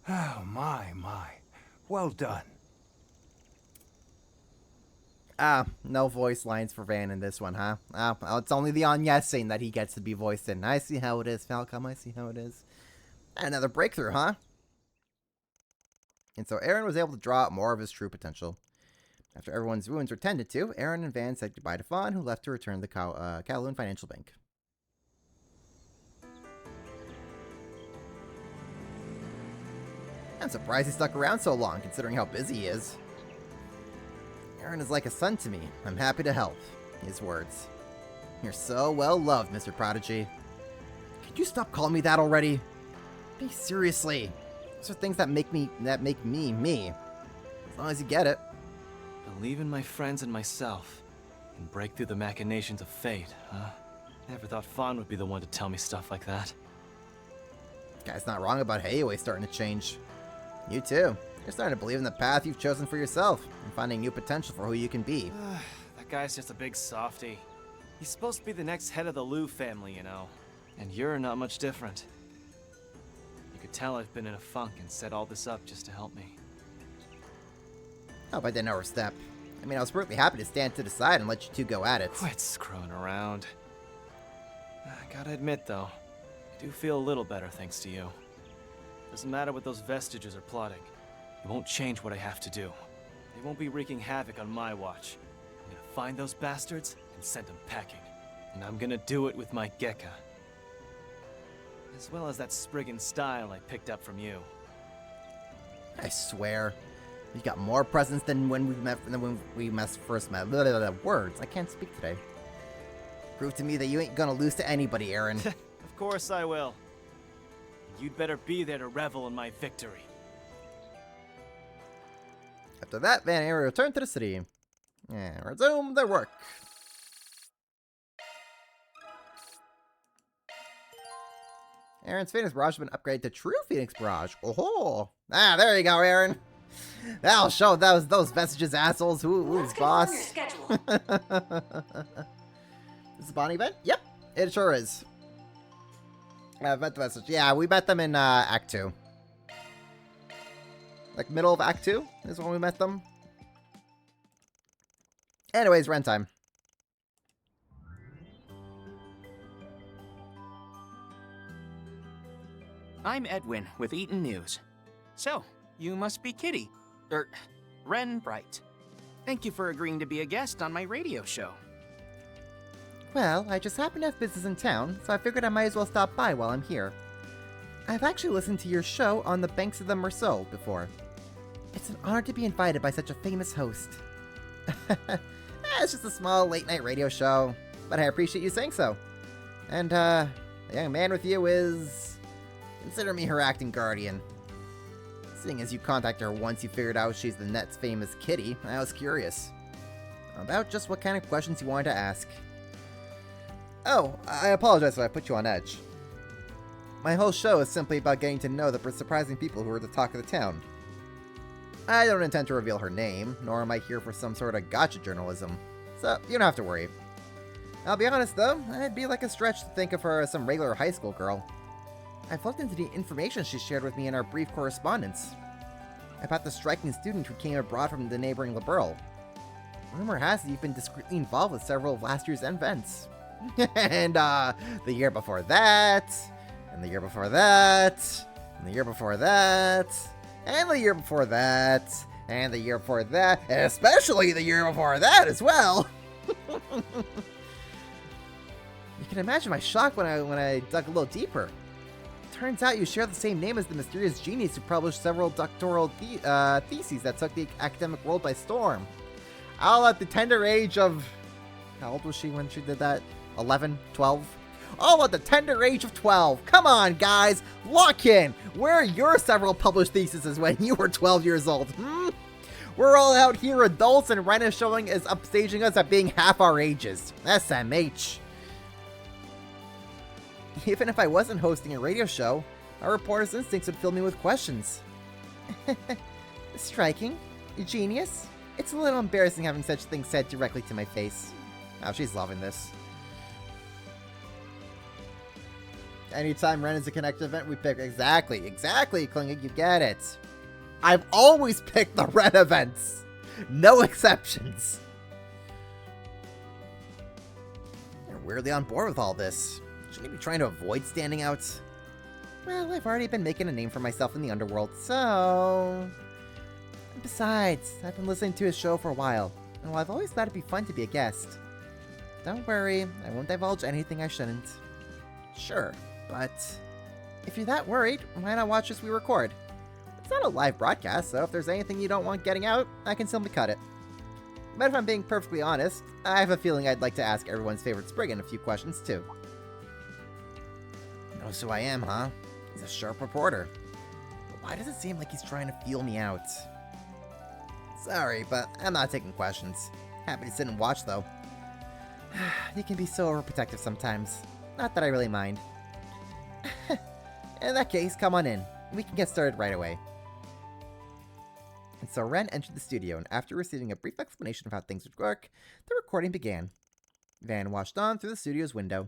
Oh, my. Well done. No voice lines for Van in this one, huh? Well, it's only the Anya scene that he gets to be voiced in. I see how it is, Falcom. I see how it is. Another breakthrough, huh? And so Aaron was able to draw out more of his true potential. After everyone's wounds were tended to, Aaron and Van said goodbye to Fawn, who left to return to the Kowloon Financial Bank. I'm surprised he stuck around so long, considering how busy he is. Aaron is like a son to me. I'm happy to help. His words. You're so well loved, Mr. Prodigy. Could you stop calling me that already? Be seriously. Those are things that make me me. As long as you get it. Believe in my friends and myself, and break through the machinations of fate, huh? Never thought Fawn would be the one to tell me stuff like that. Guy's not wrong about Heiwei starting to change. You too. You're starting to believe in the path you've chosen for yourself, and finding new potential for who you can be. That guy's just a big softy. He's supposed to be the next head of the Liu family, you know. And you're not much different. You could tell I've been in a funk and set all this up just to help me. Hope I didn't overstep. I mean, I was perfectly happy to stand to the side and let you two go at it. Quit screwing around. I gotta admit, though, I do feel a little better thanks to you. Doesn't matter what those vestiges are plotting. It won't change what I have to do. They won't be wreaking havoc on my watch. I'm gonna find those bastards and send them packing. And I'm gonna do it with my Gekka. As well as that Spriggan style I picked up from you. I swear. You got more presence than when we first met. Blah, blah, blah, words. I can't speak today. Prove to me that you ain't gonna lose to anybody, Aaron. Of course I will. You'd better be there to revel in my victory. After that, Van and Aaron returned to the city and resumed their work. Aaron's Phoenix Barrage has been upgraded to True Phoenix Barrage. Oh, there you go, Aaron. That'll show those vestiges assholes who's boss. This is a Bonnie event? Yep, it sure is. Event vestige. Yeah, we met them in Act 2. Like middle of Act 2 is when we met them. Anyways, rent time. I'm Edwin with Eaton News. So, you must be Kitty. Ren Bright. Thank you for agreeing to be a guest on my radio show. Well, I just happen to have business in town, so I figured I might as well stop by while I'm here. I've actually listened to your show on the banks of the Meursault before. It's an honor to be invited by such a famous host. It's just a small late-night radio show, but I appreciate you saying so. And, the young man with you is... consider me her acting guardian. Seeing as you contacted her once you figured out she's the net's famous Kitty, I was curious about just what kind of questions you wanted to ask. Oh, I apologize if I put you on edge. My whole show is simply about getting to know the surprising people who are the talk of the town. I don't intend to reveal her name, nor am I here for some sort of gotcha journalism, so you don't have to worry. I'll be honest though, it'd be like a stretch to think of her as some regular high school girl. I've looked into the information she shared with me in our brief correspondence about the striking student who came abroad from the neighboring Liberl. Rumor has it you've been discreetly involved with several of last year's events. And, the year before that, and the year before that, and the year before that, and the year before that, and the year before that, and especially the year before that as well. You can imagine my shock when I dug a little deeper. Turns out you share the same name as the mysterious genius who published several doctoral theses that took the academic world by storm. All at the tender age of... how old was she when she did that? 11? 12? All at the tender age of 12. Come on, guys. Lock in. Where are your several published theses when you were 12 years old? We're all out here adults and Ren is upstaging us at being half our ages. SMH. Even if I wasn't hosting a radio show, my reporter's instincts would fill me with questions. Striking? Genius? It's a little embarrassing having such things said directly to my face. Oh, she's loving this. Anytime Ren is a connected event, we pick... Exactly, Klinga, you get it. I've always picked the Ren events. No exceptions. You're weirdly on board with all this. Shouldn't you be trying to avoid standing out? Well, I've already been making a name for myself in the underworld, so... And besides, I've been listening to his show for a while, and while I've always thought it'd be fun to be a guest. Don't worry, I won't divulge anything I shouldn't. Sure, but if you're that worried, why not watch as we record? It's not a live broadcast, so if there's anything you don't want getting out, I can simply cut it. But if I'm being perfectly honest, I have a feeling I'd like to ask everyone's favorite Spriggan a few questions too. Knows who I am, huh? He's a sharp reporter. But why does it seem like he's trying to feel me out? Sorry, but I'm not taking questions. Happy to sit and watch, though. You can be so overprotective sometimes. Not that I really mind. In that case, come on in. We can get started right away. And so Ren entered the studio, and after receiving a brief explanation of how things would work, the recording began. Van watched on through the studio's window.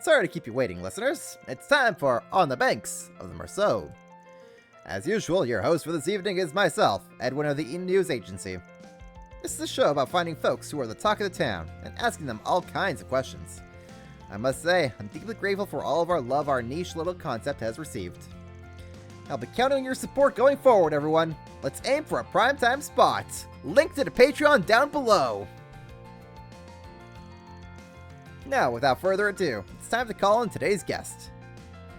Sorry to keep you waiting, listeners. It's time for On the Banks of the Meursault. As usual, your host for this evening is myself, Edwin of the Eden News Agency. This is a show about finding folks who are the talk of the town and asking them all kinds of questions. I must say, I'm deeply grateful for all of our love our niche little concept has received. I'll be counting on your support going forward, everyone. Let's aim for a primetime spot. Link to the Patreon down below. Now, without further ado, it's time to call in today's guest.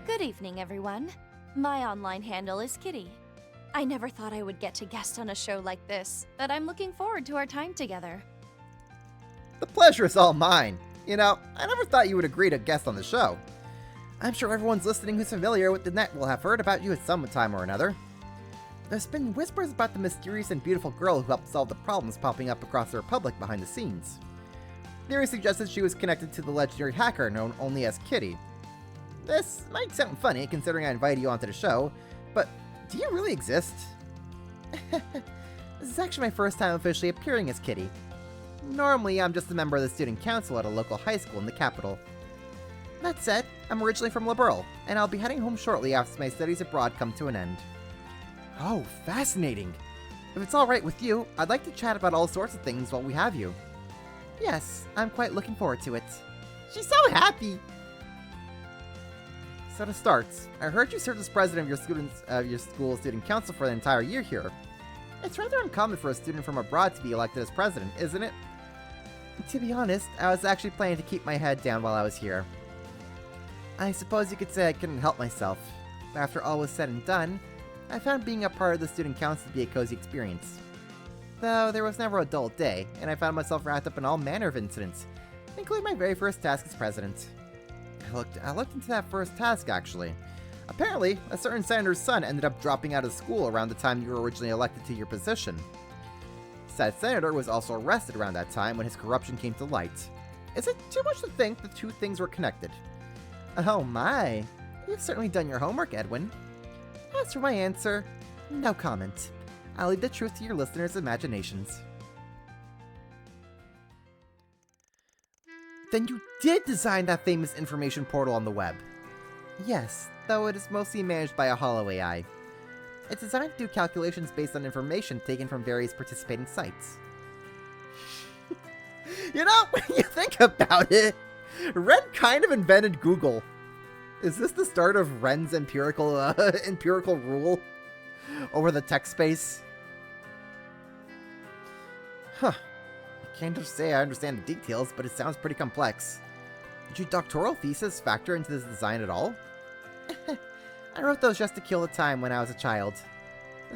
Good evening, everyone. My online handle is Kitty. I never thought I would get to guest on a show like this, but I'm looking forward to our time together. The pleasure is all mine. You know, I never thought you would agree to guest on the show. I'm sure everyone's listening who's familiar with the net will have heard about you at some time or another. There's been whispers about the mysterious and beautiful girl who helped solve the problems popping up across the Republic behind the scenes. Theory suggested she was connected to the legendary hacker known only as Kitty. This might sound funny considering I invited you onto the show, but do you really exist? This is actually my first time officially appearing as Kitty. Normally, I'm just a member of the student council at a local high school in the capital. That said, I'm originally from Liberl, and I'll be heading home shortly after my studies abroad come to an end. Oh, fascinating. If it's alright with you, I'd like to chat about all sorts of things while we have you. Yes, I'm quite looking forward to it. She's so happy! So to start, I heard you served as president of your school's student council for the entire year here. It's rather uncommon for a student from abroad to be elected as president, isn't it? To be honest, I was actually planning to keep my head down while I was here. I suppose you could say I couldn't help myself. But after all was said and done, I found being a part of the student council to be a cozy experience. Though there was never a dull day, and I found myself wrapped up in all manner of incidents, including my very first task as president. I looked into that first task, actually. Apparently, a certain senator's son ended up dropping out of school around the time you were originally elected to your position. Said senator was also arrested around that time when his corruption came to light. Is it too much to think the two things were connected? Oh my, you've certainly done your homework, Edwin. As for my answer, no comment. I'll leave the truth to your listeners' imaginations. Then you did design that famous information portal on the web. Yes, though it is mostly managed by a hollow AI. It's designed to do calculations based on information taken from various participating sites. You know, when you think about it, Ren kind of invented Google. Is this the start of Ren's empirical rule over the tech space? Huh. I can't just say I understand the details, but it sounds pretty complex. Did your doctoral thesis factor into this design at all? I wrote those just to kill the time when I was a child.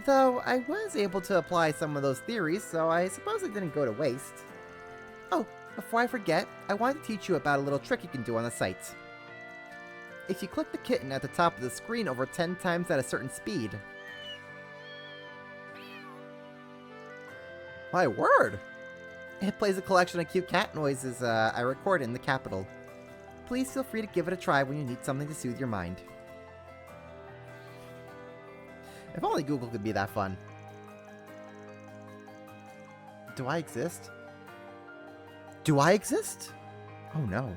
Though I was able to apply some of those theories, so I suppose it didn't go to waste. Oh, before I forget, I wanted to teach you about a little trick you can do on the site. If you click the kitten at the top of the screen over 10 times at a certain speed... My word! It plays a collection of cute cat noises I record in the capital. Please feel free to give it a try when you need something to soothe your mind. If only Google could be that fun. Do I exist? Do I exist? Oh no.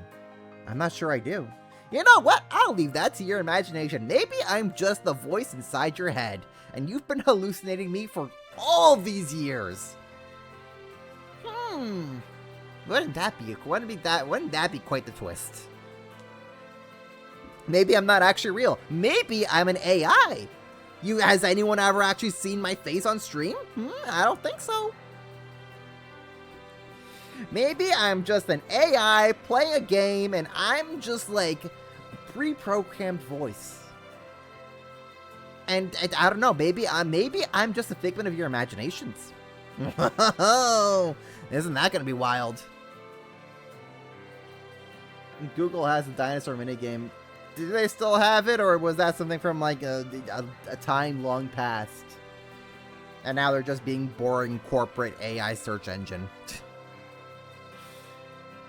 I'm not sure I do. You know what? I'll leave that to your imagination. Maybe I'm just the voice inside your head, and you've been hallucinating me for all these years. Wouldn't that be quite the twist? Maybe I'm not actually real. Maybe I'm an AI. Has anyone ever actually seen my face on stream? I don't think so. Maybe I'm just an AI playing a game and I'm just like a pre-programmed voice. And I don't know, maybe I'm just a figment of your imaginations. Isn't that gonna be wild? Google has a dinosaur minigame. Do they still have it, or was that something from like a time long past? And now they're just being boring corporate AI search engine.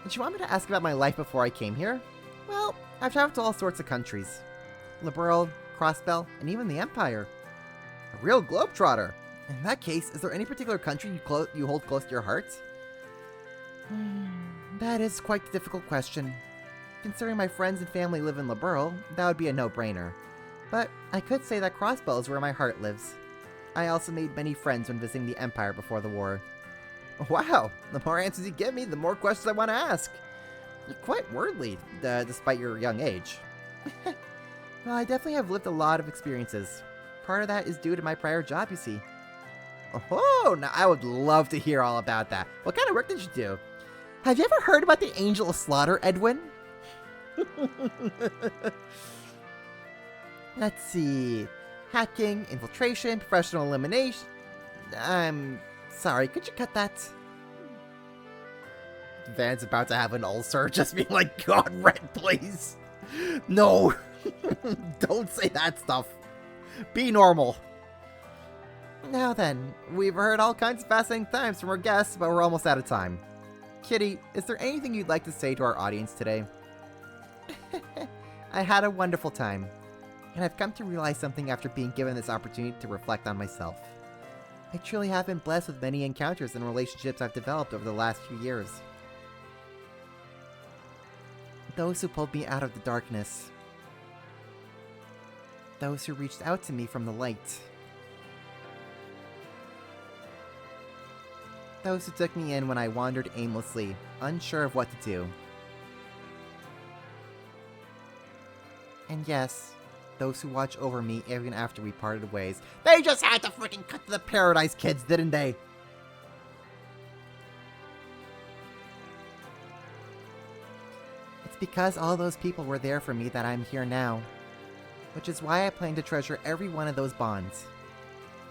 Did you want me to ask about my life before I came here? Well, I've traveled to all sorts of countries. Liberl, Crossbell, and even the Empire. A real globetrotter. In that case, is there any particular country you hold close to your heart? That is quite a difficult question. Considering my friends and family live in Liberl, that would be a no-brainer. But I could say that Crossbell is where my heart lives. I also made many friends when visiting the Empire before the war. Wow, the more answers you give me, the more questions I want to ask. You're quite worldly, despite your young age. Well, I definitely have lived a lot of experiences. Part of that is due to my prior job, you see. Oh, now I would love to hear all about that. What kind of work did you do? Have you ever heard about the Angel of Slaughter, Edwin? Let's see. Hacking, infiltration, professional elimination. I'm sorry, could you cut that? Van's about to have an ulcer, just being like, God, Red, please. No. Don't say that stuff. Be normal. Now then, we've heard all kinds of fascinating times from our guests, but we're almost out of time. Kitty, is there anything you'd like to say to our audience today? I had a wonderful time, and I've come to realize something after being given this opportunity to reflect on myself. I truly have been blessed with many encounters and relationships I've developed over the last few years. Those who pulled me out of the darkness. Those who reached out to me from the light. Those who took me in when I wandered aimlessly, unsure of what to do. And yes, those who watch over me even after we parted ways. They just had to freaking cut to the Paradise Kids, didn't they? It's because all those people were there for me that I'm here now. Which is why I plan to treasure every one of those bonds.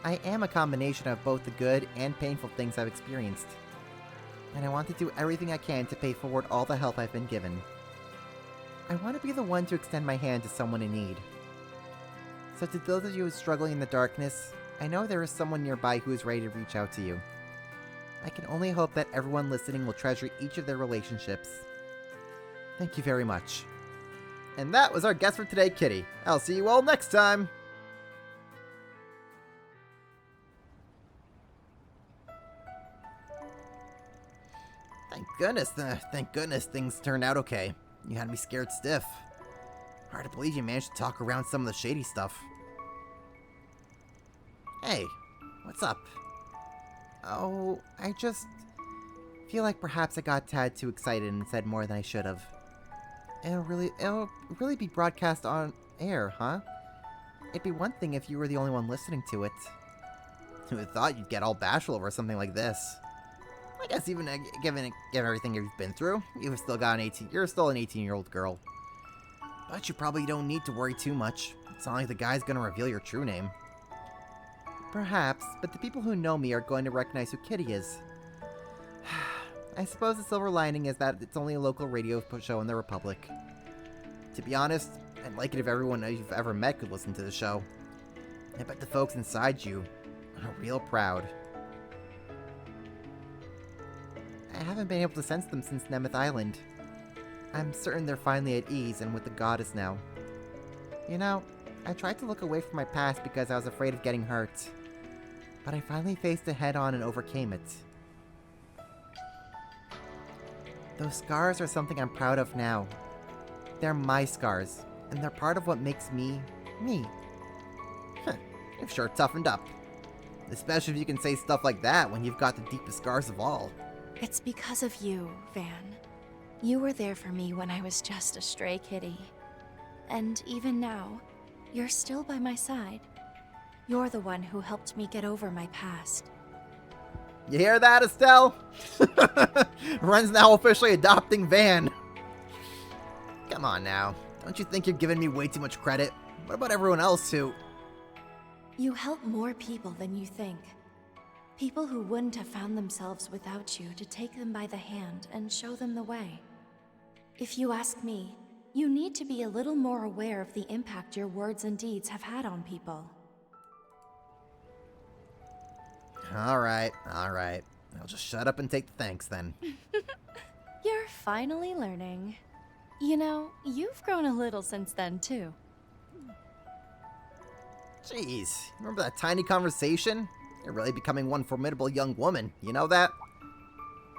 I am a combination of both the good and painful things I've experienced. And I want to do everything I can to pay forward all the help I've been given. I want to be the one to extend my hand to someone in need. So to those of you struggling in the darkness, I know there is someone nearby who is ready to reach out to you. I can only hope that everyone listening will treasure each of their relationships. Thank you very much. And that was our guest for today, Kitty. I'll see you all next time! Thank goodness things turned out okay. You had me scared stiff. Hard to believe you managed to talk around some of the shady stuff. Hey, what's up? Oh, I just feel like perhaps I got a tad too excited and said more than I should have. It'll really be broadcast on air, huh? It'd be one thing if you were the only one listening to it. Who would have thought you'd get all bashful over something like this? I guess even given everything you've been through, you're still an 18-year-old girl. But you probably don't need to worry too much. It's not like the guy's gonna reveal your true name. Perhaps, but the people who know me are going to recognize who Kitty is. I suppose the silver lining is that it's only a local radio show in the Republic. To be honest, I'd like it if everyone you've ever met could listen to the show. I bet the folks inside you are real proud. I haven't been able to sense them since Nemeth Island. I'm certain they're finally at ease and with the goddess now. You know, I tried to look away from my past because I was afraid of getting hurt. But I finally faced it head-on and overcame it. Those scars are something I'm proud of now. They're my scars, and they're part of what makes me, me. You've sure toughened up. Especially if you can say stuff like that when you've got the deepest scars of all. It's because of you, Van. You were there for me when I was just a stray kitty. And even now, you're still by my side. You're the one who helped me get over my past. You hear that, Estelle? Ren's now officially adopting Van. Come on now. Don't you think you're giving me way too much credit? What about everyone else who... You help more people than you think. People who wouldn't have found themselves without you to take them by the hand and show them the way. If you ask me, you need to be a little more aware of the impact your words and deeds have had on people. Alright. I'll just shut up and take the thanks then. You're finally learning. You know, you've grown a little since then, too. Jeez, remember that tiny conversation? You're really becoming one formidable young woman, you know that?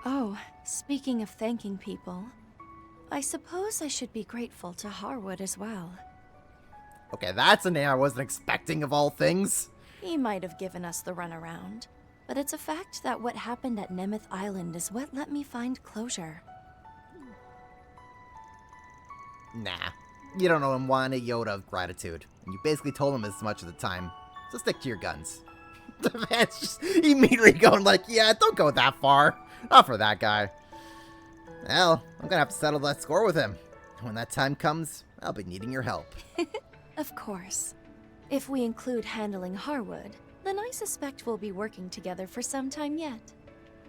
Oh, speaking of thanking people, I suppose I should be grateful to Harwood as well. Okay, that's a name I wasn't expecting of all things. He might have given us the runaround, but it's a fact that what happened at Nemeth Island is what let me find closure. Nah, you don't know him one iota of gratitude, and you basically told him as much of the time, so stick to your guns. The man's just immediately going like, yeah, don't go that far. Not for that guy. Well, I'm gonna have to settle that score with him. When that time comes, I'll be needing your help. Of course. If we include handling Harwood, then I suspect we'll be working together for some time yet.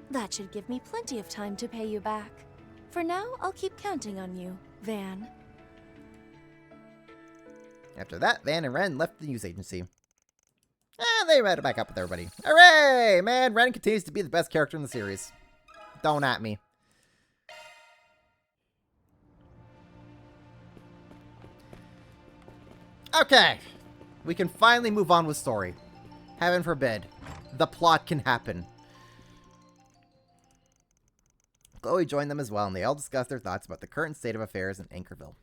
That should give me plenty of time to pay you back. For now, I'll keep counting on you, Van. After that, Van and Ren left the news agency. They met back up with everybody. Hooray! Man, Ren continues to be the best character in the series. Don't at me. Okay. We can finally move on with story. Heaven forbid. The plot can happen. Chloe joined them as well, and they all discussed their thoughts about the current state of affairs in Anchorville.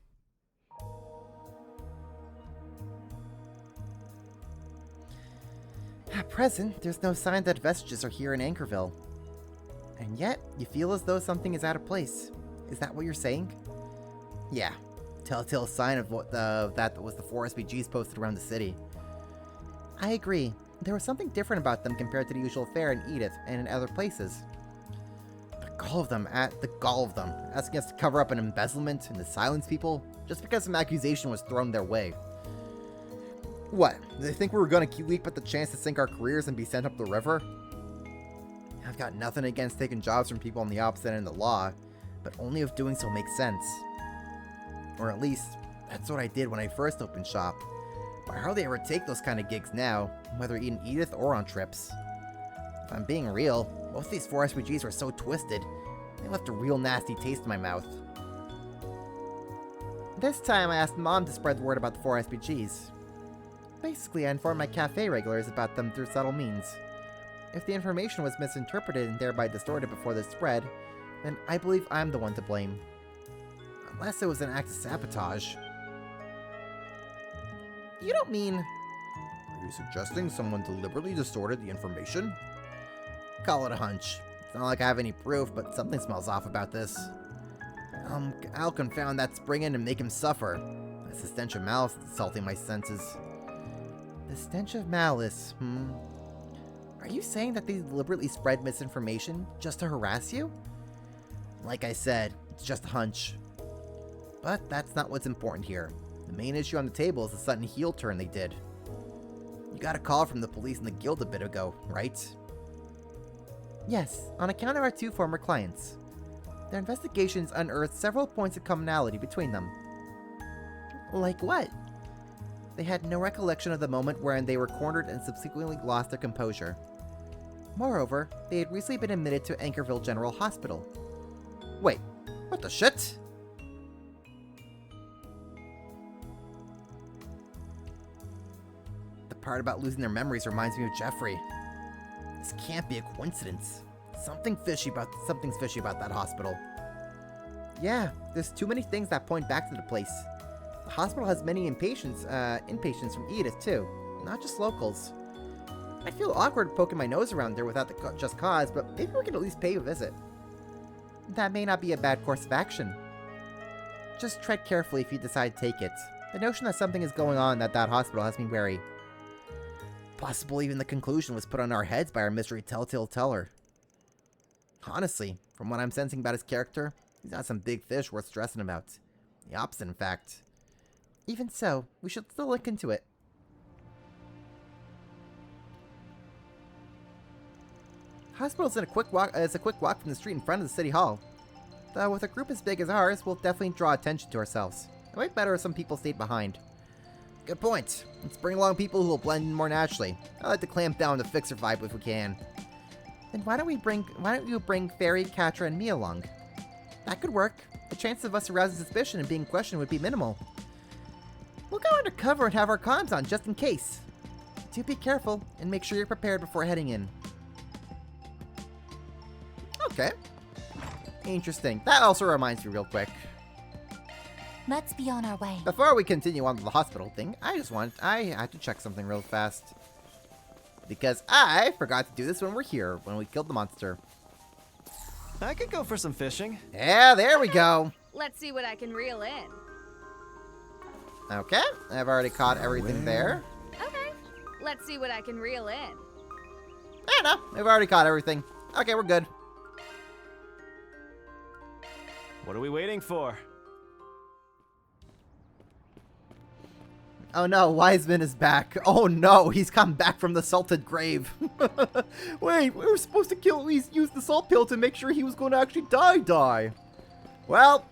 At present, there's no sign that vestiges are here in Anchorville. And yet, you feel as though something is out of place. Is that what you're saying? Yeah. telltale sign of what that was the 4 SPGs posted around the city. I agree. There was something different about them compared to the usual fare in Edith and in other places. The gall of them, asking us to cover up an embezzlement and to silence people just because some accusation was thrown their way. What? Did they think we were going to leap at the chance to sink our careers and be sent up the river? I've got nothing against taking jobs from people on the opposite end of the law, but only if doing so makes sense. Or at least, that's what I did when I first opened shop. But I hardly ever take those kind of gigs now, whether in Edith or on trips. If I'm being real, most of these 4 SPGs were so twisted, they left a real nasty taste in my mouth. This time I asked Mom to spread the word about the 4 SPGs. Basically, I informed my cafe regulars about them through subtle means. If the information was misinterpreted and thereby distorted before the spread, then I believe I'm the one to blame. Unless it was an act of sabotage. You don't mean... Are you suggesting someone deliberately distorted the information? Call it a hunch. It's not like I have any proof, but something smells off about this. I'll confound that Springin and make him suffer. That's the stench of malice assaulting my senses. The stench of malice, Are you saying that they deliberately spread misinformation just to harass you? Like I said, it's just a hunch. But that's not what's important here. The main issue on the table is the sudden heel turn they did. You got a call from the police and the guild a bit ago, right? Yes, on account of our 2 former clients. Their investigations unearthed several points of commonality between them. Like what? They had no recollection of the moment wherein they were cornered and subsequently lost their composure. Moreover, they had recently been admitted to Anchorville General Hospital. Wait, what the shit? The part about losing their memories reminds me of Jeffrey. This can't be a coincidence. Something's fishy about that hospital. Yeah, there's too many things that point back to the place. The hospital has many inpatients from Edith too, not just locals. I feel awkward poking my nose around there without the just cause, but maybe we can at least pay a visit. That may not be a bad course of action. Just tread carefully if you decide to take it. The notion that something is going on at that hospital has me wary. Possible even the conclusion was put on our heads by our mystery telltale teller. Honestly, from what I'm sensing about his character, he's not some big fish worth stressing about. The opposite, in fact. Even so, we should still look into it. Hospital's a quick walk from the street in front of the city hall. Though with a group as big as ours, we'll definitely draw attention to ourselves. It might be better if some people stayed behind. Good point. Let's bring along people who will blend in more naturally. I like to clamp down the fixer vibe if we can. Then why don't you bring Fairy, Catra, and me along? That could work. The chances of us arousing suspicion and being questioned would be minimal. We'll go undercover and have our comms on just in case. Do be careful and make sure you're prepared before heading in. Okay. Interesting. That also reminds me real quick. Let's be on our way. Before we continue on to the hospital thing, I had to check something real fast. Because I forgot to do this when we killed the monster. I could go for some fishing. Yeah, there we go. Let's see what I can reel in. Okay, I've already caught everything there. Okay, let's see what I can reel in. No, we've already caught everything. Okay, we're good. What are we waiting for? Oh no, Wiseman is back. Oh no, he's come back from the salted grave. Wait, we were supposed to use the salt pill to make sure he was going to actually die. Well,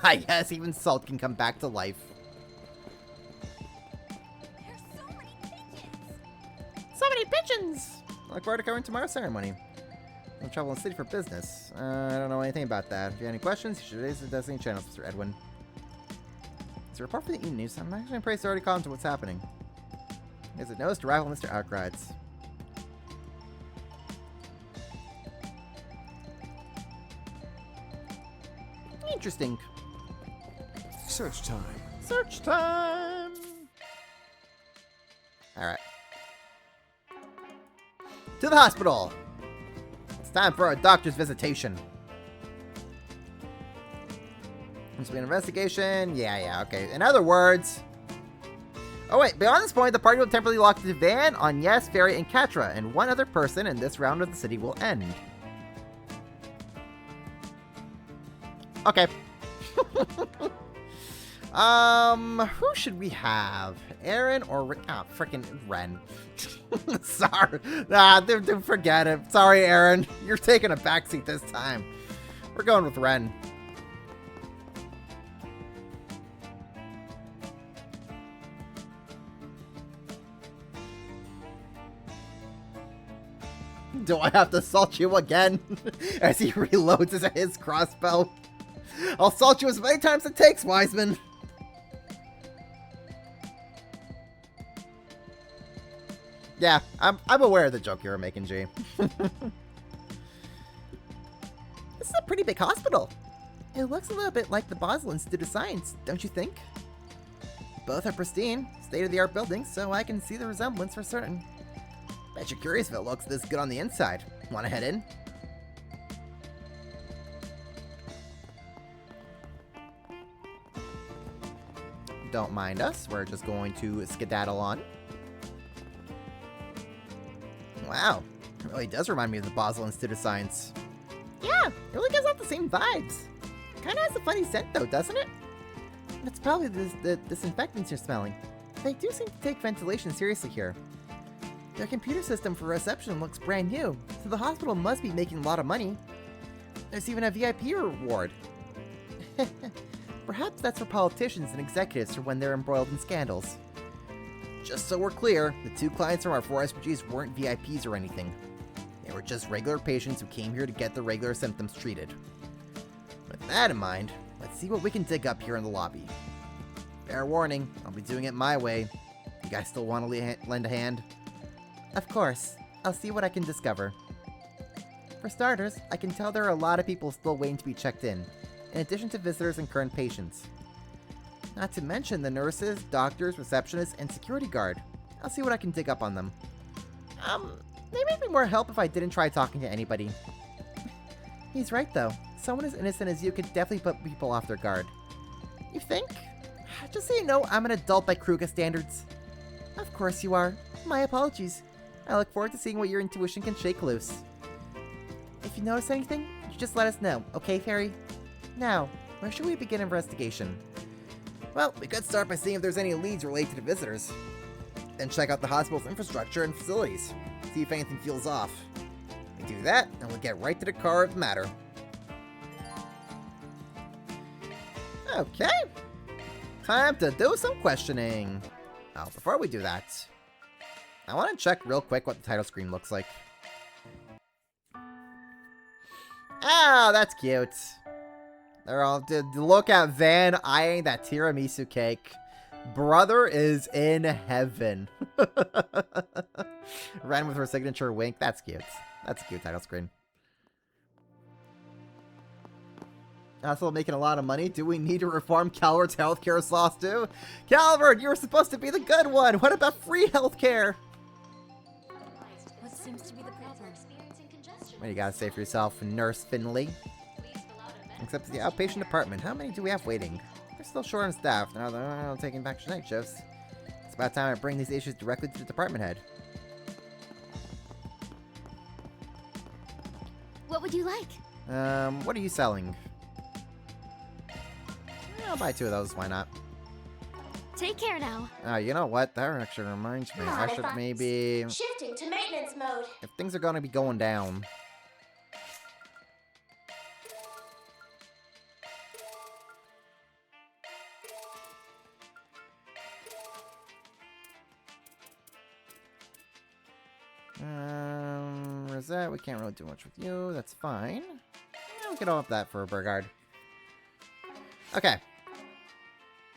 I guess even salt can come back to life. So many pigeons! Look forward to covering tomorrow's ceremony. I'll travel in the city for business. I don't know anything about that. If you have any questions, you should raise the Destiny channel, Mr. Edwin. It's a report for the E-News. I'm actually impressed already caught into what's happening. Is it noticed arrival Mr. Outrides? Interesting. Search time. Search time! Alright. To the hospital! It's time for our doctor's visitation. Must be an investigation. Yeah, okay. In other words... Oh wait, beyond this point, the party will temporarily lock the van on Yes, Fairy, and Catra, and one other person, and this round of the city will end. Okay. Who should we have? Aaron or Ren? Oh, frickin' Ren. Sorry. Nah, dude, forget it. Sorry, Aaron. You're taking a backseat this time. We're going with Ren. Do I have to assault you again? As he reloads his crossbow. I'll assault you as many times as it takes, Wiseman. Yeah, I'm aware of the joke you were making, G. This is a pretty big hospital. It looks a little bit like the Basel Institute of Science, don't you think? Both are pristine, state-of-the-art buildings, so I can see the resemblance for certain. Bet you're curious if it looks this good on the inside. Wanna head in? Don't mind us, we're just going to skedaddle on. Wow, it really does remind me of the Basel Institute of Science. Yeah, it really gives off the same vibes. Kinda has a funny scent though, doesn't it? It's probably the disinfectants you're smelling. They do seem to take ventilation seriously here. Their computer system for reception looks brand new, so the hospital must be making a lot of money. There's even a VIP reward. Perhaps that's for politicians and executives for when they're embroiled in scandals. Just so we're clear, the two clients from our 4 SPGs weren't VIPs or anything. They were just regular patients who came here to get their regular symptoms treated. With that in mind, let's see what we can dig up here in the lobby. Fair warning, I'll be doing it my way. You guys still want to lend a hand? Of course. I'll see what I can discover. For starters, I can tell there are a lot of people still waiting to be checked in addition to visitors and current patients. Not to mention the nurses, doctors, receptionists, and security guard. I'll see what I can dig up on them. They may be more help if I didn't try talking to anybody. He's right though. Someone as innocent as you could definitely put people off their guard. You think? Just so you know, I'm an adult by Kruger standards. Of course you are. My apologies. I look forward to seeing what your intuition can shake loose. If you notice anything, you just let us know, okay, Fairy? Now, where should we begin investigation? Well, we could start by seeing if there's any leads related to the visitors. Then check out the hospital's infrastructure and facilities. See if anything feels off. We do that, and we'll get right to the core of the matter. Okay. Time to do some questioning. Oh, before we do that, I want to check real quick what the title screen looks like. Ah, that's cute. They're all look at Van eyeing that tiramisu cake. Brother is in heaven. Ren with her signature wink. That's cute. That's a cute title screen. Also making a lot of money. Do we need to reform Calvard's healthcare laws too? Calvard, you were supposed to be the good one. What about free healthcare? What seems to be the problem? What do you gotta say for yourself, Nurse Finley? Except the outpatient department. How many do we have waiting? They're still short on staff. Now they're taking back night shifts. It's about time I bring these issues directly to the department head. What would you like? What are you selling? I'll buy 2 of those, why not? Take care now. You know what? That actually reminds me. I should maybe... Shifting to maintenance mode. If things are gonna be going down... Rosette, we can't really do much with you. That's fine. Yeah, we can all up that for Burgard. Okay.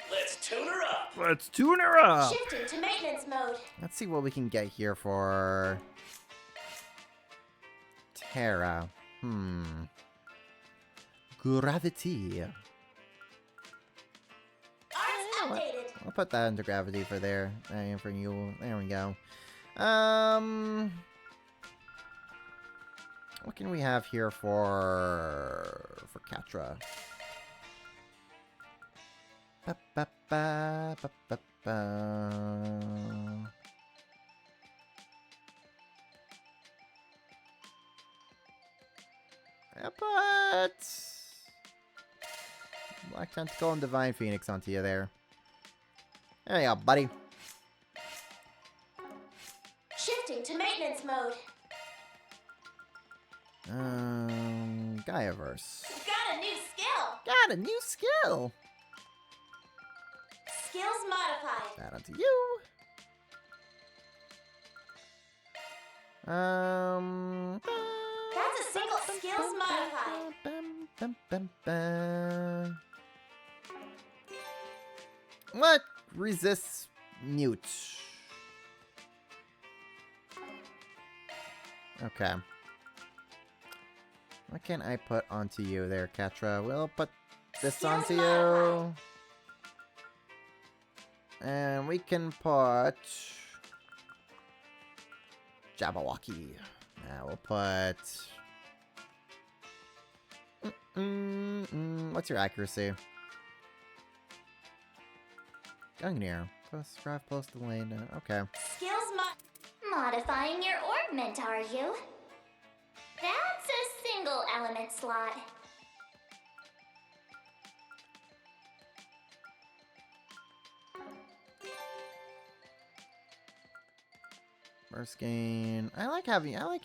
Let's tune her up. Let's tune her up. Shifting to maintenance mode. Let's see what we can get here for Terra. Gravity. Updated. I'll put that into gravity for there. And for you. There we go. What can we have here for Catra? Ba, ba, ba, ba, ba, ba. Yeah, but Black Tentacle and Divine Phoenix onto you there. There you go, buddy. Shifting to maintenance mode. Gaiaverse. Got a new skill. Got a new skill. Skills modified. That onto you. That's a single skills modified. What resists mute? Okay. What can I put onto you there, Catra? We'll put this onto you. And we can put Jabberwocky. Now we'll put... What's your accuracy? Gungnir. Craft close to the lane. Okay. Skills modifying your augment, are you? That's a single element slot. Burst gain. I like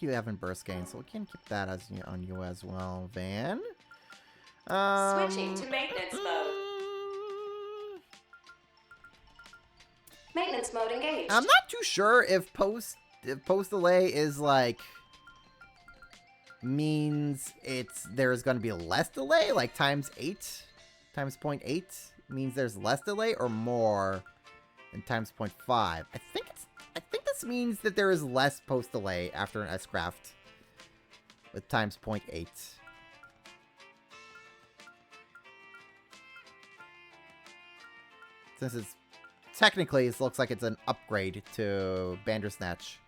you having burst gain, so we can keep that as on you as well, Van. Switching to maintenance mode. Maintenance mode engaged. I'm not too sure if post delay is like means there's gonna be less delay, like times 0.8 means there's less delay, or more than times 0.5. I think this means that there is less post delay after an S-Craft with times 0.8. Since it's technically, it looks like it's an upgrade to Bandersnatch.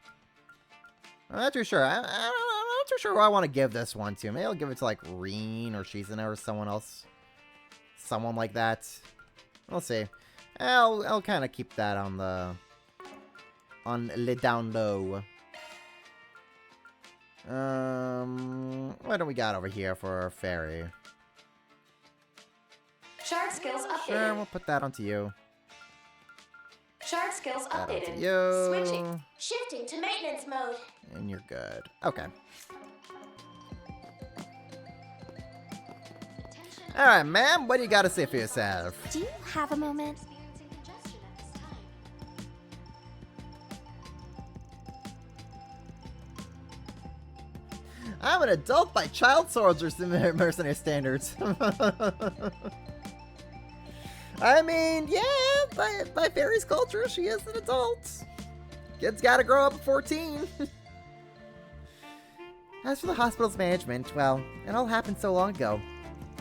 I'm not too sure. I'm not too sure who I want to give this one to. Maybe I'll give it to like Reen or Shizuna or someone else. Someone like that. We'll see. I'll kind of keep that on the down low. What do we got over here for Fairy? Shard skills updated. Sure, we'll put that onto you. Shard skills That updated. onto you. Switching. Shifting to maintenance mode. And you're good. Okay. Alright, ma'am, what do you got to say for yourself? Do you have a moment? I'm an adult by child soldiers mercenary standards. I mean, yeah, by Fairy's culture, she is an adult. Kid's gotta grow up at 14. As for the hospital's management, well, it all happened so long ago.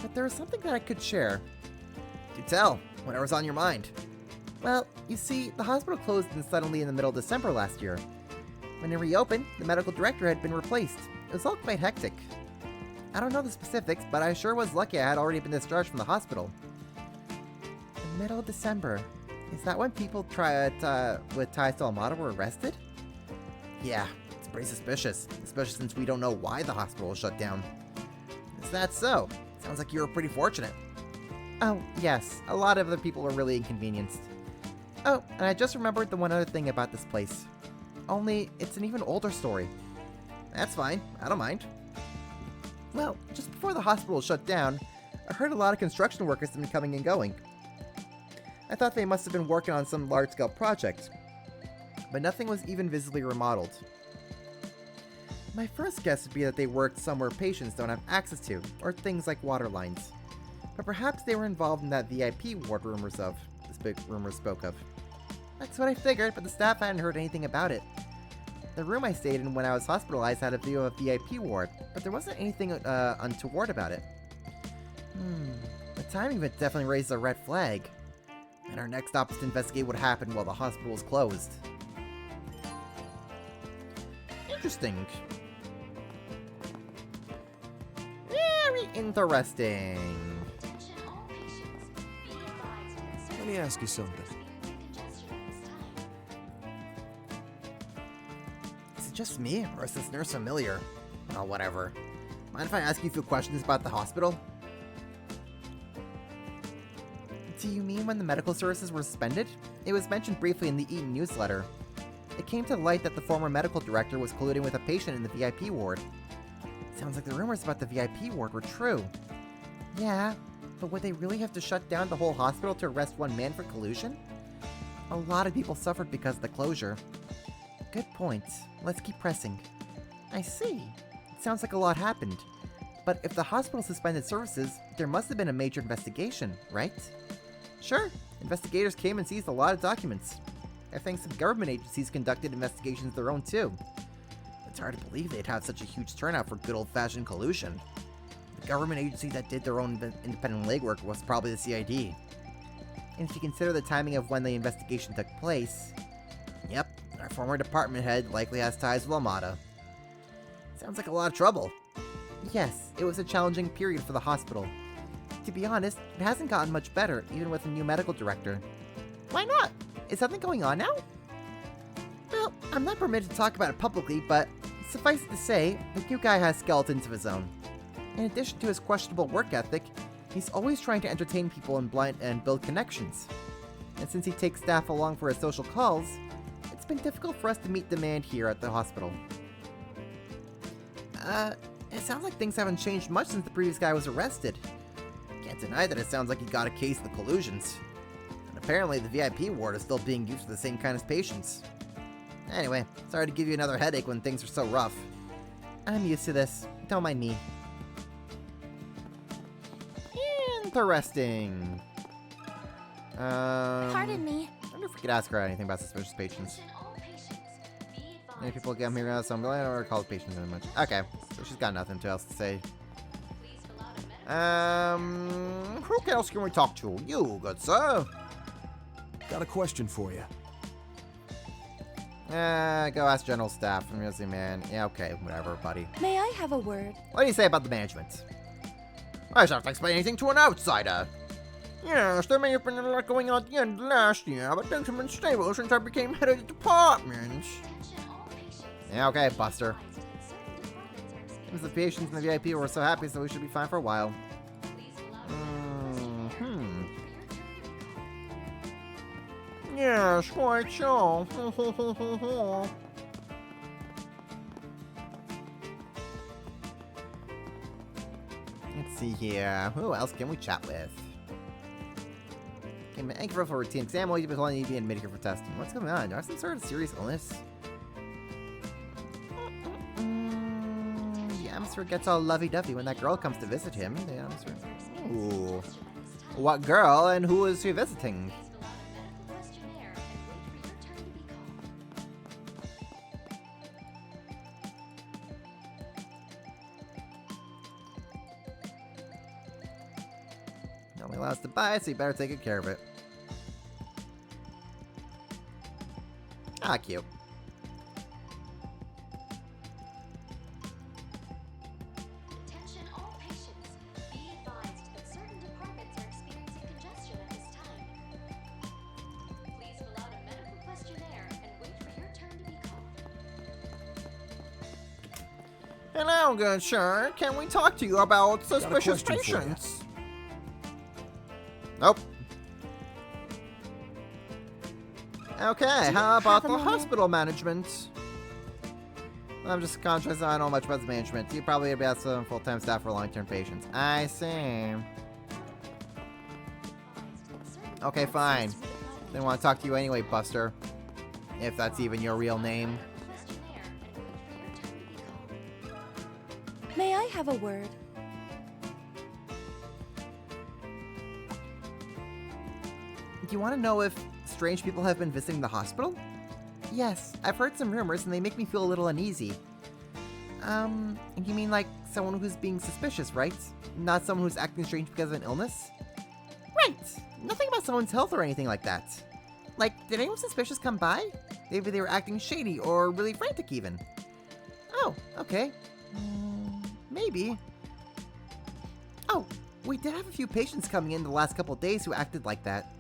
But there was something that I could share. Do tell, whatever's on your mind. Well, you see, the hospital closed suddenly in the middle of December last year. When it reopened, the medical director had been replaced. It was all quite hectic. I don't know the specifics, but I sure was lucky I had already been discharged from the hospital. The middle of December. Is that when people with ties to Amada were arrested? Yeah, it's pretty suspicious, especially since we don't know why the hospital was shut down. Is that so? Sounds like you were pretty fortunate. Oh, yes, a lot of other people were really inconvenienced. Oh, and I just remembered the one other thing about this place. Only, it's an even older story. That's fine, I don't mind. Well, just before the hospital shut down, I heard a lot of construction workers have been coming and going. I thought they must have been working on some large-scale project, but nothing was even visibly remodeled. My first guess would be that they worked somewhere patients don't have access to, or things like water lines. But perhaps they were involved in that VIP ward rumors spoke of. That's what I figured, but the staff hadn't heard anything about it. The room I stayed in when I was hospitalized had a view of a VIP ward, but there wasn't anything untoward about it. The timing of it definitely raised a red flag. And our next stop is to investigate what happened while the hospital was closed. Interesting. Very interesting. Attention all patients. Be advised when Let me ask you something. Is it just me, or is this nurse familiar? Oh, whatever. Mind if I ask you a few questions about the hospital? Do you mean when the medical services were suspended? It was mentioned briefly in the Eaton newsletter. It came to light that the former medical director was colluding with a patient in the VIP ward. Sounds like the rumors about the VIP ward were true. Yeah, but would they really have to shut down the whole hospital to arrest one man for collusion? A lot of people suffered because of the closure. Good point. Let's keep pressing. I see. It sounds like a lot happened. But if the hospital suspended services, there must have been a major investigation, right? Sure. Investigators came and seized a lot of documents. I think some government agencies conducted investigations of their own too. It's hard to believe they'd have such a huge turnout for good old-fashioned collusion. The government agency that did their own independent legwork was probably the CID. And if you consider the timing of when the investigation took place, yep, our former department head likely has ties with Almada. Sounds like a lot of trouble. Yes, it was a challenging period for the hospital. To be honest, it hasn't gotten much better, even with a new medical director. Why not? Is something going on now? Well, I'm not permitted to talk about it publicly, but suffice it to say, the new guy has skeletons of his own. In addition to his questionable work ethic, he's always trying to entertain people and build connections. And since he takes staff along for his social calls, it's been difficult for us to meet demand here at the hospital. It sounds like things haven't changed much since the previous guy was arrested. Can't deny that it sounds like he got a case of the collusions. And apparently the VIP ward is still being used for the same kind of patients. Anyway, sorry to give you another headache when things are so rough. I'm used to this. Don't mind me. Interesting. Pardon me. I wonder if we could ask her anything about suspicious patients. Many people come here now, so I'm glad I don't recall the patients very much. Okay, so she's got nothing else to say. Who else can we talk to? You, good sir. Got a question for you. Go ask general staff. I'm gonna say, man. Yeah, okay, whatever, buddy. May I have a word? What do you say about the management? I don't have to explain anything to an outsider. Yes, there may have been a lot going on at the end of last year, but things have been stable since I became head of the department. Yeah, okay, Buster. Seems the patients in the VIP were so happy, so we should be fine for a while. Yes, quite so. Let's see here. Who else can we chat with? Okay, thank you for a routine exam. Will you be calling to be admitted here for testing? What's going on? Do I have some sort of serious illness? The atmosphere gets all lovey-dovey when that girl comes to visit him. The atmosphere. Ooh. What girl and who is she visiting? Only allows to buy, so you better take good care of it. Ah, cute. Attention all patients. Be advised that certain departments are experiencing congestion at this time. Please fill out a medical questionnaire and wait for your turn to be called. Hello, good sir. Can we talk to you about suspicious patients? Nope. Okay, how about the hospital management? I'm just conscious I don't know much about the management. You probably have some full-time staff for long-term patients. I see. Okay, fine. Didn't want to talk to you anyway, Buster. If that's even your real name. May I have a word? Do you want to know if strange people have been visiting the hospital? Yes, I've heard some rumors and they make me feel a little uneasy. You mean like someone who's being suspicious, right? Not someone who's acting strange because of an illness? Right! Nothing about someone's health or anything like that. Like, did anyone suspicious come by? Maybe they were acting shady or really frantic even. Oh, okay. Maybe. Oh, we did have a few patients coming in the last couple of days who acted like that.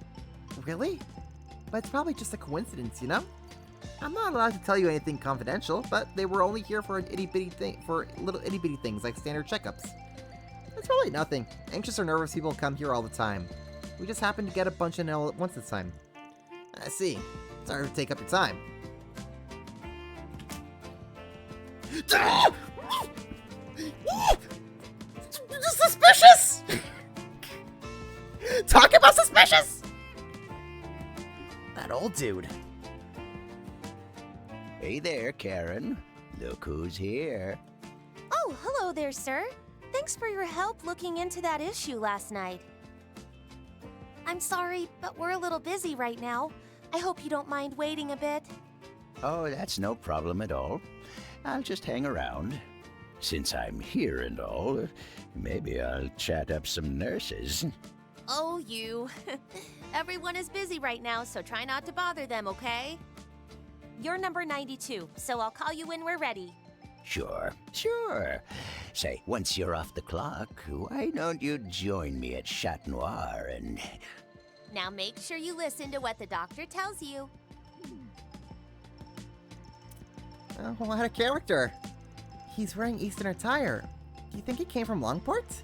Really? But it's probably just a coincidence, you know? I'm not allowed to tell you anything confidential, but they were only here for little itty-bitty things like standard checkups. It's probably nothing. Anxious or nervous people come here all the time. We just happened to get a bunch in all at once this time. I see. Sorry to take up your time. Suspicious! Talk about suspicious! That old dude. Hey there, Karen. Look who's here. Oh, hello there, sir. Thanks for your help looking into that issue last night. I'm sorry, but we're a little busy right now. I hope you don't mind waiting a bit. Oh, that's no problem at all. I'll just hang around. Since I'm here and all, maybe I'll chat up some nurses. Oh, you. Everyone is busy right now, so try not to bother them, okay? You're number 92, so I'll call you when we're ready. Sure. Say, once you're off the clock, why don't you join me at Chat Noir and... Now make sure you listen to what the doctor tells you. Oh, what a character. He's wearing Eastern attire. Do you think he came from Longport?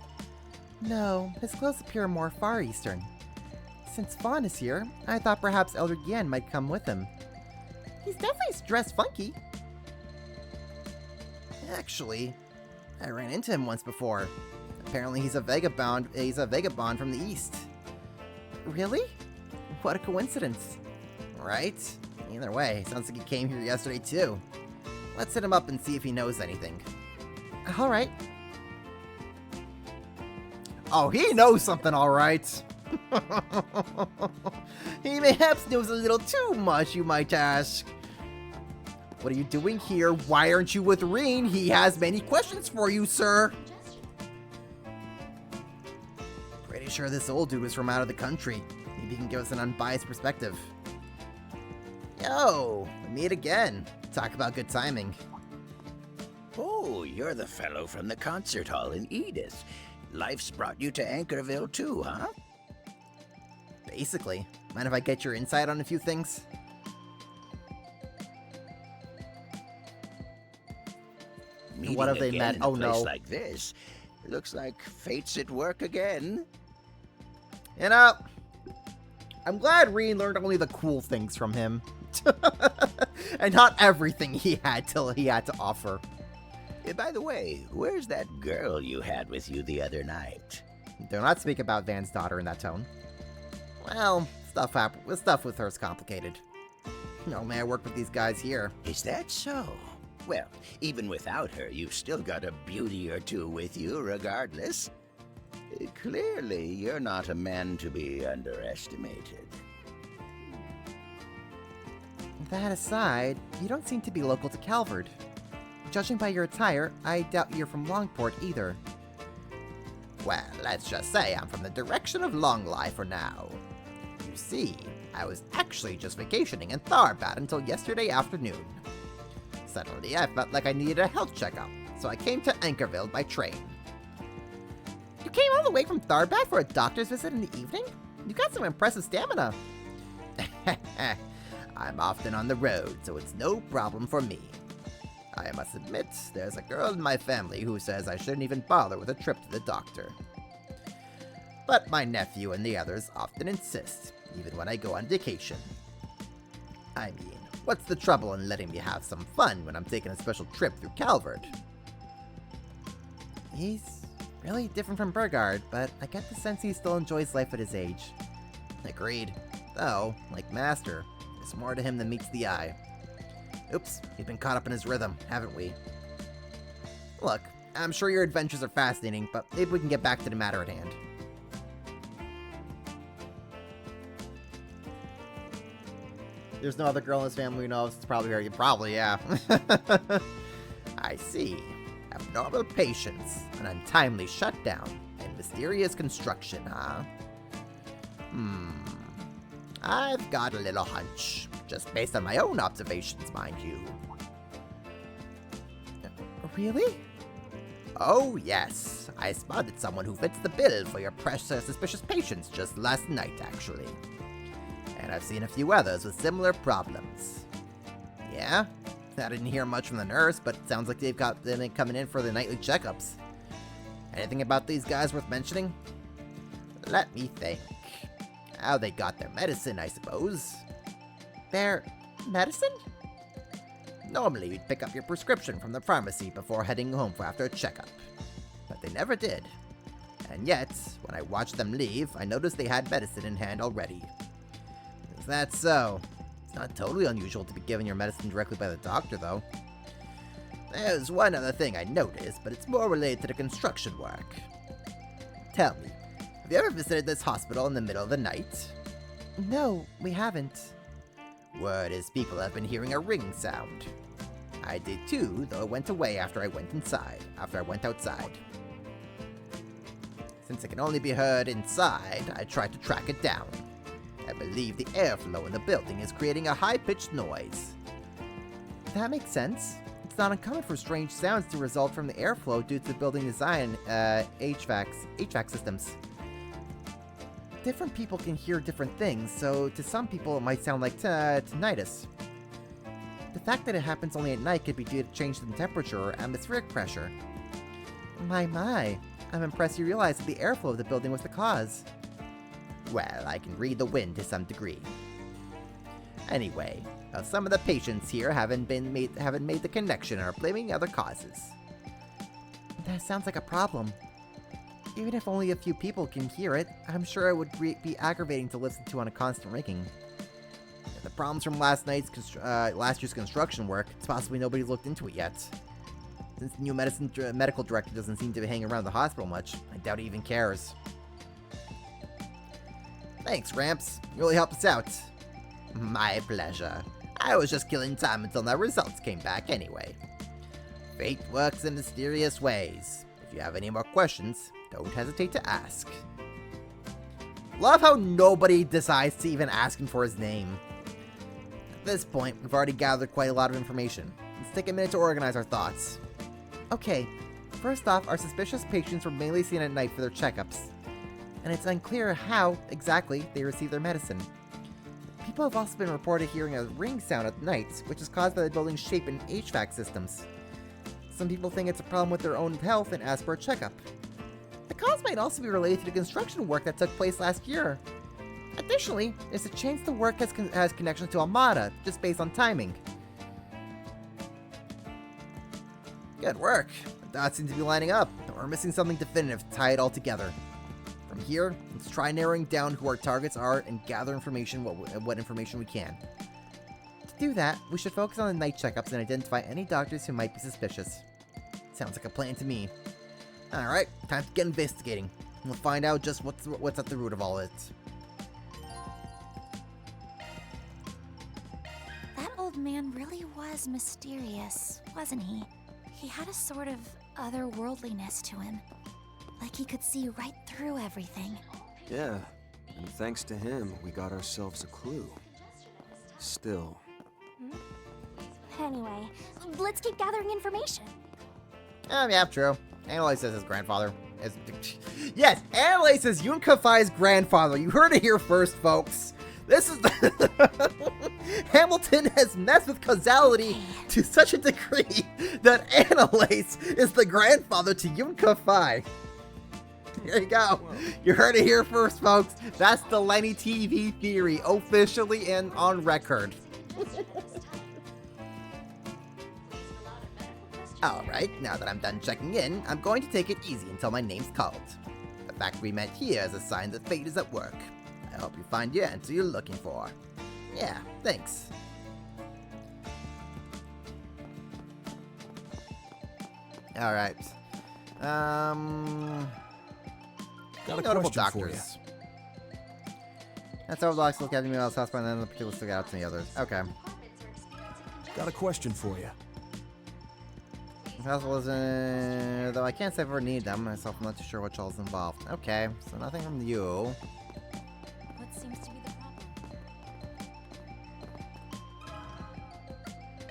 No, his clothes appear more Far Eastern. Since Fawn is here, I thought perhaps Elder Yan might come with him. He's definitely dressed funky. Actually, I ran into him once before. Apparently he's a vagabond from the east. Really? What a coincidence. Right? Either way, sounds like he came here yesterday too. Let's hit him up and see if he knows anything. Alright. Oh, he knows something, alright. He perhaps knows a little too much, you might ask. What are you doing here? Why aren't you with Rean? He has many questions for you, sir. Pretty sure this old dude was from out of the country. Maybe he can give us an unbiased perspective. Yo, we meet again. Talk about good timing. Oh, you're the fellow from the concert hall in Edith. Life's brought you to Anchorville too, huh? Basically. Mind if I get your insight on a few things? Meeting what have they again met? in a Oh place no. like this. Looks like fate's at work again. You know, I'm glad Rean learned only the cool things from him. And not everything he had to offer. By the way, where's that girl you had with you the other night? Do not speak about Van's daughter in that tone. Well, stuff with her is complicated. No, man, I work with these guys here. Is that so? Well, even without her, you've still got a beauty or two with you regardless. Clearly, you're not a man to be underestimated. That aside, you don't seem to be local to Calvard. Judging by your attire, I doubt you're from Longport either. Well, let's just say I'm from the direction of Longlai for now. You see, I was actually just vacationing in Tharbad until yesterday afternoon. Suddenly, I felt like I needed a health checkup, so I came to Anchorville by train. You came all the way from Tharbad for a doctor's visit in the evening? You got some impressive stamina. I'm often on the road, so it's no problem for me. I must admit, there's a girl in my family who says I shouldn't even bother with a trip to the doctor. But my nephew and the others often insist, even when I go on vacation. I mean, what's the trouble in letting me have some fun when I'm taking a special trip through Calvard? He's really different from Burgard, but I get the sense he still enjoys life at his age. Agreed. Though, like Master, there's more to him than meets the eye. Oops, we've been caught up in his rhythm, haven't we? Look, I'm sure your adventures are fascinating, but maybe we can get back to the matter at hand. There's no other girl in his family who knows. It's probably her. Probably, yeah. I see. Abnormal patience, an untimely shutdown, and mysterious construction, huh? I've got a little hunch, just based on my own observations, mind you. Really? Oh, yes. I spotted someone who fits the bill for your precious suspicious patients just last night, actually. And I've seen a few others with similar problems. Yeah? I didn't hear much from the nurse, but it sounds like they've got them coming in for the nightly checkups. Anything about these guys worth mentioning? Let me think. How they got their medicine, I suppose. Their medicine? Normally, you'd pick up your prescription from the pharmacy before heading home after a checkup. But they never did. And yet, when I watched them leave, I noticed they had medicine in hand already. Is that so? It's not totally unusual to be given your medicine directly by the doctor, though. There's one other thing I noticed, but it's more related to the construction work. Tell me, have you ever visited this hospital in the middle of the night? No, we haven't. Word is people have been hearing a ring sound. I did too, though it went away after I went outside. Since it can only be heard inside, I tried to track it down. I believe the airflow in the building is creating a high-pitched noise. That makes sense. It's not uncommon for strange sounds to result from the airflow due to building design, HVAC systems. Different people can hear different things, so to some people it might sound like tinnitus. The fact that it happens only at night could be due to changes in temperature or atmospheric pressure. My, I'm impressed you realized that the airflow of the building was the cause. Well, I can read the wind to some degree. Anyway, some of the patients here haven't made the connection and are blaming other causes. That sounds like a problem. Even if only a few people can hear it, I'm sure it would be aggravating to listen to on a constant ringing. The problems from last year's construction work, it's possibly nobody's looked into it yet. Since the new medical director doesn't seem to be hanging around the hospital much, I doubt he even cares. Thanks, Gramps. You really helped us out. My pleasure. I was just killing time until the results came back anyway. Fate works in mysterious ways. If you have any more questions, don't hesitate to ask. Love how nobody decides to even ask him for his name. At this point, we've already gathered quite a lot of information. Let's take a minute to organize our thoughts. Okay, first off, our suspicious patients were mainly seen at night for their checkups. And it's unclear how, exactly, they receive their medicine. People have also been reported hearing a ring sound at night, which is caused by the building's shape and HVAC systems. Some people think it's a problem with their own health and ask for a checkup. The cause might also be related to the construction work that took place last year. Additionally, there's a chance the work has connections to Amada, just based on timing. Good work. The dots seem to be lining up, but we're missing something definitive to tie it all together. From here, let's try narrowing down who our targets are and gather information, what information we can. To do that, we should focus on the night checkups and identify any doctors who might be suspicious. Sounds like a plan to me. Alright, time to get investigating. We'll find out just what's at the root of all it. That old man really was mysterious, wasn't he? He had a sort of otherworldliness to him. Like he could see right through everything. Yeah, and thanks to him, we got ourselves a clue. Still. Anyway, let's keep gathering information. Yeah, true. Annalise is his grandfather. Yes, Annalise is Yunkafai's grandfather. You heard it here first, folks. This is Hamilton has messed with causality to such a degree that Annalise is the grandfather to Yunkafai. There you go. You heard it here first, folks. That's the Lenny TV theory, officially and on record. Alright, now that I'm done checking in, I'm going to take it easy until my name's called. The fact we met here is a sign that fate is at work. I hope you find your answer you're looking for. Yeah, thanks. Alright. Got a notable question for doctors. That's how blocks look at me else house, and then the particular stick out to the others. Okay. Got a question for you. Hospital isn't, though I can't say I've ever needed them myself. I'm not too sure what all's involved. Okay, so nothing from you. What seems to be the problem?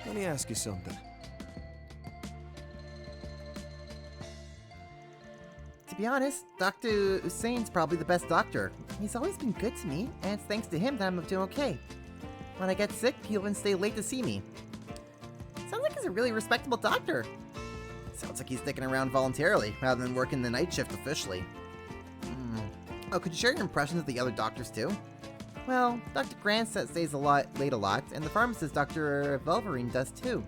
Let me ask you something. To be honest, Dr. Hussein's probably the best doctor. He's always been good to me, and it's thanks to him that I'm doing okay. When I get sick, he'll even stay late to see me. Sounds like he's a really respectable doctor. Sounds like he's sticking around voluntarily, rather than working the night shift officially. Oh, could you share your impressions of the other doctors too? Well, Dr. Grant stays late a lot, and the pharmacist, Dr. Velverine, does too.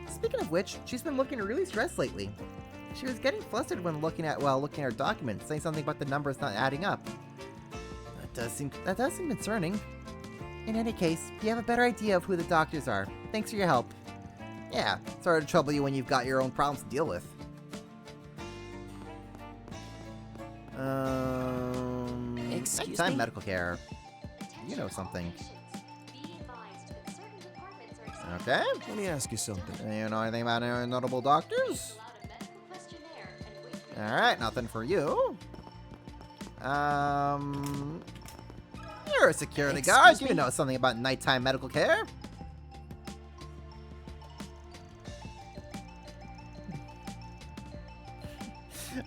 Speaking of which, she's been looking really stressed lately. She was getting flustered when looking at her documents, saying something about the numbers not adding up. That does seem concerning. In any case, you have a better idea of who the doctors are. Thanks for your help. Yeah, sorry to trouble you when you've got your own problems to deal with. Excuse nighttime me? medical care. You know something. Okay. Let me ask you something. You know anything about any notable doctors? Alright, nothing for you. You're a security guard. Excuse You me? know something about nighttime medical care.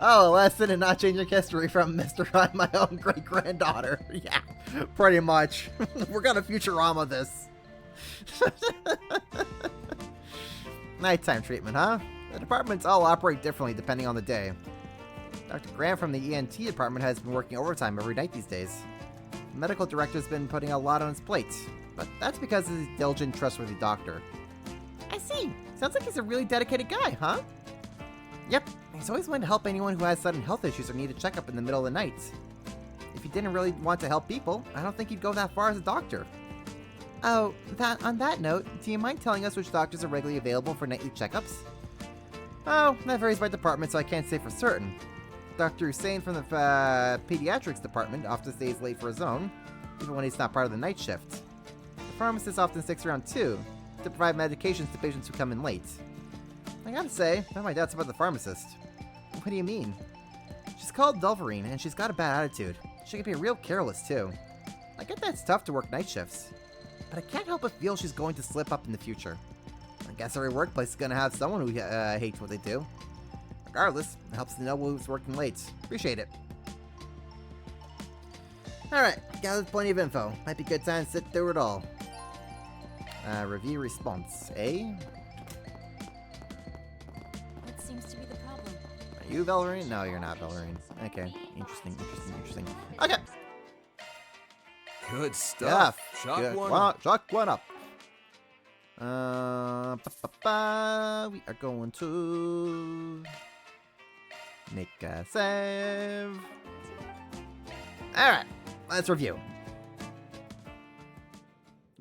Oh, a lesson in not changing history from Mr. I'm my own great-granddaughter. Yeah, pretty much. We're gonna Futurama this. Nighttime treatment, huh? The departments all operate differently depending on the day. Dr. Grant from the ENT department has been working overtime every night these days. The medical director's been putting a lot on his plate, but that's because he's a diligent, trustworthy doctor. I see. Sounds like he's a really dedicated guy, huh? Yep. He's always willing to help anyone who has sudden health issues or need a checkup in the middle of the night. If he didn't really want to help people, I don't think he'd go that far as a doctor. Oh, on that note, do you mind telling us which doctors are regularly available for nightly checkups? Oh, that varies by department, so I can't say for certain. Dr. Hussein from the pediatrics department often stays late for his own, even when he's not part of the night shift. The pharmacist often sticks around too, to provide medications to patients who come in late. I gotta say, I have my doubts about the pharmacist. What do you mean? She's called Velverine, and she's got a bad attitude. She can be real careless too. I get that it's tough to work night shifts, but I can't help but feel she's going to slip up in the future. I guess every workplace is gonna have someone who hates what they do. Regardless, it helps to know who's working late. Appreciate it. Alright, gathered plenty of info. Might be a good time to sit through it all. Review response. A? What seems to be the problem? Are you Velverine? No, you're not Velverine. Okay, interesting. Okay! Good stuff. Yeah, Chalk good. one up. Chalk one up. We are going to make a save. Alright, let's review.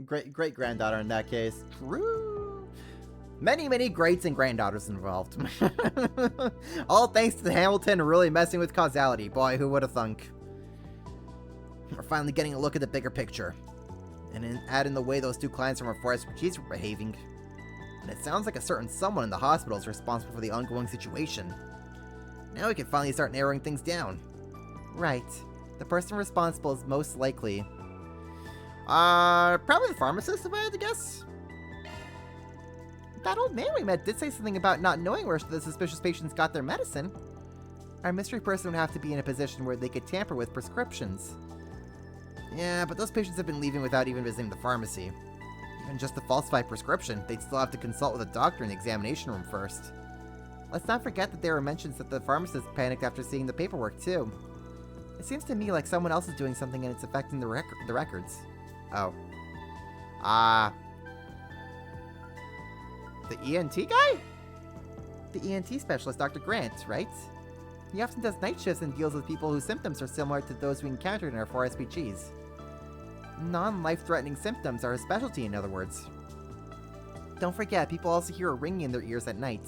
Great-granddaughter in that case. True. Many greats and granddaughters involved. All thanks to Hamilton really messing with causality. Boy, who would have thunk? We're finally getting a look at the bigger picture. And add in the way those two clients from our forest refugees were behaving. And it sounds like a certain someone in the hospital is responsible for the ongoing situation. Now we can finally start narrowing things down. Right. The person responsible is most likely... probably the pharmacist, if I had to guess? That old man we met did say something about not knowing where the suspicious patients got their medicine. Our mystery person would have to be in a position where they could tamper with prescriptions. Yeah, but those patients have been leaving without even visiting the pharmacy. Even just to falsify prescription, they'd still have to consult with a doctor in the examination room first. Let's not forget that there were mentions that the pharmacist panicked after seeing the paperwork, too. It seems to me like someone else is doing something and it's affecting the records. Oh. The ENT guy? The ENT specialist, Dr. Grant, right? He often does night shifts and deals with people whose symptoms are similar to those we encountered in our 4 SPGs. Non-life-threatening symptoms are his specialty, in other words. Don't forget, people also hear a ringing in their ears at night.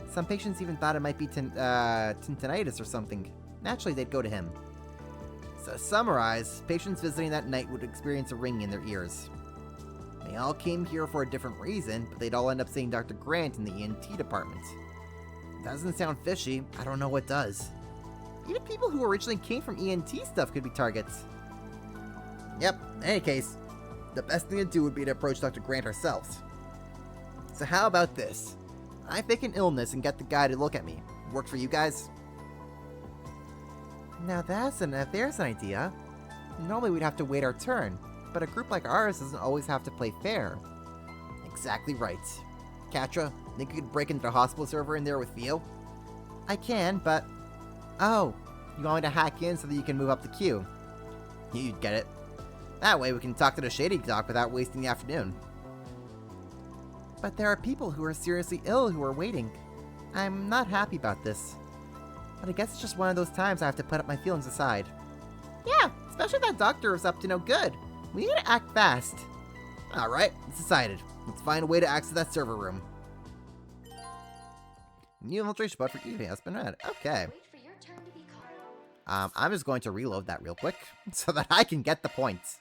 Some patients even thought it might be tinnitus or something. Naturally, they'd go to him. So to summarize, patients visiting that night would experience a ringing in their ears. They all came here for a different reason, but they'd all end up seeing Dr. Grant in the ENT department. Doesn't sound fishy. I don't know what does. Even people who originally came from ENT stuff could be targets. Yep, in any case, the best thing to do would be to approach Dr. Grant ourselves. So how about this? I fake an illness and get the guy to look at me. Work for you guys? Now there's an idea. Normally we'd have to wait our turn, but a group like ours doesn't always have to play fair. Exactly right. Katra, think you could break into the hospital server in there with Theo? I can, but... Oh, you want me to hack in so that you can move up the queue? You'd get it. That way we can talk to the Shady Doc without wasting the afternoon. But there are people who are seriously ill who are waiting. I'm not happy about this. But I guess it's just one of those times I have to put up my feelings aside. Yeah, especially if that doctor is up to no good. We need to act fast. Alright, it's decided. Let's find a way to access that server room. New infiltration spot for Evie has been read. Okay. I'm just going to reload that real quick so that I can get the points.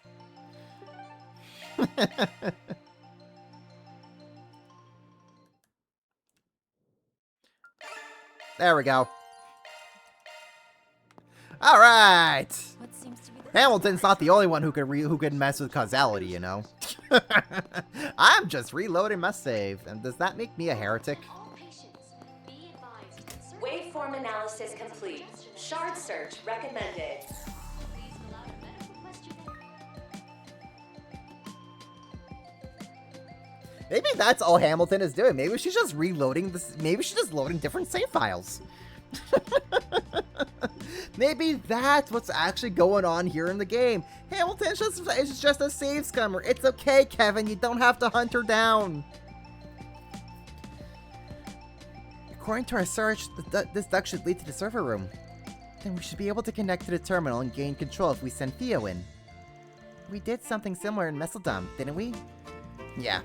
There we go. All right. Hamilton's not the only one who could mess with causality, you know. I'm just reloading my save, and does that make me a heretic? Waveform analysis complete. Shard search recommended. Maybe that's all Hamilton is doing. Maybe she's just reloading this. Maybe she's just loading different save files. Maybe that's what's actually going on here in the game. Hamilton's just a save scummer. It's okay, Kevin. You don't have to hunt her down. According to our search, this duct should lead to the server room. Then we should be able to connect to the terminal and gain control if we send Theo in. We did something similar in Messeldom, didn't we? Yeah.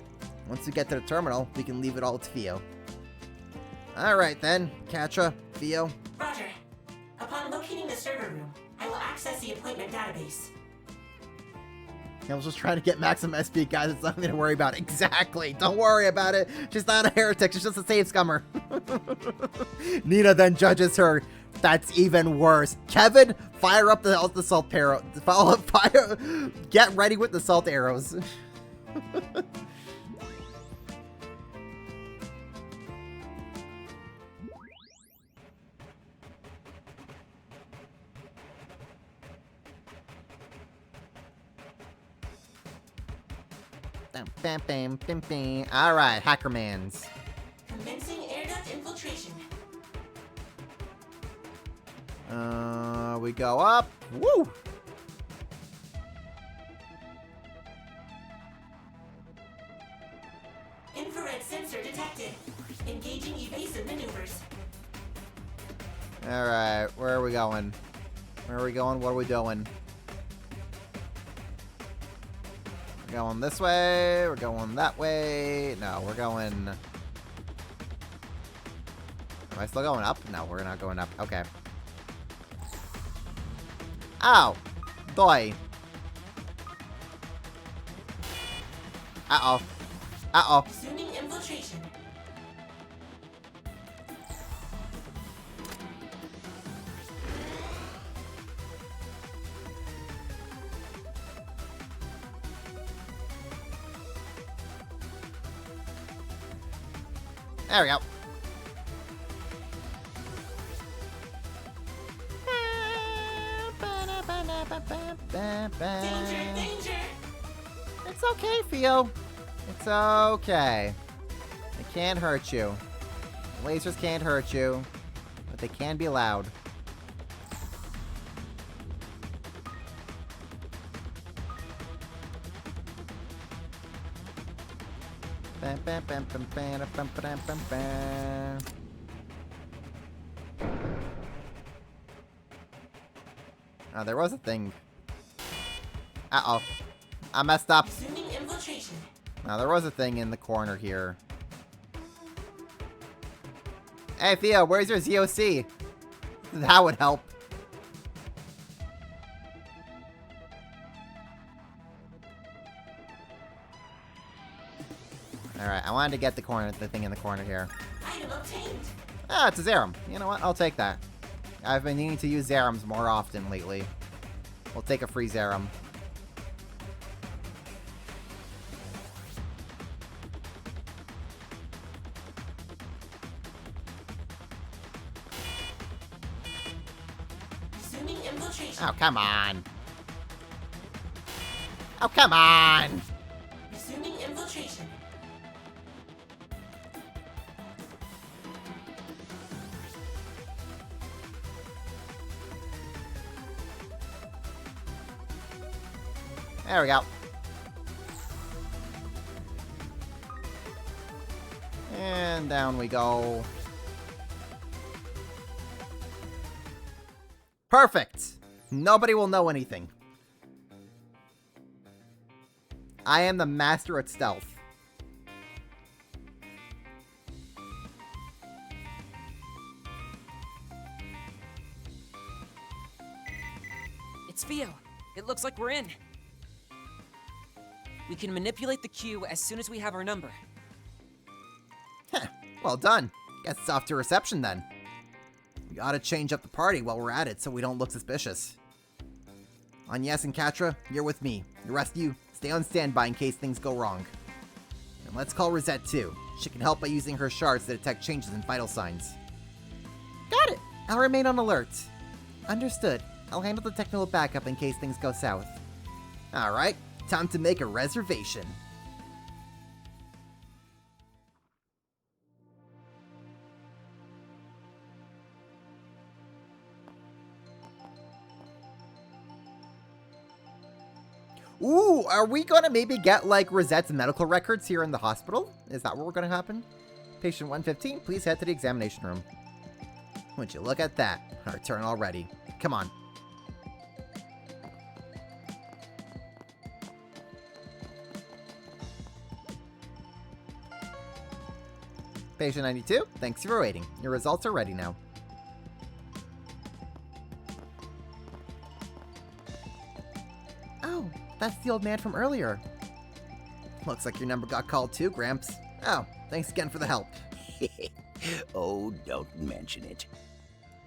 Once we get to the terminal, we can leave it all to Theo. Alright then, Katra, Theo. Roger. Upon locating the server room, I will access the appointment database. I was just trying to get maximum SP, guys. It's nothing to worry about. Exactly. Don't worry about it. She's not a heretic. She's just a save scummer. Nina then judges her. That's even worse. Kevin, fire up the salt arrow. Fire. Get ready with the salt arrows. Bam, bam, bam, bam. All right, Hackermans. Commencing air duct infiltration. We go up. Woo! Infrared sensor detected. Engaging evasive maneuvers. All right, where are we going? Where are we going? What are we doing? We're going this way. We're going that way. No, we're going... Am I still going up? No, we're not going up. Okay. Ow! Boy. Uh-oh. Uh-oh. Resuming infiltration. There we go. Danger, danger. It's okay, Theo. It's okay. They can't hurt you. Lasers can't hurt you, but they can be loud. Bam, bam, bam, bam, bam, bam, bam, bam, bam. Oh, there was a thing. Uh-oh. I messed up. Resuming infiltration. Now, there was a thing in the corner here. Hey, Theo, where's your ZOC? That would help. Alright, I wanted to get the thing in the corner here. Item obtained. Ah, it's a Zerum. You know what? I'll take that. I've been needing to use Zerums more often lately. We'll take a free Zerum. Resuming infiltration. Oh, come on. Oh, come on! Resuming infiltration. There we go. And down we go. Perfect! Nobody will know anything. I am the master at stealth. It's Fio. It looks like we're in. We can manipulate the queue as soon as we have our number. Heh, well done. Guess it's off to reception then. We gotta change up the party while we're at it so we don't look suspicious. Agnes and Katra, you're with me. The rest of you, stay on standby in case things go wrong. And let's call Rosette too. She can help by using her shards to detect changes in vital signs. Got it! I'll remain on alert. Understood. I'll handle the technical backup in case things go south. Alright, time to make a reservation. Ooh, are we gonna maybe get, like, Rosette's medical records here in the hospital? Is that what we're gonna happen? Patient 115, please head to the examination room. Would you look at that? Our turn already. Come on. Patient 92, thanks for waiting. Your results are ready now. Oh, that's the old man from earlier. Looks like your number got called too, Gramps. Oh, thanks again for the help. Oh, don't mention it.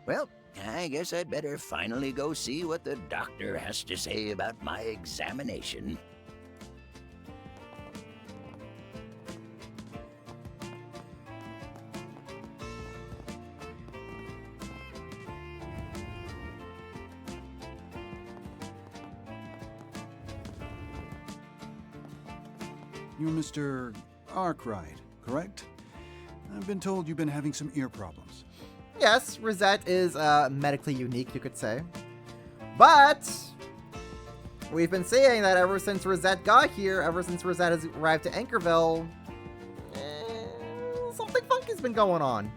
Well, I guess I'd better finally go see what the doctor has to say about my examination. You're Mr. Arkwright, correct? I've been told you've been having some ear problems. Yes, Rosette is medically unique, you could say. But we've been saying that ever since Rosette got here, ever since Rosette has arrived to Anchorville, something funky's been going on.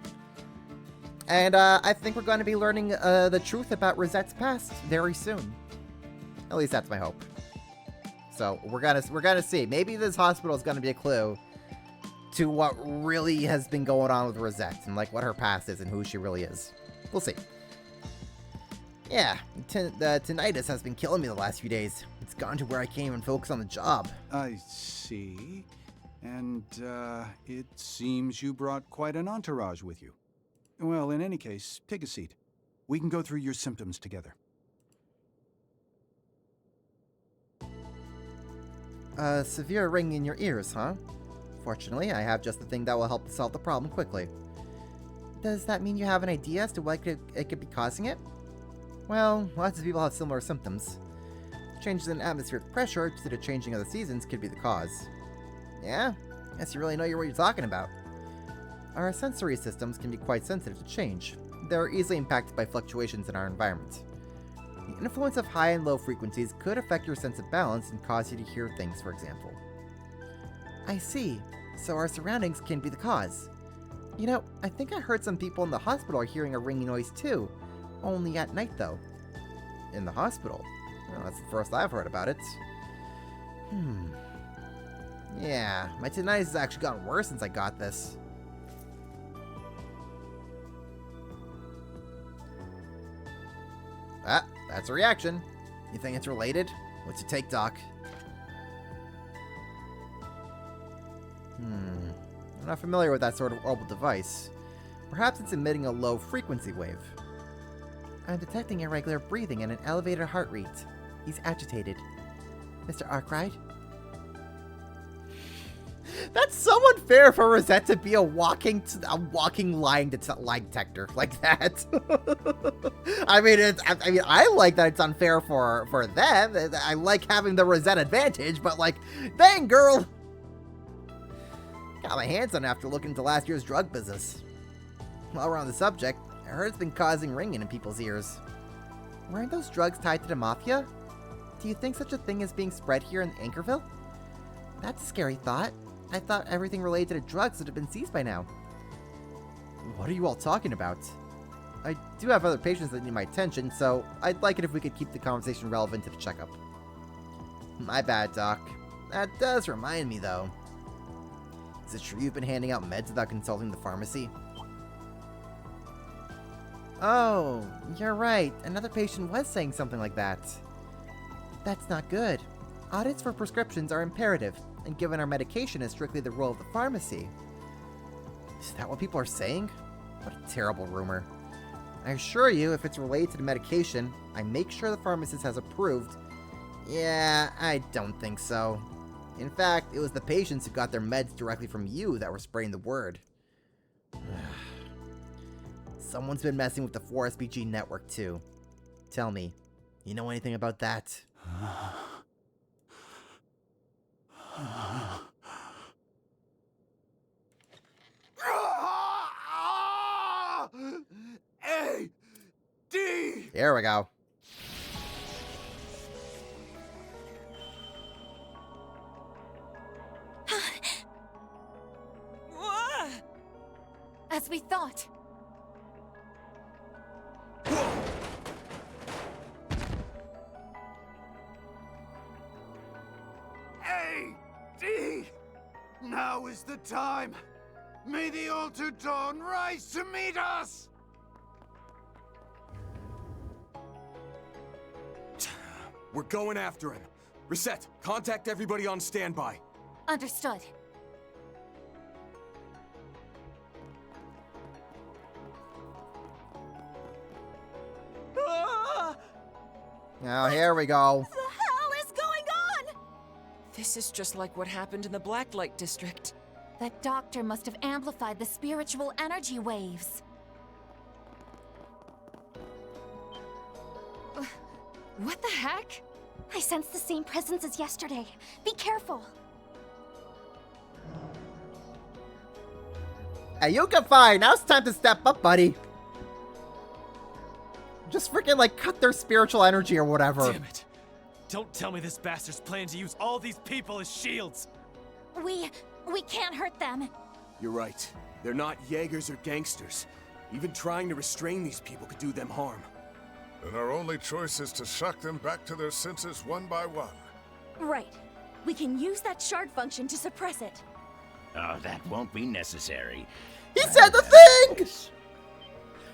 And I think we're going to be learning the truth about Rosette's past very soon. At least that's my hope. So we're gonna see. Maybe this hospital is gonna be a clue to what really has been going on with Rosette and like what her past is and who she really is. We'll see. Yeah, the tinnitus has been killing me the last few days. It's gone to where I can't even focus on the job. I see. And it seems you brought quite an entourage with you. Well, in any case, take a seat. We can go through your symptoms together. Severe ringing in your ears, huh? Fortunately, I have just the thing that will help solve the problem quickly. Does that mean you have an idea as to what it could be causing it? Well, lots of people have similar symptoms. Changes in atmospheric pressure due to the changing of the seasons could be the cause. Yeah? Guess you really know what you're talking about. Our sensory systems can be quite sensitive to change. They're easily impacted by fluctuations in our environment. The influence of high and low frequencies could affect your sense of balance and cause you to hear things, for example. I see. So our surroundings can be the cause. You know, I think I heard some people in the hospital are hearing a ringing noise too. Only at night, though. In the hospital? Well, that's the first I've heard about it. Yeah, my tinnitus has actually gotten worse since I got this. Ah, that's a reaction. You think it's related? What's your take, Doc? I'm not familiar with that sort of orbital device. Perhaps it's emitting a low frequency wave. I'm detecting irregular breathing and an elevated heart rate. He's agitated. Mr. Arkwright? That's someone unfair for Rosette to be a walking lie detector like that. I mean, I like that it's unfair for them. I like having the Rosette advantage, but like, dang girl. Got my hands on it after looking into last year's drug business. While we're on the subject, I heard it's been causing ringing in people's ears. Weren't those drugs tied to the Mafia? Do you think such a thing is being spread here in Anchorville? That's a scary thought. I thought everything related to drugs would have been seized by now. What are you all talking about? I do have other patients that need my attention, so I'd like it if we could keep the conversation relevant to the checkup. My bad, Doc. That does remind me, though. Is it true you've been handing out meds without consulting the pharmacy? Oh, you're right. Another patient was saying something like that. That's not good. Audits for prescriptions are imperative, and given our medication is strictly the role of the pharmacy. Is that what people are saying? What a terrible rumor. I assure you, if it's related to the medication, I make sure the pharmacist has approved. Yeah, I don't think so. In fact, it was the patients who got their meds directly from you that were spreading the word. Someone's been messing with the 4SBG network too. Tell me, you know anything about that? A-D! There we go. As we thought. A-D! Now is the time! May the altered dawn rise to meet us! We're going after him. Reset, contact everybody on standby. Understood. Now here we go. What the hell is going on? This is just like what happened in the Blacklight District. That doctor must have amplified the spiritual energy waves. What the heck? I sense the same presence as yesterday. Be careful. Hey, you can fine. Now it's time to step up, buddy. Just freaking, like, cut their spiritual energy or whatever. Damn it. Don't tell me this bastard's planning to use all these people as shields. We can't hurt them. You're right. They're not Jaegers or gangsters. Even trying to restrain these people could do them harm. Then our only choice is to shock them back to their senses one by one. Right. We can use that shard function to suppress it. Oh, that won't be necessary. He said the thing!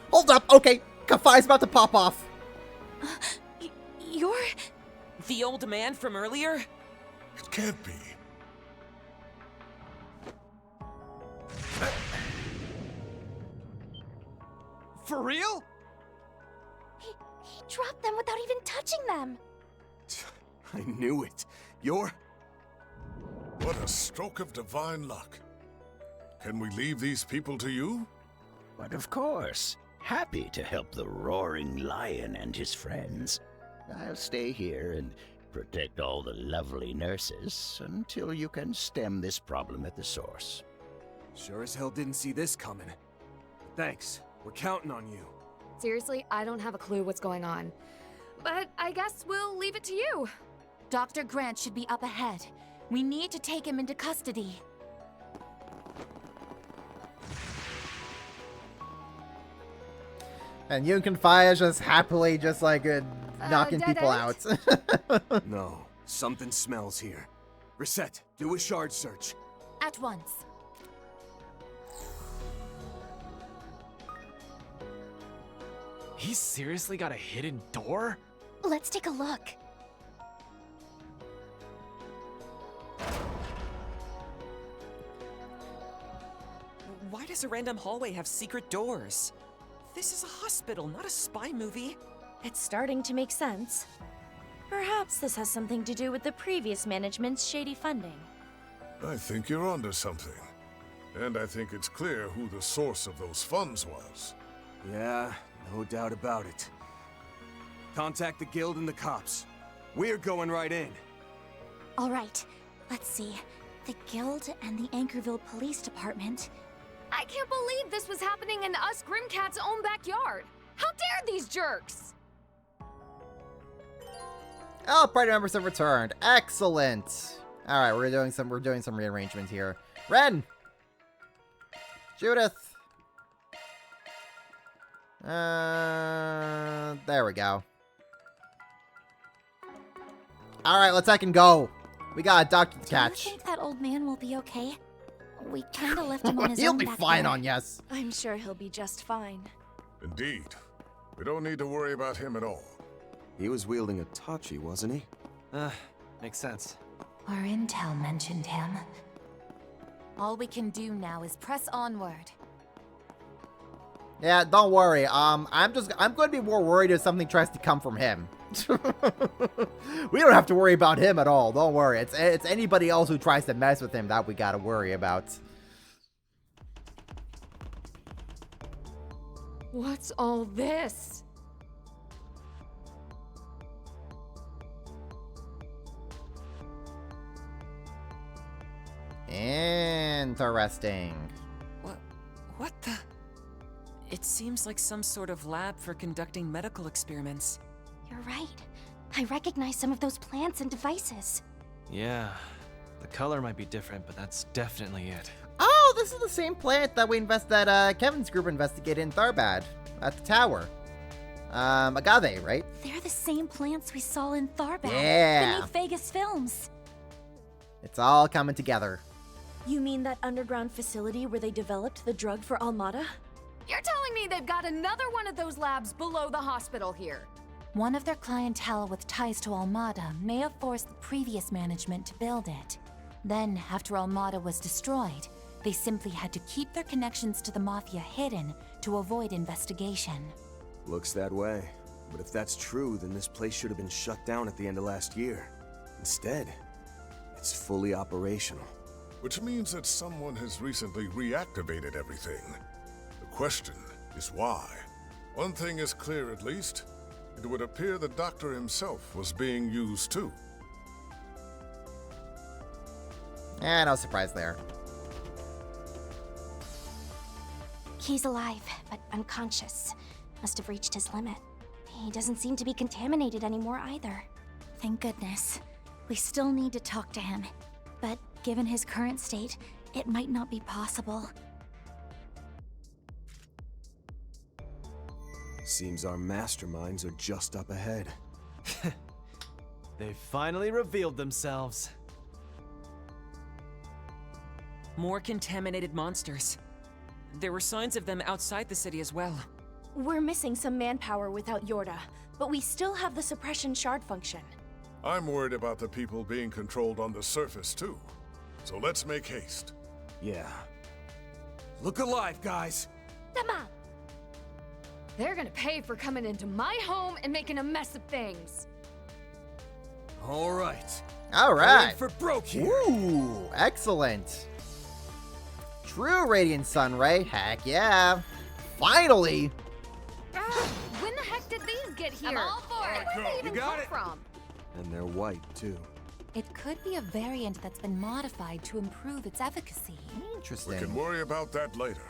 Hold up, okay. Kafai's about to pop off. You're... The old man from earlier? It can't be. For real? He dropped them without even touching them. I knew it. You're... What a stroke of divine luck. Can we leave these people to you? But of course. Happy to help the Roaring Lion and his friends. I'll stay here and protect all the lovely nurses until you can stem this problem at the source. Sure as hell didn't see this coming. Thanks. We're counting on you. Seriously, I don't have a clue what's going on. But I guess we'll leave it to you. Dr. Grant should be up ahead. We need to take him into custody. And Yun Fai is just happily just like knocking people out. No, something smells here. Reset, do a shard search. At once. He's seriously got a hidden door? Let's take a look. Why does a random hallway have secret doors? This is a hospital, not a spy movie. It's starting to make sense. Perhaps this has something to do with the previous management's shady funding. I think you're onto something. And I think it's clear who the source of those funds was. Yeah, no doubt about it. Contact the guild and the cops. We're going right in. All right, let's see. The Guild and the Anchorville Police Department. I can't believe this was happening in us Grimcat's own backyard. How dare these jerks? Oh, party members have returned. Excellent. All right, we're doing some rearrangement here. Ren, Judith. There we go. All right, let's heck and go. We got a doctor to catch. Do you think that old man will be okay? We kind of left him on his He'll own be back fine there. on yes. I'm sure he'll be just fine. Indeed. We don't need to worry about him at all. He was wielding a Tachi, wasn't he? Makes sense. Our intel mentioned him. All we can do now is press onward. Yeah, don't worry. I'm going to be more worried if something tries to come from him. We don't have to worry about him at all. Don't worry. It's anybody else who tries to mess with him that we got to worry about. What's all this? Interesting. What the? It seems like some sort of lab for conducting medical experiments. You're right. I recognize some of those plants and devices. Yeah, the color might be different, but that's definitely it. Oh, this is the same plant that Kevin's group investigated in Tharbad at the tower. Agave, right? They're the same plants we saw in Tharbad. Yeah. Beneath Vegas Films. It's all coming together. You mean that underground facility where they developed the drug for Almada? You're telling me they've got another one of those labs below the hospital here? One of their clientele with ties to Almada may have forced the previous management to build it. Then, after Almada was destroyed, they simply had to keep their connections to the Mafia hidden to avoid investigation. Looks that way. But if that's true, then this place should have been shut down at the end of last year. Instead, it's fully operational. Which means that someone has recently reactivated everything. The question is why. One thing is clear at least. It would appear the doctor himself was being used too. No surprise there. He's alive, but unconscious. Must have reached his limit. He doesn't seem to be contaminated anymore either. Thank goodness. We still need to talk to him. But given his current state, it might not be possible. Seems our masterminds are just up ahead. They finally revealed themselves. More contaminated monsters. There were signs of them outside the city as well. We're missing some manpower without Yorda, but we still have the suppression shard function. I'm worried about the people being controlled on the surface too. So let's make haste. Yeah. Look alive, guys! Dama! They're gonna pay for coming into my home and making a mess of things. All right. All right. Going for broke here. Ooh, excellent. True Radiant Sunray. Heck yeah. Finally. When the heck did these get here? I'm all for it. Where did they even come from? And they're white, too. It could be a variant that's been modified to improve its efficacy. Interesting. We can worry about that later.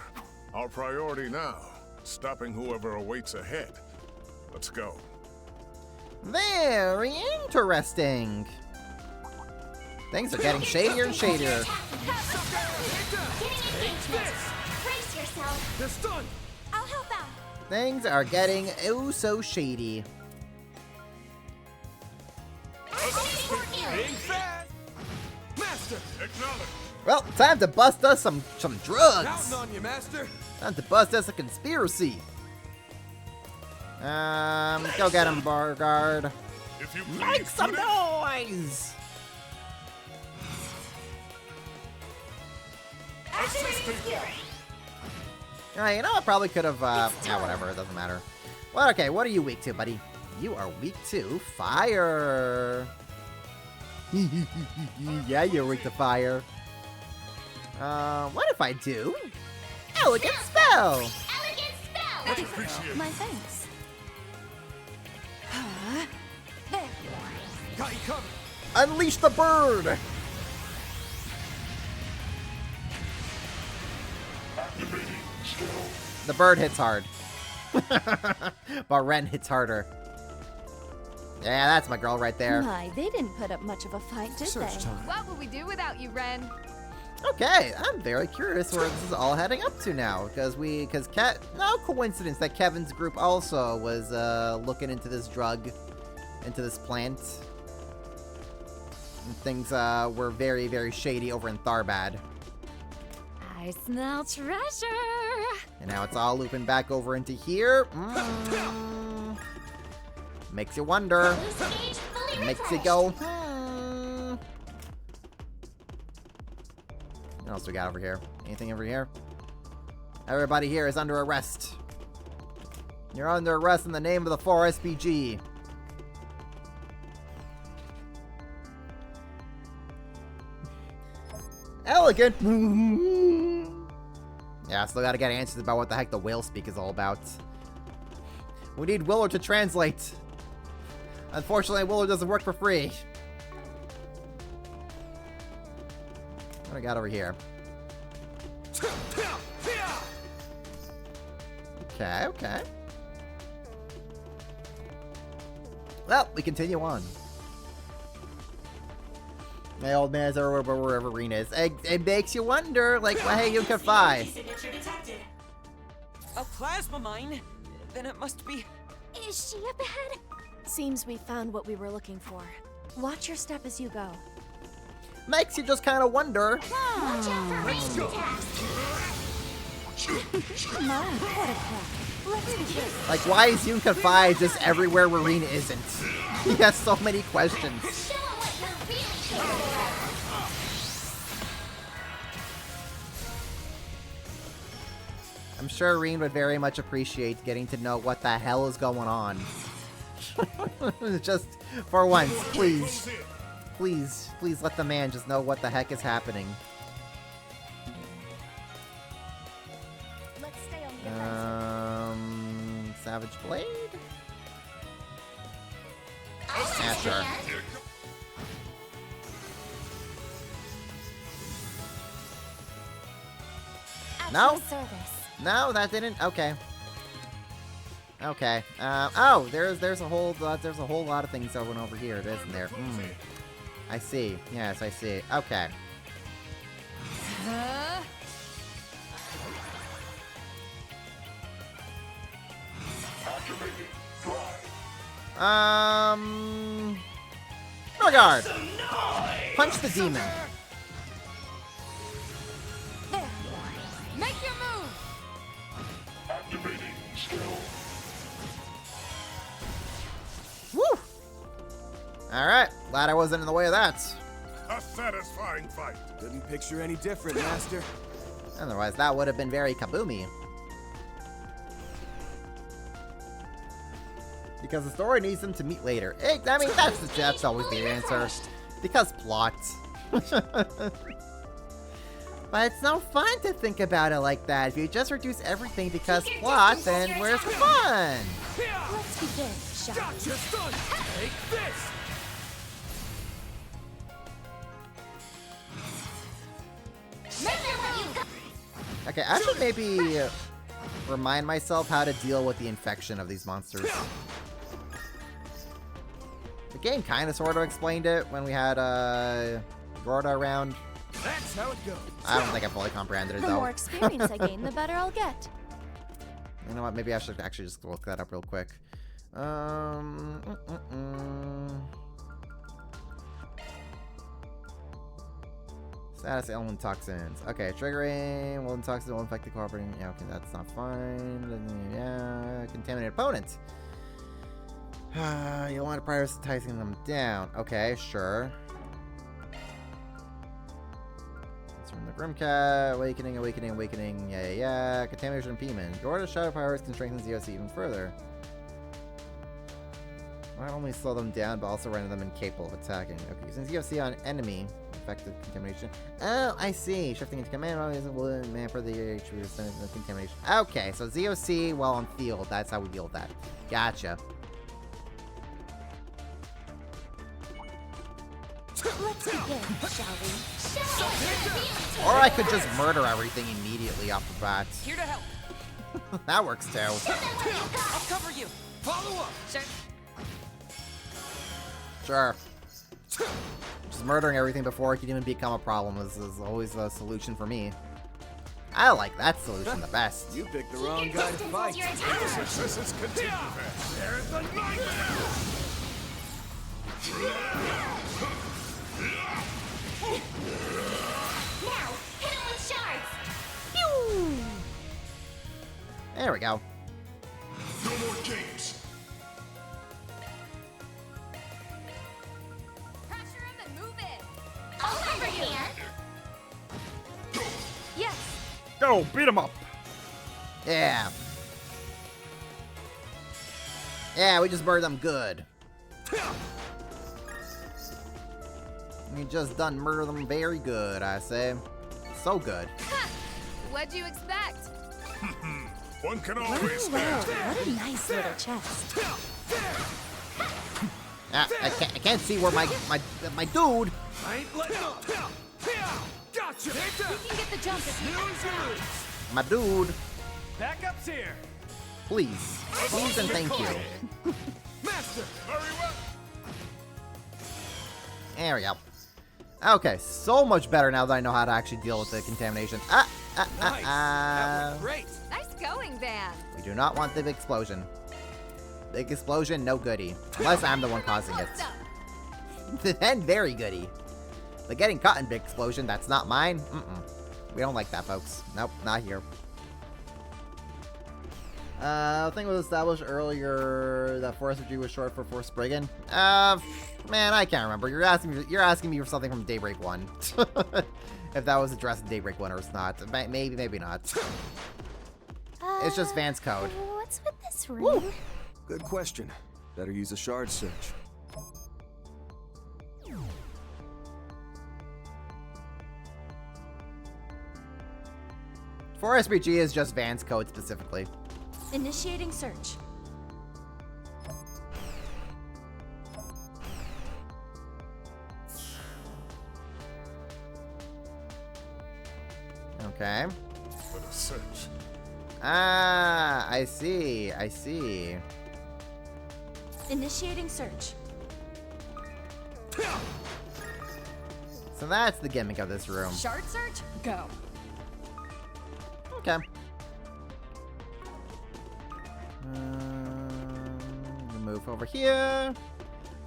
Our priority now, stopping whoever awaits ahead. Let's go. Very interesting. Things are getting shadier and shadier. Brace yourself. They're stunned. I'll help out. Things are getting oh so shady. Being fast. Master. Acknowledge. Well, time to bust us some drugs. Counting on you, Master. Time to bust us a conspiracy. Go get him, Beauregard. If you Make some noise! Alright, you know, I probably could have, yeah, whatever, it doesn't matter. Well, okay, what are you weak to, buddy? You are weak to fire. Yeah, you're weak to fire. What if I do? Elegant spell! Elegant spell! Much appreciated. My thanks. Got you covered. Unleash the bird! The bird hits hard. But Ren hits harder. Yeah, that's my girl right there. My, they didn't put up much of a fight, did they? What would we do without you, Ren? Okay, I'm very curious where this is all heading up to now, because no coincidence that Kevin's group also was looking into this drug, into this plant. And things were very, very shady over in Tharbad. I smell treasure! And now it's all looping back over into here. Makes you wonder. Makes you go, What else we got over here? Anything over here? Everybody here is under arrest. You're under arrest in the name of the 4SPG. Elegant. Yeah, still gotta get answers about what the heck the whale speak is all about. We need Willard to translate. Unfortunately, Willard doesn't work for free. What do I got over here? Okay, okay. Well, we continue on. My old man is everywhere wherever Rena is. It makes you wonder, like, well, hey, you can fly. A plasma mine? Then it must be... Is she up ahead? Seems we found what we were looking for. Watch your step as you go. Makes you just kind of wonder. Watch out for Let's go. Come on, what a crack. Let's begin. Like, why is Yunka 5 just everywhere where Rena isn't? He has so many questions. I'm sure Reen would very much appreciate getting to know what the hell is going on. Just for once, please. Please, please let the man just know what the heck is happening. Let's stay on the Savage Blade? Yeah, sure. No? No, that didn't. Okay. Okay. Oh, there's a whole lot of things going over here, isn't there? I see. Yes, I see. Okay. Norgard! Punch the demon. Make your move! Woo! Alright, glad I wasn't in the way of that. A satisfying fight. Couldn't picture any different, Master. Otherwise, that would have been very kaboomy. Because the story needs them to meet later. I mean, that's always the answer. Because plot. But it's no fun to think about it like that. If you just reduce everything because plot, then where's the fun? Let's begin, shall we? Gotcha, son. Take this. Okay, I should maybe remind myself how to deal with the infection of these monsters. The game kind of sort of explained it when we had Gorda around. That's how it goes. I don't think I fully comprehended it The though. more experience I gain, the better I'll get. You know what? Maybe I should actually just look that up real quick. Status element toxins. Okay, triggering element toxins will infect the cooperating. Yeah, okay, that's not fine. Yeah, contaminated opponent. You want to prioritizing them down. Okay, sure. From the Grimcat, awakening. Yeah. Contamination impediment. Gorda's shadow powers can strengthen ZOC even further. Not only slow them down, but also render them incapable of attacking. Okay, using ZOC on enemy effective contamination. Oh, I see. Shifting into command mode isn't will man for the contamination. Okay, so ZOC while on field. That's how we deal with that. Gotcha. Let's begin, shall we? Or I could just murder everything immediately off the bat. Here to help. That works too. I'll cover you. Follow up. Sure. Just murdering everything before it can even become a problem is always a solution for me. I like that solution the best. You picked the wrong guy to fight. Successes continue. There's the nightmare! Now, hit him with shards! There we go. No more games. Pressure him and move it. I'll cover you! Yes. Go, beat him up. Yeah. Yeah, we just murdered them good. We just done murder them very good, I say. So good. What'd you expect? One can always Wow, what a nice little chest. Ah, I can't see where my dude. I ain't letting up. Gotcha. You can get the jump if you Snooze, you lose. My dude. Backup's here. Please. Please and thank you. Master. Very well. There we go. Okay, so much better now that I know how to actually deal with the contamination. That was great. Nice going, Van. We do not want the big explosion. Big explosion, no goodie. Unless I'm the one causing it. Then very goodie. But getting caught in big explosion, that's not mine. We don't like that, folks. Nope, not here. I think it was established earlier that Forest G was short for Force Brigand. Man, I can't remember. You're asking me for something from Daybreak 1. If that was addressed in Daybreak 1 or it's not. Maybe, maybe not. It's just Van's code. What's with this room? Good question. Better use a shard search. Forest BG is just Van's code specifically. Initiating search. Okay. Let us search. Ah, I see. I see. Initiating search. So that's the gimmick of this room. Shard search? Go. Okay. Move over here.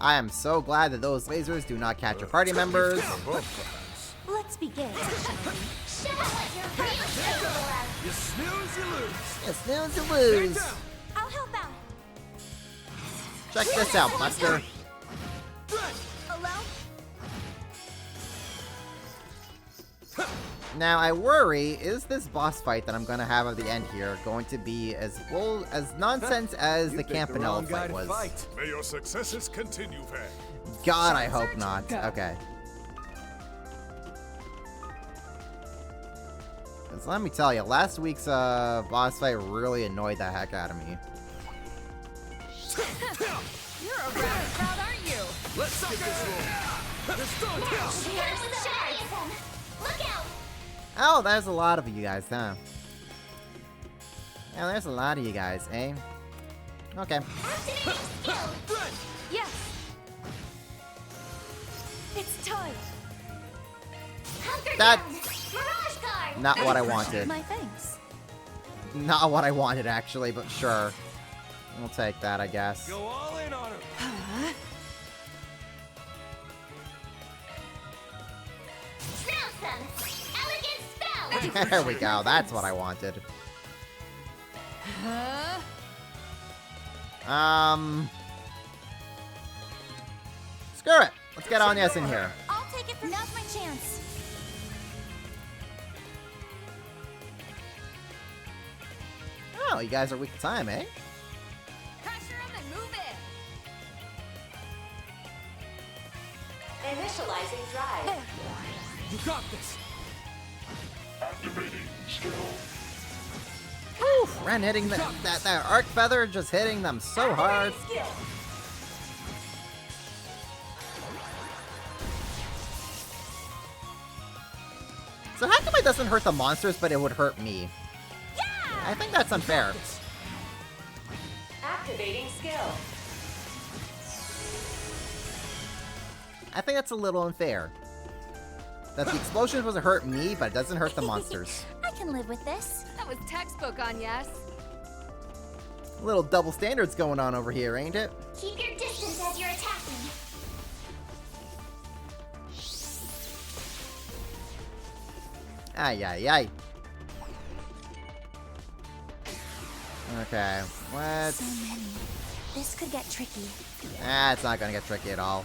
I am so glad that those lasers do not catch your party members. Let's begin, shall we? Show what you're really capable of! You snooze, you lose. You snooze, you lose. I'll help out. Check this out, Buster. Alone? Now, I worry, is this boss fight that I'm going to have at the end here going to be as nonsense as the Campanella fight was? May your successes continue, Van. God, I hope not. Okay. So let me tell you, last week's boss fight really annoyed the heck out of me. You're a rabbit crowd, aren't you? Let's get this roll. Look out! Oh, there's a lot of you guys, huh? Yeah, there's a lot of you guys, eh? Okay. Yes. It's time. That's Mirage Guard! not what I wanted. My thanks. Not what I wanted, actually, but sure. We'll take that, I guess. Go all in on him. Elegant spell! There we go. That's what I wanted. Screw it. Let's get on yes in here. I'll take it from now's my chance. Oh, you guys are weak to time, eh? Pressure him and move it. Initializing drive. You got this. Oof, Ren hitting that arc feather, just hitting them so hard. So how come it doesn't hurt the monsters, but it would hurt me? Yeah! I think that's unfair. Activating skill. I think that's a little unfair. That the explosions doesn't hurt me, but it doesn't hurt the monsters. I can live with this. That was textbook on yes. Little double standards going on over here, ain't it? Keep your distance as you're attacking. Ay, ay, ay. Okay, what? So many. This could get tricky. It's not gonna get tricky at all.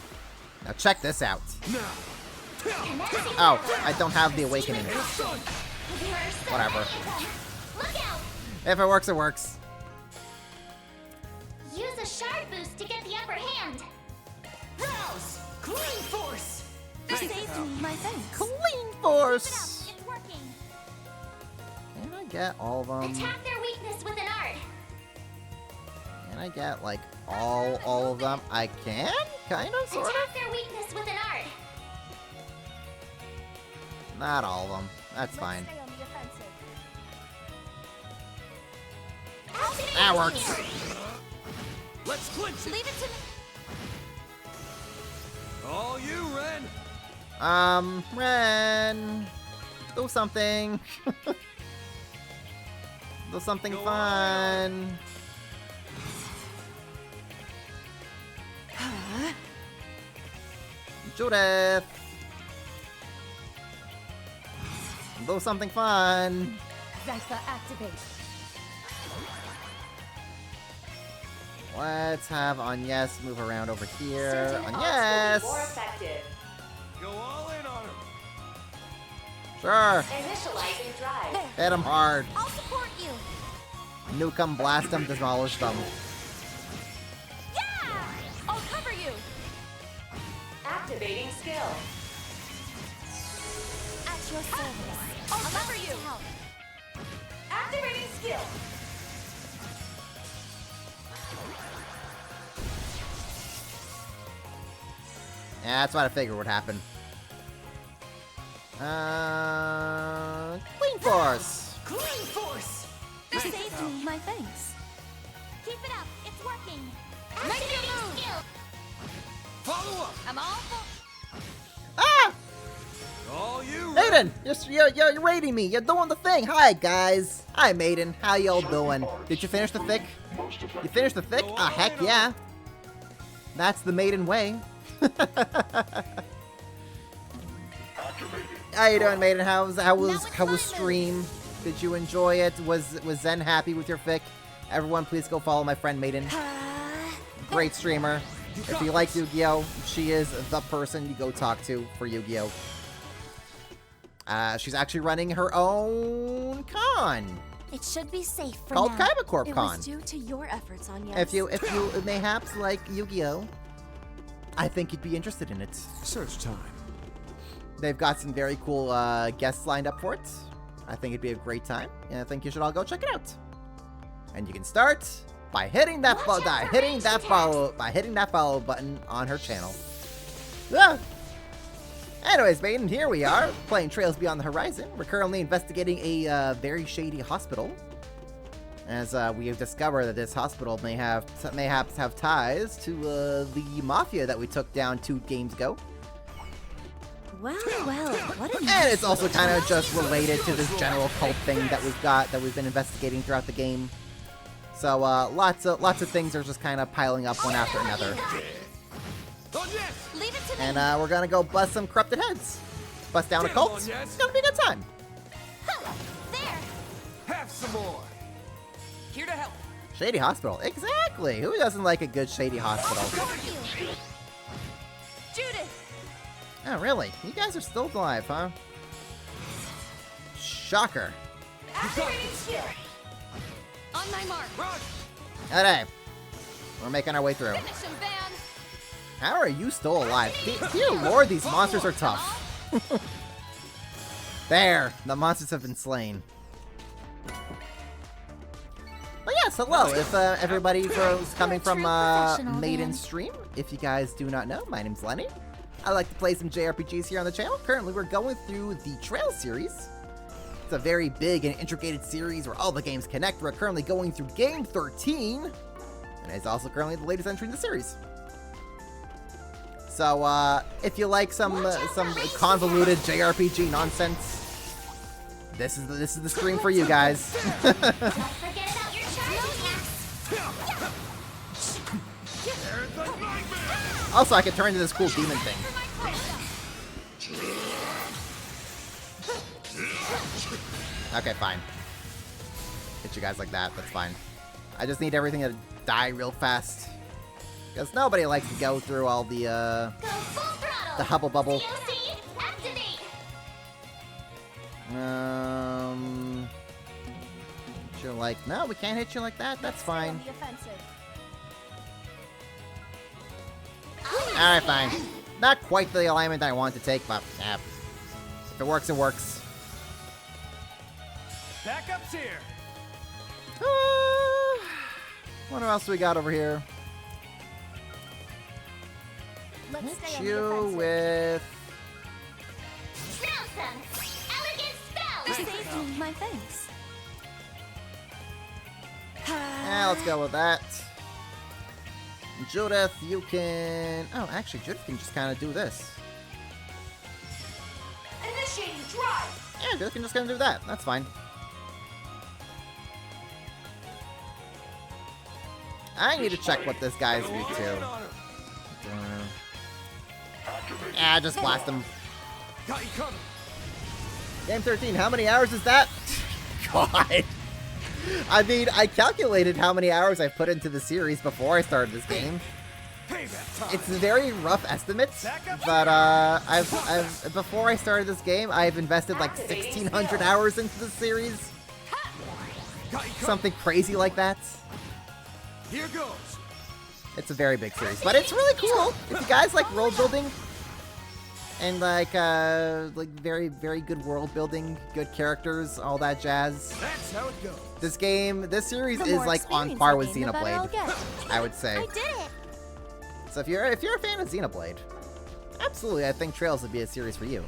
Now check this out. Now. Oh, I don't have the awakening. Whatever. Look out! If it works, it works. Use a shard boost to get the upper hand. Rouse! Clean force! This saved me, my thanks. Clean force! It's working. Can I get all of them? Attack their weakness with an art. Can I get, like, all of them? I can? Kind of, sort of? Attack their weakness with an art. Not all of them. That's fine. Stay on the offensive. That works. Let's clinch it. Leave it to me. All you, Ren. Ren. Do something. Do something fun. Judith. Do something fun. Zypha activate. Let's have Agnes move around over here. Certain arts will be Agnes! more effective. Go all in on him. Sure. Initializing drive. Hit him hard. I'll support you. Nuke them, blast them, demolish them. Yeah! I'll cover you. Activating skill. At your service. I'll cover you. Activating skill. Yeah, that's what I figured would happen. Clean Force! Clean force! This saved me, my thanks. Keep it up. It's working. Make your move. Follow up. I'm all for. Ah! All you, Maiden! You're raiding me. You're doing the thing. Hi, guys. Hi, Maiden. How y'all doing? Did you finish the fic? You finished the fic? Ah, heck yeah. That's the Maiden way. How you doing, Maiden? How was stream? Did you enjoy it? Was Zen happy with your fic? Everyone, please go follow my friend Maiden. Great streamer. If you like Yu-Gi-Oh, she is the person you go talk to for Yu-Gi-Oh. She's actually running her own con. It should be safe for Called now. Kaiba Corp It Con. was due to your efforts, Anya. If you mayhaps like Yu-Gi-Oh, I think you'd be interested in it. Search time. They've got some very cool guests lined up for it. I think it'd be a great time, and I think you should all go check it out. And you can start by hitting that follow button on her channel. Yeah. Anyways, Maiden, here we are playing Trails Beyond the Horizon. We're currently investigating a very shady hospital, as we have discovered that this hospital may perhaps have ties to the mafia that we took down 2 games ago. Well, what a And it's also kind of just related to this general cult thing that we've been investigating throughout the game. So lots of things are just kind of piling up one after another. Leave it to me. And we're gonna go bust some corrupted heads. Bust down a cult. It's gonna be a good time. There. Have some more. Here to help. Shady hospital. Exactly. Who doesn't like a good shady hospital? Judith. Oh, really? You guys are still alive, huh? Shocker. Activating skill. On my mark. Alright. We're making our way through. Finish him, Van. How are you still alive? Dear Lord, these monsters are tough. There! The monsters have been slain. But yes, hello, if everybody who's coming from Maiden Stream. If you guys do not know, my name's Lenny. I like to play some JRPGs here on the channel. Currently, we're going through the Trail series. It's a very big and intricate series where all the games connect. We're currently going through Game 13, and it's also currently the latest entry in the series. So, if you like some convoluted JRPG nonsense, this is the stream for you guys. Also, I can turn into this cool demon thing. Okay, fine. Hit you guys like that, that's fine. I just need everything to die real fast. Because nobody likes to go through all the hubble bubble. You're like, no, we can't hit you like that, that's fine. Alright, fine. Not quite the alignment that I wanted to take, but yeah. If it works, it works. Backup's here. What else we got over here? Let's Hit you with... My thanks. Yeah, let's go with that. Judith, you can... Oh, actually, Judith can just kind of do this. Initiating drive. Yeah, Judith can just kind of do that. That's fine. I need to check what this guy's weak to. Yeah, just blast him. Got you coming. Game 13, how many hours is that? God. I mean, I calculated how many hours I've put into the series before I started this game. It's very rough estimates, but I've before I started this game, I've invested like 1,600 hours into the series. Something crazy like that. Here goes. It's a very big series, but it's really cool. If you guys like world building and like very, very good world building, good characters, all that jazz. That's how it goes. This series is like on par with Xenoblade, I would say. I did it. So if you're a fan of Xenoblade, absolutely, I think Trails would be a series for you.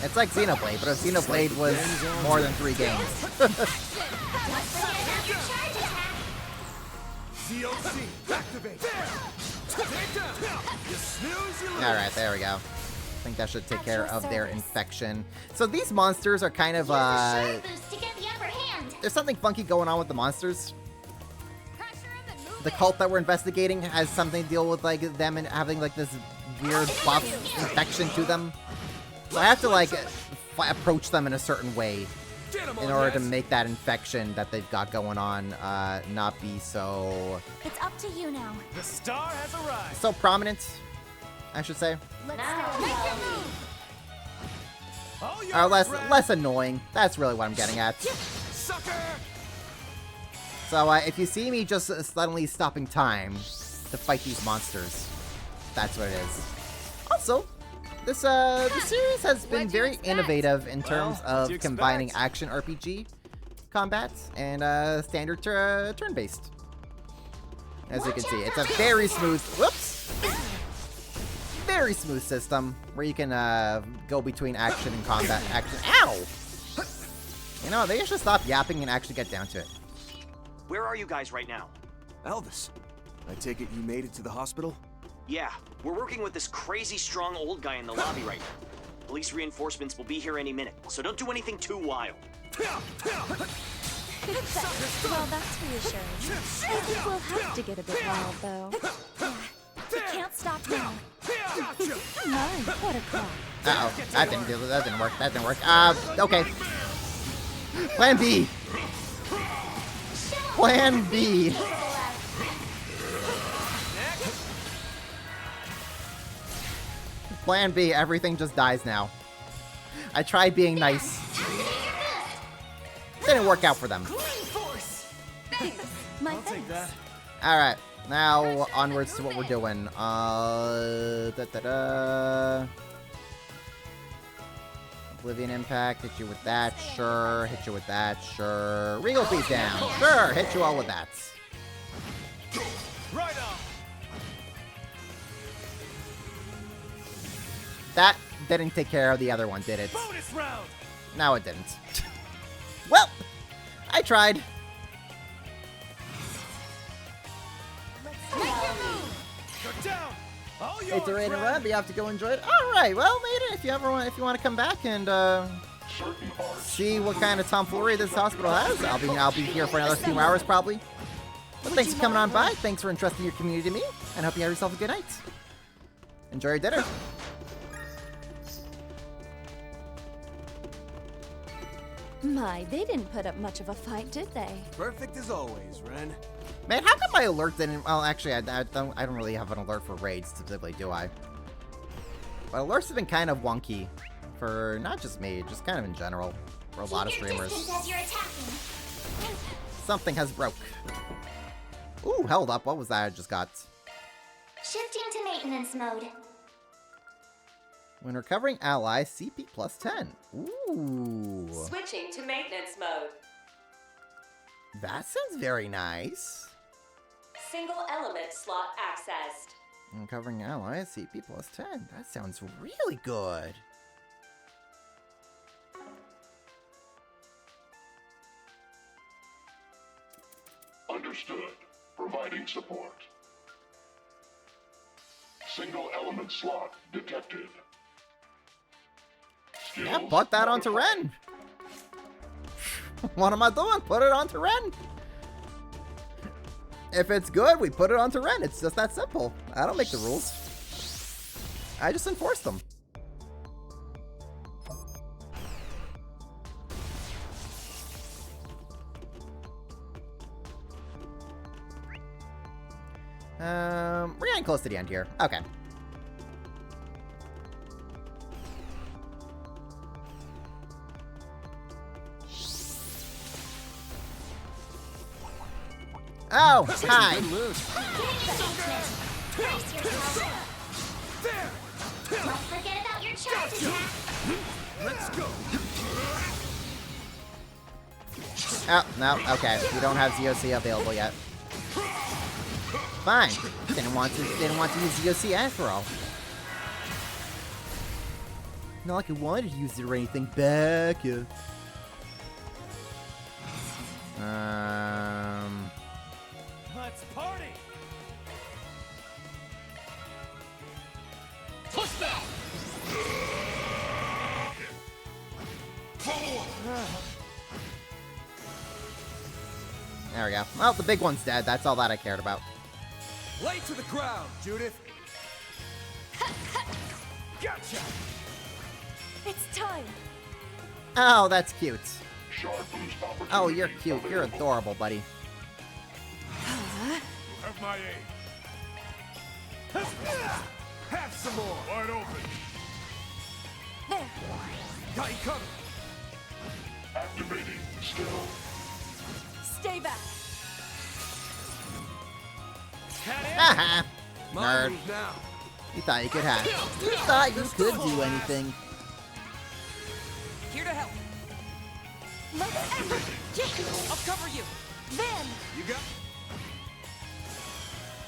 It's like Xenoblade, but if Xenoblade was more than 3 games. COC, activate. Alright, there we go. I think that should take care of their infection. So these monsters are kind of, there's something funky going on with the monsters. The cult that we're investigating has something to deal with, like, them and having, like, this weird buff infection to them. So I have to, like, approach them in a certain way in order to make that infection that they've got going on not be so... It's up to you now. The star has arrived. So prominent, I should say. Or less annoying. That's really what I'm getting at. Sucker! So if you see me just suddenly stopping time to fight these monsters, that's what it is. Also, this series has been very innovative in terms of combining action RPG combat and standard turn-based. As you can see, it's a very smooth, very smooth system where you can go between action and combat. Ow! You know, they should stop yapping and actually get down to it. Where are you guys right now? Elvis, I take it you made it to the hospital? Yeah, we're working with this crazy strong old guy in the lobby right now. Police reinforcements will be here any minute, so don't do anything too wild. Well, that's reassuring. I think we'll have to get a bit wild, though. We can't stop now. My, what a clock. Uh-oh, that didn't work, that didn't work. Okay. Plan B! Plan B! Plan B, everything just dies now. I tried being nice. Didn't work out for them. My thanks. Alright, Now, onwards to what we're doing. Oblivion Impact, hit you with that, sure. Hit you with that, sure. Regal Beat Down, sure. Hit you all with that. Right on. That didn't take care of the other one, did it? Bonus round. No, it didn't. Well, I tried. Go down. All It's yours, a raid and friend. run, but you have to go enjoy it. All right, well, Maiden, if you want to come back and see what kind of tomfoolery this hospital has, I'll be here for another few hours probably. But thanks for coming on by. Thanks for entrusting your community to me, and hope you have yourself a good night. Enjoy your dinner. My, they didn't put up much of a fight, did they? Perfect as always, Ren. Man, how come my alert didn't... Well, actually, I don't really have an alert for raids specifically, do I? But alerts have been kind of wonky for not just me, just kind of in general. For a lot of streamers. Something has broke. Ooh, held up. What was that I just got? Shifting to maintenance mode. When recovering ally, CP plus 10. Ooh. Switching to maintenance mode. That sounds very nice. Single element slot accessed. When recovering ally, CP plus 10. That sounds really good. Understood. Providing support. Single element slot detected. Yeah, put that onto Ren. What am I doing? Put it onto Ren. If it's good, we put it onto Ren. It's just that simple. I don't make the rules. I just enforce them. We're getting close to the end here. Okay. Oh, hi. Don't forget about your charge attack. Let's go. Oh, no, okay. We don't have ZOC available yet. Fine. Didn't want to use ZOC after all. Not like I wanted to use it or anything back. Let's party. Push that. There we go. Well, the big one's dead. That's all that I cared about. Lay to the ground, Judith. Gotcha. It's time. Oh, that's cute. Oh, you're cute. You're adorable, buddy. Have my aid. Have some more. Wide open. There. Got you covered. Activating skill. Stay back. Haha. Nerd. Now. You thought you could have. You thought you could do anything. Here to help. I'll cover you. Then. You got.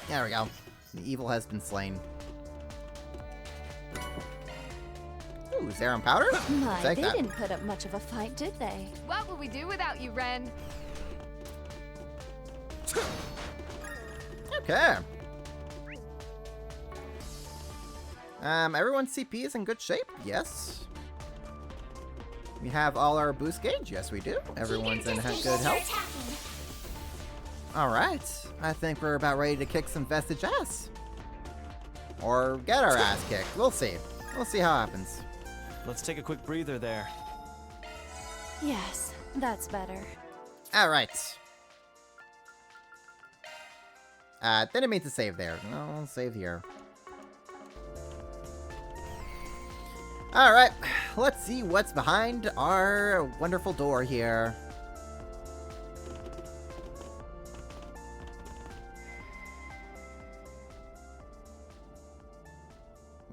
There we go. The evil has been slain. Ooh, Zerum powder? My, Take they that. didn't put up much of a fight, did they? What would we do without you, Ren? Okay. Everyone's CP is in good shape? Yes. We have all our boost gauge? Yes, we do. Everyone's in good health. Alright. I think we're about ready to kick some Vestige ass. Or get our ass kicked. We'll see. We'll see how it happens. Let's take a quick breather there. Yes, that's better. Alright. Didn't mean to save there. No, I'll save here. Alright, let's see what's behind our wonderful door here.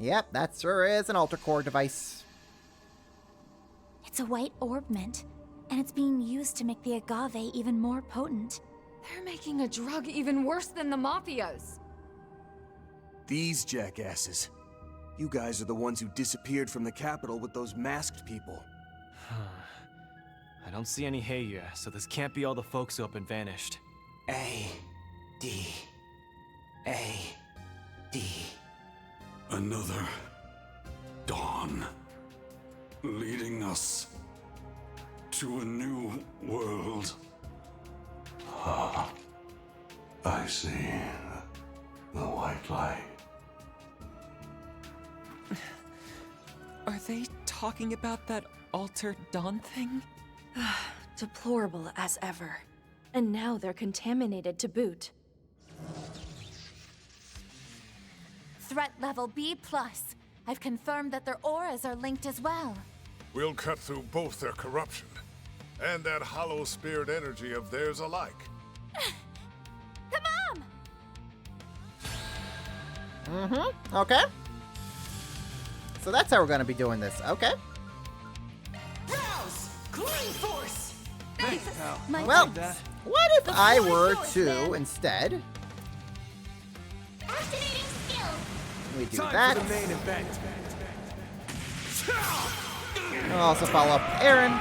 Yep, that sure is an alter core device. It's a white orb mint, and it's being used to make the agave even more potent. They're making a drug even worse than the Mafia's. These jackasses. You guys are the ones who disappeared from the capital with those masked people. I don't see any Heya, so this can't be all the folks who up and vanished. A-D. Another dawn, leading us to a new world. I see the white light. Are they talking about that altered dawn thing? Deplorable as ever. And now they're contaminated to boot. Threat level B+. I've confirmed that their auras are linked as well. We'll cut through both their corruption and that hollow spirit energy of theirs alike. Come on! Mm-hmm. Okay. So that's how we're gonna be doing this. Okay. Rouse! Clean force! Thanks, pal. My Well, goodness. what if I were to instead? Activating skill! We do Time that. for the main event. I'll also follow up Aaron.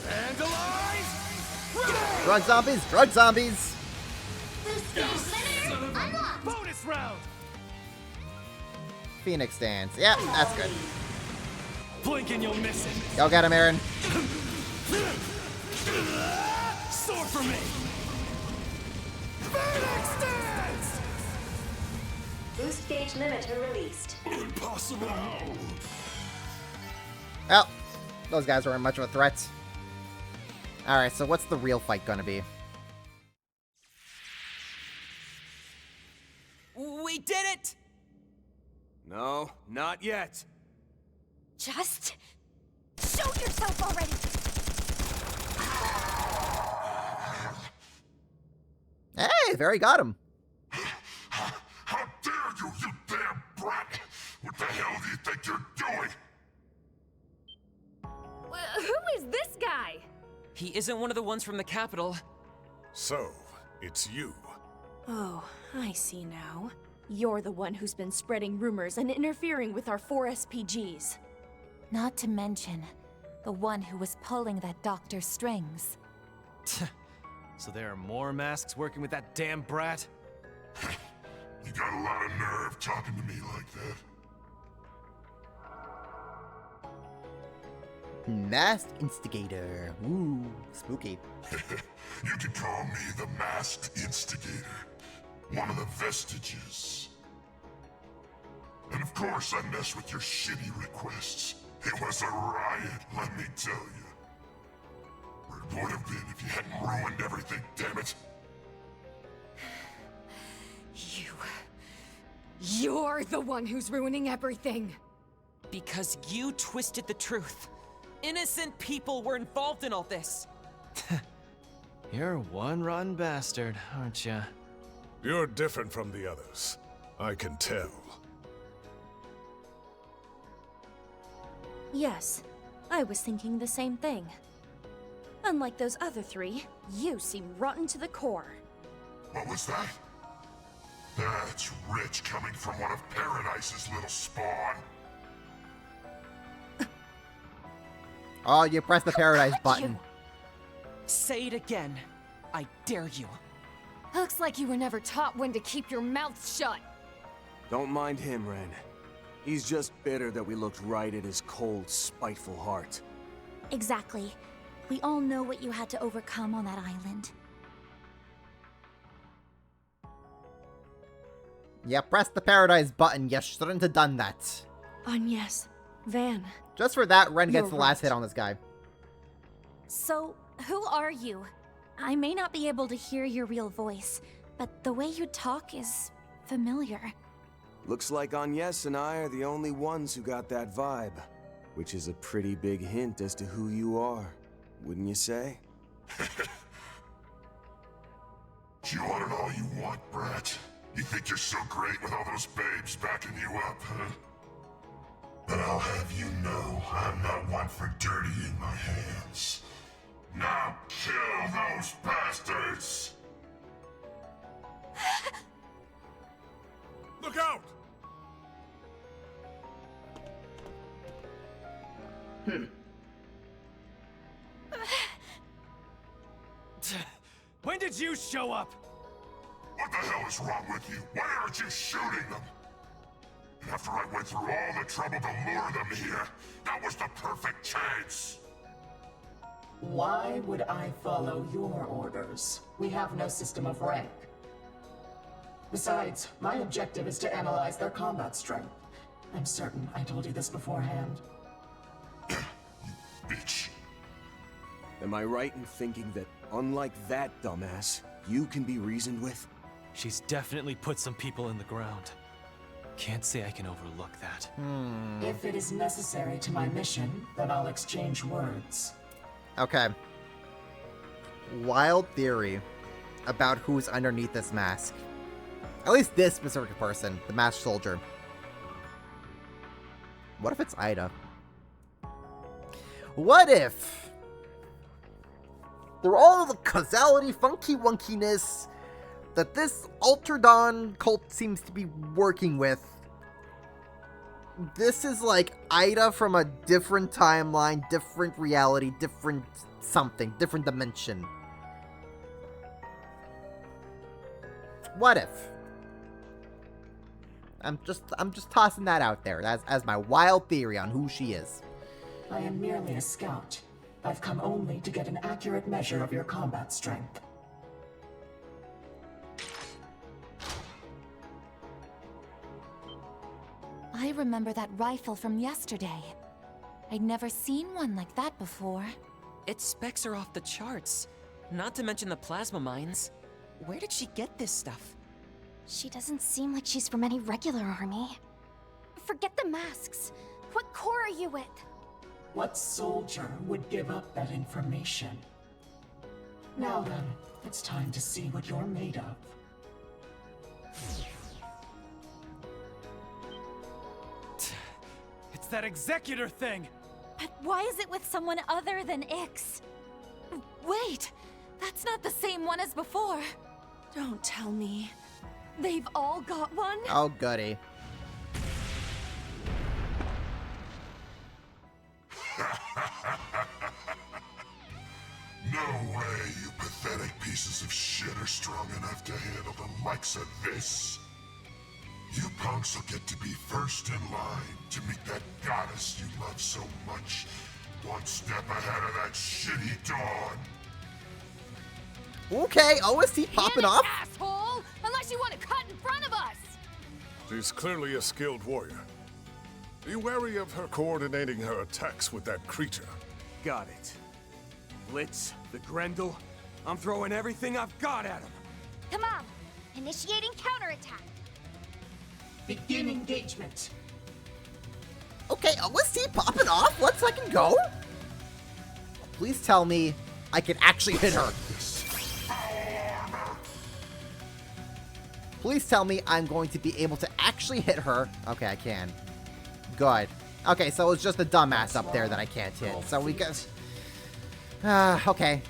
Vandalize! Drug zombies, drug zombies. Bonus round! Phoenix dance. Yep, that's good. Blink and you'll miss it. Go get him, Aaron. Sword for me! Phoenix dance! Boost gauge limiter released. Impossible! Well, those guys weren't much of a threat. Alright, so what's the real fight gonna be? We did it! No, not yet. Just show yourself already! Hey, there he got him. How dare you, you damn brat! What the hell do you think you're doing? Who is this guy? He isn't one of the ones from the capital. So, it's you. Oh, I see now. You're the one who's been spreading rumors and interfering with our 4 SPGs. Not to mention, the one who was pulling that doctor's strings. So there are more masks working with that damn brat? You got a lot of nerve talking to me like that. Masked Instigator. Ooh, spooky. You can call me the Masked Instigator. One of the vestiges. And of course I messed with your shitty requests. It was a riot, let me tell you. Or it would have been if you hadn't ruined everything, damn it. You're the one who's ruining everything. Because you twisted the truth. Innocent people were involved in all this. You're one rotten bastard, aren't ya? You're different from the others. I can tell. Yes, I was thinking the same thing. Unlike those other three, you seem rotten to the core. What was that? That's rich coming from one of Paradise's little spawn. Oh, you press the Paradise button. Say it again. I dare you. Looks like you were never taught when to keep your mouth shut. Don't mind him, Ren. He's just bitter that we looked right at his cold, spiteful heart. Exactly. We all know what you had to overcome on that island. Yeah, press the Paradise button. You shouldn't have done that. Agnes, Van. Just for that, Ren gets You're the last right. hit on this guy. So, who are you? I may not be able to hear your real voice, but the way you talk is familiar. Looks like Agnes and I are the only ones who got that vibe. Which is a pretty big hint as to who you are, wouldn't you say? You want it all you want, brat. You think you're so great with all those babes backing you up, huh? But I'll have you know I'm not one for dirtying my hands. Now kill those bastards! Look out! When did you show up? What the hell is wrong with you? Why aren't you shooting them? And after I went through all the trouble to lure them here, that was the perfect chance! Why would I follow your orders? We have no system of rank. Besides, my objective is to analyze their combat strength. I'm certain I told you this beforehand. Bitch. Am I right in thinking that, unlike that dumbass, you can be reasoned with? She's definitely put some people in the ground. Can't say I can overlook that. If it is necessary to my mission, then I'll exchange words. Okay. Wild theory about who's underneath this mask. At least this specific person, the masked soldier. What if it's Ida? What if through all the causality, funky wonkiness that this Ultradon cult seems to be working with, this is like Ida from a different timeline, different reality, different something, different dimension. What if? I'm just tossing that out there as my wild theory on who she is. I am merely a scout. I've come only to get an accurate measure of your combat strength. I remember that rifle from yesterday. I'd never seen one like that before. Its specs are off the charts. Not to mention the plasma mines. Where did she get this stuff? She doesn't seem like she's from any regular army. Forget the masks. What corps are you with? What soldier would give up that information? Now then, it's time to see what you're made of. It's that executor thing! But why is it with someone other than Ix? Wait! That's not the same one as before! Don't tell me. They've all got one? Oh, goody. No way you pathetic pieces of shit are strong enough to handle the likes of this. You punks will get to be first in line to meet that goddess you love so much. One step ahead of that shitty Dawn. Okay, OST popping off. Asshole! Unless you want to cut in front of us! She's clearly a skilled warrior. Be wary of her coordinating her attacks with that creature. Got it. Blitz, the Grendel, I'm throwing everything I've got at him. Come on. Initiating counterattack. Begin engagement. Okay, OST popping off. Let's fucking go. Please tell me I can actually hit her. Please tell me I'm going to be able to actually hit her. Okay, I can. Good. Okay, so it's just a dumbass up there that I can't hit. So we got... okay.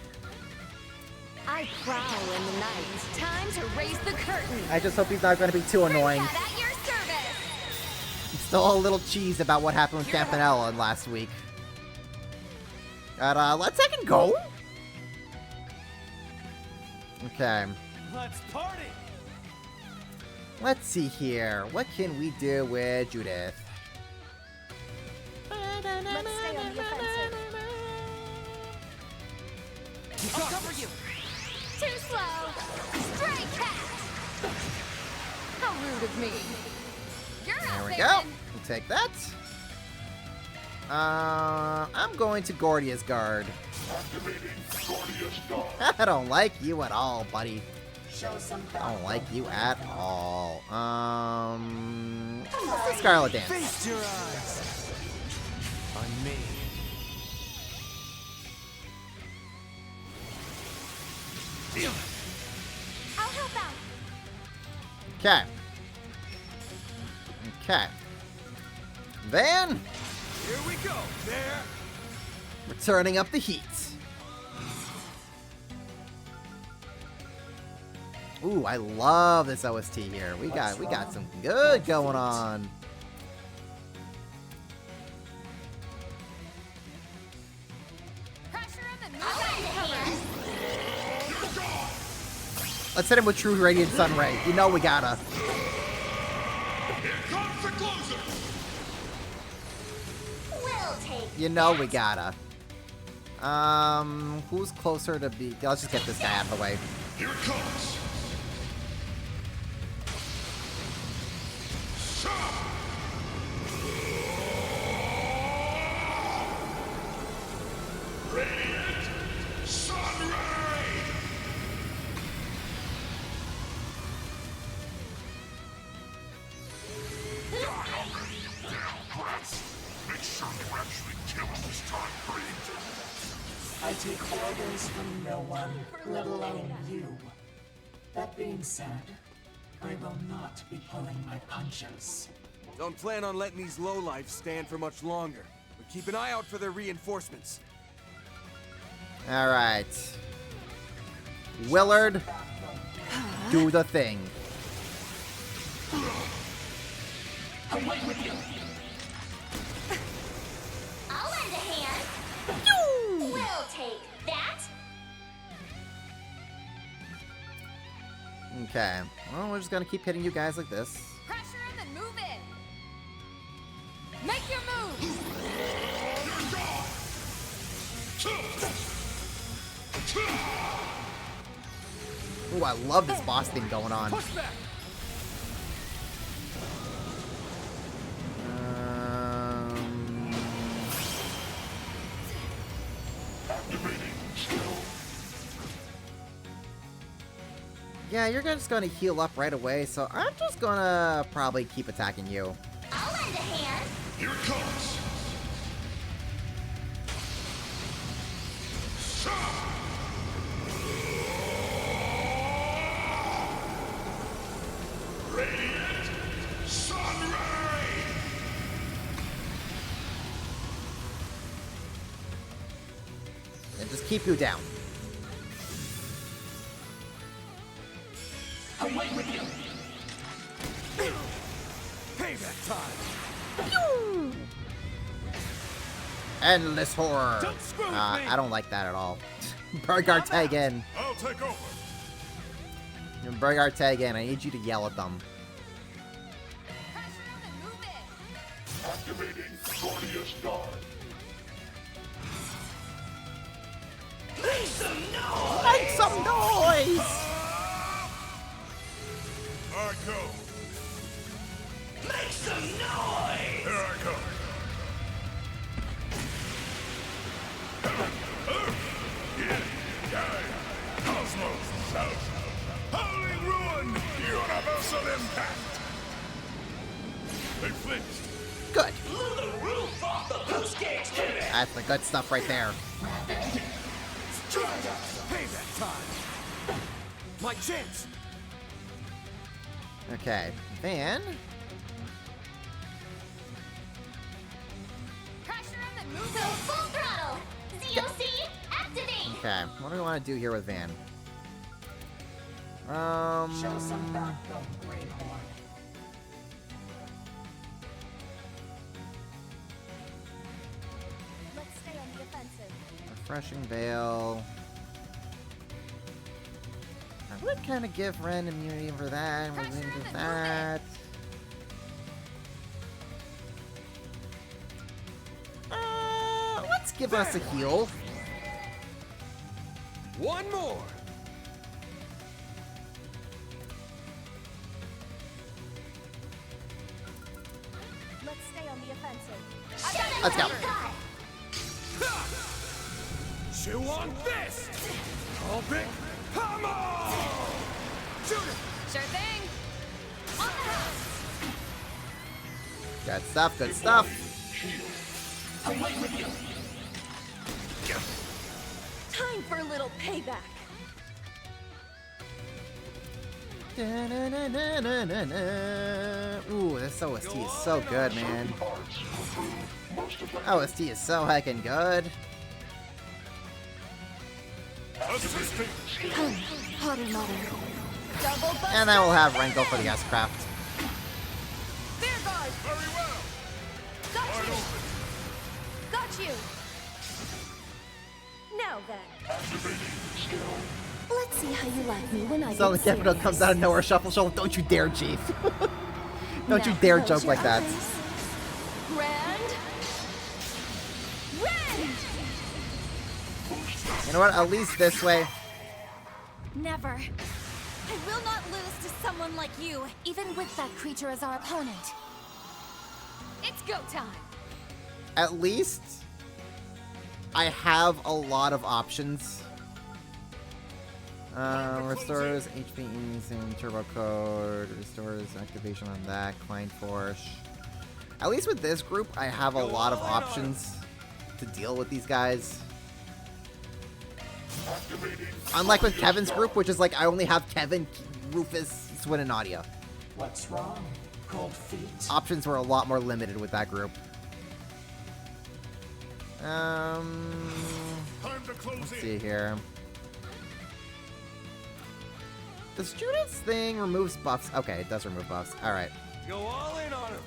I prowl in the night. Time to raise the curtain. I just hope he's not going to be too annoying. At your service. I'm still a little cheesed about what happened with Campanella last week. But, let's second go. Okay. Let's party! Let's see here. What can we do with Judith? Let's stay on the offensive. I'll cover you! Too slow. Stray cat. How rude of me. You're There up, we Baron. go. We'll take that. I'm going to Gordia's Guard. I don't like you at all, buddy. Show some I don't like you at all. What's the Scarlet Dance? Feast your eyes on me. I'll help out. Okay. Okay. Van! Here we go. There. We're turning up the heat. Ooh, I love this OST here. We got some good going on. Let's hit him with True Radiant Sun Ray. You know we gotta. You know we gotta. Who's closer to be? Let's just get this guy out of the way. Here it comes. Radiant Sun Ray! Die already, you damn brats! Make sure you actually kill him this time, Creed. I take orders from no one, let alone you. That being said, I will not be pulling my punches. Don't plan on letting these lowlifes stand for much longer. But keep an eye out for their reinforcements. Alright. Willard, do the thing. Away with you! I'll lend a hand. We'll take that. Okay. Well, we're just gonna keep hitting you guys like this. Pressure him and move in. Make your move. Ooh, I love this boss theme going on. Push back. Yeah, you're just gonna heal up right away, so I'm just gonna probably keep attacking you. I'll lend a hand. Here it comes. Radiant Sun Ray! And just keep you down. Away with you! Payback time. Endless horror. Don't screw with me. I don't like that at all. Burgard, tag in. I'll take over. Burgard, tag in. I need you to yell at them. Activating Gordius Guard. Make some noise! Make some noise! I go. Make some noise. Here I come. Cosmos. Holy ruin. Universal impact. They flinched. Good. Blew the roof off the boost gauge cannon. That's the good stuff right there. Payback time. My chance. Okay, Van. Pressure him and move. Go full throttle. ZOC, activate. Okay, what do we want to do here with Van? Show some backbone, Greyhorn. Let's stay on the offensive. Refreshing Veil. I would kind of give Ren immunity for that. We're going to do that. Let's give us a heal. One more. Let's stay on the offensive. Let's go. Chew on this. All big hammer. Shoot it. Sure thing. On the house. Good stuff, good stuff. Away with you! Time for a little payback. Ooh, this OST is so good, man. OST is so heckin' good. And then we'll have Renko for the S-Craft. Very well. Got you. Now then. Let's see how you like me when I So the get Capital serious. comes out of nowhere, shuffle. Don't you dare, Chief. Don't you dare close joke your like that. eyes. Rand. Rand. You know what? At least this way. Never. I will not lose to someone like you, even with that creature as our opponent. It's go time. At least I have a lot of options. Restores HP using turbo code, restores activation on that, client force. At least with this group, I have a lot of options to deal with these guys. Unlike with Kevin's group, which is like I only have Kevin, Rufus, Swin, and Nadia. What's wrong? Cold feet? Options were a lot more limited with that group. Let's see here. Does Judith's thing removes buffs? Okay, it does remove buffs. Alright. Go all in on him.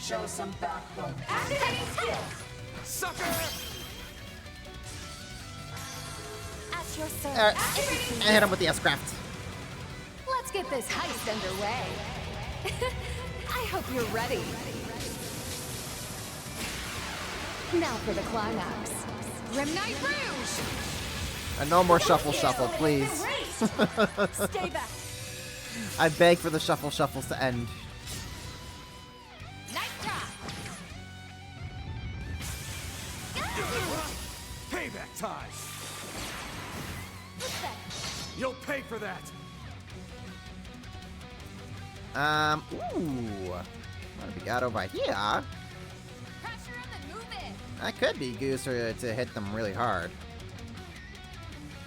Show some backbone. Sucker! At your service. Alright. I hit him with the S-Craft. Let's get this heist underway. I hope you're ready. Now for the climax. Grim Knight Rouge! And no more shuffle, please. Stay back. I beg for the shuffles to end. Payback time. You'll pay for that. Ooh. What do we got over here? That could be Goose to hit them really hard.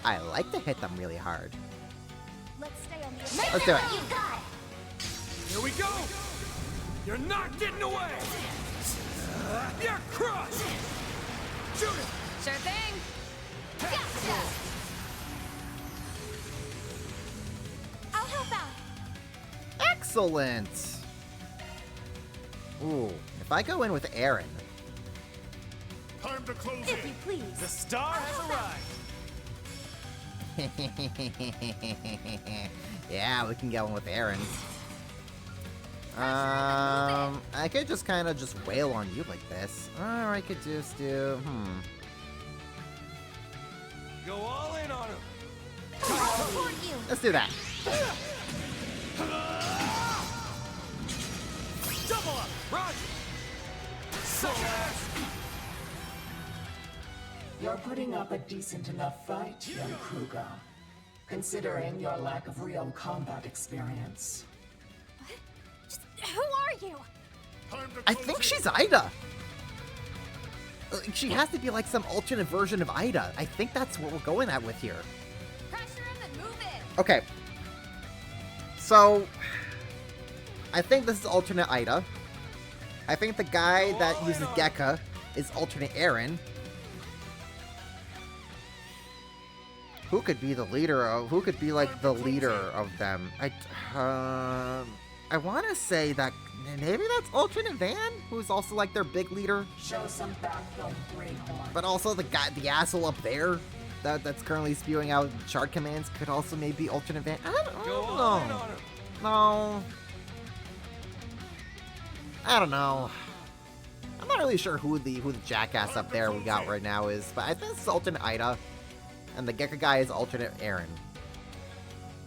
I like to hit them really hard. Let's stay on the Let's do it. Here we go. You're not getting away. You're crushed. Shoot it. Sure thing. Gotcha. I'll help out. Excellent. Ooh, if I go in with Aaron. Time to close If you please. The star has arrived. Yeah, we can get one with Aaron. I could just kind of just wail on you like this. Or I could just do, Go all in on him. I'll support you. Let's do that. Double up. Roger. You're putting up a decent enough fight, young Kruger, considering your lack of real combat experience. Who are you? I think she's Ida. She has to be like some alternate version of Ida. I think that's what we're going at with here. Pressure him and move it. Okay. So, I think this is alternate Ida. I think the guy that uses Gekka is alternate Aaron. Who could be the leader of? Who could be like the leader of them? I want to say that maybe that's alternate Van, who's also like their big leader. Show some backbone, Greyhorn. But also the guy, the asshole up there, that's currently spewing out chart commands, could also maybe alternate Van. I don't know. No. I don't know. I'm not really sure who the jackass up there we got right now is, but I think it's alternate Ida, and the Gekka guy is alternate Aaron.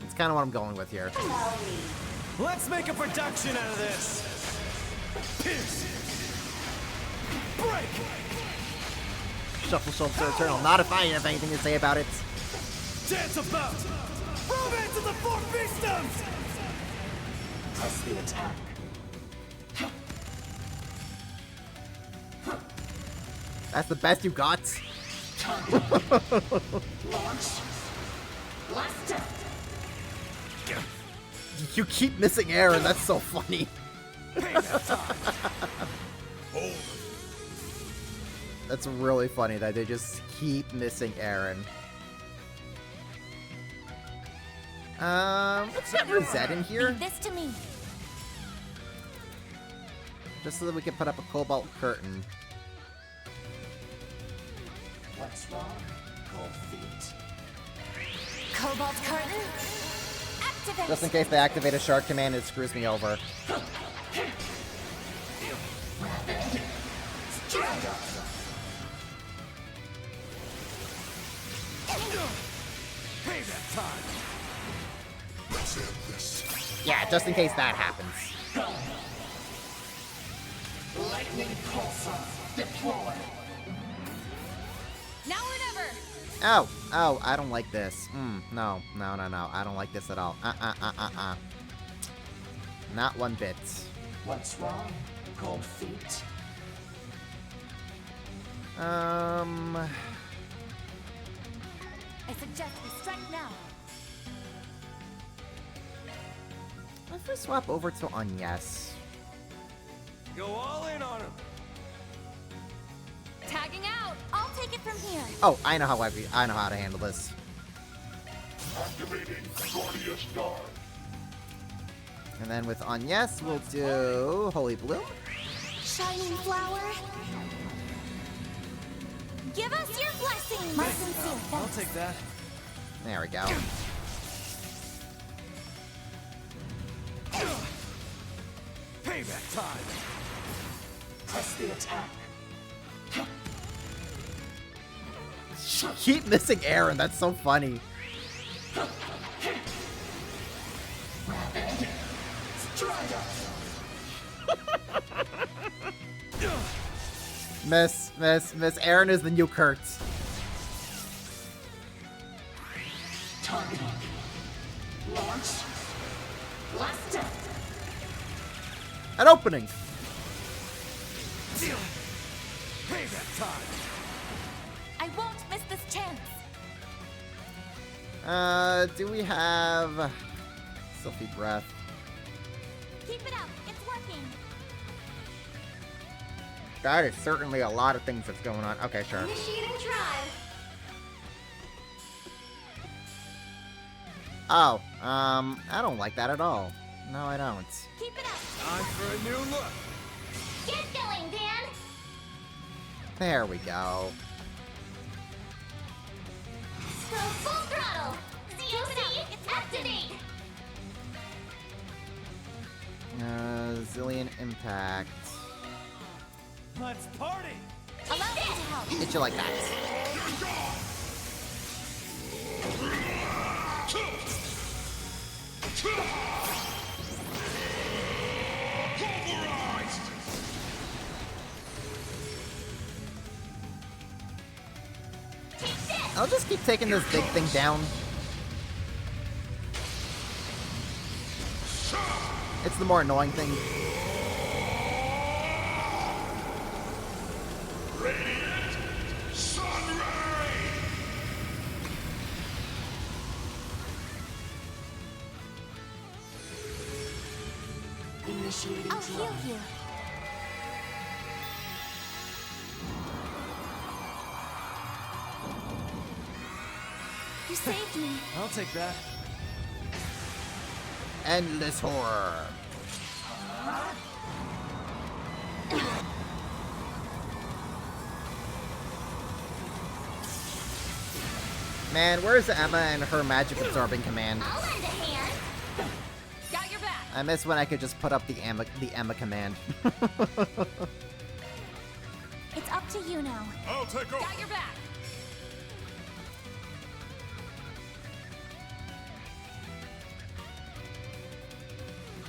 It's kind of what I'm going with here. Let's make a production out of this. Pierce. Break. Shuffle Eternal. Not if I have anything to say about it. Dance about. Romance of the Four Fiefdoms. Press the attack. That's the best you got? Launch. Blaster. You keep missing Aaron, that's so funny. That's really funny that they just keep missing Aaron. Let's get Rosette in here. Leave this to me. Just so that we can put up a cobalt curtain. What's wrong? Cold feet. Cobalt curtain. Activate. Just in case they activate a shark command, it screws me over. Payback time. Let's end this. Yeah, just in case that happens. Lightning pulsar. Deploy. Now or never. Oh, I don't like this. No, I don't like this at all. Not one bit. What's wrong? Cold feet. I suggest we strike now. If we swap over to Agnes. Go all in on him. Tagging out. I'll take it from here. Oh, I know how to handle this. Activating Gordius Guard. And then with Agnes, we'll do Holy Bloom. Shining flower. Give us your blessing. My sincere I'll thanks. take that. There we go. Payback time. Press the attack. Keep missing Aaron, that's so funny. Miss Aaron is the new Kurt. Targeting. Launch. Blaster. An opening. Payback time. I won't miss this chance. Do we have Sylphie Breath? Keep it up. It's working. That is certainly a lot of things that's going on. Okay, sure. Initiating drive. Oh, I don't like that at all. No, I don't. Keep it up. Time for a new look. Get going, Dan. There we go. Go full throttle. COC, activate. Zillion Impact. Let's party. Allow me to help. Hit you like that. I'll just keep taking this big thing down. It's the more annoying thing. Radiant Sunray! Initiating I'll heal drive. you. You saved me. I'll take that. Endless horror. Man, where's Emma and her magic absorbing command? I'll lend a hand. Got your back. I miss when I could just put up the Emma command. It's up to you now. I'll take over. Got your back.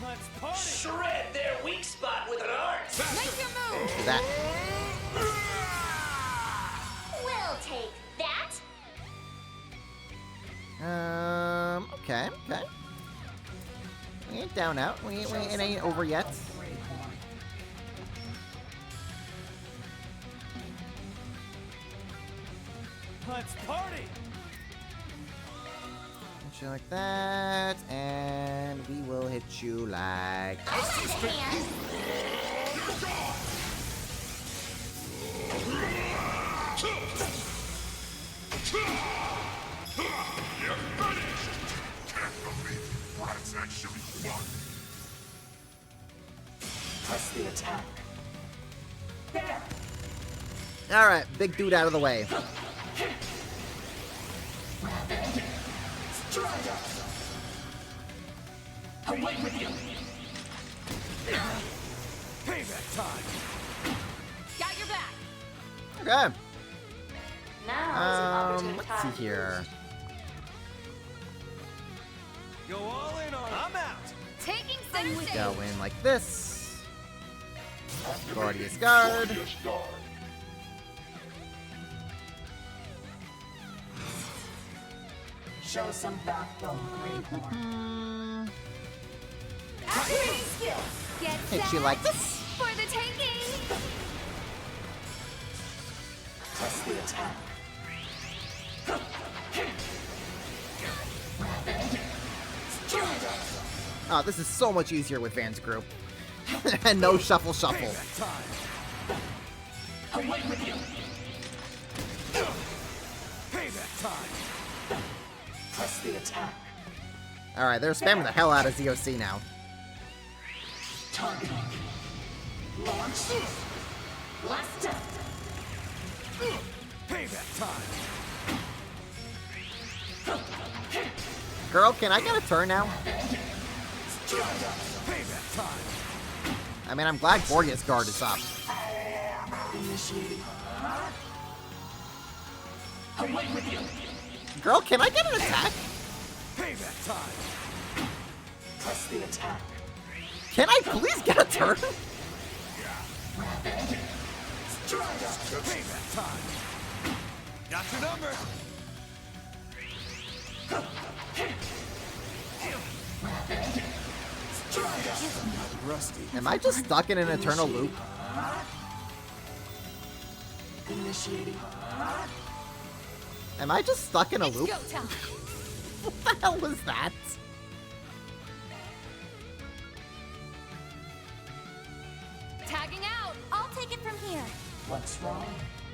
Let's party. Shred their weak spot with an art. Make your move. Do that. We'll take that. Okay. down out. It ain't over yet. Let's party! Hit you like that, and we will hit you like. You're finished! Can't believe rats actually won. Press the attack. There! Alright, big dude out of the way. Strider! Away with you! Payback time! Got your back. Okay. Now is an opportune Let's time see here. Go all in on it. I'm out! Taking center stage. Go in like this. Gordius Guard. Show some backbone, Greenhorn. Activating skill. Get Hit set you like this. for the taking. Press the attack. Oh, this is so much easier with Van's group. And no shuffle. Payback time! Away with you! Payback time! Press the attack. Alright, they're spamming the hell out of ZOC now. Targeting. Launch. Last step. Payback time! Girl, can I get a turn now? Payback time! I mean, I'm glad Gordius Guard is up. Initiating. Away with you! Girl, can I get an attack? Payback time! Press the attack. Can I please get a turn? Payback time! Got your number! Rusty. Am I just stuck in an eternal loop? Initiating. Am I just stuck in a loop? Go time. What the hell was that? Tagging out. I'll take it from here. What's wrong?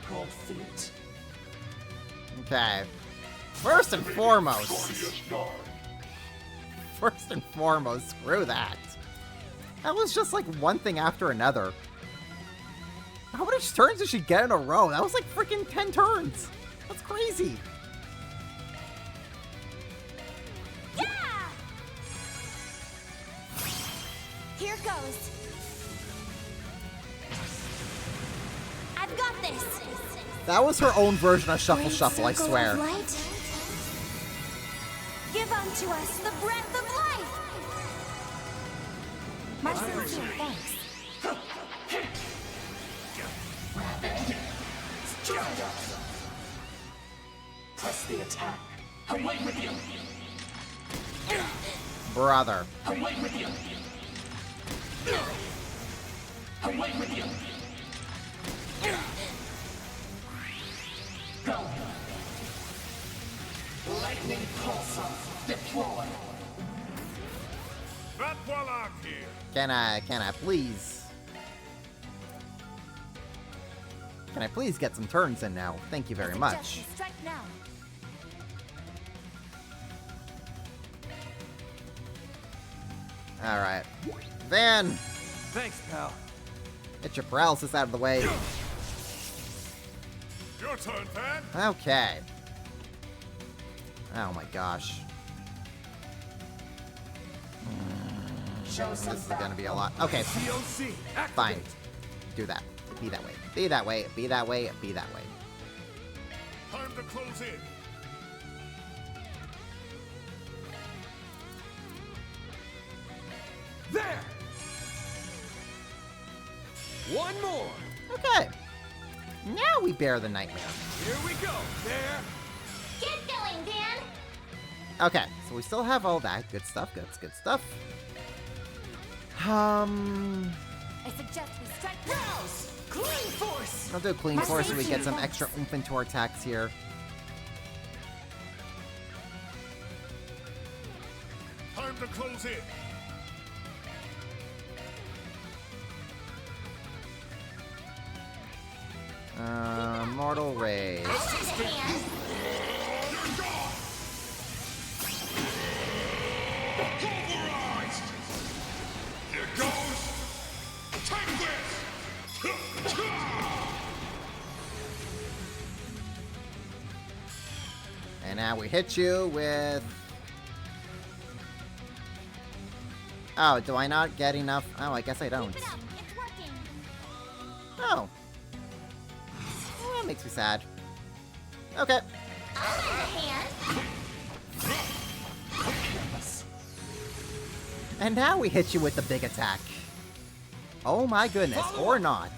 Cold feet. Okay. First and foremost, screw that. That was just like one thing after another. How many turns did she get in a row? That was like freaking 10 turns. That's crazy. Yeah! Here goes. I've got this. That was her own version of Shuffle Great Shuffle, I circle swear. of light. Give unto us the breath of life. My sincere thanks. Press the attack. Away with you! Brother. Away with you! Away with you! Go! Lightning pulsar deploy! Not while I'm here. Can I please? Can I please get some turns in now? Thank you very much. Strike now. Alright. Van! Thanks, pal. Get your paralysis out of the way. Your turn, Van. Okay. Oh my gosh. This is gonna be a lot. Okay. COC, Fine. Do that. Be that way. Be that way. Be that way. Be that way. Time to close in. There! One more! Okay. Now we bear the nightmare. Here we go! There! Get going, Dan. Okay, so we still have all that good stuff. Good stuff. I suggest we strike Rouse! Clean force! I'll do a clean force so we get some extra oomph into our attacks here. Time to close in. Mortal Ray. Pulverized! Here goes! Take this! And now we hit you with... Oh, do I not get enough? Oh, I guess I don't. Oh. Well, that makes me sad. Okay. And now we hit you with the big attack. Oh my goodness, or not.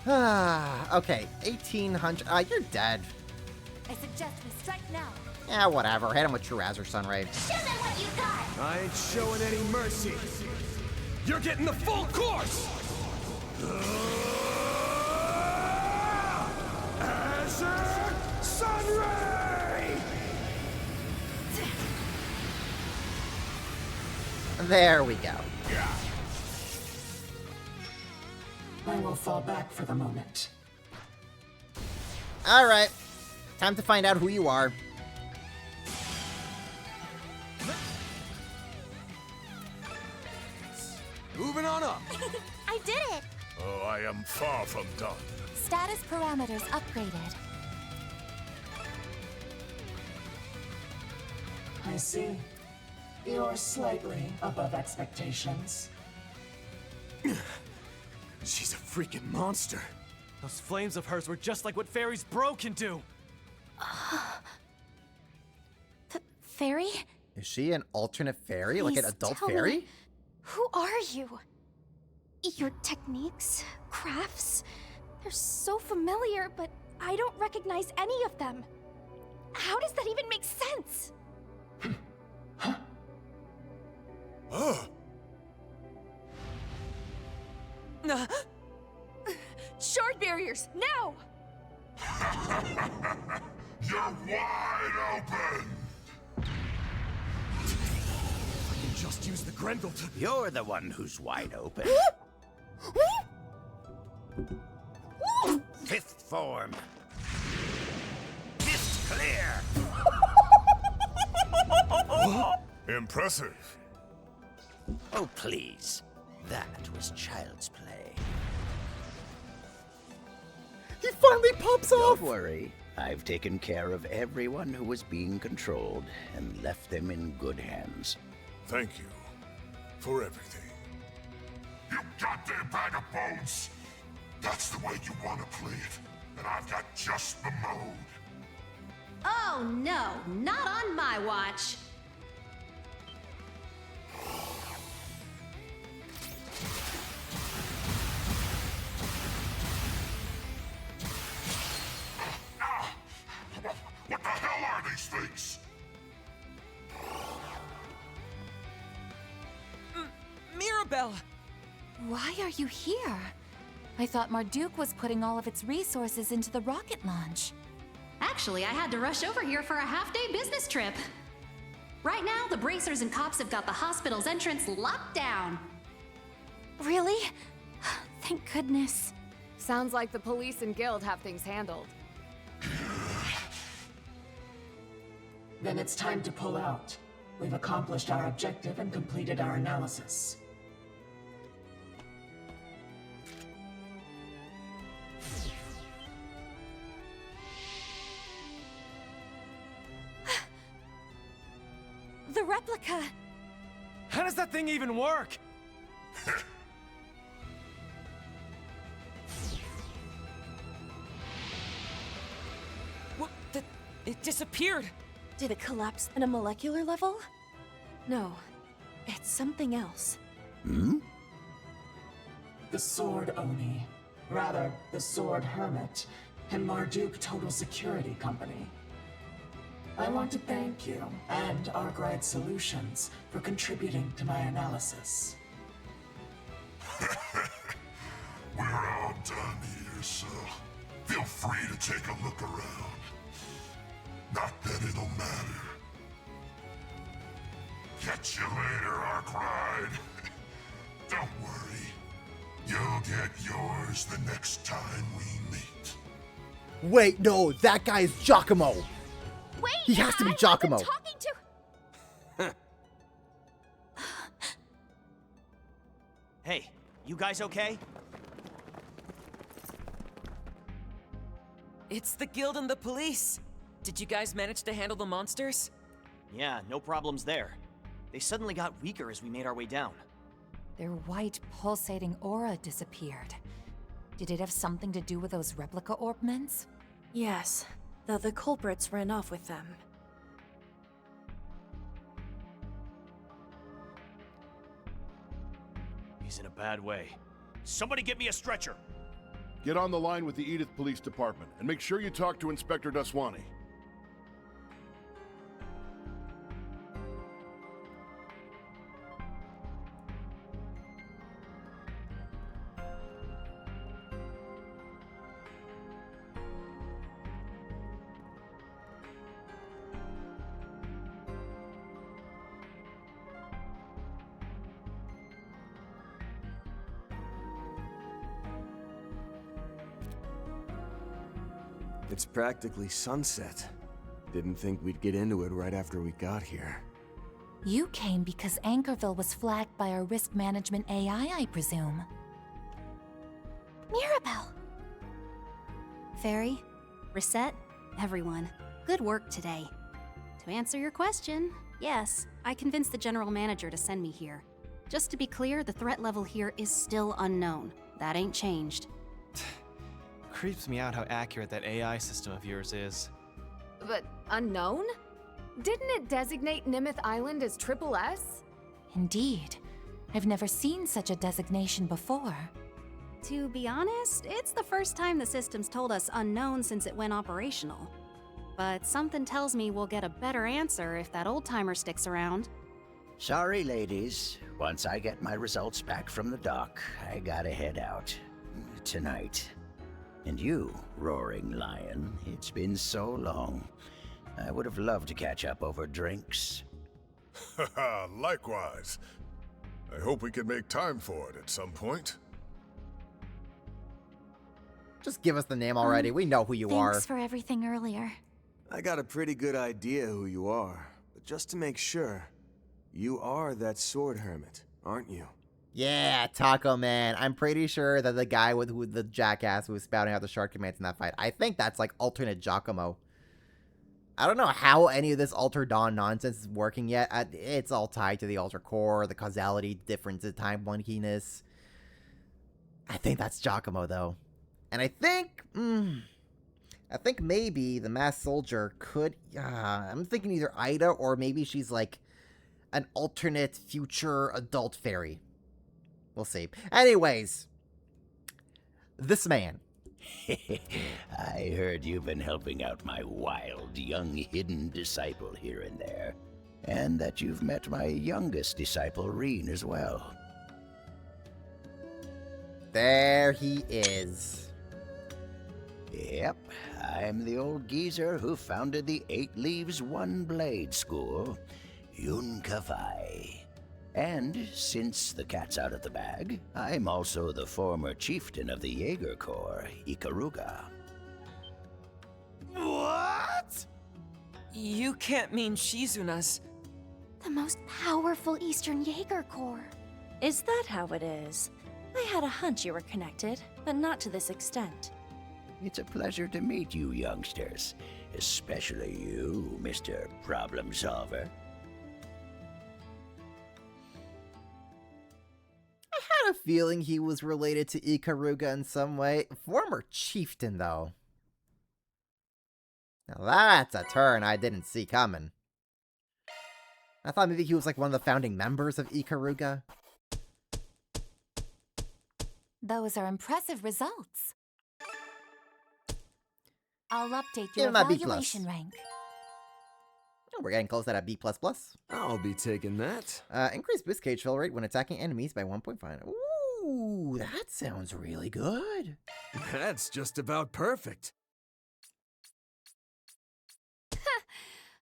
Okay, 1800. You're dead. I suggest we strike now. Yeah, whatever. Hit him with True Azure Sunray. Show them what you got. I ain't showing any mercy. You're getting the full course! Azure Sunray! There we go. I will fall back for the moment. Alright. Time to find out who you are. Moving on up. I did it! Oh, I am far from done. Status parameters upgraded. I see. You're slightly above expectations. She's a freaking monster. Those flames of hers were just like what Fairy's Bro can do. Fairy? Is she an alternate fairy? Like an Please adult tell fairy? me, who are you? Your techniques, crafts, they're so familiar, but I don't recognize any of them. How does that even make sense? Shard barriers, now! You're wide open! I can just use the Grendel to... You're the one who's wide open. Fifth form. Fist clear. Impressive. Oh, please. That was child's play. He finally pops off! Don't worry. I've taken care of everyone who was being controlled and left them in good hands. Thank you for everything. You goddamn bag of bones! That's the way you want to play it, and I've got just the mode. Oh no, not on my watch. What the hell are these things? Mirabelle! Why are you here? I thought Marduk was putting all of its resources into the rocket launch. Actually, I had to rush over here for a half-day business trip. Right now, the bracers and cops have got the hospital's entrance locked down. Really? Thank goodness. Sounds like the police and guild have things handled. Then it's time to pull out. We've accomplished our objective and completed our analysis. The replica! How does that thing even work? What? It disappeared! Did it collapse at a molecular level? No, it's something else. Hmm? The Sword Oni. Rather, the Sword Hermit. And Marduk Total Security Company. I want to thank you and Arkwright Solutions for contributing to my analysis. We're all done here, so feel free to take a look around. Not that it'll matter. Catch you later, Arkwright. Don't worry. You'll get yours the next time we meet. Wait, no, that guy is Giacomo. Wait, he has to be Giacomo. Talking to. Hey, you guys okay? It's the guild and the police. Did you guys manage to handle the monsters? Yeah, no problems there. They suddenly got weaker as we made our way down. Their white, pulsating aura disappeared. Did it have something to do with those replica orbments? Yes, though the culprits ran off with them. He's in a bad way. Somebody get me a stretcher! Get on the line with the Edith Police Department, and make sure you talk to Inspector Daswani. It's practically sunset. Didn't think we'd get into it right after we got here. You came because Anchorville was flagged by our risk management AI, I presume. Mirabelle. Fairy, Reset, everyone, good work today. To answer your question, yes, I convinced the general manager to send me here. Just to be clear, the threat level here is still unknown. That ain't changed. Creeps me out how accurate that AI system of yours is. But unknown? Didn't it designate Nimith Island as Triple S? Indeed. I've never seen such a designation before. To be honest, it's the first time the system's told us unknown since it went operational. But something tells me we'll get a better answer if that old-timer sticks around. Sorry, ladies. Once I get my results back from the doc, I gotta head out. Tonight. And you, Roaring Lion, it's been so long. I would have loved to catch up over drinks. Likewise. I hope we can make time for it at some point. Just give us the name already. We know who you are. Thanks for everything earlier. I got a pretty good idea who you are, but just to make sure, you are that sword hermit, aren't you? Yeah, Taco Man. I'm pretty sure that the guy with the jackass who was spouting out the shark commands in that fight, I think that's like alternate Giacomo. I don't know how any of this Alter Dawn nonsense is working yet. It's all tied to the Alter Core, the causality differences, time wonkiness. I think that's Giacomo, though. And I think maybe the masked soldier could, I'm thinking either Ida or maybe she's like an alternate future adult fairy. We'll see. Anyways, this man. I heard you've been helping out my wild, young, hidden disciple here and there. And that you've met my youngest disciple, Reen, as well. There he is. Yep, I'm the old geezer who founded the 8 Leaves One Blade School, Yun Kafai. And since the cat's out of the bag, I'm also the former chieftain of the Jaeger Corps, Ikaruga. What? You can't mean Shizuna's... The most powerful Eastern Jaeger Corps. Is that how it is? I had a hunch you were connected, but not to this extent. It's a pleasure to meet you youngsters, especially you, Mr. Problem Solver. I had a feeling he was related to Ikaruga in some way. Former chieftain, though. Now that's a turn I didn't see coming. I thought maybe he was like one of the founding members of Ikaruga. Those are impressive results. I'll update Give your him a B+. evaluation rank. We're getting close to that B++. I'll be taking that. Increase Bisque cage fill rate when attacking enemies by 1.5. Ooh, that sounds really good. That's just about perfect.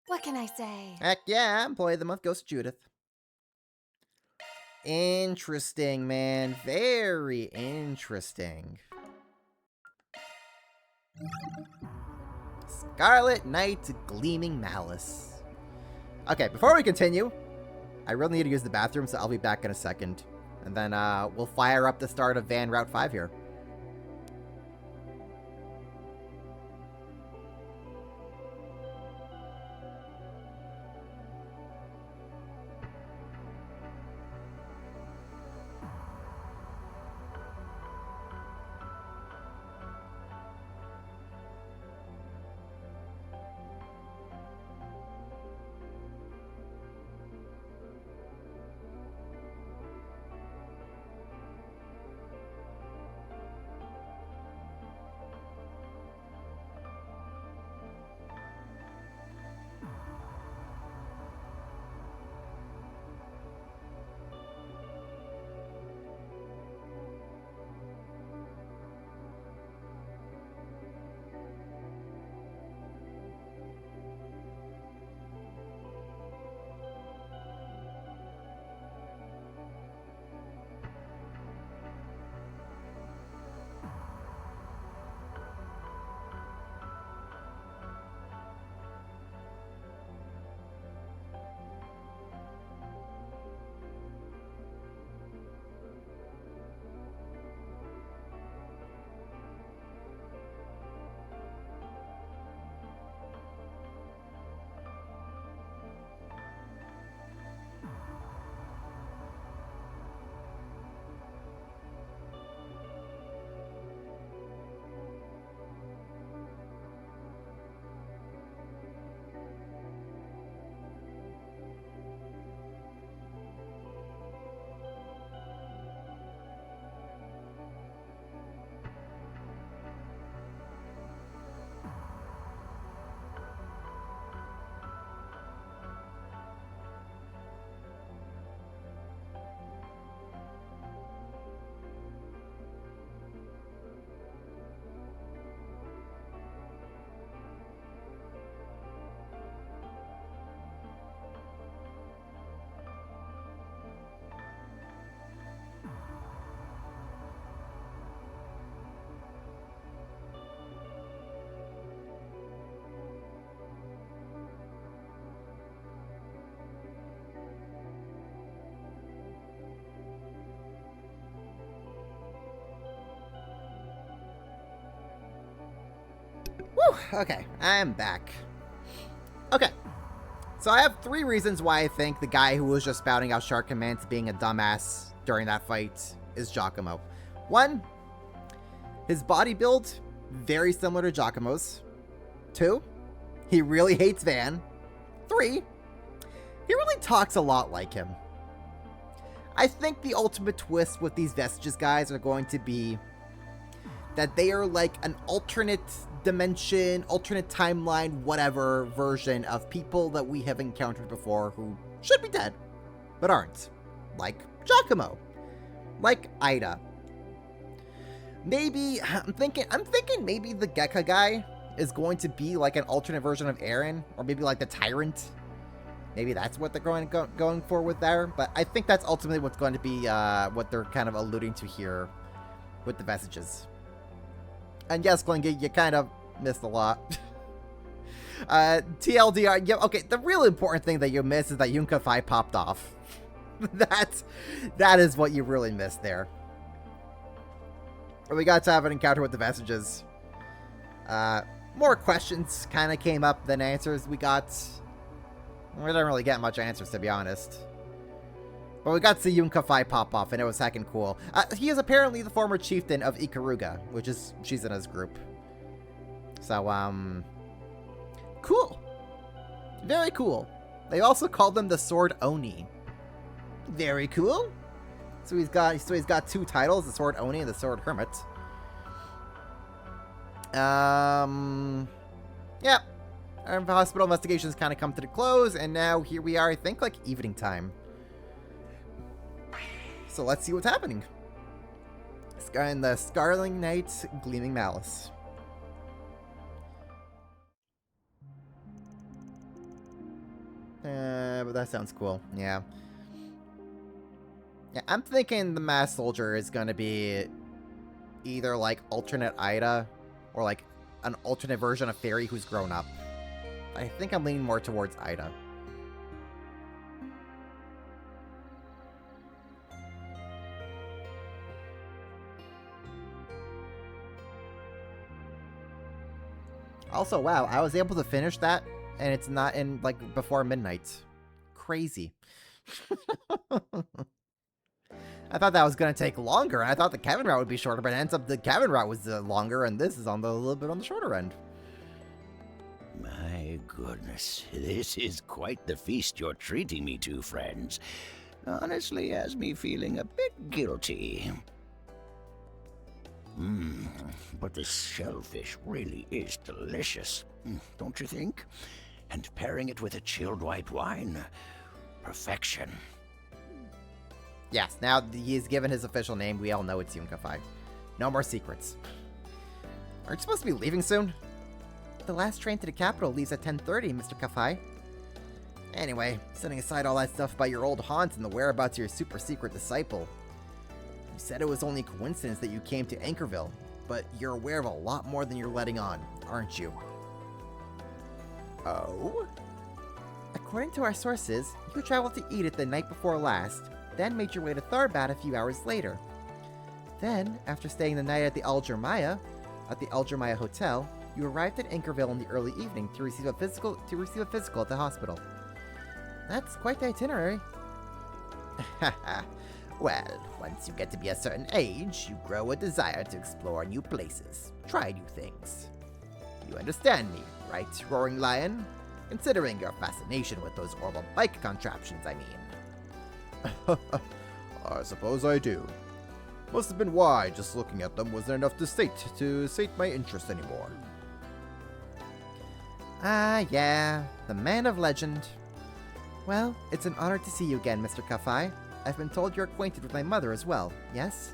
What can I say? Heck yeah, Employee of the Month goes to Judith. Interesting, man. Very interesting. Scarlet Knight Gleaming Malice. Okay, before we continue, I really need to use the bathroom, so I'll be back in a second. And then we'll fire up the start of Van Route 5 here. Whew, okay, I'm back. Okay, so I have 3 reasons why I think the guy who was just spouting out shark commands being a dumbass during that fight is Giacomo. 1, his body build, very similar to Giacomo's. 2, he really hates Van. 3, he really talks a lot like him. I think the ultimate twist with these Vestiges guys are going to be that they are like an alternate dimension, alternate timeline, whatever version of people that we have encountered before who should be dead, but aren't. Like Giacomo. Like Ida. Maybe, I'm thinking maybe the Gekka guy is going to be like an alternate version of Eren, or maybe like the Tyrant. Maybe that's what they're going for with there, but I think that's ultimately what's going to be what they're kind of alluding to here with the Vestiges. And yes, Klingy, you kind of missed a lot. TLDR, yeah, okay, the real important thing that you missed is that Yunka Thai popped off. That is what you really missed there. We got to have an encounter with the Vestiges. More questions kind of came up than answers. We didn't really get much answers, to be honest. But we got to see Yunka Thai pop off, and it was heckin' cool. He is apparently the former chieftain of Ikaruga, which is, she's in his group. So, cool. Very cool. They also called him the Sword Oni. Very cool. So he's got 2 titles, the Sword Oni and the Sword Hermit. Yeah. our hospital investigations kind of come to the close, and now here we are, I think, like, evening time. So let's see what's happening. And the Scarlet Knight's Gleaming Malice. But that sounds cool. Yeah. Yeah, I'm thinking the Masked Soldier is gonna be either like alternate Ida or like an alternate version of Fairy who's grown up. I think I'm leaning more towards Ida. Also, wow, I was able to finish that, and it's not in, like, before midnight. Crazy. I thought that was going to take longer, and I thought the Kevin route would be shorter, but it ends up the Kevin route was longer, and this is on the, a little bit on the shorter end. My goodness, this is quite the feast you're treating me to, friends. Honestly, has me feeling a bit guilty. But this shellfish really is delicious, don't you think? And pairing it with a chilled white wine, perfection. Yes, now he's given his official name, we all know it's Yunka-Fi. No more secrets. Aren't you supposed to be leaving soon? The last train to the capital leaves at 10:30, Mr. Kafai. Anyway, setting aside all that stuff about your old haunts and the whereabouts of your super secret disciple. You said it was only coincidence that you came to Anchorville, but you're aware of a lot more than you're letting on, aren't you? Oh? According to our sources, you traveled to Edith the night before last, then made your way to Tharbad a few hours later. Then, after staying the night at the Algermaya Hotel, you arrived at Anchorville in the early evening to receive a physical at the hospital. That's quite the itinerary. Well, once you get to be a certain age, you grow a desire to explore new places, try new things. You understand me, right, Roaring Lion? Considering your fascination with those orbital bike contraptions, I mean. I suppose I do. Must have been why just looking at them wasn't enough to sate my interest anymore. Ah, yeah, the man of legend. Well, it's an honor to see you again, Mr. Kafai. I've been told you're acquainted with my mother as well, yes?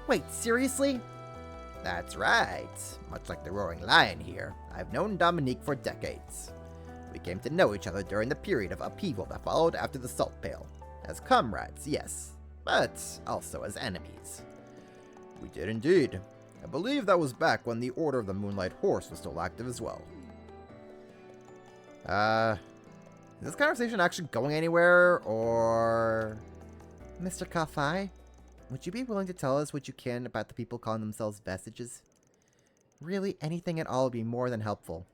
Wait, seriously? That's right. Much like the Roaring Lion here, I've known Dominique for decades. We came to know each other during the period of upheaval that followed after the Salt Pail. As comrades, yes, but also as enemies. We did indeed. I believe that was back when the Order of the Moonlight Horse was still active as well. Is this conversation actually going anywhere, or... Mr. Kafai, would you be willing to tell us what you can about the people calling themselves Vestiges? Really, anything at all would be more than helpful.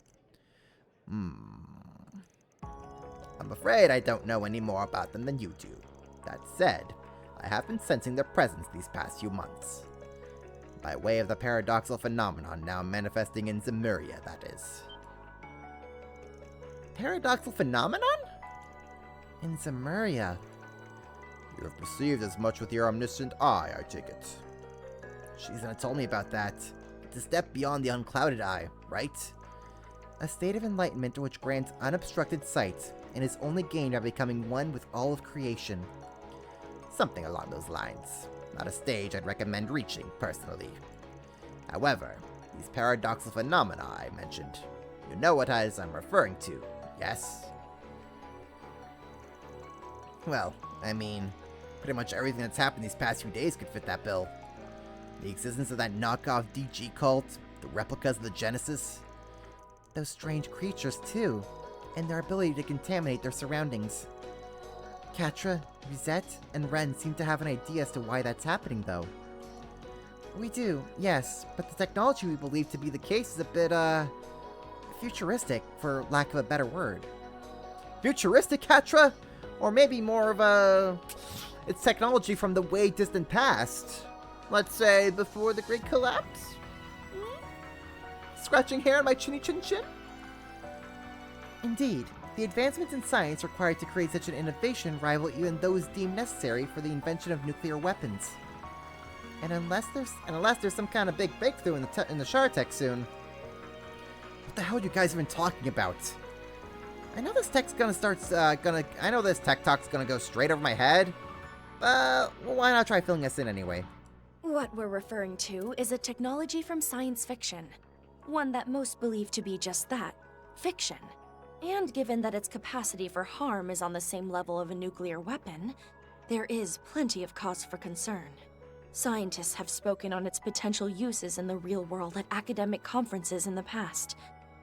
I'm afraid I don't know any more about them than you do. That said, I have been sensing their presence these past few months. By way of the paradoxical phenomenon now manifesting in Zemuria, that is. Paradoxical phenomenon? In Zemuria. You have perceived as much with your omniscient eye, I take it. She's gonna tell me about that. It's a step beyond the unclouded eye, right? A state of enlightenment which grants unobstructed sight and is only gained by becoming one with all of creation. Something along those lines. Not a stage I'd recommend reaching, personally. However, these paradoxical phenomena I mentioned, you know what I'm referring to, yes? Well, I mean, pretty much everything that's happened these past few days could fit that bill. The existence of that knockoff DG cult, the replicas of the Genesis, those strange creatures too, and their ability to contaminate their surroundings. Catra, Rosette, and Ren seem to have an idea as to why that's happening, though. We do, yes, but the technology we believe to be the case is a bit, futuristic, for lack of a better word. Futuristic, Catra? Or maybe more of it's technology from the way distant past. Let's say before the Great Collapse? Scratching hair on my chinny chin chin? Indeed, the advancements in science required to create such an innovation rival even those deemed necessary for the invention of nuclear weapons. And unless there's some kind of big breakthrough in the Shartech soon, What the hell are you guys even talking about? I know this tech's gonna start, I know this tech talk's gonna go straight over my head. Well, why not try filling us in anyway? What we're referring to is a technology from science fiction. One that most believe to be just that, fiction. And given that its capacity for harm is on the same level of a nuclear weapon, there is plenty of cause for concern. Scientists have spoken on its potential uses in the real world at academic conferences in the past.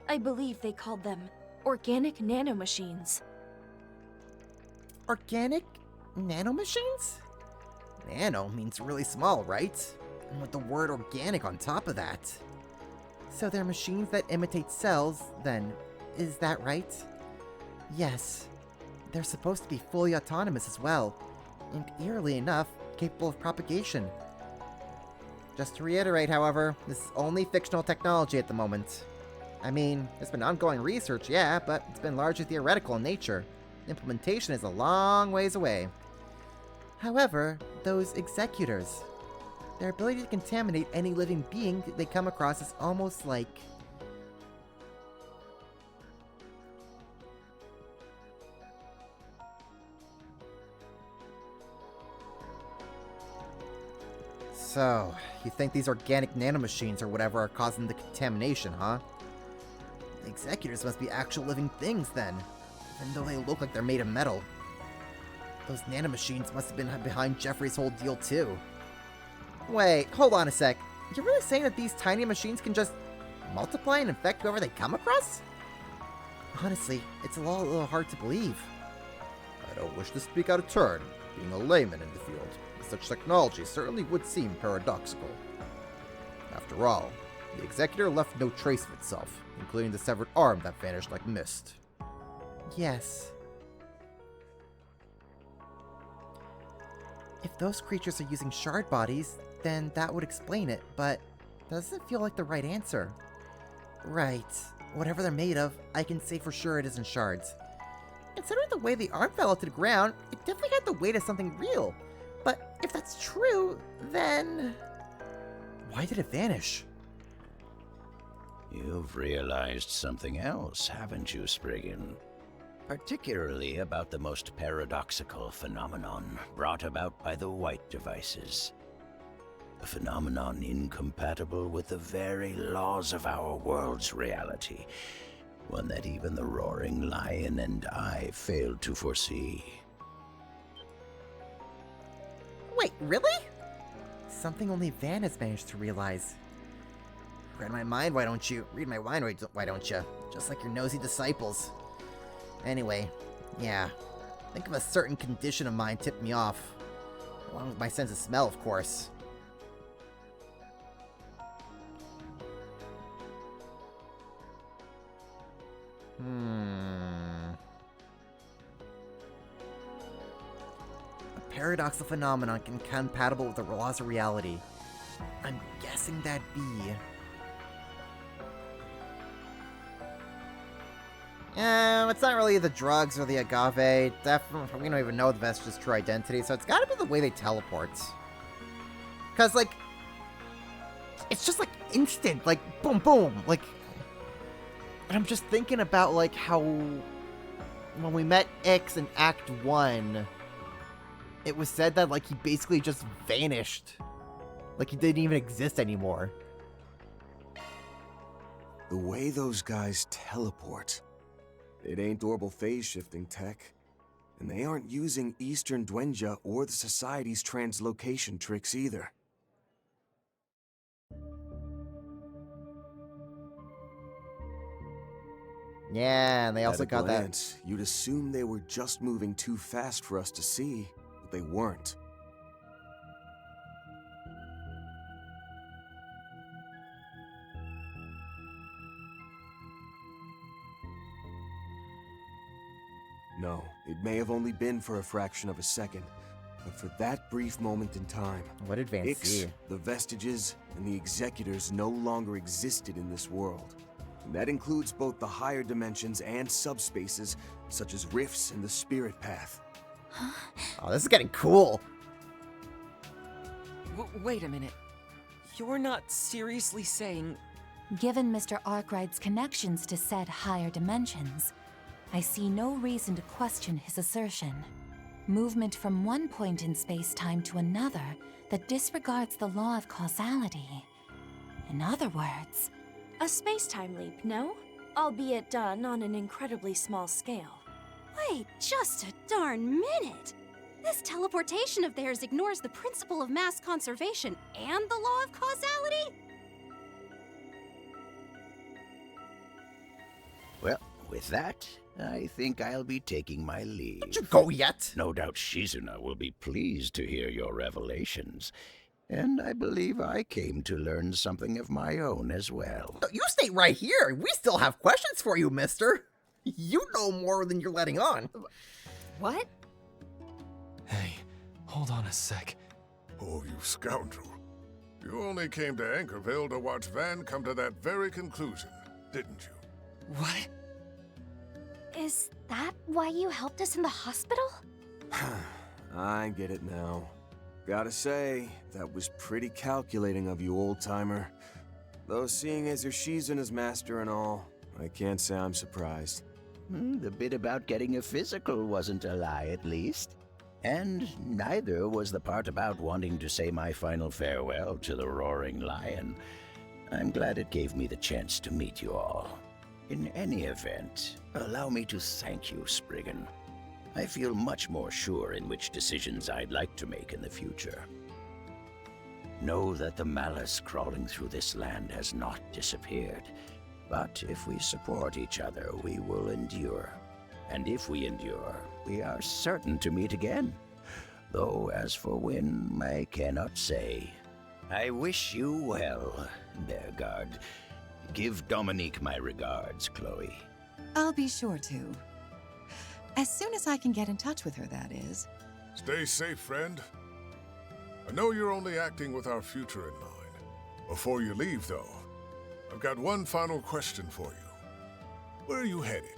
I believe they called them organic nanomachines. Organic nanomachines? Nano means really small, right? And with the word organic on top of that. So they're machines that imitate cells, then. Is that right? Yes. They're supposed to be fully autonomous as well. And eerily enough, capable of propagation. Just to reiterate, however, this is only fictional technology at the moment. I mean, there's been ongoing research, yeah, but it's been largely theoretical in nature. Implementation is a long ways away. However, those executors, their ability to contaminate any living being they come across is almost like... So, you think these organic nanomachines or whatever are causing the contamination, huh? The executors must be actual living things then, even though they look like they're made of metal. Those nanomachines must have been behind Jeffrey's whole deal too. Wait, hold on a sec. You're really saying that these tiny machines can just multiply and infect whoever they come across? Honestly, it's a little hard to believe. I don't wish to speak out of turn, being a layman in the field. Such technology certainly would seem paradoxical. After all, the Executor left no trace of itself, including the severed arm that vanished like mist. Yes. If those creatures are using shard bodies, then that would explain it, but doesn't feel like the right answer. Right. Whatever they're made of, I can say for sure it isn't shards. Considering the way the arm fell to the ground, it definitely had the weight of something real. But if that's true, then... Why did it vanish? You've realized something else, haven't you, Spriggan? Particularly about the most paradoxical phenomenon brought about by the White devices. A phenomenon incompatible with the very laws of our world's reality. One that even the Roaring Lion and I failed to foresee. Wait, really? Something only Van has managed to realize. Read my mind, why don't you? Read my mind, why don't you? Just like your nosy disciples. Anyway, yeah. Think of a certain condition of mine tipped me off. Along with my sense of smell, of course. A paradoxical phenomenon incompatible with the laws of reality. I'm guessing that'd be... it's not really the drugs or the agave. Definitely, we don't even know the Vestige's true identity, so it's gotta be the way they teleport. Because, like, it's just, like, instant. Like, boom, boom. Like, and I'm just thinking about, like, how when we met Ix in Act 1, it was said that, like, he basically just vanished. Like, he didn't even exist anymore. The way those guys teleport... It ain't orbital phase shifting tech. And they aren't using Eastern Dwenja or the Society's translocation tricks either. Yeah, and they also got that. You'd assume they were just moving too fast for us to see, but they weren't. No, it may have only been for a fraction of a second, but for that brief moment in time, what did Van see? The Vestiges, and the Executors no longer existed in this world. And that includes both the higher dimensions and subspaces, such as rifts in the Spirit Path. Oh, this is getting cool. Wait a minute. You're not seriously saying Given Mr. Arkwright's connections to said higher dimensions, I see no reason to question his assertion. Movement from one point in space-time to another that disregards the law of causality. In other words... A space-time leap, no? Albeit done on an incredibly small scale. Wait just a darn minute! This teleportation of theirs ignores the principle of mass conservation and the law of causality? Well, with that, I think I'll be taking my leave. Don't you go yet? No doubt Shizuna will be pleased to hear your revelations. And I believe I came to learn something of my own as well. You stay right here. We still have questions for you, mister. You know more than you're letting on. What? Hey, hold on a sec. Oh, you scoundrel. You only came to Anchorville to watch Van come to that very conclusion, didn't you? What? Is that why you helped us in the hospital? I get it now. Gotta say, that was pretty calculating of you, old-timer. Though seeing as you're Shizuna's master and all, I can't say I'm surprised. The bit about getting a physical wasn't a lie, at least. And neither was the part about wanting to say my final farewell to the Roaring Lion. I'm glad it gave me the chance to meet you all. In any event, allow me to thank you, Spriggan. I feel much more sure in which decisions I'd like to make in the future. Know that the malice crawling through this land has not disappeared. But if we support each other, we will endure. And if we endure, we are certain to meet again. Though as for when, I cannot say. I wish you well, Bergard. Give Dominique my regards, Chloe. I'll be sure to. As soon as I can get in touch with her, that is. Stay safe, friend. I know you're only acting with our future in mind. Before you leave, though, I've got one final question for you. Where are you headed?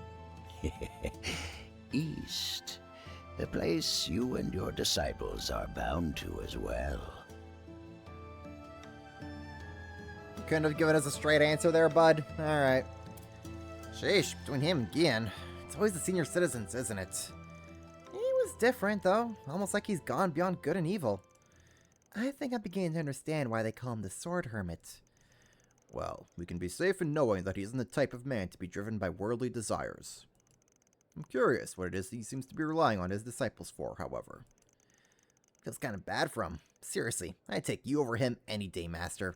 East. A place you and your disciples are bound to as well. You couldn't have given us a straight answer there, bud. Alright. Sheesh, between him and Gian, it's always the senior citizens, isn't it? He was different, though. Almost like he's gone beyond good and evil. I think I'm beginning to understand why they call him the Sword Hermit. Well, we can be safe in knowing that he isn't the type of man to be driven by worldly desires. I'm curious what it is he seems to be relying on his disciples for, however. Feels kind of bad for him. Seriously, I'd take you over him any day, Master.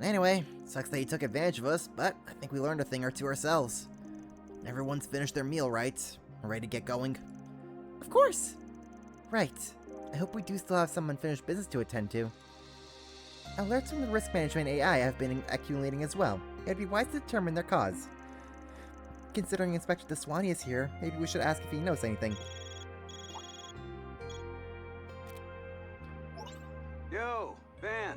Anyway, sucks that he took advantage of us, but I think we learned a thing or two ourselves. Everyone's finished their meal, right? Ready to get going? Of course! Right. I hope we do still have some unfinished business to attend to. Alerts from the risk management AI have been accumulating as well. It'd be wise to determine their cause. Considering Inspector Deswani is here, maybe we should ask if he knows anything. Yo, Van.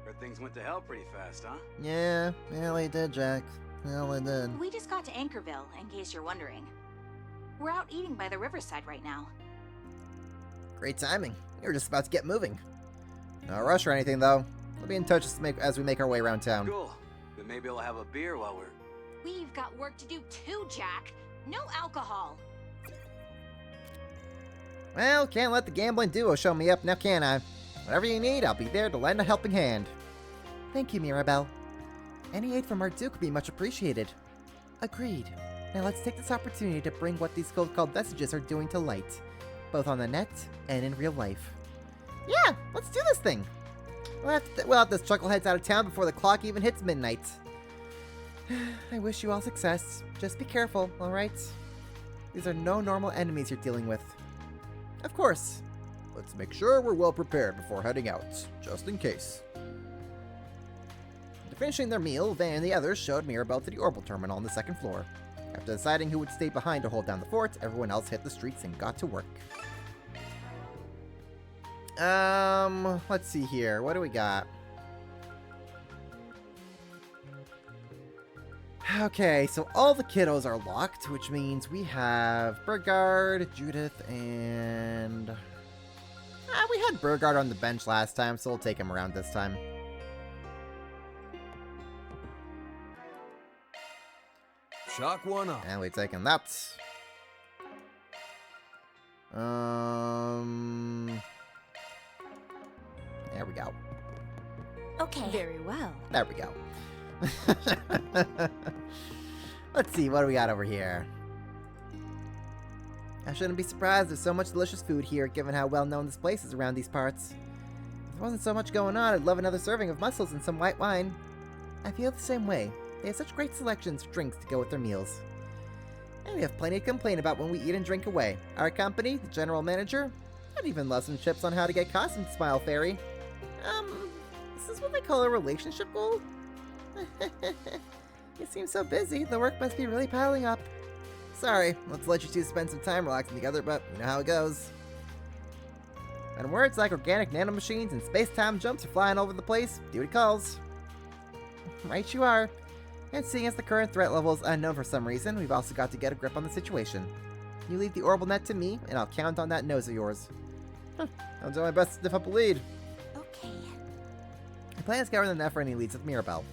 Heard things went to hell pretty fast, huh? Yeah, they did, Jack. Well, they did. We just got to Anchorville, in case you're wondering. We're out eating by the riverside right now. Great timing. We were just about to get moving. No rush or anything, though. We'll be in touch as we make our way around town. Cool. Then maybe I'll have a beer while we're... We've got work to do too, Jack. No alcohol. Well, can't let the gambling duo show me up now, can I? Whatever you need, I'll be there to lend a helping hand. Thank you, Mirabelle. Any aid from our Duke would be much appreciated. Agreed. Now let's take this opportunity to bring what these so-called vestiges are doing to light, both on the net and in real life. Yeah, let's do this thing. We'll have this chuckleheads out of town before the clock even hits midnight. I wish you all success. Just be careful, alright? These are no normal enemies you're dealing with. Of course. Let's make sure we're well prepared before heading out, just in case. After finishing their meal, Van and the others showed Mirabelle to the orbital terminal on the second floor. After deciding who would stay behind to hold down the fort, everyone else hit the streets and got to work. Let's see here. What do we got? Okay, so all the kiddos are locked, which means we have Bergard, Judith, and... we had Bergard on the bench last time, so we'll take him around this time. Chalk one up. And we're taking that. There we go. Okay. Very well. There we go. Let's see, what do we got over here? I shouldn't be surprised there's so much delicious food here, given how well known this place is around these parts. If there wasn't so much going on, I'd love another serving of mussels and some white wine. I feel the same way. They have such great selections of drinks to go with their meals. And we have plenty to complain about when we eat and drink away. Our company, the general manager, I'd even love some tips on how to get costumed Smile Fairy. Is this what they call a relationship goal? You seem so busy, the work must be really piling up. Sorry, let's let you two spend some time relaxing together, but you know how it goes. And words like organic nanomachines and space-time jumps are flying over the place, duty calls. Right you are. And seeing as the current threat level is unknown for some reason, we've also got to get a grip on the situation. You leave the orbital net to me, and I'll count on that nose of yours. I'll do my best to sniff up a lead. Okay. I plan to scour the net for any leads with Mirabelle.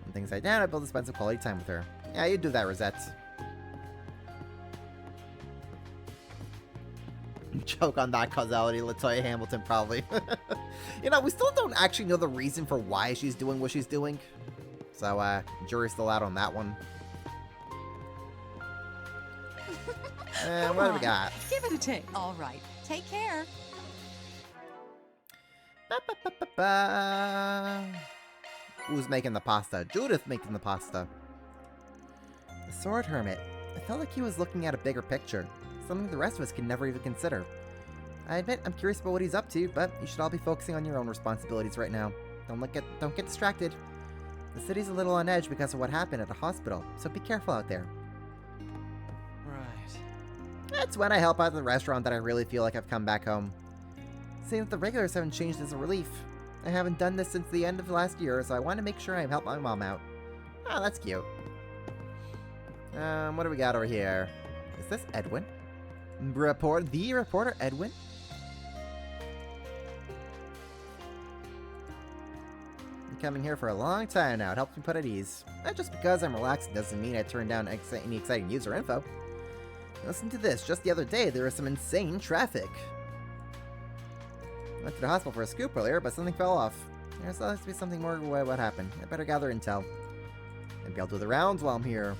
When things die down, I'll be able to spend some quality time with her. Yeah, you do that, Rosette. Choke on that causality, Latoya Hamilton, probably. You know, we still don't actually know the reason for why she's doing what she's doing. So, jury's still out on that one. And what do we got? Give it a take. All right. Take care. Who's making the pasta? Judith making the pasta. The Sword Hermit. I felt like he was looking at a bigger picture. Something the rest of us can never even consider. I admit I'm curious about what he's up to, but you should all be focusing on your own responsibilities right now. Don't get distracted. The city's a little on edge because of what happened at the hospital, so be careful out there. Right. That's when I help out at the restaurant that I really feel like I've come back home. Seeing that the regulars haven't changed is a relief. I haven't done this since the end of last year, so I want to make sure I help my mom out. Oh, that's cute. What do we got over here? Is this Edwin? The reporter Edwin? I'm coming here for a long time now. It helps me put at ease. Not just because I'm relaxed doesn't mean I turn down any exciting news or info. Listen to this. Just the other day, there was some insane traffic. I went to the hospital for a scoop earlier, but something fell off. There's supposed to be something more to what happened. I better gather intel. Maybe I'll do the rounds while I'm here.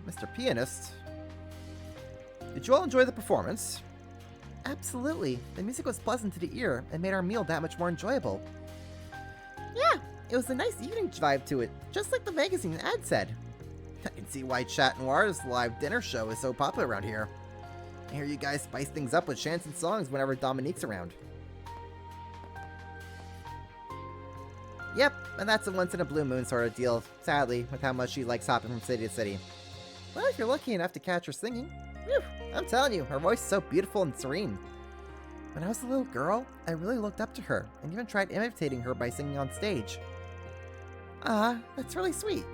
Mr. Pianist. Did you all enjoy the performance? Absolutely. The music was pleasant to the ear and made our meal that much more enjoyable. Yeah, it was a nice evening vibe to it, just like the magazine ad said. I can see why Chat Noir's live dinner show is so popular around here. I hear you guys spice things up with chants and songs whenever Dominique's around. Yep, and that's a once-in-a-blue moon sort of deal, sadly, with how much she likes hopping from city to city. Well, if you're lucky enough to catch her singing, whew, I'm telling you, her voice is so beautiful and serene. When I was a little girl, I really looked up to her, and even tried imitating her by singing on stage. Ah, that's really sweet.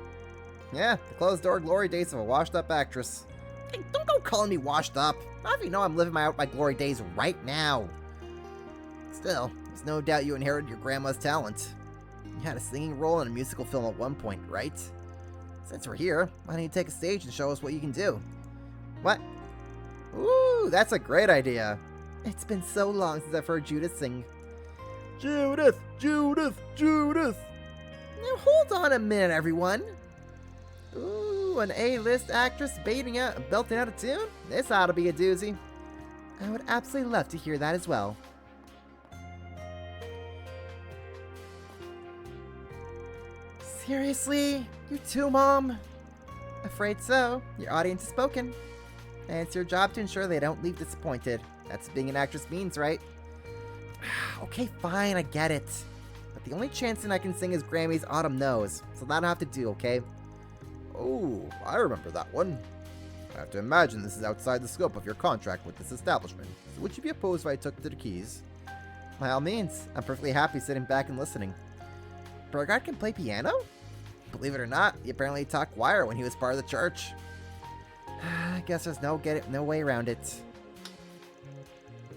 Yeah, the closed-door glory days of a washed-up actress. Hey, don't go calling me washed up. Not if you know I'm living out my glory days right now. Still, there's no doubt you inherited your grandma's talent. You had a singing role in a musical film at one point, right? Since we're here, why don't you take a stage and show us what you can do? What? Ooh, that's a great idea. It's been so long since I've heard Judith sing. Judith! Judith! Judith! Now hold on a minute, everyone. Ooh, an A-list actress belting out a tune? This ought to be a doozy. I would absolutely love to hear that as well. Seriously? You too, Mom? Afraid so. Your audience has spoken. And it's your job to ensure they don't leave disappointed. That's what being an actress means, right? Okay, fine, I get it. But the only chanson I can sing is Grammy's Autumn Knows, so that'll have to do, okay? Oh, I remember that one. I have to imagine this is outside the scope of your contract with this establishment. So would you be opposed if I took to the keys? By all means, I'm perfectly happy sitting back and listening. Beauregard can play piano? Believe it or not, he apparently taught choir when he was part of the church. I guess there's no way around it.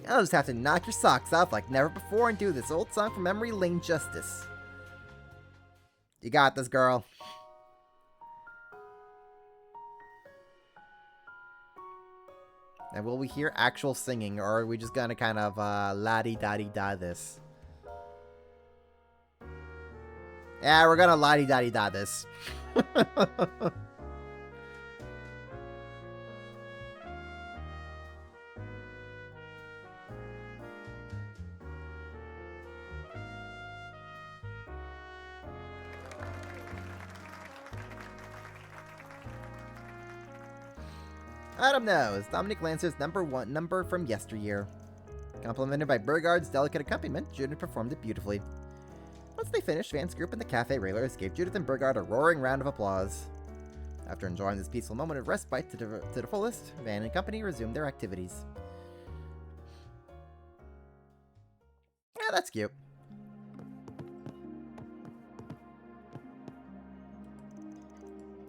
I'll just have to knock your socks off like never before and do this old song from memory lane justice. You got this, girl. And will we hear actual singing, or are we just gonna kind of la-di-da-di-da this? Yeah, we're gonna la-di-da-di-da this. Adam knows. Dominic Lancer's #1 number from yesteryear. Complimented by Burgard's delicate accompaniment, Judith performed it beautifully. Once they finished, Vance Group and the Cafe Railers gave Judith and Burgard a roaring round of applause. After enjoying this peaceful moment of respite to the fullest, Van and company resumed their activities. Yeah, that's cute.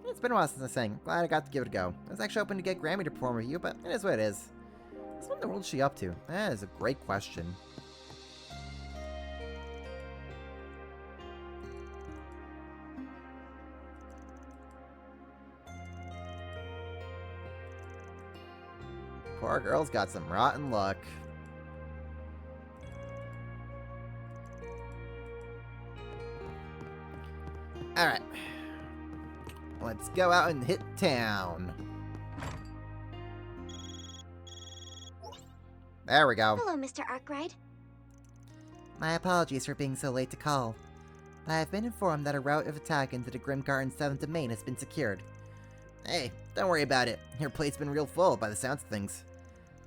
It's been a while since I sang. Glad I got to give it a go. I was actually hoping to get Grammy to perform with you, but it is what it is. So what in the world is she up to? That is a great question. Poor girl's got some rotten luck. Alright. Let's go out and hit town. There we go. Hello, Mr. Arkwright. My apologies for being so late to call. I have been informed that a route of attack into the Grimgarden 7th Domain has been secured. Hey, don't worry about it. Your plate's been real full by the sounds of things.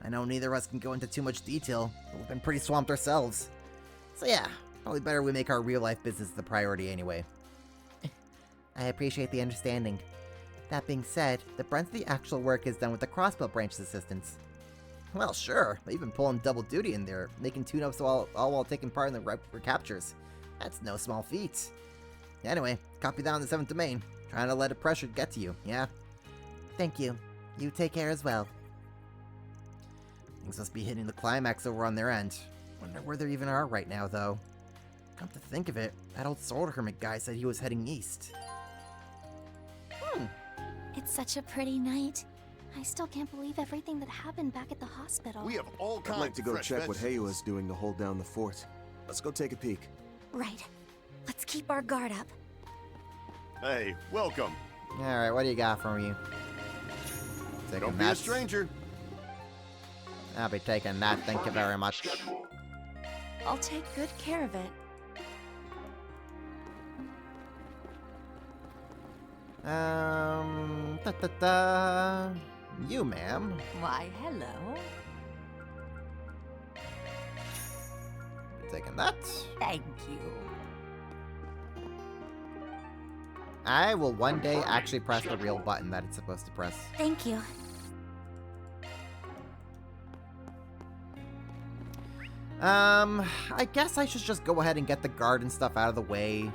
I know neither of us can go into too much detail, but we've been pretty swamped ourselves. So yeah, probably better we make our real-life business the priority anyway. I appreciate the understanding. That being said, the brunt of the actual work is done with the Crossbow Branch's assistance. Well, sure. They've been pulling double duty in there, making tune-ups all while taking part in the recaptures. That's no small feat. Anyway, copy down the 7th Domain. Trying to let the pressure get to you, yeah? Thank you. You take care as well. Things must be hitting the climax over on their end. Wonder where they even are right now, though. Come to think of it, that old sword hermit guy said he was heading east. It's such a pretty night. I still can't believe everything that happened back at the hospital. We have all kinds. I'd like to go check what Heiwa's doing to hold down the fort. Let's go take a peek. Right. Let's keep our guard up. Hey, welcome. Alright, what do you got for me? Don't be a stranger. I'll be taking that, thank you very much. I'll take good care of it. You, ma'am. Why, hello. Taking that. Thank you. I will one day actually press the real button that it's supposed to press. Thank you. I guess I should just go ahead and get the garden stuff out of the way.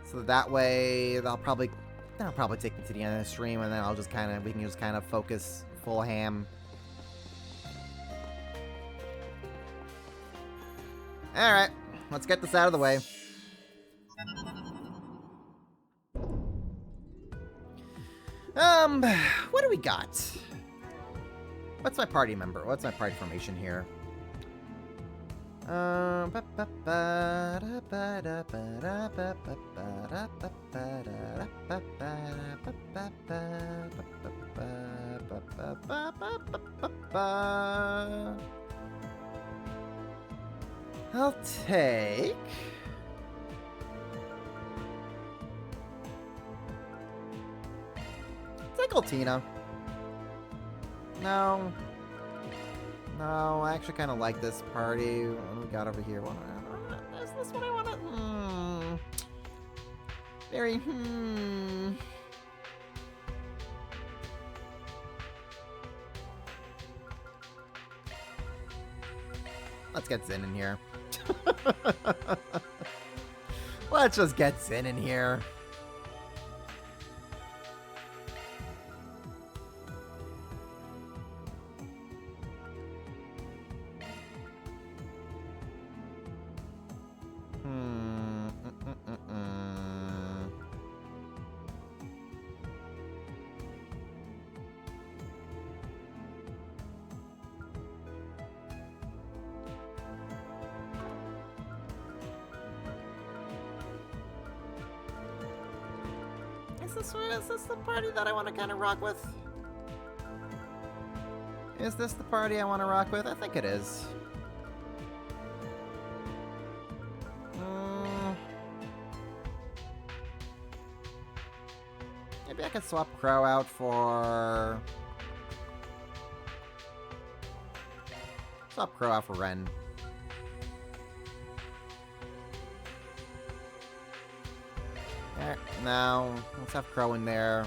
So that way, that'll probably take me to the end of the stream, and then we can just kind of focus full ham. Alright, let's get this out of the way. What do we got? What's my party member? What's my party formation here? I'll take... Tina. No. No, I actually kind of like this party. What do we got over here? Is this what I want to... Very... Let's get Zin in here. Let's just get Zin in here. Is this the party that I want to kind of rock with? Is this the party I want to rock with? I think it is. Maybe I could swap Crow out for... Swap Crow out for Ren. No, let's have Crow in there.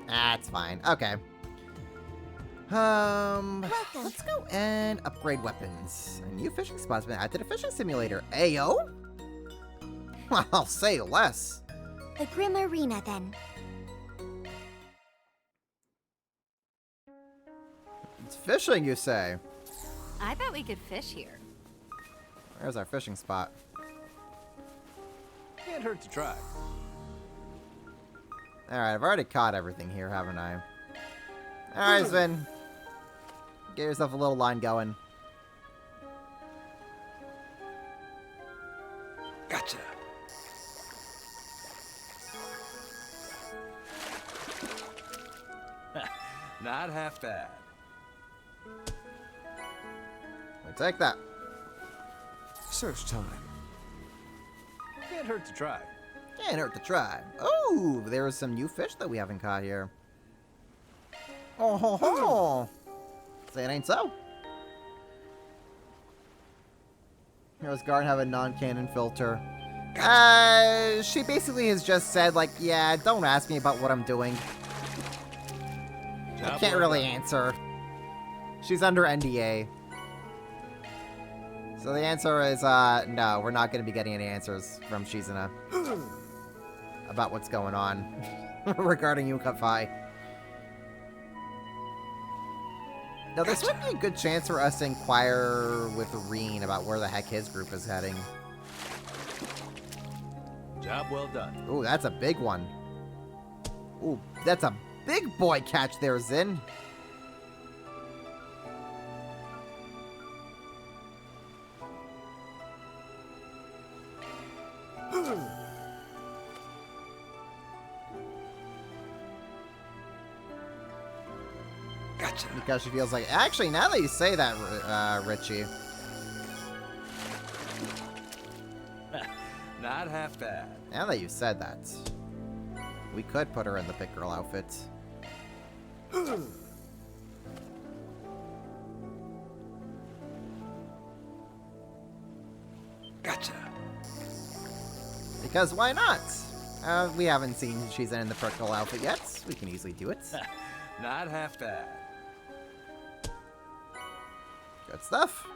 That's fine. Okay. Let's go and upgrade weapons. A new fishing spot's been added to the fishing simulator. Ayo? Well, I'll say less. The Grim Arena, then. It's fishing, you say? I thought we could fish here. Where's our fishing spot? Can't hurt to try. Alright, I've already caught everything here, haven't I? Alright, Sven. Get yourself a little line going. Gotcha. Not half bad. Take that. Search time. Can't hurt to try. Can't hurt to try. Oh, there is some new fish that we haven't caught here. Oh ho ho! Say it ain't so. Heroes Garden have a non-canon filter. She basically has just said, like, yeah, don't ask me about what I'm doing. I can't really answer. She's under NDA. So the answer is, no, we're not going to be getting any answers from Shizuna about what's going on regarding Yunka-Fi. Now, this would be a good chance for us to inquire with Reen about where the heck his group is heading. Job well done. Ooh, that's a big one. Ooh, that's a big boy catch there, Zin. Gotcha. Because she feels like... Actually, now that you say that, Richie... Not half bad. Now that you said that... We could put her in the Pit Girl outfit. Gotcha. Because why not? We haven't seen she's in the Pit Girl outfit yet. We can easily do it. Not half bad. Good stuff.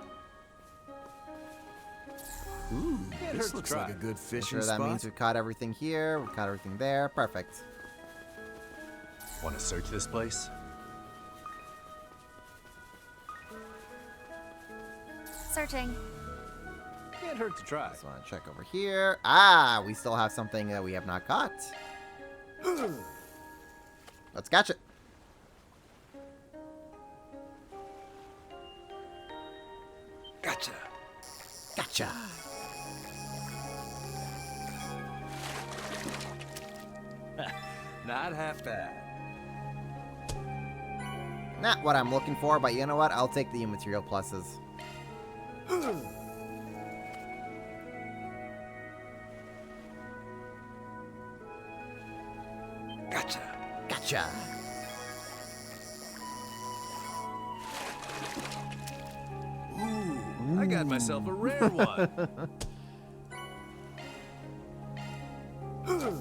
Ooh, this looks like a good fishing Sure, that spot. means we've caught everything here. We've caught everything there. Perfect. Want to search this place? Searching. Can't hurt to try. Just want to check over here. Ah, we still have something that we have not caught. Let's catch it. Gotcha. Gotcha. Not half bad. Not what I'm looking for, but you know what? I'll take the material pluses. Gotcha. Gotcha. Ooh, I got myself a rare one.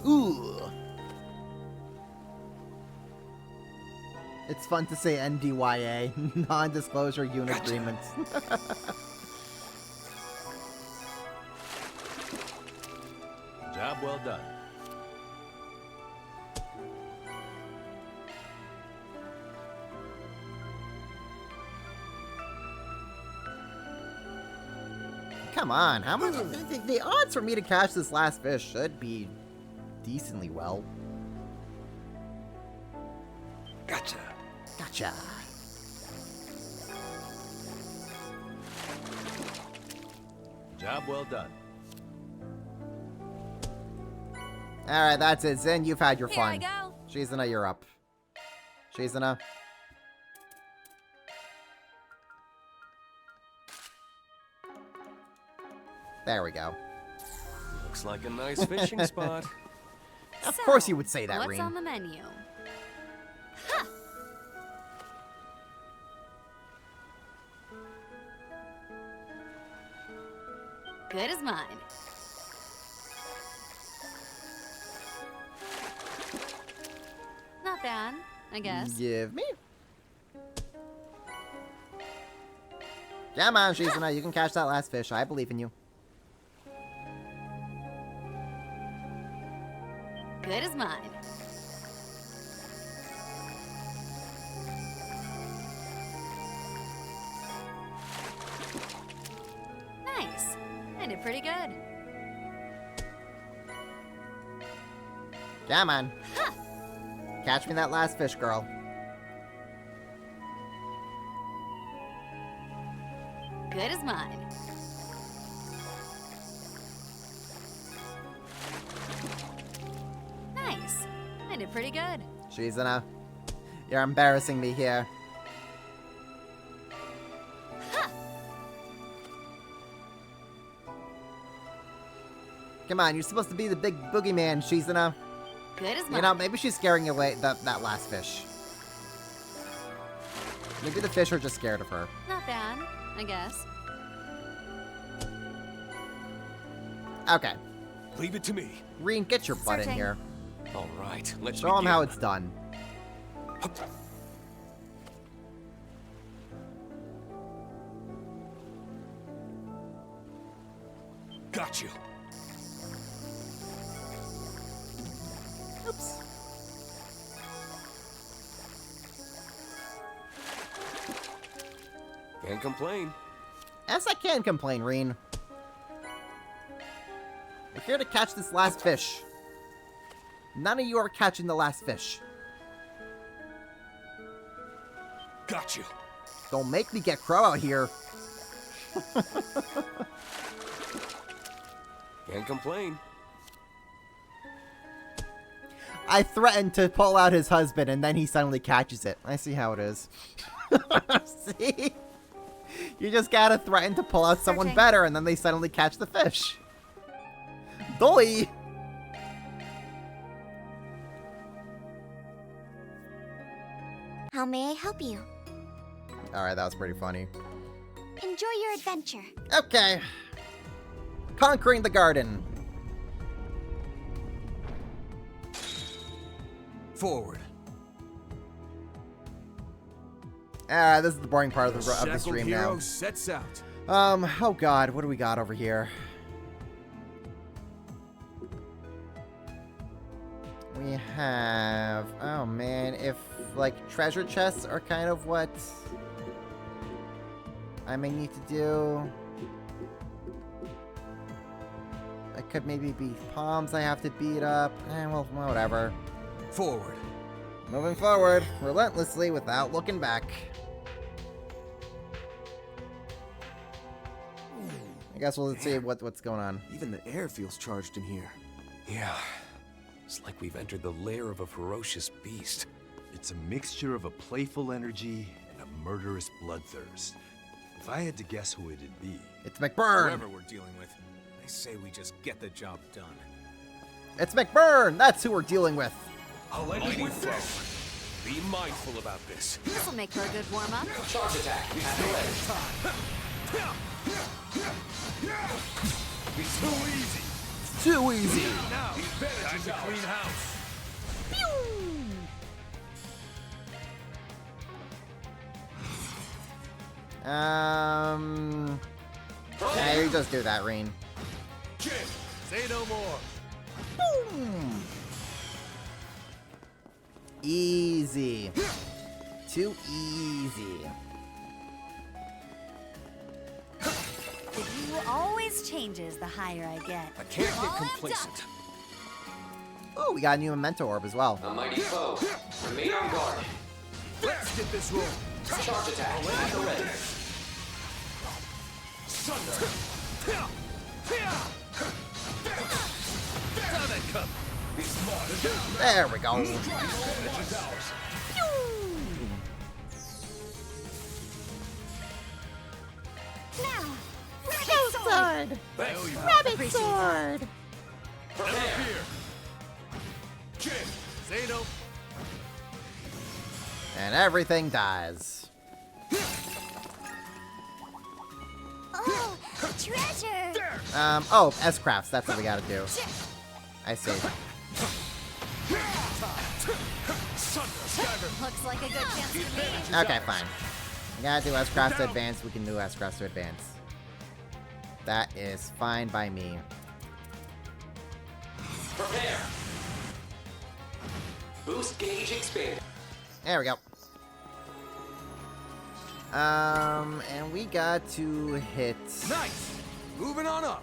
Ooh. It's fun to say NDYA, non-disclosure unit agreement. Job well done. Come on, how much? The odds for me to catch this last fish should be decently well. Gotcha. Gotcha. Job well done. Alright, that's it. Zin, you've had your Here I fun. go. Shizuna, you're up. Shizuna. There we go. Looks like a nice fishing spot. Of course you would say that, What's Rean. on the menu? Good as mine. Not bad, I guess. Give me. Come on, Shizuna, you can catch that last fish. I believe in you. Good as mine. Nice. I did pretty good. Come on. Catch me that last fish, girl. Good as mine. Nice. I did pretty good. Shizuna, you're embarrassing me here. Come on, you're supposed to be the big boogeyman, Shizuna. Good as mine. You know, maybe she's scaring away that last fish. Maybe the fish are just scared of her. Not bad, I guess. Okay. Leave it to me. Rean, get your butt in Searching. here. All right, let's Show them how it's done. Got you. Oops. Can't complain. Yes, I can complain, Rean. We're here to catch this last fish. None of you are catching the last fish. Got you. Don't make me get Crow out here. Can't complain. I threatened to pull out his husband, and then he suddenly catches it. I see how it is. See? You just gotta threaten to pull out someone Searching. better, and then they suddenly catch the fish. Doi! How may I help you? Alright, that was pretty funny. Enjoy your adventure. Okay. Conquering the garden. Forward. Alright, this is the boring part of the Shackled stream hero now. sets out. Oh god, what do we got over here? We have... Oh man, if, like, treasure chests are kind of what I may need to do. It could maybe be palms I have to beat up. Well, whatever. Forward. Moving forward, relentlessly, without looking back. I guess we'll see what's going on. Even the air feels charged in here. Yeah. It's like we've entered the lair of a ferocious beast. It's a mixture of a playful energy and a murderous bloodthirst. If I had to guess who it'd be... It's McBurn! Whoever we're dealing with, I say we just get the job done. It's McBurn! That's who we're dealing with! I'll let you flow. Be mindful about this. This'll make for a good warm-up. Charge attack. It's too easy. Too easy! Now, time to clean house. Yeah, you just do that, Rean. Jim, say no more. Boom! Easy. Too easy. The view always changes the higher I get. I can't get complacent. Oh, we got a new memento orb as well. A mighty foe. Remain on guard. Let's get this rolling. Charge attack. At the ready. There we go. Now, sword! Rabbit sword! Zeno! And everything dies. Oh, treasure! Oh, S-Crafts, that's what we gotta do. I see. Looks like a good chance to meet. Okay, fine. We gotta do S-Crafts to advance, we can do S-Crafts to advance. That is fine by me. Prepare. Boost gauge expanded. There we go. And we got to hit... Nice! Moving on up.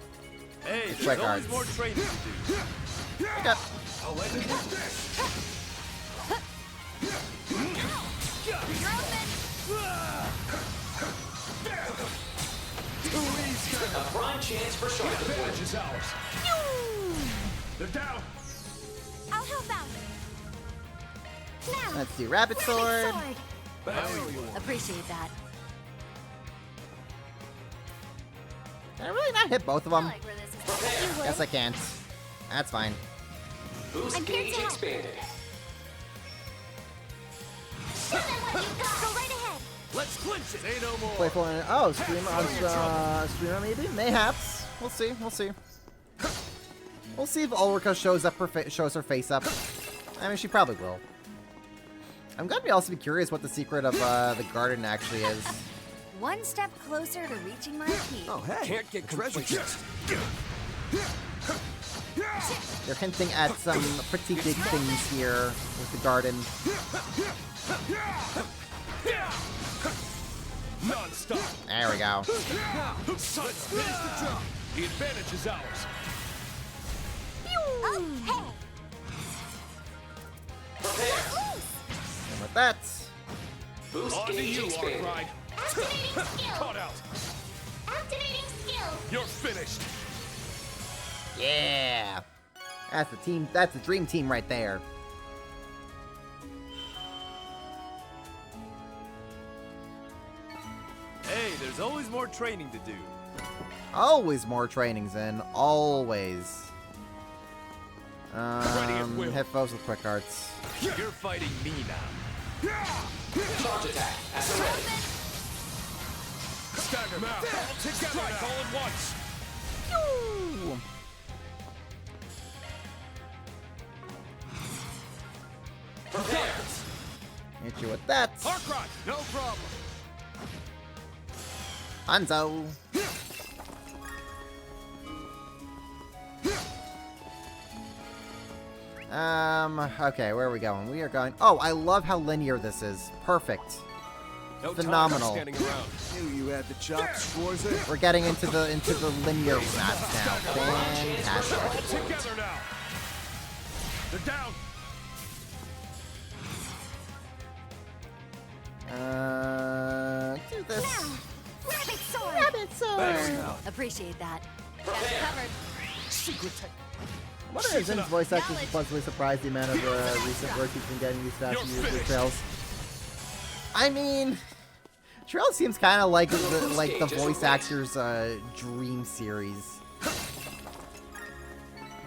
Hey, The there's quick always arts. more training to do. Yep. I'll let you have this. A prime chance for shark The advantage deployment. is ours. They're down. I'll help out. Now, Let's do Rabbit Sword. Appreciate that. Can I really not hit both of them? Like where this is going. Guess I can't. That's fine. Boost I'm here gauge to help. expanded. show them what you've got. Go right ahead. Let's clinch it. Say no more. Playful and... Oh, streamer maybe? Mayhaps. We'll see, we'll see. We'll see if Ulrika shows her face up. I mean, she probably will. I'm gonna also be curious what the secret of the garden actually is. One step closer to reaching my peak. Oh, hey. Can't get treasure complacent. chest. They're hinting at some pretty big things here with the garden. Non-stop. There we go. Let's finish the job. The advantage is ours. Oh, hey. And with that, Boost On to gauge you, expanded. Arkride. Activating skill. Caught out. Activating skill. You're finished. yeah. That's the team. That's the dream team right there. Hey, there's always more training to do. Always more trainings in. Always. Ready at will. Hit foes with quick arts. You're fighting me now. Charge attack at the ready. Stagger now. All together strike all at once. Ooh. Prepare. Hit you with that. Arkride, no problem. Hanzo. Okay, where are we going? We are going... Oh, I love how linear this is. Perfect. No Phenomenal. time for standing around. Knew you had the chops, Schwarzer. We're getting into the linear maps now. Fantastic. All together now. They're down. Do this. Rabbit sword. Rabbit sword. Appreciate that. Got it covered. Secret tech. One of his voice actors is pleasantly surprised the amount of recent work he's been getting used to after years with Trails. I mean, Trails seems kind of like the voice actor's dream series.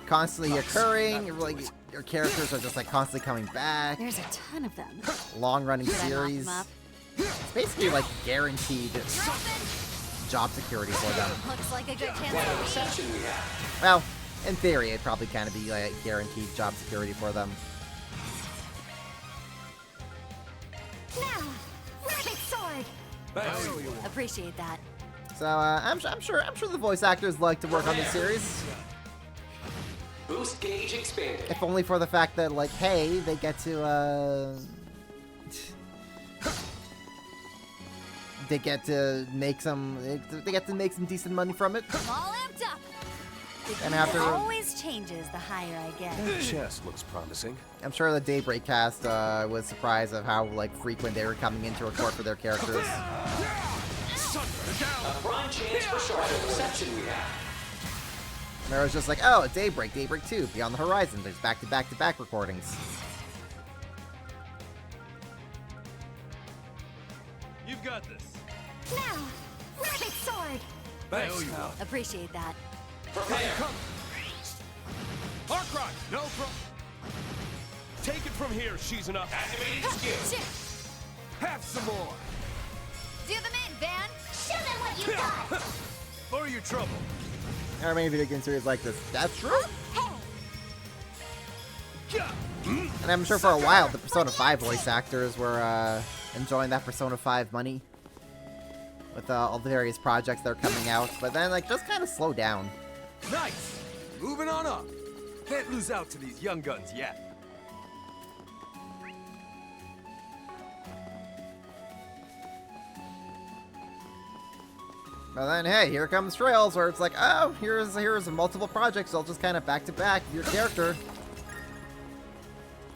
Constantly occurring, like your characters are just like constantly coming back. There's a ton of them. Long-running Should I lock series. them up? It's basically like guaranteed job security for them. Looks like a good chance What a to meet. reception we have. Well, in theory, it'd probably kind of be like guaranteed job security for them. Now, rabbit sword. Appreciate that. So I'm sure the voice actors like to work on this series, Boost gauge expanded. if only for the fact that like, hey, they get to make some decent money from it. I'm all amped up. And It after- always changes the higher I get. That chest looks promising. I'm sure the Daybreak cast was surprised of how like frequent they were coming in to record for their characters. A prime chance for shark reception we have. Mira's just like, oh, Daybreak, Daybreak 2, Beyond the Horizon. There's back-to-back-to-back recordings. You've got this. Now, Rabbit Sword! Thanks. Appreciate that. Prepare. Arkrok, no problem. Take it from here, she's enough. Activating skill. Have some more. Do them in, Van! Show them what you got! For your trouble. There are many video game series like this. That's true. And I'm sure for a while the Persona 5 voice actors were enjoying that Persona 5 money with all the various projects that are coming out, but then like just kind of slow down. Nice. Moving on up. Can't lose out to these young guns yet. But then, hey, here comes Trails, where it's like, oh, here's multiple projects, all just kind of back to back your character.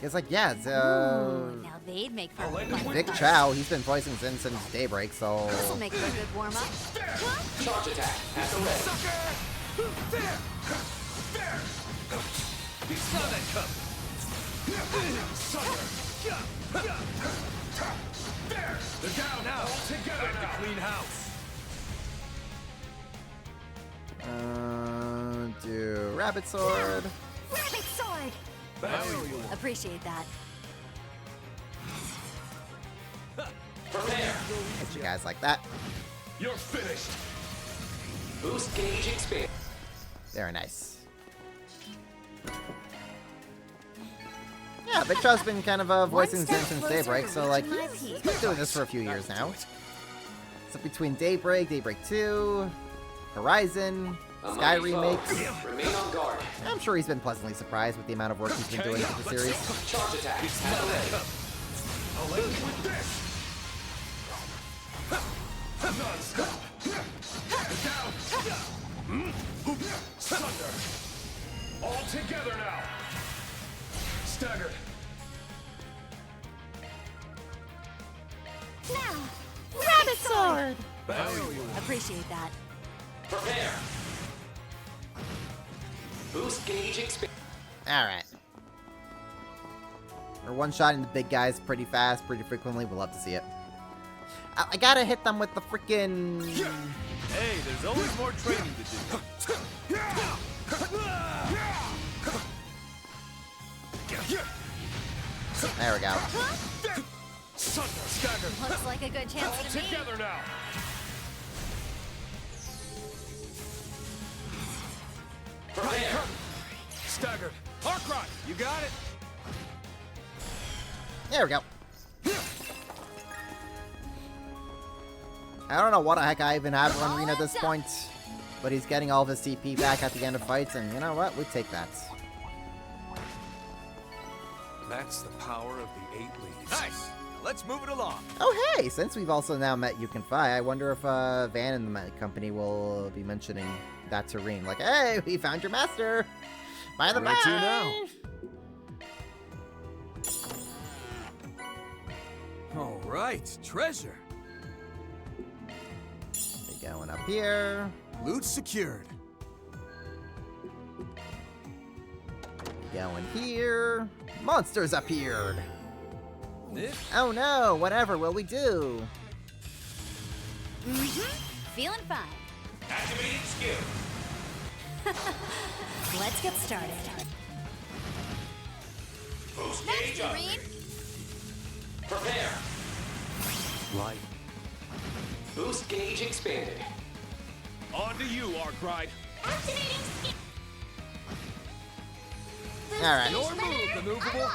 It's like, yeah, it's Ooh, now they'd make for a fun Vic fight. Chow. He's been voicing since Daybreak, so. This'll make for a good warm up. Charge attack at the ready. There! There! You saw that coming. There! They're down now. All together now. To clean house. Do Rabbit Sword. Rabbit Sword! Appreciate that. Prepare. Hit you guys like that. You're finished. Boost gauge expand. Very nice. Yeah, Vic Chow's been kind of voicing since Daybreak, so like he's been doing this for a few years now. So between Daybreak, Daybreak 2, Horizon, Sky remakes, Remain on guard. I'm sure he's been pleasantly surprised with the amount of work he's been doing for the series. Charge attack at the ready. I'll end it with this. Non-stop. Down. Thunder. All together now. Staggered. Now, Rabbit Sword! Appreciate that. Prepare. Boost gauge expand. Alright. We're one-shotting the big guys pretty fast, pretty frequently. We'll love to see it. I gotta hit them with the freaking. Hey, there's always more training to do. There we go. Looks like a good chance All to me. together now. Prepare. Staggered. Arkrok, you got it. There we go. I don't know what the heck I even have on Rena at this point, but he's getting all of his CP back at the end of fights, and you know what? We take that. That's the power of the 8 leaves. Nice. Let's move it along. Oh hey, since we've also now met Yukon Fi, I wonder if Van and the company will be mentioning that to Reen. Like, hey, we found your master! By the Where to by! now? All right, treasure. Okay, going up here. Loot secured. Going here. Monsters appeared! Oh no, whatever will we do? Feeling fine. Activating skill. Let's get started. Boost gauge up. Prepare. Light. Boost gauge expanded. On to you, Arkride. Activating skill! Alright. Your move, immovable.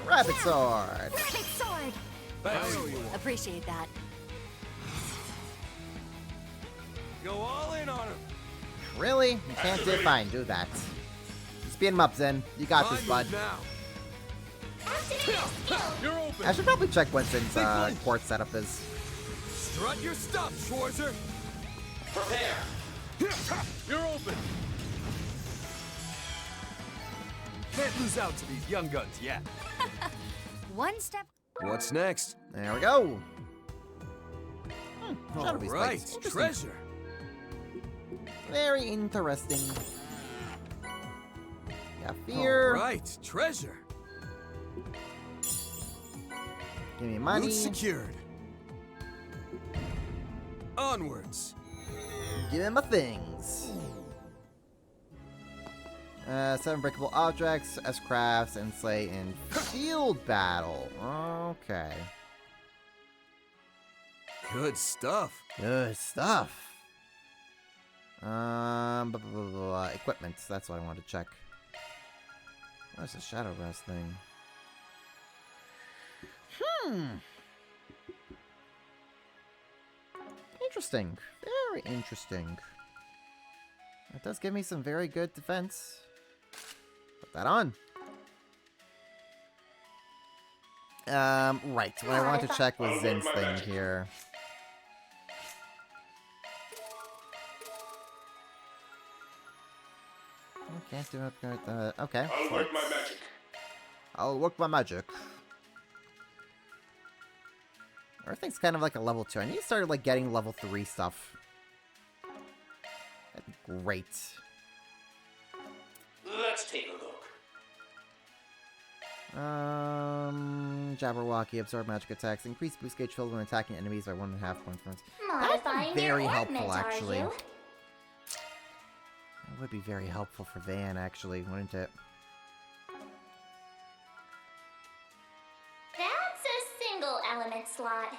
Rabbit Sword! Rabbit Sword! Appreciate that. Go all in on him. Really? You can't do fine, do that. Speed him up, Zen. You got this, bud. Now. You're open. I should probably check Winston's port setup is. Strut your stuff, Schwarzer. Prepare. You're open. Can't lose out to these young guns yet. One step. What's next? There we go. All Shadow Beast right, Interesting. treasure. Very interesting. Yeah, fear. Right, treasure. Give me money. Loot secured. Onwards. Give me my things. 7 breakable objects, S-crafts, and slay in field battle. Okay. Good stuff. Good stuff. Equipment. That's what I wanted to check. Where's the Shadow Rest thing? Interesting. Very interesting. It does give me some very good defense. Put that on. Right. What I wanted to check was Zin's thing here. Can't do it. Okay. I'll work my magic. I'll work my magic. Everything's kind of like a level 2. I need to start like getting level 3 stuff. That'd be great. Let's take a look. Jabberwocky, absorb magic attacks, increase boost gauge filled when attacking enemies by 1.5 points. Modifying Very your helpful, ornament, actually. Are you? It would be very helpful for Van, actually, wouldn't it? That's a single element slot.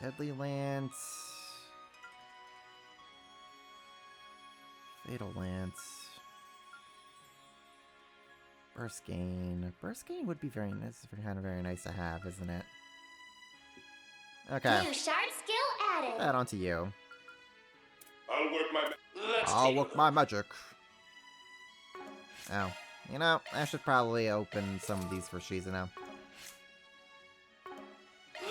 Deadly Lance. Fatal Lance. Burst Gain. Burst Gain would be very nice, kind of very nice to have, isn't it? Okay. New shard skill added. Put that onto you. I'll work my I'll work my magic. Oh. You know, I should probably open some of these for Shiza now.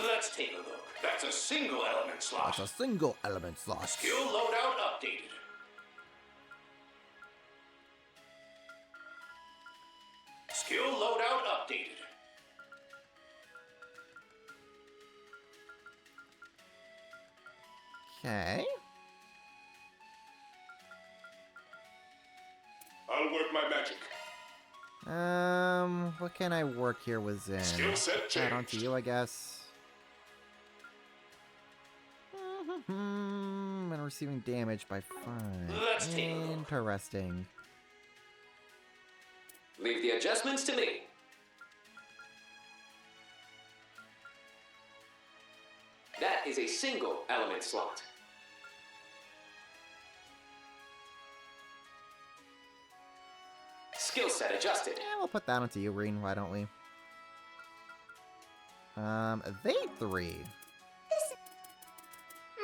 Let's take a look. That's a single element slot. That's a single element slot. Skill loadout updated. Skill loadout updated. Okay. I'll work my magic. What can I work here with Zen? Skill set That onto changed. you, I guess. And receiving damage by 5. Let's take a look. Interesting. Leave the adjustments to me. That is a single element slot. Skill set adjusted. Yeah, we'll put that onto you, Reen. Why don't we? They 3.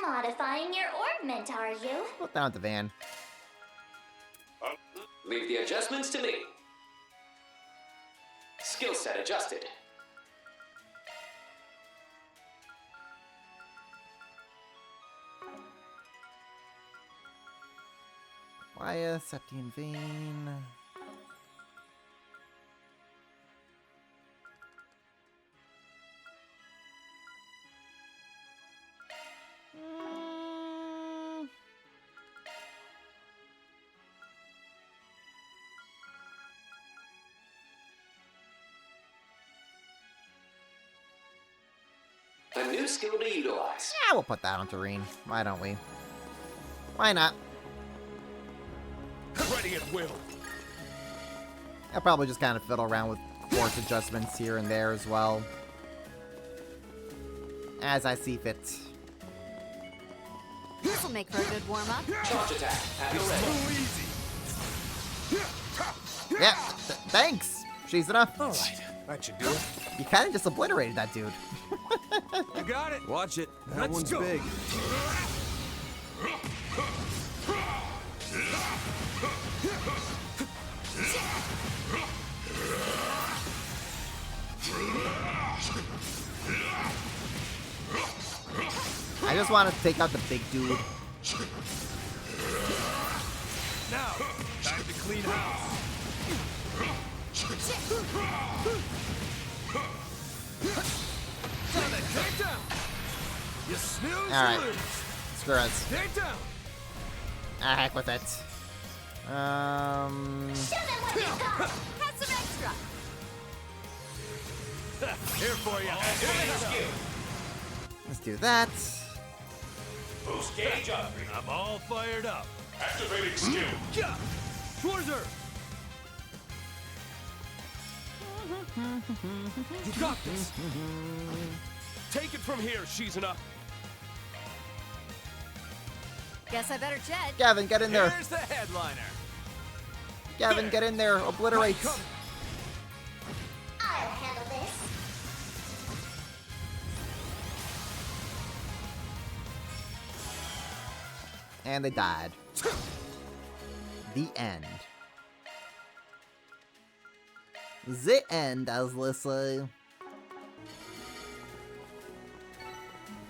Modifying your ornament, are you? Put that onto Van. Leave the adjustments to me. Skill set adjusted. Waya, Septian Vein. A new skill to utilize. Yeah, we'll put that on Tareen. Why don't we? Why not? Ready at will. I'll probably just kind of fiddle around with force adjustments here and there as well. As I see fit. This'll make for a good warm-up. Charge attack. At the ready. Yeah, thanks. She's enough. Alright, that should do it. You kind of just obliterated that dude. You got it. Watch it. That Let's one's go. big. I just want to take out the big dude. Now, time to clean house. You snooze, Alright. you lose. Screw us. Take down. Ah, heck with it. Have some extra. Here for you. Let's do that. Boost gauge up. I'm all fired up. Activating skill. Schwarzer! You got this. Take it from here, Shizuna. Guess I better jet. Gavin, get in there. Here's the headliner. Gavin, get in there. Obliterate. I'll handle this. And they died. The end. The end, as they say.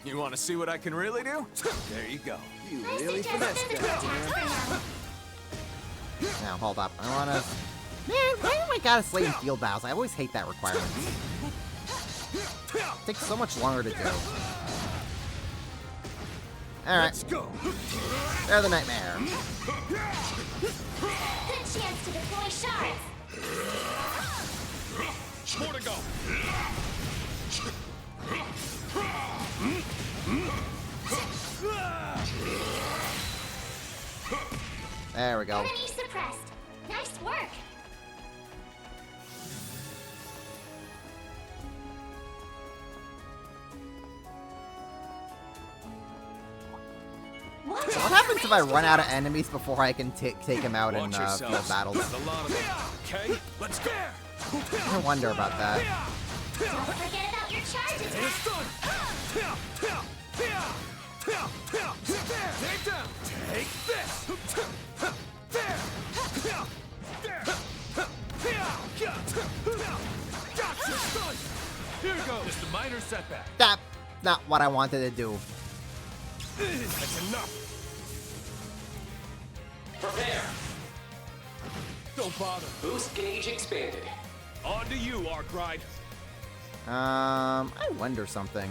You want to see what I can really do? There you go. You I really suggest finessed that. Now, hold up. I wanna... Man, why do I gotta slay in field battles? I always hate that requirement. It takes so much longer to do. Alright. Let's go. They're the nightmare. Good chance to deploy shards. More to go. There we go. Enemy suppressed. Nice work. What happens if I run out of enemies before I can take him out in Watch field yourselves. battles? There's a lot of them. Okay, let's go. I wonder about that. Don't forget about your charge attack. Take down. Take this. Gotcha. Here goes. Just a minor setback. That's not what I wanted to do. That's enough. Prepare. Don't bother. Boost gauge expanded. On to you, Arkride. I wonder something.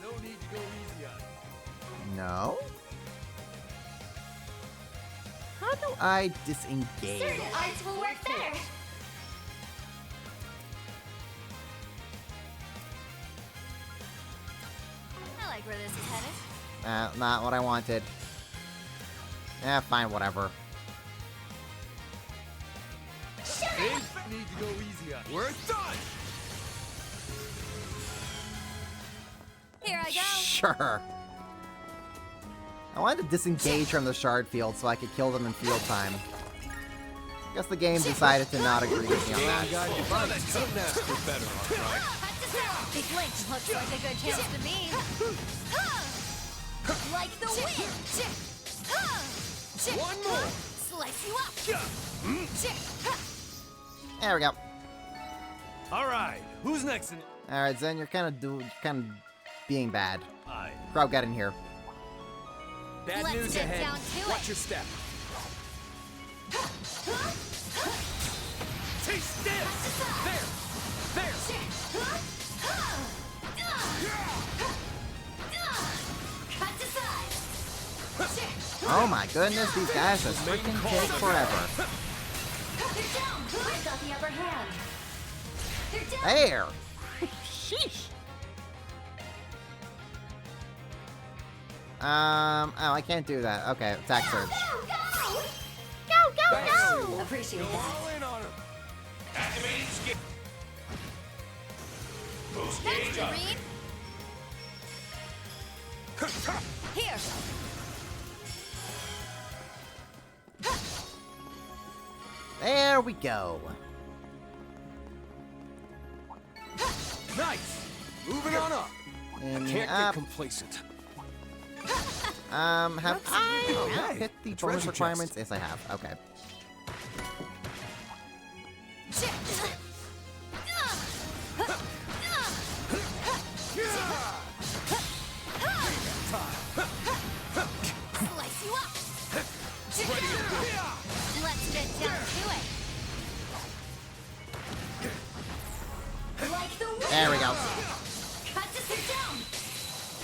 No need to go easy on it. No? How do I disengage? Certain arts will work better. I like where this is headed. Not what I wanted. Fine, whatever. Need to go easy on it. We're done. Here I go. Sure. I wanted to disengage from the shard field so I could kill them in field time. Guess the game decided to not agree with me on that. Couldn't ask for better, Arkride. Big Link looks like a good chance to me. Like the wind. One more. Slice you up. There we go. All right, who's next? All right, Zen, you're kind of being bad. Aye. Crow, get in here. Bad Let's news get ahead. down to Watch it. your step. Taste this. There. Cut to size. Oh my goodness, these guys just freaking take forever. They're down. I've got the upper hand. They're down. There. Sheesh. Oh, I can't do that. Okay, attack surge. Go. Appreciate Go that. all in on him. Activating skill. Boost Thanks, gauge up. Green. Here. There we go. Nice. Moving on up. And Can't get up. complacent. Have I hey, hit the a bonus treasure requirements? Yes, I have. Okay. Slice you up. Let's get down to it. Like the wind. There we go. Cut to sit down.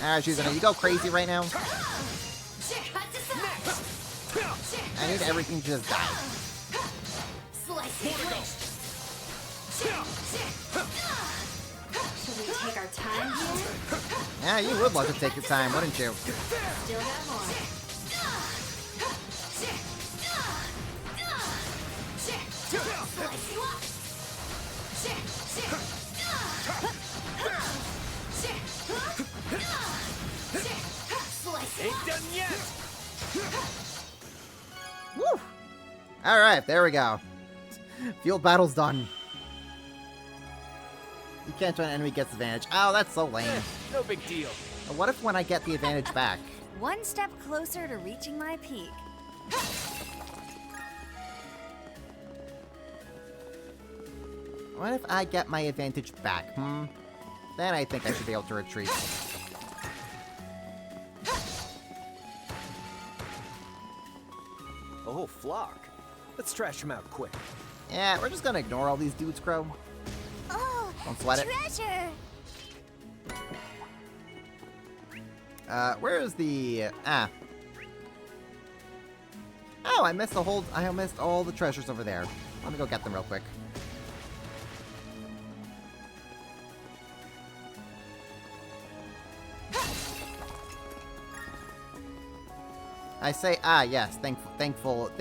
Alright, Shizuna, you go crazy right now. Cut to size. I need everything to just die. Slice it. Should we take our time here? Yeah, you would love to take your time, wouldn't you? Still got more. Slice you up. Ain't done yet. Woo! Alright, there we go. Field battle's done. You can't when an enemy gets advantage. Oh, that's so lame. No big deal. What if when I get the advantage back? One step closer to reaching my peak. What if I get my advantage back, Then I think I should be able to retreat. Oh, Flock. Let's trash him out quick. Yeah, we're just gonna ignore all these dudes, Crow. Oh, Don't sweat it. treasure. Where is the... Oh, I missed all the treasures over there. Let me go get them real quick. I say, yes, thankful,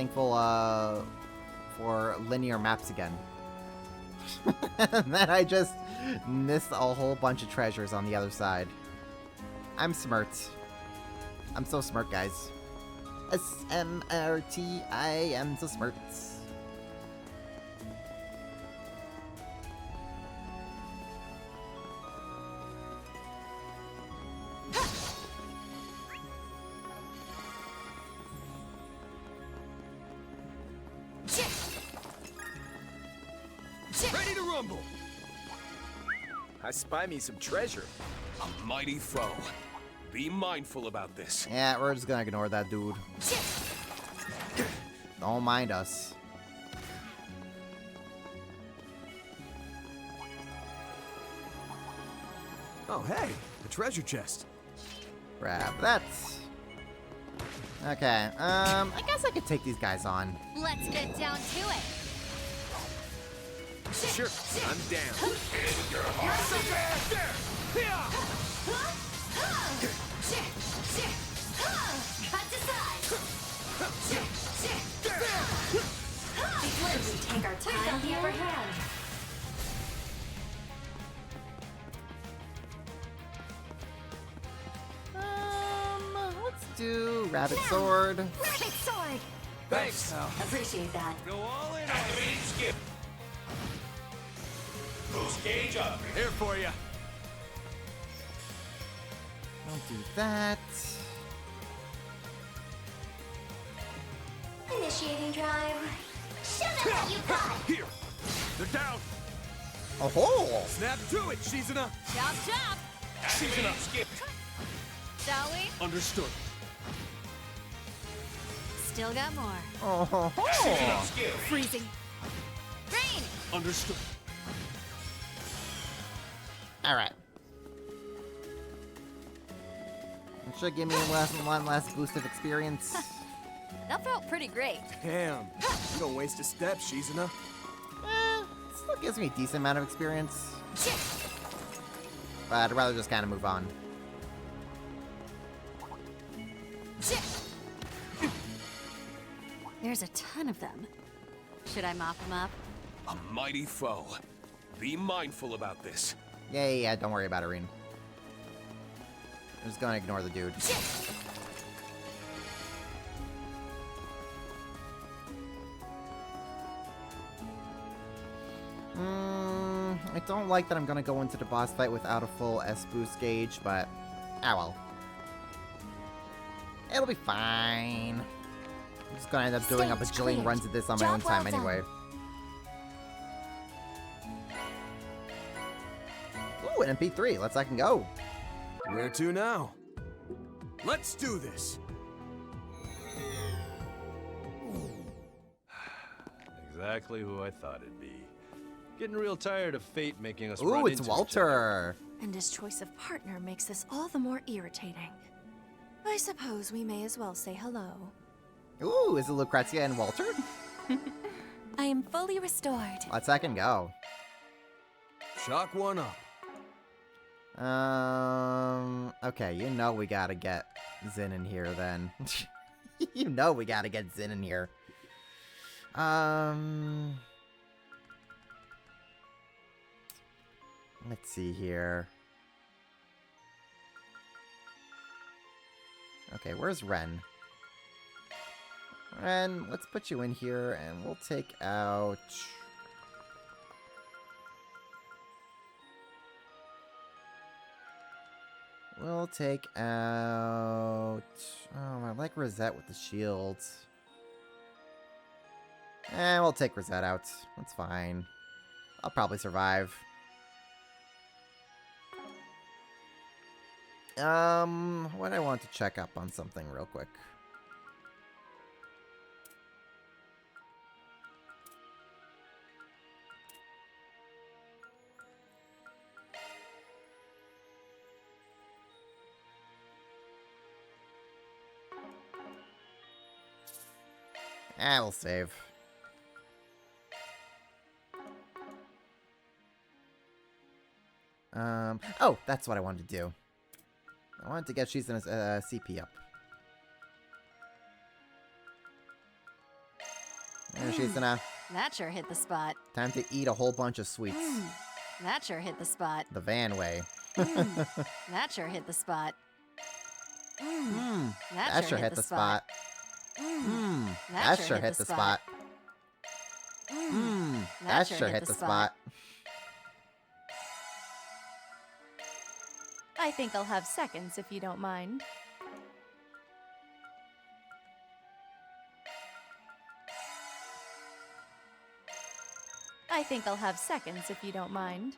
for linear maps again. And then I just missed a whole bunch of treasures on the other side. I'm smart. I'm so smart, guys. S-M-R-T, I am so smart. Ready to rumble. I spy me some treasure. A mighty foe. Be mindful about this. Yeah, we're just gonna ignore that dude. Don't mind us. Oh, hey, a treasure chest. Grab that. Okay, I guess I could take these guys on. Let's get down to it. Sure, I'm down. Cut to size. Let's take our time here. Upper hand. Let's do Rabbit Sword. Rabbit sword. Thanks. Appreciate that. Go all in. Activating skip. Boost gauge up. Here for you. Don't do that. Initiating drive. Show them what you got. Here. They're down. Oh! Snap to it, Shizuna. Chop chop. Shizuna. Skip. Shall we? Understood. Still got more. Oh! Skip. Freezing. Rain. Understood. Alright. It should give me one last boost of experience. That felt pretty great. Damn, you don't waste a step, Shizuna. Still gives me a decent amount of experience. But I'd rather just kind of move on. There's a ton of them. Should I mop them up? A mighty foe. Be mindful about this. Yeah, don't worry about it, Reen. I'm just gonna ignore the dude. I don't like that I'm gonna go into the boss fight without a full S-boost gauge, but well. It'll be fine. I'm just gonna end up doing a bajillion runs of this on my own time anyway. Ooh, an MP3. Let's I can go. Where to now? Let's do this. exactly who I thought it'd be. Getting real tired of fate making us Ooh, run it's into Walter. And his choice of partner makes this all the more irritating. I suppose we may as well say hello. Ooh, is it Lucrezia and Walter? I am fully restored. Let's second go. Shock one up. Okay, you know we gotta get Zin in here then. You know we gotta get Zin in here. Let's see here. Okay, where's Ren? Ren, let's put you in here and we'll take out... We'll take out... Oh, I like Rosette with the shields. We'll take Rosette out. That's fine. I'll probably survive. What I want to check up on something real quick. We'll save. Oh, that's what I wanted to do. I wanted to get Shizuna's CP up. There, Shizuna. That sure hit the spot. Time to eat a whole bunch of sweets. That sure hit the spot. The van way. That sure hit the spot. That sure hit the spot. That sure hit the spot. That sure hit the spot. I think I'll have seconds if you don't mind. I think I'll have seconds if you don't mind.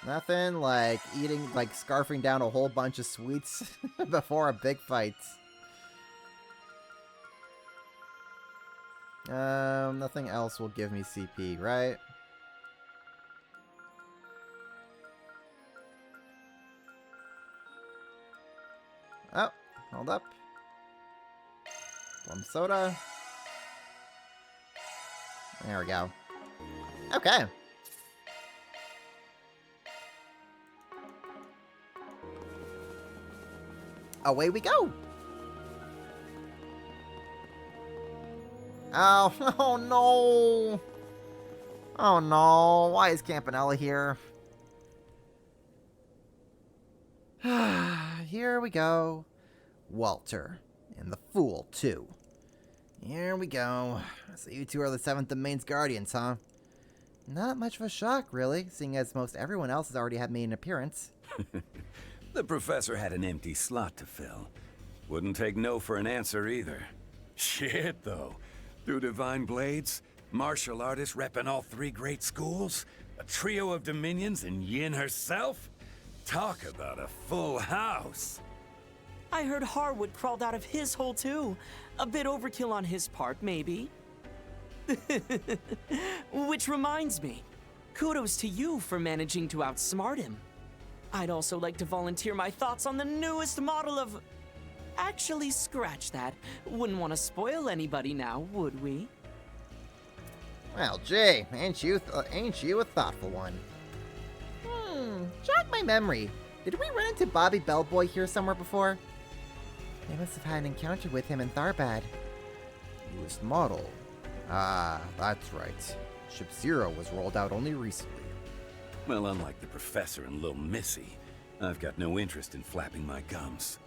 Nothing like eating, like scarfing down a whole bunch of sweets before a big fight. Nothing else will give me CP, right? Oh, hold up. Plum soda. There we go. Okay. Away we go! Oh, oh no! Oh no, why is Campanella here? Here we go. Walter. And the Fool, too. Here we go. So you two are the 7th Domain's Guardians, huh? Not much of a shock, really, seeing as most everyone else has already had made an appearance. The professor had an empty slot to fill. Wouldn't take no for an answer either. Shit, though. Through Divine Blades, martial artists repping all 3 great schools, a trio of Dominions, and Yin herself? Talk about a full house. I heard Harwood crawled out of his hole too. A bit overkill on his part, maybe. Which reminds me, kudos to you for managing to outsmart him. I'd also like to volunteer my thoughts on the newest model of... Actually, scratch that. Wouldn't want to spoil anybody now, would we? Well, Jay, ain't you a thoughtful one? Jog my memory. Did we run into Bobby Bellboy here somewhere before? They must have had an encounter with him in Tharbad. Newest model. Ah, that's right. Ship Zero was rolled out only recently. Well, unlike the professor and Lil Missy, I've got no interest in flapping my gums.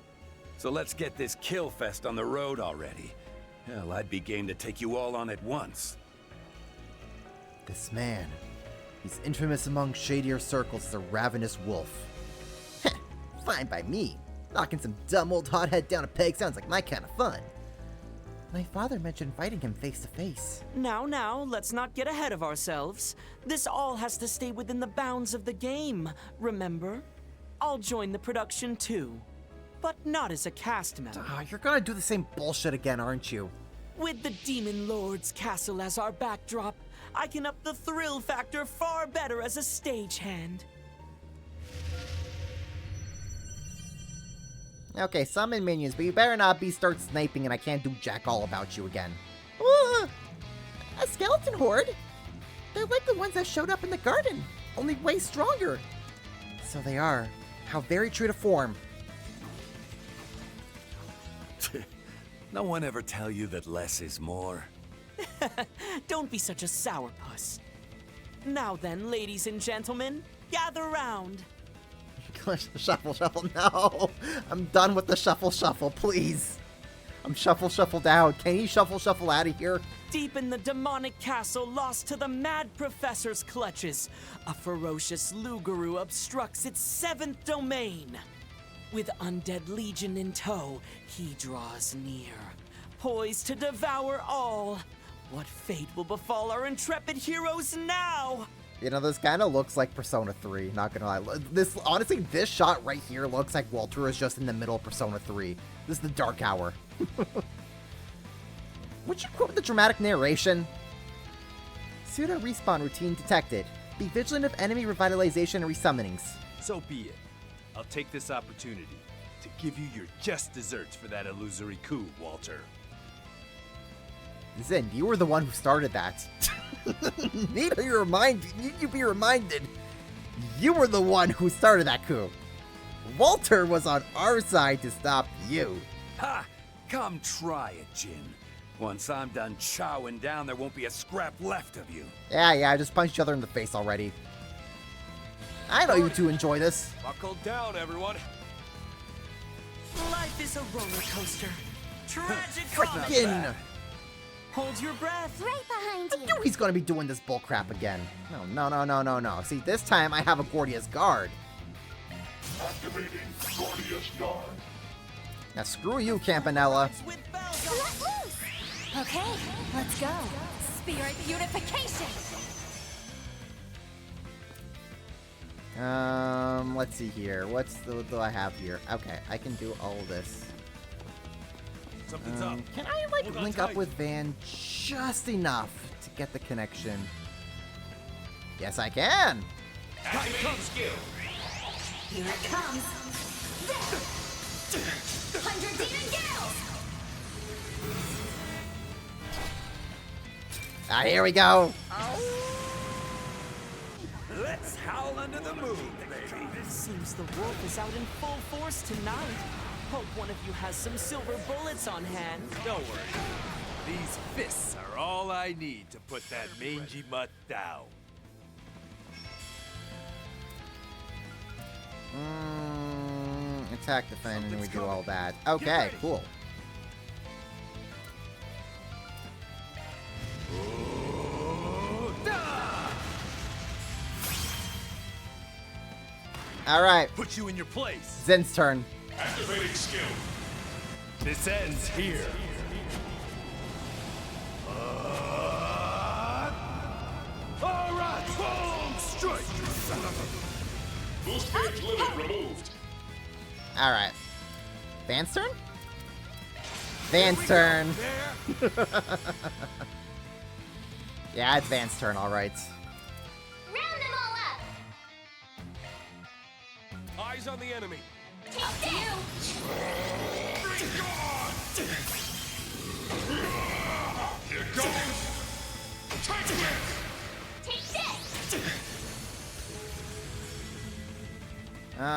So let's get this kill fest on the road already. Hell, I'd be game to take you all on at once. This man, he's infamous among shadier circles as a ravenous wolf. Fine by me. Knocking some dumb old hothead down a peg sounds like my kind of fun. My father mentioned fighting him face to face. Now, let's not get ahead of ourselves. This all has to stay within the bounds of the game, remember? I'll join the production too. But not as a cast member. You're gonna do the same bullshit again, aren't you? With the Demon Lord's castle as our backdrop, I can up the thrill factor far better as a stagehand. Okay, summon minions, but you better not start sniping and I can't do jack all about you again. A skeleton horde? They're like the ones that showed up in the garden, only way stronger. So they are. How very true to form. No one ever tell you that less is more? Don't be such a sourpuss. Now then, ladies and gentlemen, gather round. Shuffle, shuffle, no! I'm done with the shuffle, shuffle, please! I'm shuffled out. Can you shuffle out of here? Deep in the demonic castle lost to the mad professor's clutches, a ferocious Lugaru obstructs its 7th domain. With Undead Legion in tow, he draws near, poised to devour all. What fate will befall our intrepid heroes now? You know, this kind of looks like Persona 3, not gonna lie. Honestly, this shot right here looks like Walter is just in the middle of Persona 3. This is the Dark Hour. Would you quote the dramatic narration? Pseudo respawn routine detected. Be vigilant of enemy revitalization and resummonings. So be it. I'll take this opportunity to give you your just desserts for that illusory coup, Walter. Zin, you were the one who started that. Need to be reminded. You were the one who started that coup. Walter was on our side to stop you. Ha! Come try it, Jin. Once I'm done chowing down, there won't be a scrap left of you. Yeah, just punch each other in the face already. I know you two enjoy this. Buckle down, everyone. Life is a roller coaster. Tragic Frickin'! Hold your breath. Right behind you. I knew he's gonna be doing this bullcrap again. No. See, this time I have a Gordia's Guard. Activating Gordia's Guard. Now screw you, Campanella. Let loose. Okay, let's go. Spirit unification. Let's see here. What do I have here? Okay, I can do all this. Something's up. Can I, link up with Van just enough to get the connection? Yes, I can! Activating skill. Here it comes. 100 Demon Gales! Here we go! Let's howl under the moon, baby. Seems the wolf is out in full force tonight. Hope one of you has some silver bullets on hand. Don't worry. These fists are all I need to put that mangy mutt down. Attack, defend, and we do all that. Okay, cool. Alright. Put you in your place. Zen's turn. Activating skill. This ends here. Alright, boom! Strike! Boost gauge limit removed. Alright. Van's turn? Van's turn. Yeah, it's Van's turn, alright. Round them all up. Eyes on the enemy. Up to you. Here goes. Take this. Take this. I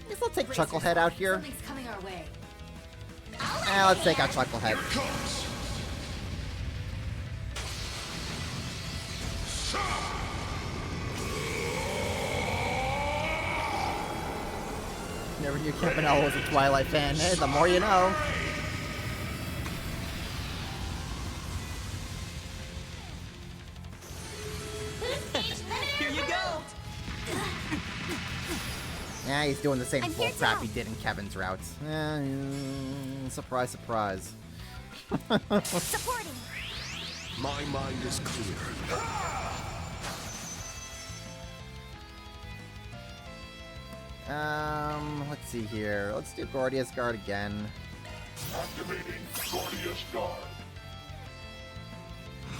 guess I'll take Chucklehead out here. Something's coming our way. Let's take out Chucklehead. Never knew Campanella was a Twilight fan. Hey, the more you know. Here you go. Yeah, he's doing the same bull crap he did in Kevin's route. Surprise, surprise. Supporting. My mind is clear. Let's see here. Let's do Gordius Guard again. Activating Gordius Guard.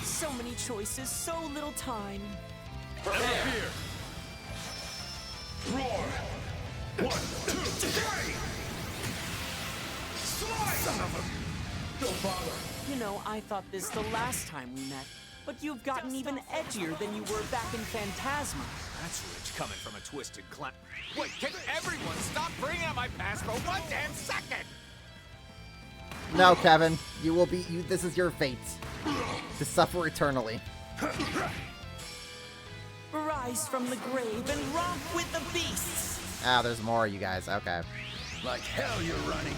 So many choices, so little time. Never fear. Roar. 1, 2, 3. Slide! Son of a... Don't bother. You know, I thought this the last time we met, but you've gotten even edgier than you were back in Phantasma. That's rich coming from a twisted clown. Wait, can everyone stop bringing up my past for 1 damn second? No, Kevin. You will be. This is your fate. To suffer eternally. Rise from the grave and romp with the beasts. Ah, there's more, you guys. Okay. Like hell you're running.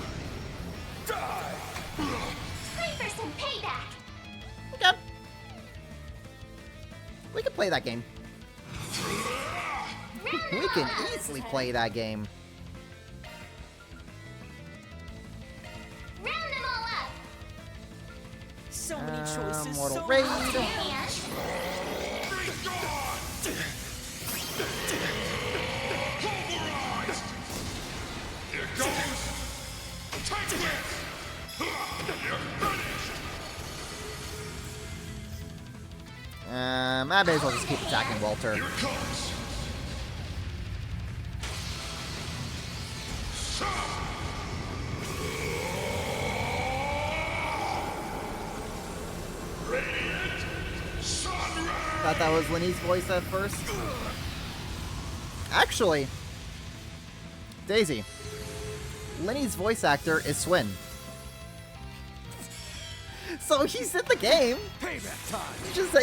Die! Pray for some payback. Okay. We can play that game. We can easily play that game. Round them all up. So many choices, Mortal so Raid. Pulverized! Here goes! Take this! You're finished! I may as well just keep attacking Walter. Here comes! Radiant Sunray! Thought that was Lenny's voice at first. Actually, Daisy, Lenny's voice actor is Swin. So he's in the game. Payback time.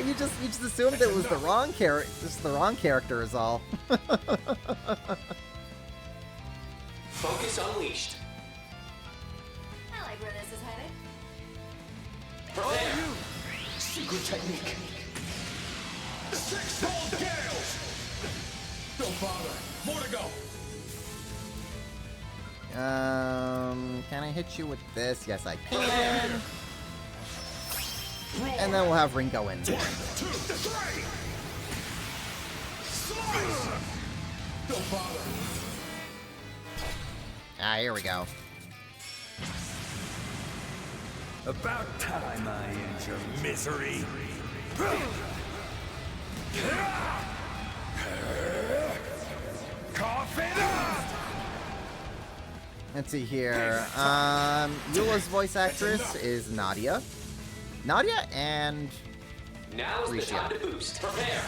You just assumed it was the wrong character. Just the wrong character is all. Focus unleashed. I like where this is headed. Prepare. Secret technique. 6-fold gales! Don't bother. More to go. Can I hit you with this? Yes, I can. And then we'll have Ringo in. 1, 2, 3! Slice! Don't bother. Ah, here we go. About time I end your misery. Cough it up! Let's see here. Eula's voice actress is Nadia. Nadia and Now's the time to Ricia. boost. Prepare.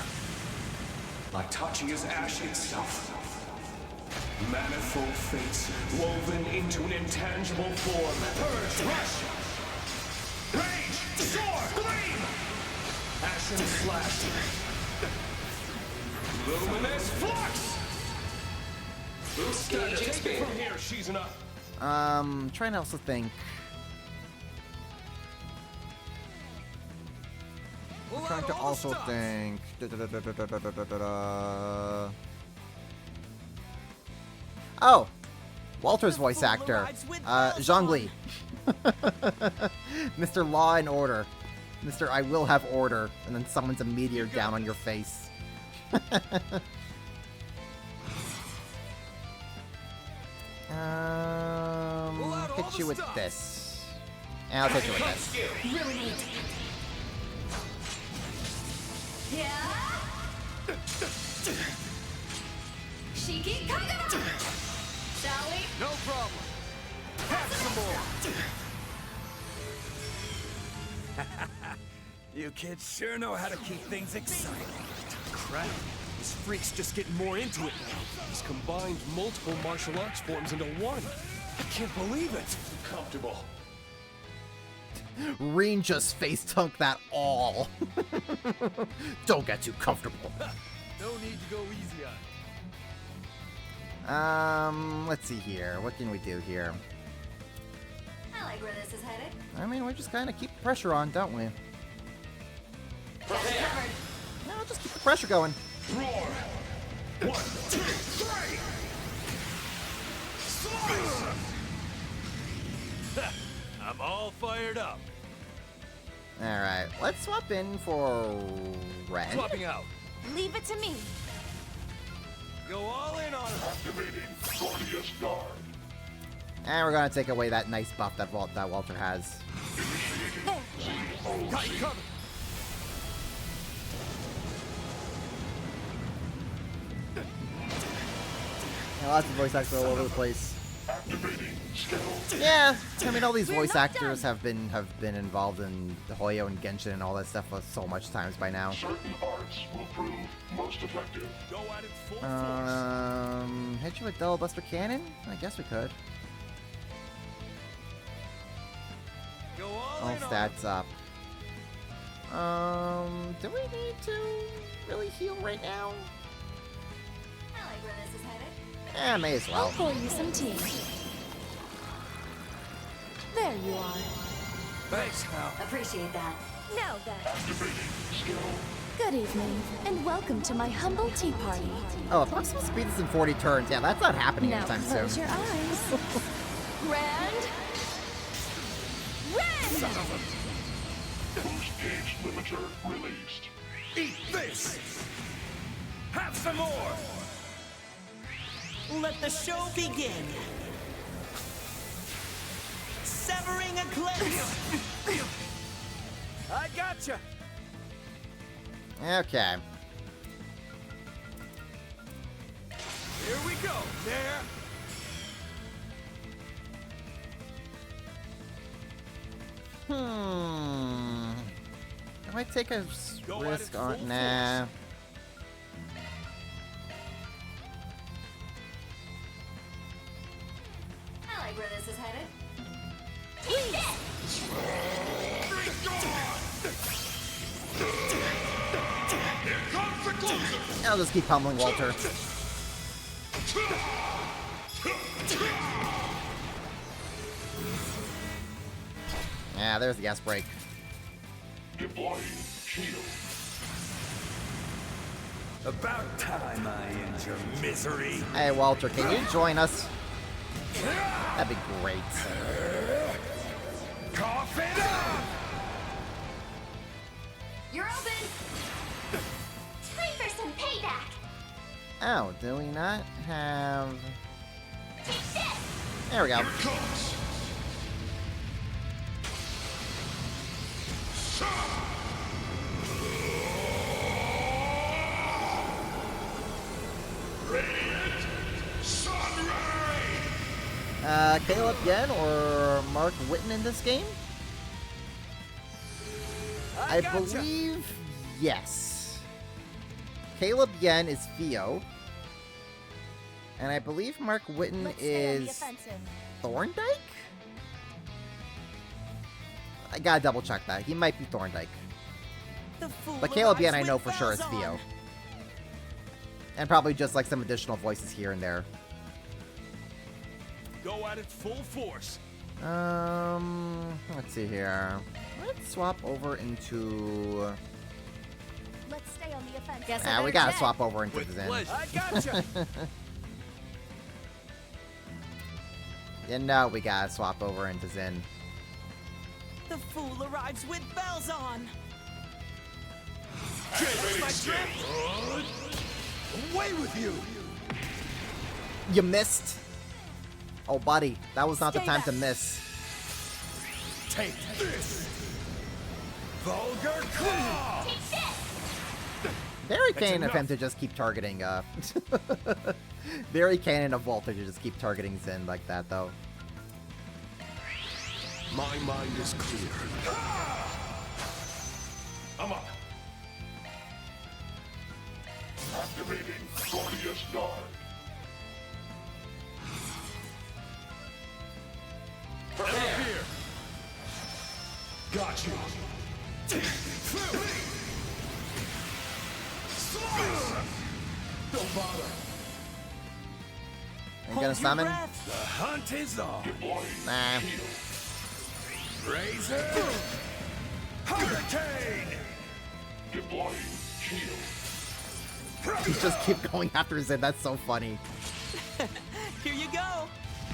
Like touching is ash itself. Manifold fates woven into an intangible form. Purge, rush! Rage! Soar! Gleam! Ashen slash! Luminous flux! Boost Take gauge it expanded. from here, she's enough. Trying to also think. Trying to also think. Oh, Walter's voice actor, Zhongli. Mr. Law and Order. Mr. I will have order, and then summons a meteor down on your face. Hit you with this. And I'll hit you with this. Ruinate. Yeah. Shiki Kagama. Shall we? No problem. Have some more. You kids sure know how to keep things exciting. Crap. This freak's just getting more into it now. He's combined multiple martial arts forms into one. I can't believe it. Comfortable. Reen just face tunked that all. Don't get too comfortable. No need to go easy on. Let's see here. What can we do here? I like where this is headed. I mean, we just kind of keep the pressure on, don't we? Covered. No, just keep the pressure going. Roar! 1, 2, 3! Slice! I'm all fired up. Alright, let's swap in for Ren. Swapping out. Leave it to me. Go all in on him. Activating Gordius Guard. And we're gonna take away that nice buff that Walter has. Got you covered. Yeah, lots of voice actors all over the place. Activating skill. Yeah, I mean all these voice actors have been involved in the Hoyo and Genshin and all that stuff for so much times by now. Certain arts will prove most effective. Go at it full force. Hit you with Double Buster Cannon? I guess we could. Go all in on Stats up. Do we need to really heal right now? I like where this is headed. Yeah, may as well. I'll pour you some tea. There you are. Thanks, Hal. Appreciate that. Now then. Activating skill. Good evening, and welcome to my humble tea party. Oh, if I'm supposed to beat this in 40 turns, yeah, that's not happening Now anytime close soon. your eyes. Grand. Ren! Boost gauge limiter released. Eat this! Have some more! Let the show begin. Severing Eclipse. I gotcha. Okay. Here we go. There. Do I take a Go at risk it on? full Nah. I like where this is headed. I'll just keep pummeling Walter. Yeah, there's the gas break. Deploying shield. About time I end your misery. Hey, Walter, can you join us? That'd be great. Cough it up! You're open. Time for some payback. Oh, do we not have... There we go. Caleb Yen or Mark Whitten in this game? I believe yes. Caleb Yen is Theo. And I believe Mark Whitten is Thorndike? I gotta double check that. He might be Thorndike. But Caleb Yen I know for sure is Theo. And probably just like some additional voices here and there. Go at it full force. Let's see here. Let's swap over into... Let's stay on the offensive. Yeah, we gotta swap over into With Zen. pleasure. I gotcha. Yeah, no, we gotta swap over into Zen. The fool arrives with bells on. That's my trip. Away with you! You missed. Oh, buddy, that was not the Stay time back. to miss. Take this! Vulgar Claw! Very That's canon of him enough. to just keep targeting, Very canon of Walter to just keep targeting Zen like that, though. My mind is clear. I'm up. Activating Gordius Guard. Prepare. Here. Got you. Don't bother. Are you gonna summon? The hunt is on. Nah. Razor! Hurricane! Deploying shield. He just keep going after Zen. That's so funny. Here you go.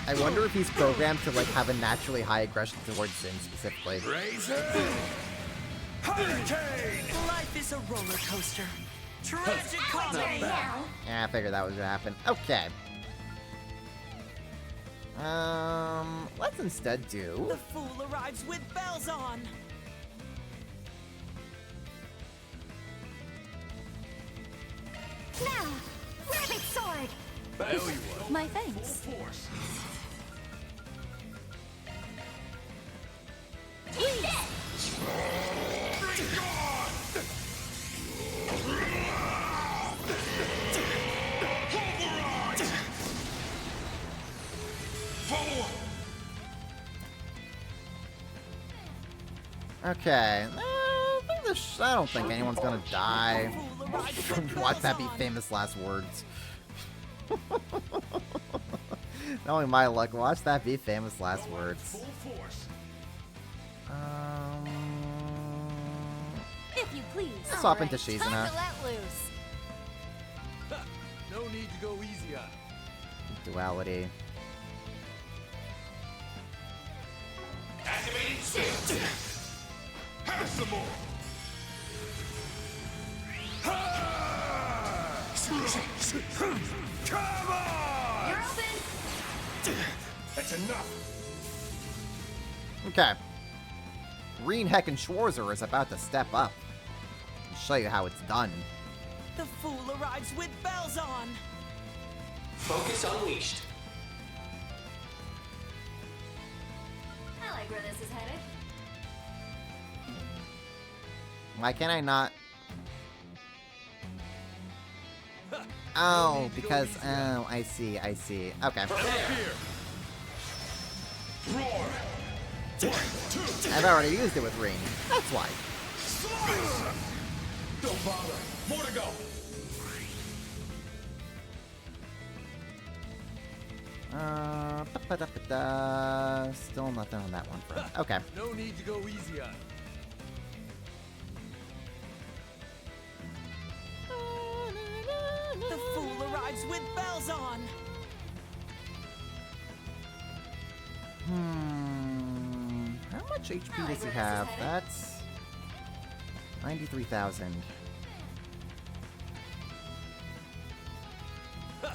I wonder if he's programmed to like have a naturally high aggression towards Zen specifically. Razor! Hurricane! Life is a roller coaster. Tragic comedy! Yeah, I figured that was gonna happen. Okay. Let's instead do... The fool arrives with bells on! Now, rabbit sword! My thanks. Okay. I don't think anyone's gonna die. Watch that be famous last words. Knowing my luck, watch that be famous last words. If you please. Let's swap into Shizuna. Time to let loose. No need to go easy on it. Duality. Activating skill. Have some more. Come on! You're open! That's enough. Okay. Reen Heckin' Schwarzer is about to step up and show you how it's done. The fool arrives with bells on! Focus unleashed. I like where this is headed. Why can't I not? Oh, because, oh, I see. Okay. I've already used it with Reen. That's why. Don't bother. More to go. Still nothing on that one front. Okay. No need to go easy on it. The fool arrives with bells on! How much HP does he have? That's 93,000.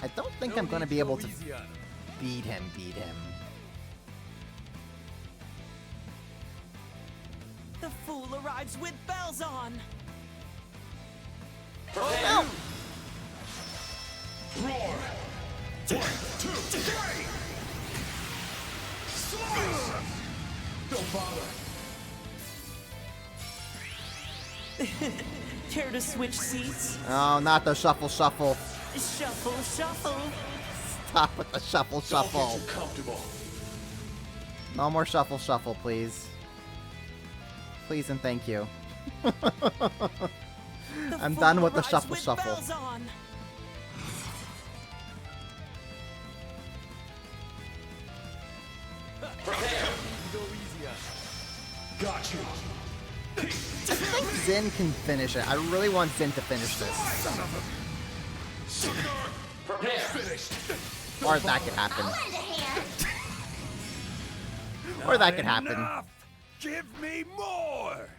I don't think I'm going to be able to beat him. The fool arrives with bells on! No! Roar! 1, 2, 3! Slice! Don't bother. Care to switch seats? Oh, not the shuffle. Shuffle. Stop with the shuffle. Comfortable. No more shuffle, please. Please and thank you. I'm done with the shuffle. Bells on. Prepare. Go easy on it. Got you. I think Zin can finish it. I really want Zin to finish this. Son of a... Prepare. Finished. Or that could happen. I'll lend a hand. Or that could happen. Enough. Give me more!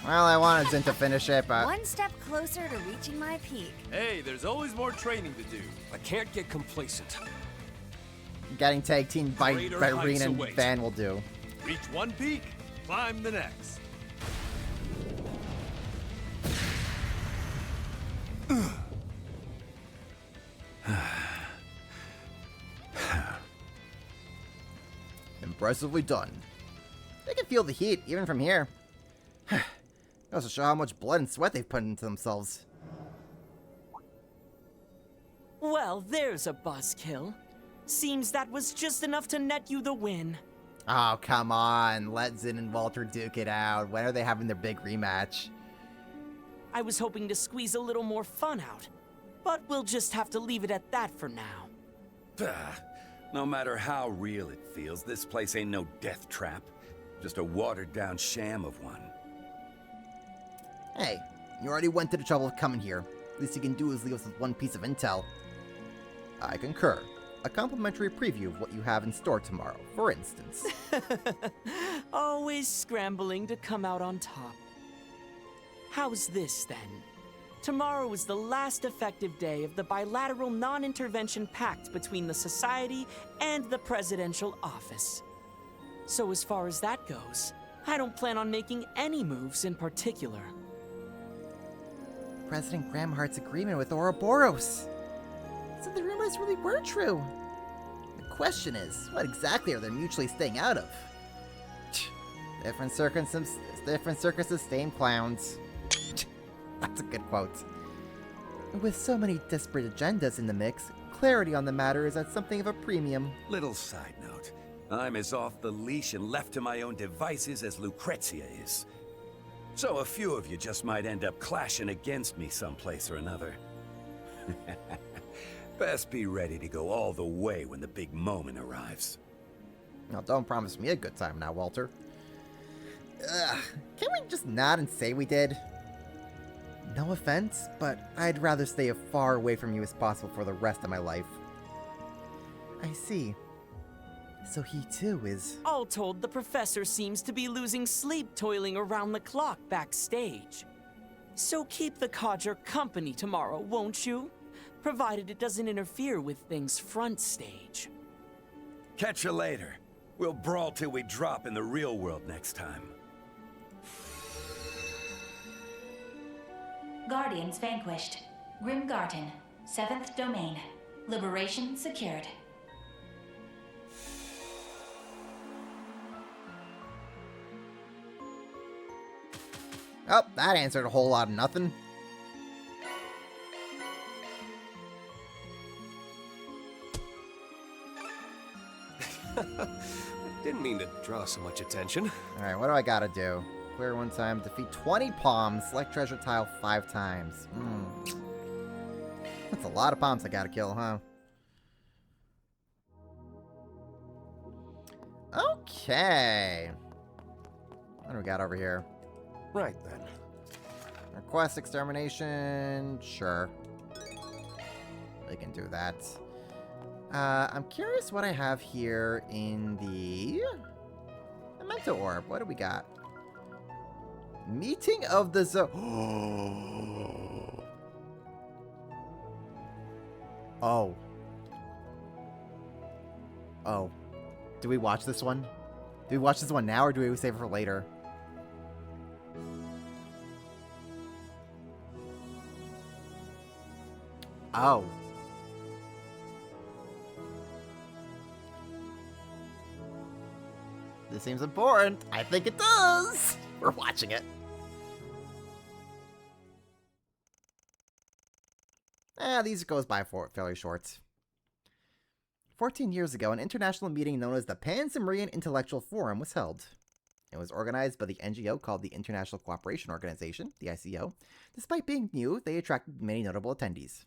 Well, I wanted Zin to finish it, but... One step closer to reaching my peak. Hey, there's always more training to do. I can't get complacent. Getting tag teamed by Greater heights Reen and await. Van will do. Reach one peak, climb the next. Impressively done. They can feel the heat, even from here. Goes to show how much blood and sweat they've put into themselves. Well, there's a buzzkill. Seems that was just enough to net you the win. Oh, come on. Let Zin and Walter duke it out. When are they having their big rematch? I was hoping to squeeze a little more fun out, but we'll just have to leave it at that for now. No matter how real it feels, this place ain't no death trap. Just a watered-down sham of one. Hey, you already went to the trouble of coming here. Least you can do is leave us with one piece of intel. I concur. A complimentary preview of what you have in store tomorrow, for instance. Always scrambling to come out on top. How's this, then? Tomorrow is the last effective day of the bilateral non-intervention pact between the Society and the Presidential Office. So as far as that goes, I don't plan on making any moves in particular. President Gramhart's agreement with Ouroboros. So the rumors really were true. The question is, what exactly are they mutually staying out of? Different circuses, same clowns. That's a good quote. With so many disparate agendas in the mix, clarity on the matter is at something of a premium. Little side note. I'm as off the leash and left to my own devices as Lucrezia is. So a few of you just might end up clashing against me someplace or another. Best be ready to go all the way when the big moment arrives. Now, don't promise me a good time now, Walter. Can we just nod and say we did? No offense, but I'd rather stay as far away from you as possible for the rest of my life. I see. So he too is... All told, the professor seems to be losing sleep toiling around the clock backstage. So keep the codger company tomorrow, won't you? Provided it doesn't interfere with things front stage. Catch you later. We'll brawl till we drop in the real world next time. Guardians vanquished. Grimgarten, 7th domain. Liberation secured. Oh, that answered a whole lot of nothing. Didn't mean to draw so much attention. Alright, what do I gotta do? Clear one time, defeat 20 palms, select treasure tile 5 times. That's a lot of palms I gotta kill, huh? Okay. What do we got over here? Right then. Request extermination. Sure. We can do that. I'm curious what I have here in the Memento Orb. What do we got? Meeting of the Oh. Oh. Do we watch this one? Do we watch this one now or do we save it for later? Oh. This seems important. I think it does. We're watching it. These goes by fairly short. 14 years ago, an international meeting known as the Pan-Zemrian Intellectual Forum was held. It was organized by the NGO called the International Cooperation Organization, the ICO. Despite being new, they attracted many notable attendees.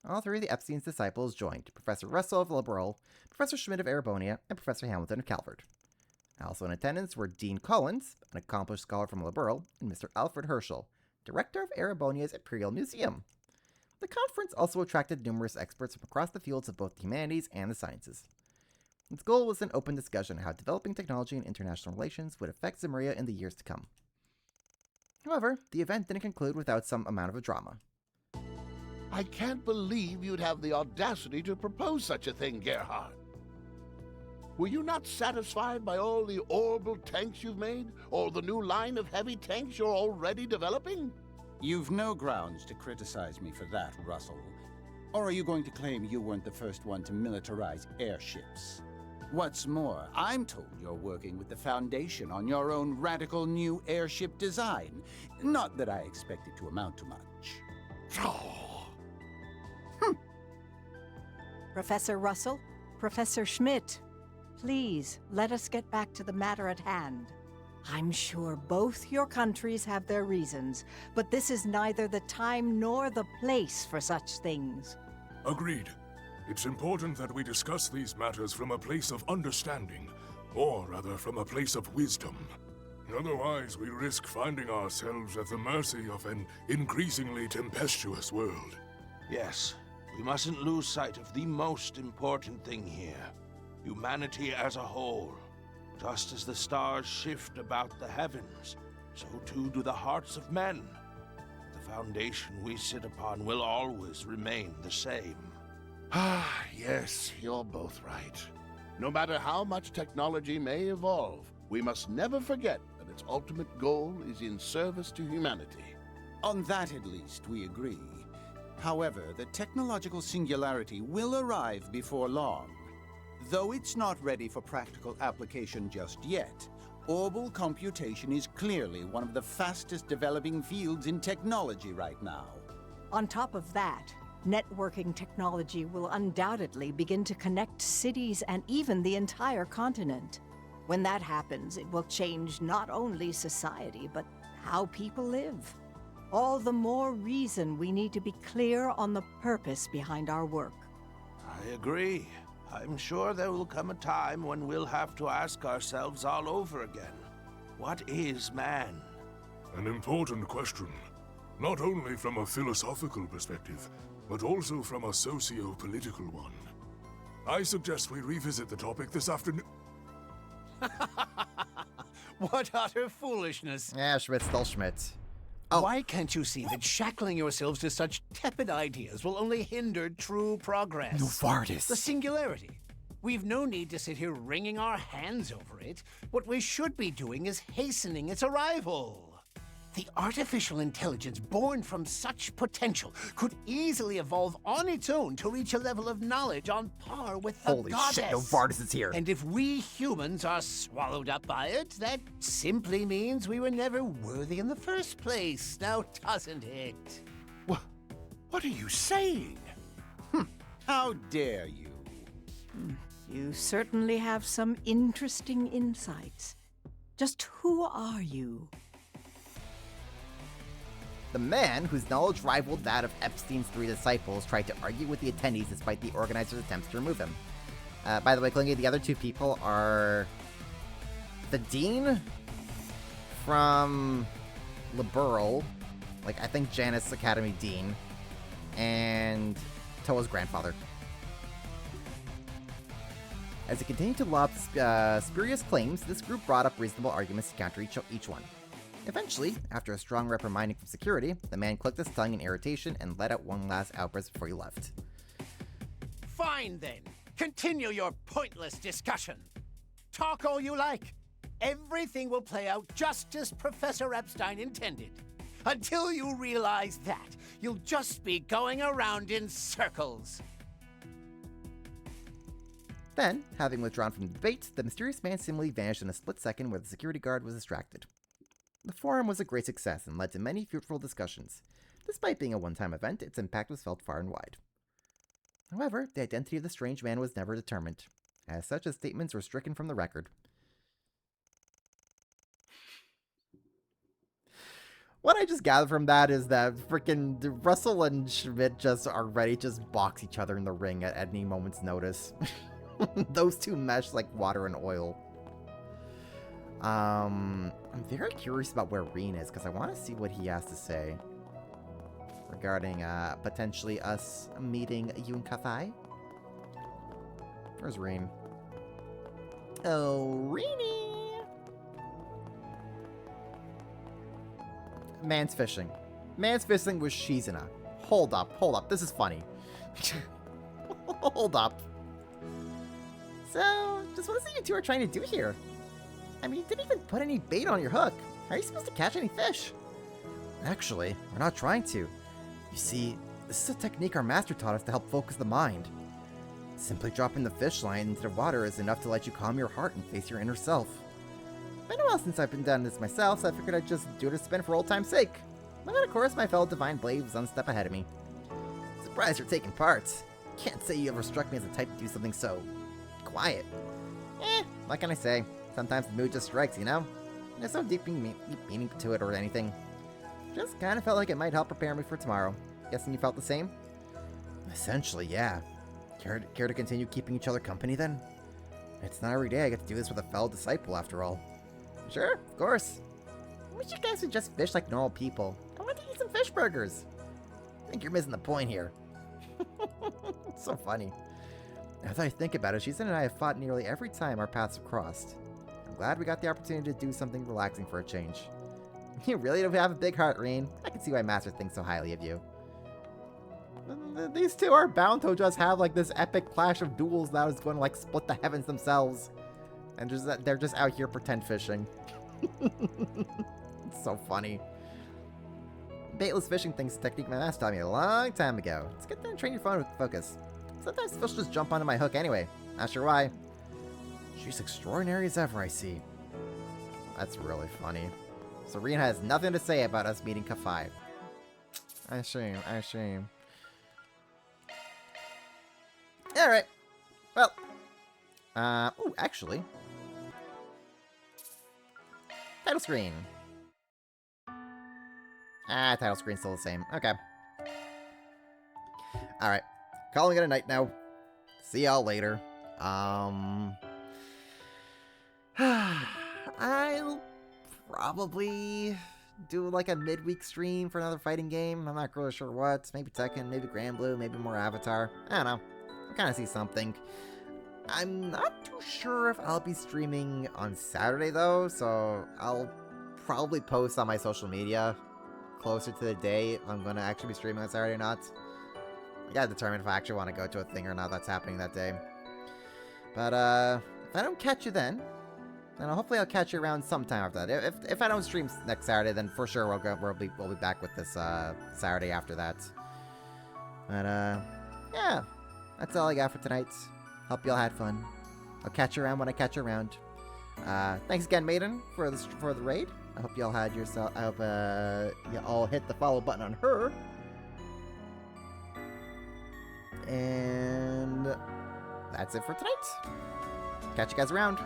All three of the Epstein's disciples joined, Professor Russell of Liberal, Professor Schmidt of Erebonia, and Professor Hamilton of Calvard. Also in attendance were Dean Collins, an accomplished scholar from Liberal, and Mr. Alfred Herschel, director of Erebonia's Imperial Museum. The conference also attracted numerous experts from across the fields of both the humanities and the sciences. Its goal was an open discussion on how developing technology and international relations would affect Zemria in the years to come. However, the event didn't conclude without some amount of drama. I can't believe you'd have the audacity to propose such a thing, Gerhard. Were you not satisfied by all the orbital tanks you've made? Or the new line of heavy tanks you're already developing? You've no grounds to criticize me for that, Russell. Or are you going to claim you weren't the first one to militarize airships? What's more, I'm told you're working with the Foundation on your own radical new airship design. Not that I expect it to amount to much. Professor Russell, Professor Schmidt, please let us get back to the matter at hand. I'm sure both your countries have their reasons, but this is neither the time nor the place for such things. Agreed. It's important that we discuss these matters from a place of understanding, or rather from a place of wisdom. Otherwise, we risk finding ourselves at the mercy of an increasingly tempestuous world. Yes, we mustn't lose sight of the most important thing here. Humanity as a whole. Just as the stars shift about the heavens, so too do the hearts of men. The foundation we sit upon will always remain the same. Ah, yes, you're both right. No matter how much technology may evolve, we must never forget that its ultimate goal is in service to humanity. On that, at least, we agree. However, the technological singularity will arrive before long. Though it's not ready for practical application just yet, orbital computation is clearly one of the fastest developing fields in technology right now. On top of that, networking technology will undoubtedly begin to connect cities and even the entire continent. When that happens, it will change not only society, but how people live. All the more reason we need to be clear on the purpose behind our work. I agree. I'm sure there will come a time when we'll have to ask ourselves all over again. What is man? An important question. Not only from a philosophical perspective, but also from a socio-political one. I suggest we revisit the topic this afternoon. What utter foolishness. Yeah, Schmidt's still Schmidt. Why can't you see that shackling yourselves to such tepid ideas will only hinder true progress? Novartis. The singularity. We've no need to sit here wringing our hands over it. What we should be doing is hastening its arrival. The artificial intelligence born from such potential could easily evolve on its own to reach a level of knowledge on par with the Holy goddess. shit, Novartis is here. And if we humans are swallowed up by it, that simply means we were never worthy in the first place, now doesn't it? What are you saying? How dare you? You certainly have some interesting insights. Just who are you? The man, whose knowledge rivaled that of Epstein's 3 disciples, tried to argue with the attendees despite the organizers' attempts to remove him. By the way, Klingy, the other 2 people are the dean from Liberl, like I think Janus Academy dean, and Toa's grandfather. As he continued to lob spurious claims, this group brought up reasonable arguments to counter each one. Eventually, after a strong reprimanding from security, the man clicked his tongue in irritation and let out one last outburst before he left. Fine then. Continue your pointless discussion. Talk all you like. Everything will play out just as Professor Epstein intended. Until you realize that, you'll just be going around in circles. Then, having withdrawn from the debate, the mysterious man seemingly vanished in a split second where the security guard was distracted. The forum was a great success and led to many fruitful discussions. Despite being a one-time event, its impact was felt far and wide. However, the identity of the strange man was never determined. As such, his statements were stricken from the record. What I just gathered from that is that freaking Russell and Schmidt just are ready to just box each other in the ring at any moment's notice. Those two mesh like water and oil. I'm very curious about where Reen is, because I want to see what he has to say regarding potentially us meeting Yun Kathai. Where's Reen? Oh, Reenie! Man's fishing. Man's fishing with Shizuna. Hold up. This is funny. Hold up. So, just what is it you two are trying to do here? I mean, you didn't even put any bait on your hook. How are you supposed to catch any fish? Actually, we're not trying to. You see, this is a technique our master taught us to help focus the mind. Simply dropping the fish line into the water is enough to let you calm your heart and face your inner self. Been a while since I've been done this myself, so I figured I'd just do it a spin for old time's sake. But then, of course, my fellow Divine Blade was one step ahead of me. Surprised you're taking part. Can't say you ever struck me as the type to do something so quiet. What can I say? Sometimes the mood just strikes, you know? There's no deep meaning to it or anything. Just kind of felt like it might help prepare me for tomorrow. Guessing you felt the same? Essentially, yeah. Care to continue keeping each other company, then? It's not every day I get to do this with a fellow disciple, after all. Sure, of course. I wish you guys would just fish like normal people. I want to eat some fish burgers. I think you're missing the point here. It's so funny. Now that I think about it, Shizuna and I have fought nearly every time our paths have crossed. I'm glad we got the opportunity to do something relaxing for a change. You really do have a big heart, Rean. I can see why Master thinks so highly of you. These two are bound to just have like this epic clash of duels that is going to like split the heavens themselves. And just they're just out here pretend fishing. It's so funny. Baitless fishing thing's a technique my master taught me a long time ago. It's good to train your phone with focus. Sometimes fish just jump onto my hook anyway. Not sure why. She's extraordinary as ever, I see. That's really funny. Serena has nothing to say about us meeting Ka5. I shame. Alright. Well. Ooh, actually. Title screen. Title screen's still the same. Okay. Alright. Calling it a night now. See y'all later. I'll probably do like a midweek stream for another fighting game. I'm not really sure what. Maybe Tekken, maybe Granblue, maybe more Avatar. I don't know. I kind of see something. I'm not too sure if I'll be streaming on Saturday though, so I'll probably post on my social media closer to the day if I'm going to actually be streaming on Saturday or not. I gotta determine if I actually want to go to a thing or not that's happening that day. But if I don't catch you then hopefully I'll catch you around sometime after that. If I don't stream next Saturday, then for sure we'll be back with this Saturday after that. But yeah, that's all I got for tonight. Hope y'all had fun. I'll catch you around when I catch you around. Thanks again, Maiden, for the raid. I hope y'all had yourself. I hope you all hit the follow button on her. And that's it for tonight. Catch you guys around.